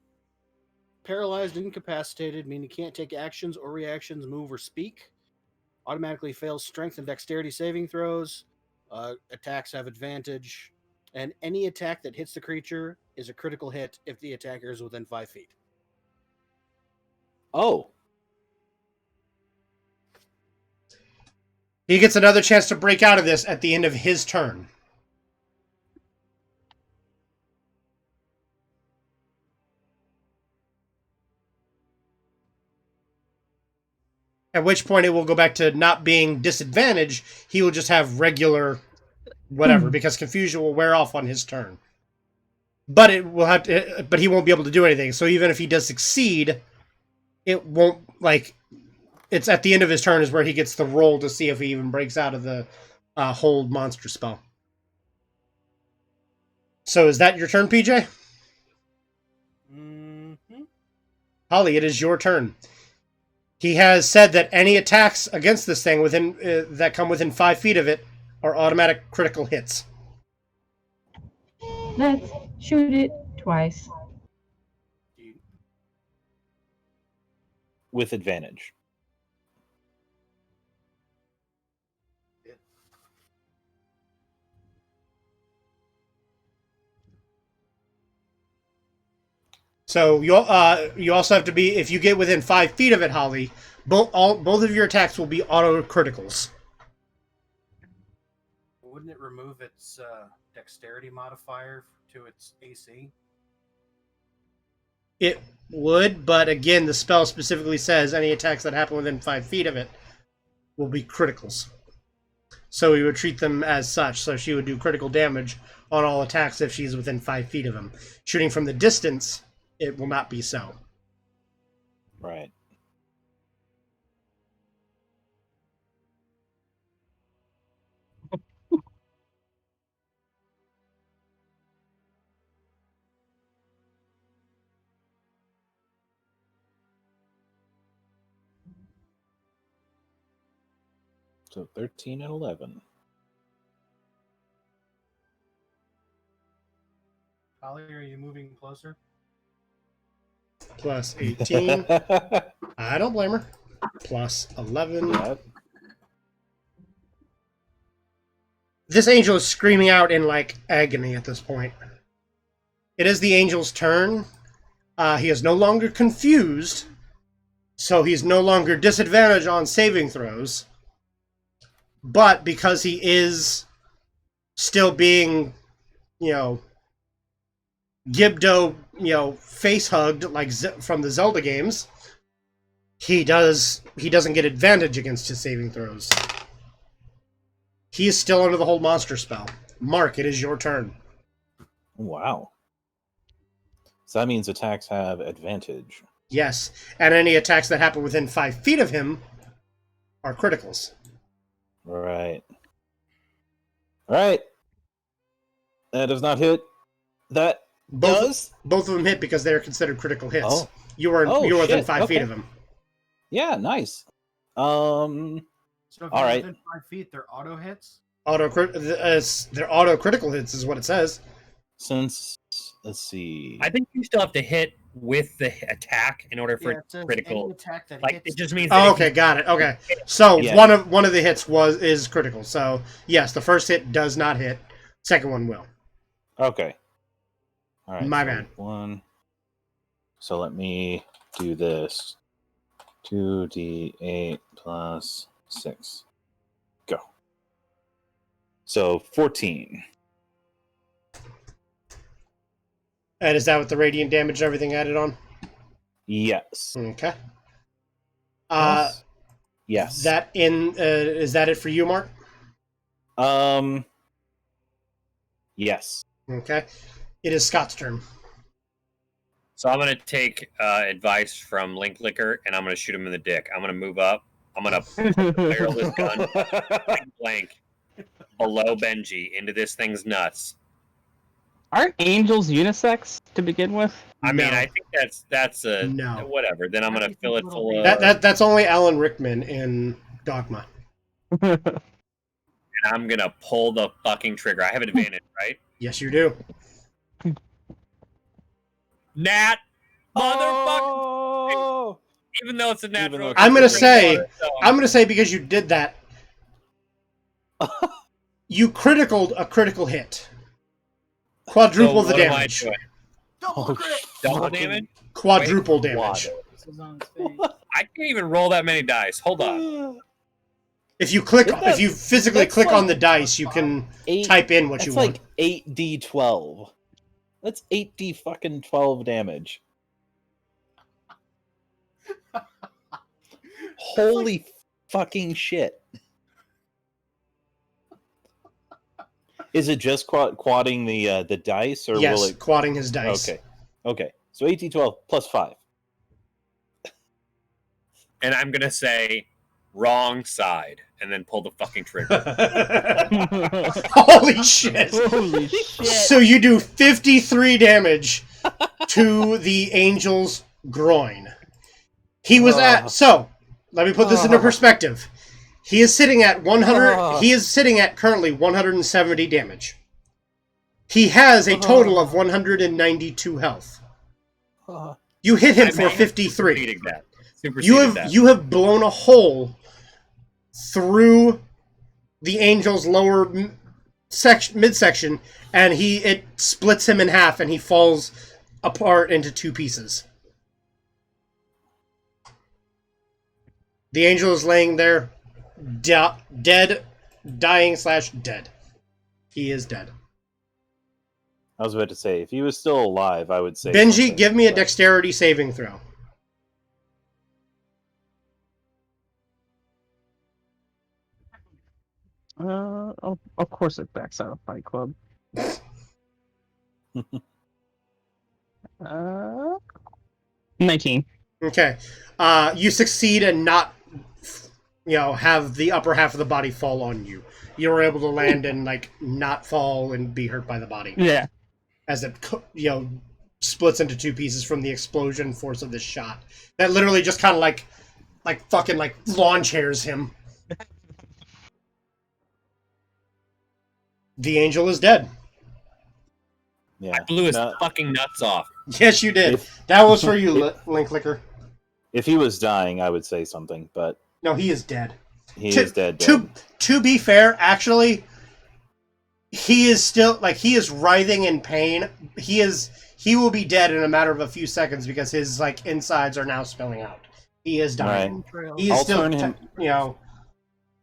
Paralyzed, incapacitated, meaning he can't take actions or reactions, move or speak. Automatically fails strength and dexterity saving throws. Attacks have advantage. And any attack that hits the creature is a critical hit if the attacker is within 5 feet. Oh. He gets another chance to break out of this at the end of his turn. At which point it will go back to not being disadvantaged. He will just have regular whatever, because confusion will wear off on his turn. But it will have to, but he won't be able to do anything. So even if he does succeed, it won't, like, it's at the end of his turn is where he gets the roll to see if he even breaks out of the hold monster spell. So is that your turn, PJ? Mm-hmm. Holly, it is your turn. He has said that any attacks against this thing within that come within 5 feet of it are automatic critical hits. Let's shoot it twice. With advantage. So you also have to be, if you get within 5 feet of it, Holly, both of your attacks will be auto criticals. Wouldn't it remove its dexterity modifier to its AC? It would, but again, the spell specifically says any attacks that happen within 5 feet of it will be criticals. So we would treat them as such. So she would do critical damage on all attacks if she's within 5 feet of him. Shooting from the distance, it will not be so. Right. So 13 and 11. Holly, are you moving closer? Plus 18. I don't blame her. Plus 11. Yep. This angel is screaming out in, like, agony at this point. It is the angel's turn. He is no longer confused. So he's no longer disadvantaged on saving throws. But because he is still being, Gibdo, face hugged like from the Zelda games, he doesn't get advantage against his saving throws. He is still under the hold monster spell. Mark, it is your turn. Wow. So that means attacks have advantage. Yes, and any attacks that happen within 5 feet of him are criticals. Right. Right. That does not hit. That does. Both of them hit because they are considered critical hits. Oh. You were within 5 Okay. feet of him. Yeah, nice. So if All they're right. within 5 feet, they're auto hits. They're auto critical hits, is what it says. Since let's see, I think you still have to hit with the attack in order for Yeah, it says critical. any attack that Like hits it just means. Oh, that okay, if you- got it. Okay, so Yeah. one of the hits is critical. So yes, the first hit does not hit. Second one will. okay. All right. My so bad. 1. So let me do this. 2d8 plus 6. Go. So 14. And is that with the radiant damage and everything added on? Yes. Okay. Yes. Is that it for you, Mark? Yes. Okay. It is Scott's turn. So I'm gonna take advice from Link Licker, and I'm gonna shoot him in the dick. I'm gonna move up. I'm gonna barrel this gun point blank below Benji into this thing's nuts. Aren't angels unisex to begin with? I mean, No. I think that's a No. whatever. Then I'm gonna fill it full of. That's only Alan Rickman in Dogma. And I'm gonna pull the fucking trigger. I have advantage, right? Yes, you do. Nat, motherfucker! Oh! Even though it's a Even natural. though I'm gonna it's say, so I'm gonna say because you did that, you criticaled a critical hit. Quadruple so the what am I damage. doing? Double crit. Double fucking damage? Quadruple Wait, damage. This is on his face. I can't even roll that many dice. Hold on. If you physically that's click like- on the dice, you can 8, type in what that's you like want. 8d12. That's 8d fucking 12 damage. Holy fucking shit. Is it just quadding the dice, or Yes, will it? quadding his dice. Okay. So 8d12 plus 5. And I'm gonna say wrong side and then pull the fucking trigger. Holy shit! Holy shit! So you do 53 damage to the angel's groin. He was at let me put this into perspective. He is sitting at 100 he is sitting at currently 170 damage. He has a total of 192 health. You hit him for 53. Superseding that. Superseded that. You have blown a hole through the angel's lower midsection, and it splits him in half, and he falls apart into 2 pieces. The angel is laying there, dead, dying/dead. He is dead. I was about to say, if he was still alive, I would say. Benji, something, give me a but- dexterity saving throw. Of course it backs out of Fight Club. 19. Okay. You succeed and not, have the upper half of the body fall on you. You were able to land and, not fall and be hurt by the body. Yeah. As it, splits into 2 pieces from the explosion force of this shot. That literally just kind of fucking lawn chairs him. The angel is dead. Yeah. I blew his No, fucking nuts off. Yes, you did. That was for you, Link Licker. if he was dying, I would say something, but No, he is dead. he is dead. dead. To be fair, actually, he is still he is writhing in pain. He will be dead in a matter of a few seconds because his insides are now spilling out. He is dying. Right. He is I'll still, turn him-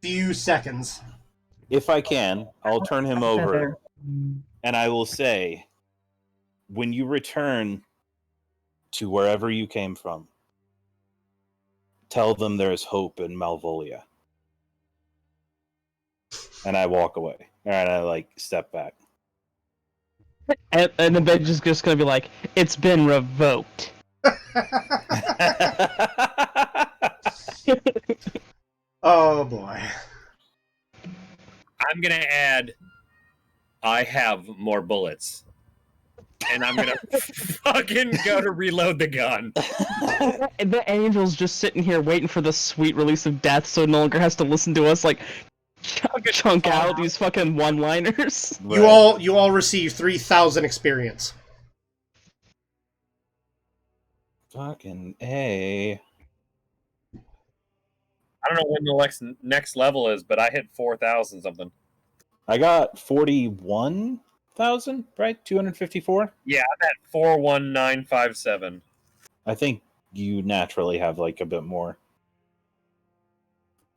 few seconds. If I can, I'll turn him over, Feather. and I will say, when you return to wherever you came from, tell them there is hope in Malvolia. And I walk away. And I step back. And the bench is just gonna be like, it's been revoked. Oh boy. I'm gonna add. I have more bullets, and I'm gonna fucking go to reload the gun. And the angel's just sitting here waiting for the sweet release of death, so no longer has to listen to us chunk out these fucking one-liners. Right. You all receive 3,000 experience. Fucking A. I don't know when the next level is, but I hit 4,000 something. I got 41,000, right? 254? Yeah, I'm at 41957. I think you naturally have a bit more.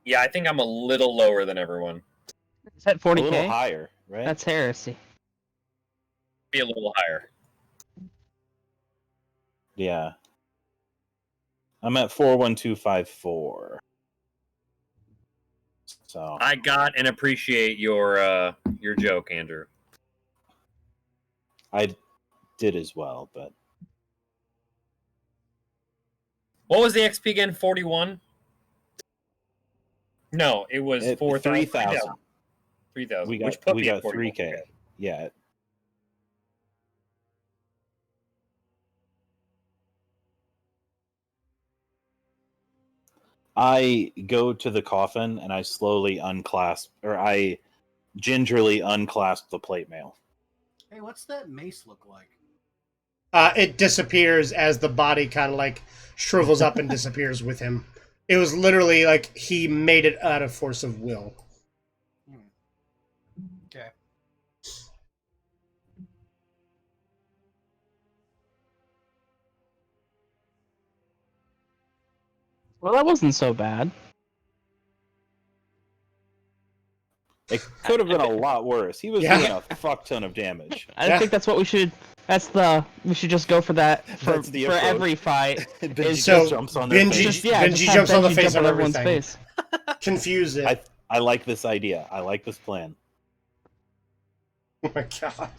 Yeah, I think I'm a little lower than everyone. Is that 40k? A little higher, right? That's heresy. Be a little higher. Yeah. I'm at 41254. So I got and appreciate your joke, Andrew. I did as well, but What was the XP again? 41? No, it was 4,000. 3,000. 3,000. We Which put we me got at 41. 3K. Yeah. I go to the coffin and I slowly unclasp, or I gingerly unclasp the plate mail. Hey, what's that mace look like? It disappears as the body kind of shrivels up and disappears with him. It was literally he made it out of force of will. Okay. Well, that wasn't so bad. It could have been a lot worse. He was doing a fuck ton of damage. I think that's what we should. We should just go for that for every fight. Benji So just jumps on their Benji, face. Benji jumps on the face jump of on everyone's everything. face. Confuse it. I like this idea. I like this plan. Oh my god.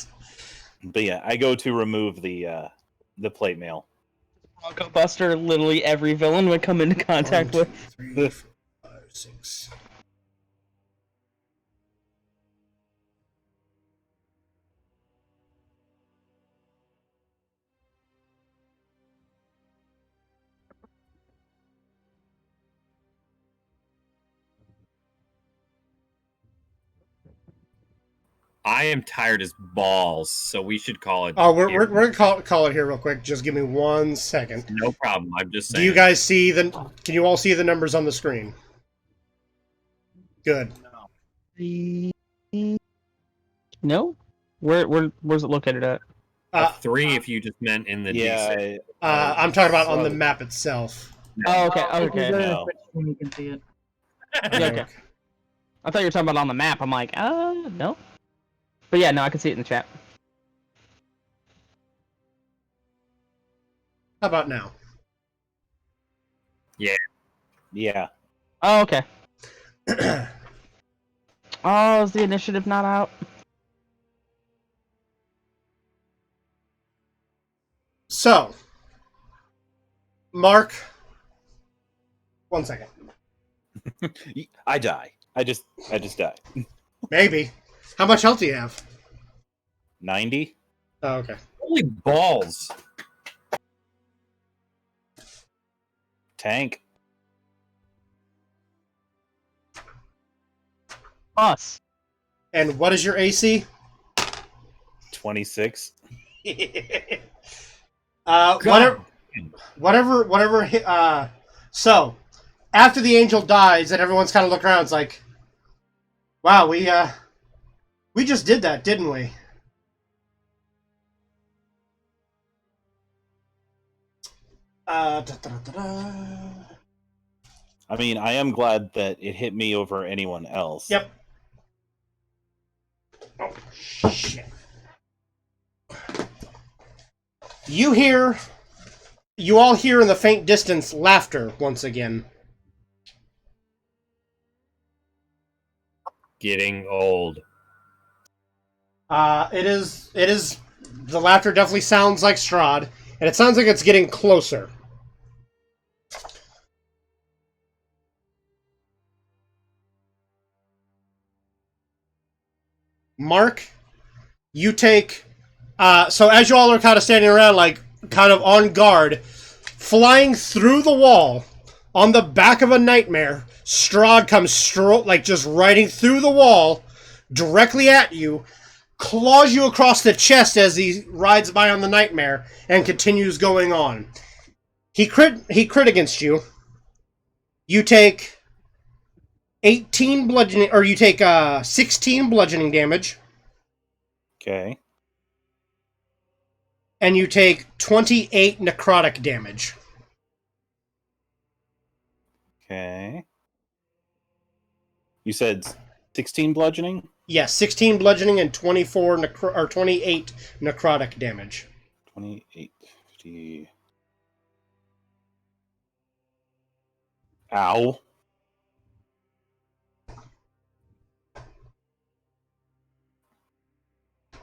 But yeah, I go to remove the plate mail. Bronco Buster, literally every villain would come into contact with. 1, 2, 3, 4, 5, 6. I am tired as balls, so we should call it. Oh, we're gonna call it here real quick. Just give me 1 second. No problem. I'm just saying. Do you guys see the? Can you all see the numbers on the screen? Good. No. Where's it located at? 3 if you just meant in the Yeah. I'm talking about on the map itself. Oh, okay. If you Okay. go to the No. Twitch stream, you can see it. Yeah, okay. I thought you were talking about on the map. I'm like, no. But yeah, no, I can see it in the chat. How about now? Yeah. Oh, okay. Oh, is the initiative not out? So, Mark, 1 second. I die. I just die. Maybe. How much health do you have? 90? Oh, okay. Holy balls! Tank. Us. And what is your AC? 26. Whatever. So, after the angel dies, and everyone's kind of looking around, it's like, wow, we just did that, didn't we? I mean, I am glad that it hit me over anyone else. Yep. Oh, shit. You all hear in the faint distance laughter once again. Getting old. It is, the laughter definitely sounds like Strahd, and it sounds like it's getting closer. Mark, you take, so as you all are kind of standing around, like, kind of on guard, flying through the wall, on the back of a nightmare, Strahd comes just riding through the wall, directly at you, claws you across the chest as he rides by on the nightmare, and continues going on. He crit against you. You take 18 bludgeoning, or you take 16 bludgeoning damage. Okay. And you take 28 necrotic damage. Okay. You said 16 bludgeoning? Yes, 16 bludgeoning and 28 necrotic damage. 28, 50. Ow.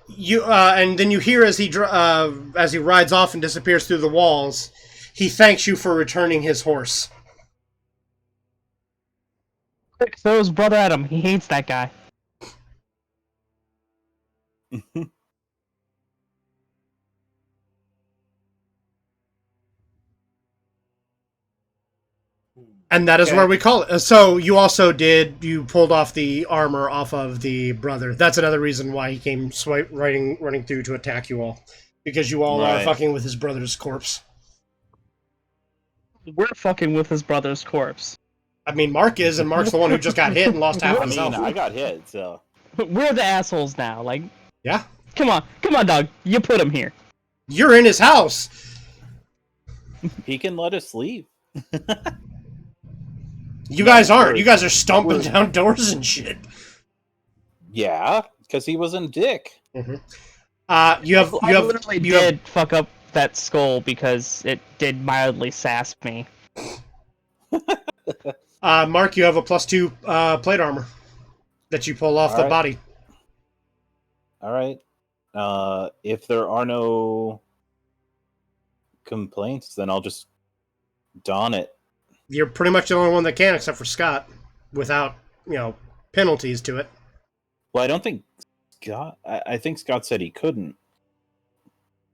You and then you hear as he rides off and disappears through the walls, he thanks you for returning his horse. Quick, throw his brother at him. He hates that guy. And that is where we call it. So you pulled off the armor off of the brother. That's another reason why he came running through to attack you all. Because you all are fucking with his brother's corpse. We're fucking with his brother's corpse. I mean, Mark is, and Mark's the one who just got hit and lost half his health. I got hit, so... We're the assholes now, like... Yeah? Come on, dog. You put him here. You're in his house! He can let us leave. You guys aren't. You guys are stomping down doors and shit. Yeah, because he was a dick. Mm-hmm. I literally did fuck up that skull because it did mildly sass me. Mark, you have a +2 plate armor that you pull off the body. All right. If there are no complaints, then I'll just don it. You're pretty much the only one that can, except for Scott, without, penalties to it. Well, I don't think Scott... I think Scott said he couldn't.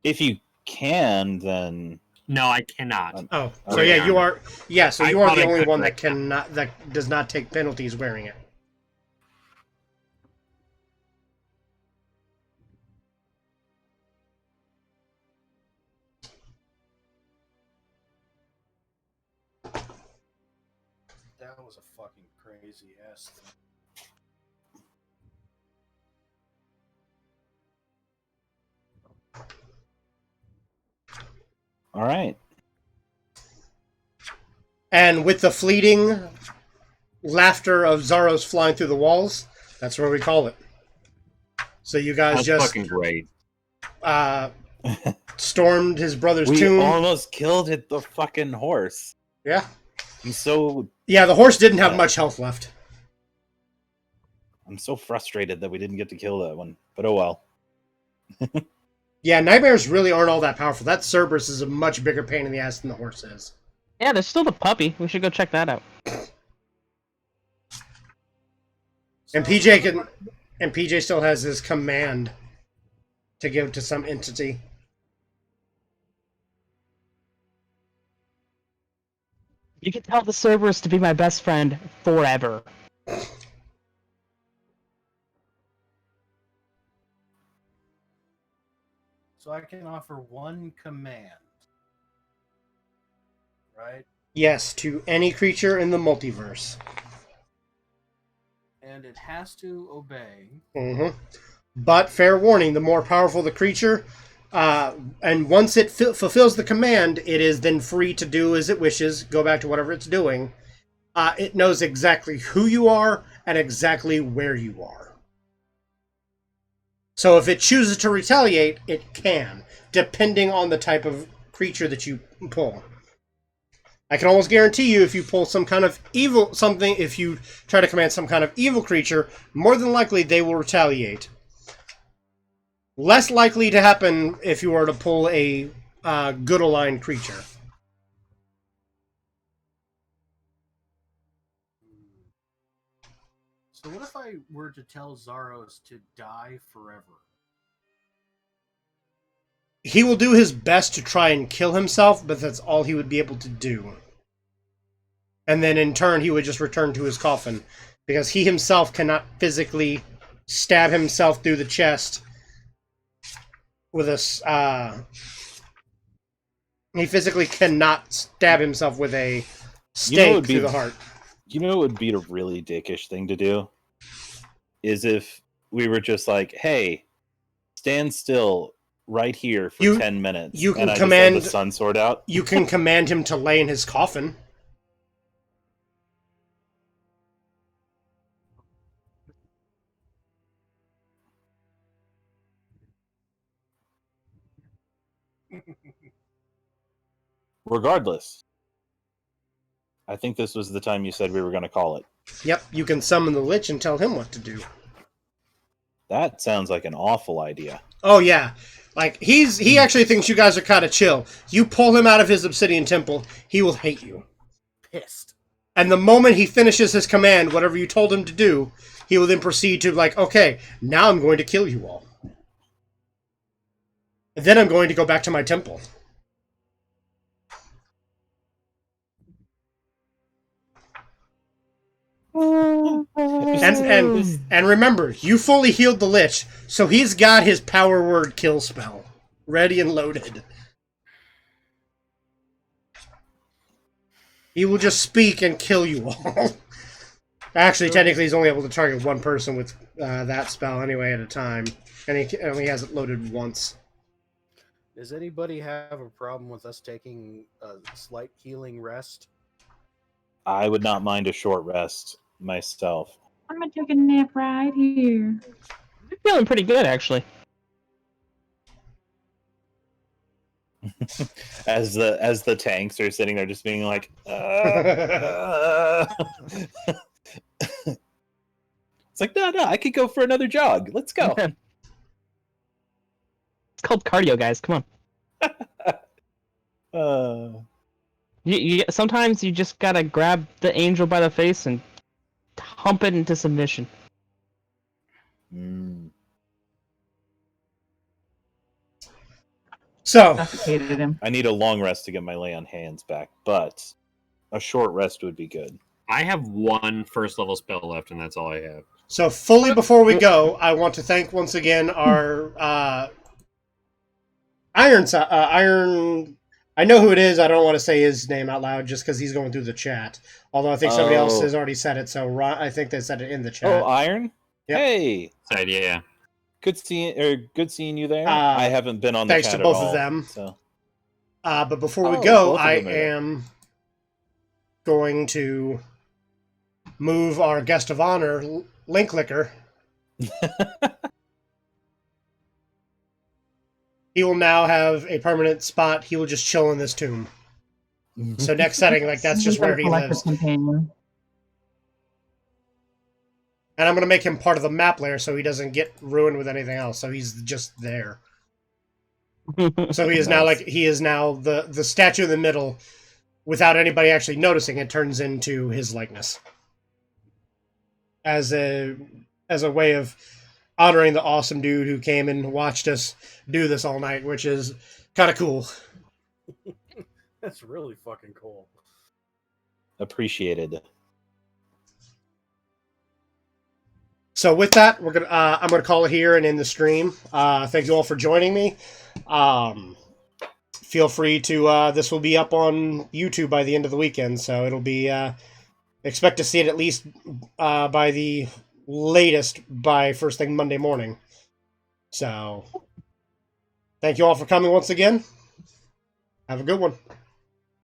If you can, then... No, I cannot. Oh, so yeah, you are... Yeah, so you are the only one that cannot... that does not take penalties wearing it. That was a fucking crazy ass thing. All right. And with the fleeting laughter of Zaros flying through the walls, that's where we call it. So you guys That's fucking great. Stormed his brother's we tomb. We almost killed the fucking horse. Yeah. I'm so... Yeah, the horse didn't have much health left. I'm so frustrated that we didn't get to kill that one. But oh well. Yeah, nightmares really aren't all that powerful. That Cerberus is a much bigger pain in the ass than the horse is. Yeah, there's still the puppy. We should go check that out. And PJ still has his command to give to some entity. You can tell the Cerberus to be my best friend forever. So I can offer one command, right? Yes, to any creature in the multiverse. And it has to obey. Mm-hmm. But, fair warning, the more powerful the creature, and once it fulfills the command, it is then free to do as it wishes, go back to whatever it's doing. it knows exactly who you are and exactly where you are. So if it chooses to retaliate, it can, depending on the type of creature that you pull. I can almost guarantee you if you pull some kind of evil something, if you try to command some kind of evil creature, more than likely they will retaliate. Less likely to happen if you were to pull a good aligned creature. So what if I were to tell Zaros to die forever? He will do his best to try and kill himself, but that's all he would be able to do. And then in turn, he would just return to his coffin. Because he himself cannot physically stab himself through the chest with a... he physically cannot stab himself with a stake through the heart. You know what would be a really dickish thing to do? Is if we were just like, hey, stand still right here for 10 minutes. You can and command I just have the sun sword out. You can command him to lay in his coffin. Regardless, I think this was the time you said we were going to call it. Yep, you can summon the Lich and tell him what to do. That sounds like an awful idea. Oh yeah, like he actually thinks you guys are kind of chill. You pull him out of his obsidian temple, he will hate you. Pissed. And the moment he finishes his command, whatever you told him to do, he will then proceed to like, okay, now I'm going to kill you all. And then I'm going to go back to my temple. And remember, you fully healed the Lich, so he's got his power word kill spell ready and loaded. He will just speak and kill you all. Actually, technically, he's only able to target one person with that spell anyway at a time, and he only has it loaded once. Does anybody have a problem with us taking a slight healing rest? I would not mind a short rest myself. I'm gonna take a nap right here. I'm feeling pretty good, actually. As the tanks are sitting there just being like, It's like, no, I could go for another jog. Let's go. It's called cardio, guys. Come on. You sometimes you just gotta grab the angel by the face and hump it into submission. So I need a long rest to get my lay on hands back, but a short rest would be good. I have one first level spell left, and that's all I have. So fully before we go, I want to thank once again our Iron. I know who it is. I don't want to say his name out loud just because he's going through the chat. Although I think somebody else has already said it, so I think they said it in the chat. Oh, Iron. Yep. Hey. Yeah. Good seeing you there. I haven't been on the thanks chat to both at all, of them. So. But before we go, I am going to move our guest of honor, Linklicker. He will now have a permanent spot. He will just chill in this tomb. So next setting, like that's just where he lives. Companion. And I'm going to make him part of the map layer so he doesn't get ruined with anything else. So he's just there. So he is now the statue in the middle. Without anybody actually noticing, it turns into his likeness. As a way of honoring the awesome dude who came and watched us do this all night, which is kind of cool. That's really fucking cool. Appreciated. So with that, I'm gonna call it here and end the stream. Thank you all for joining me. Feel free to. This will be up on YouTube by the end of the weekend, so it'll be. Expect to see it at least by the latest by first thing Monday morning. So, thank you all for coming once again. Have a good one.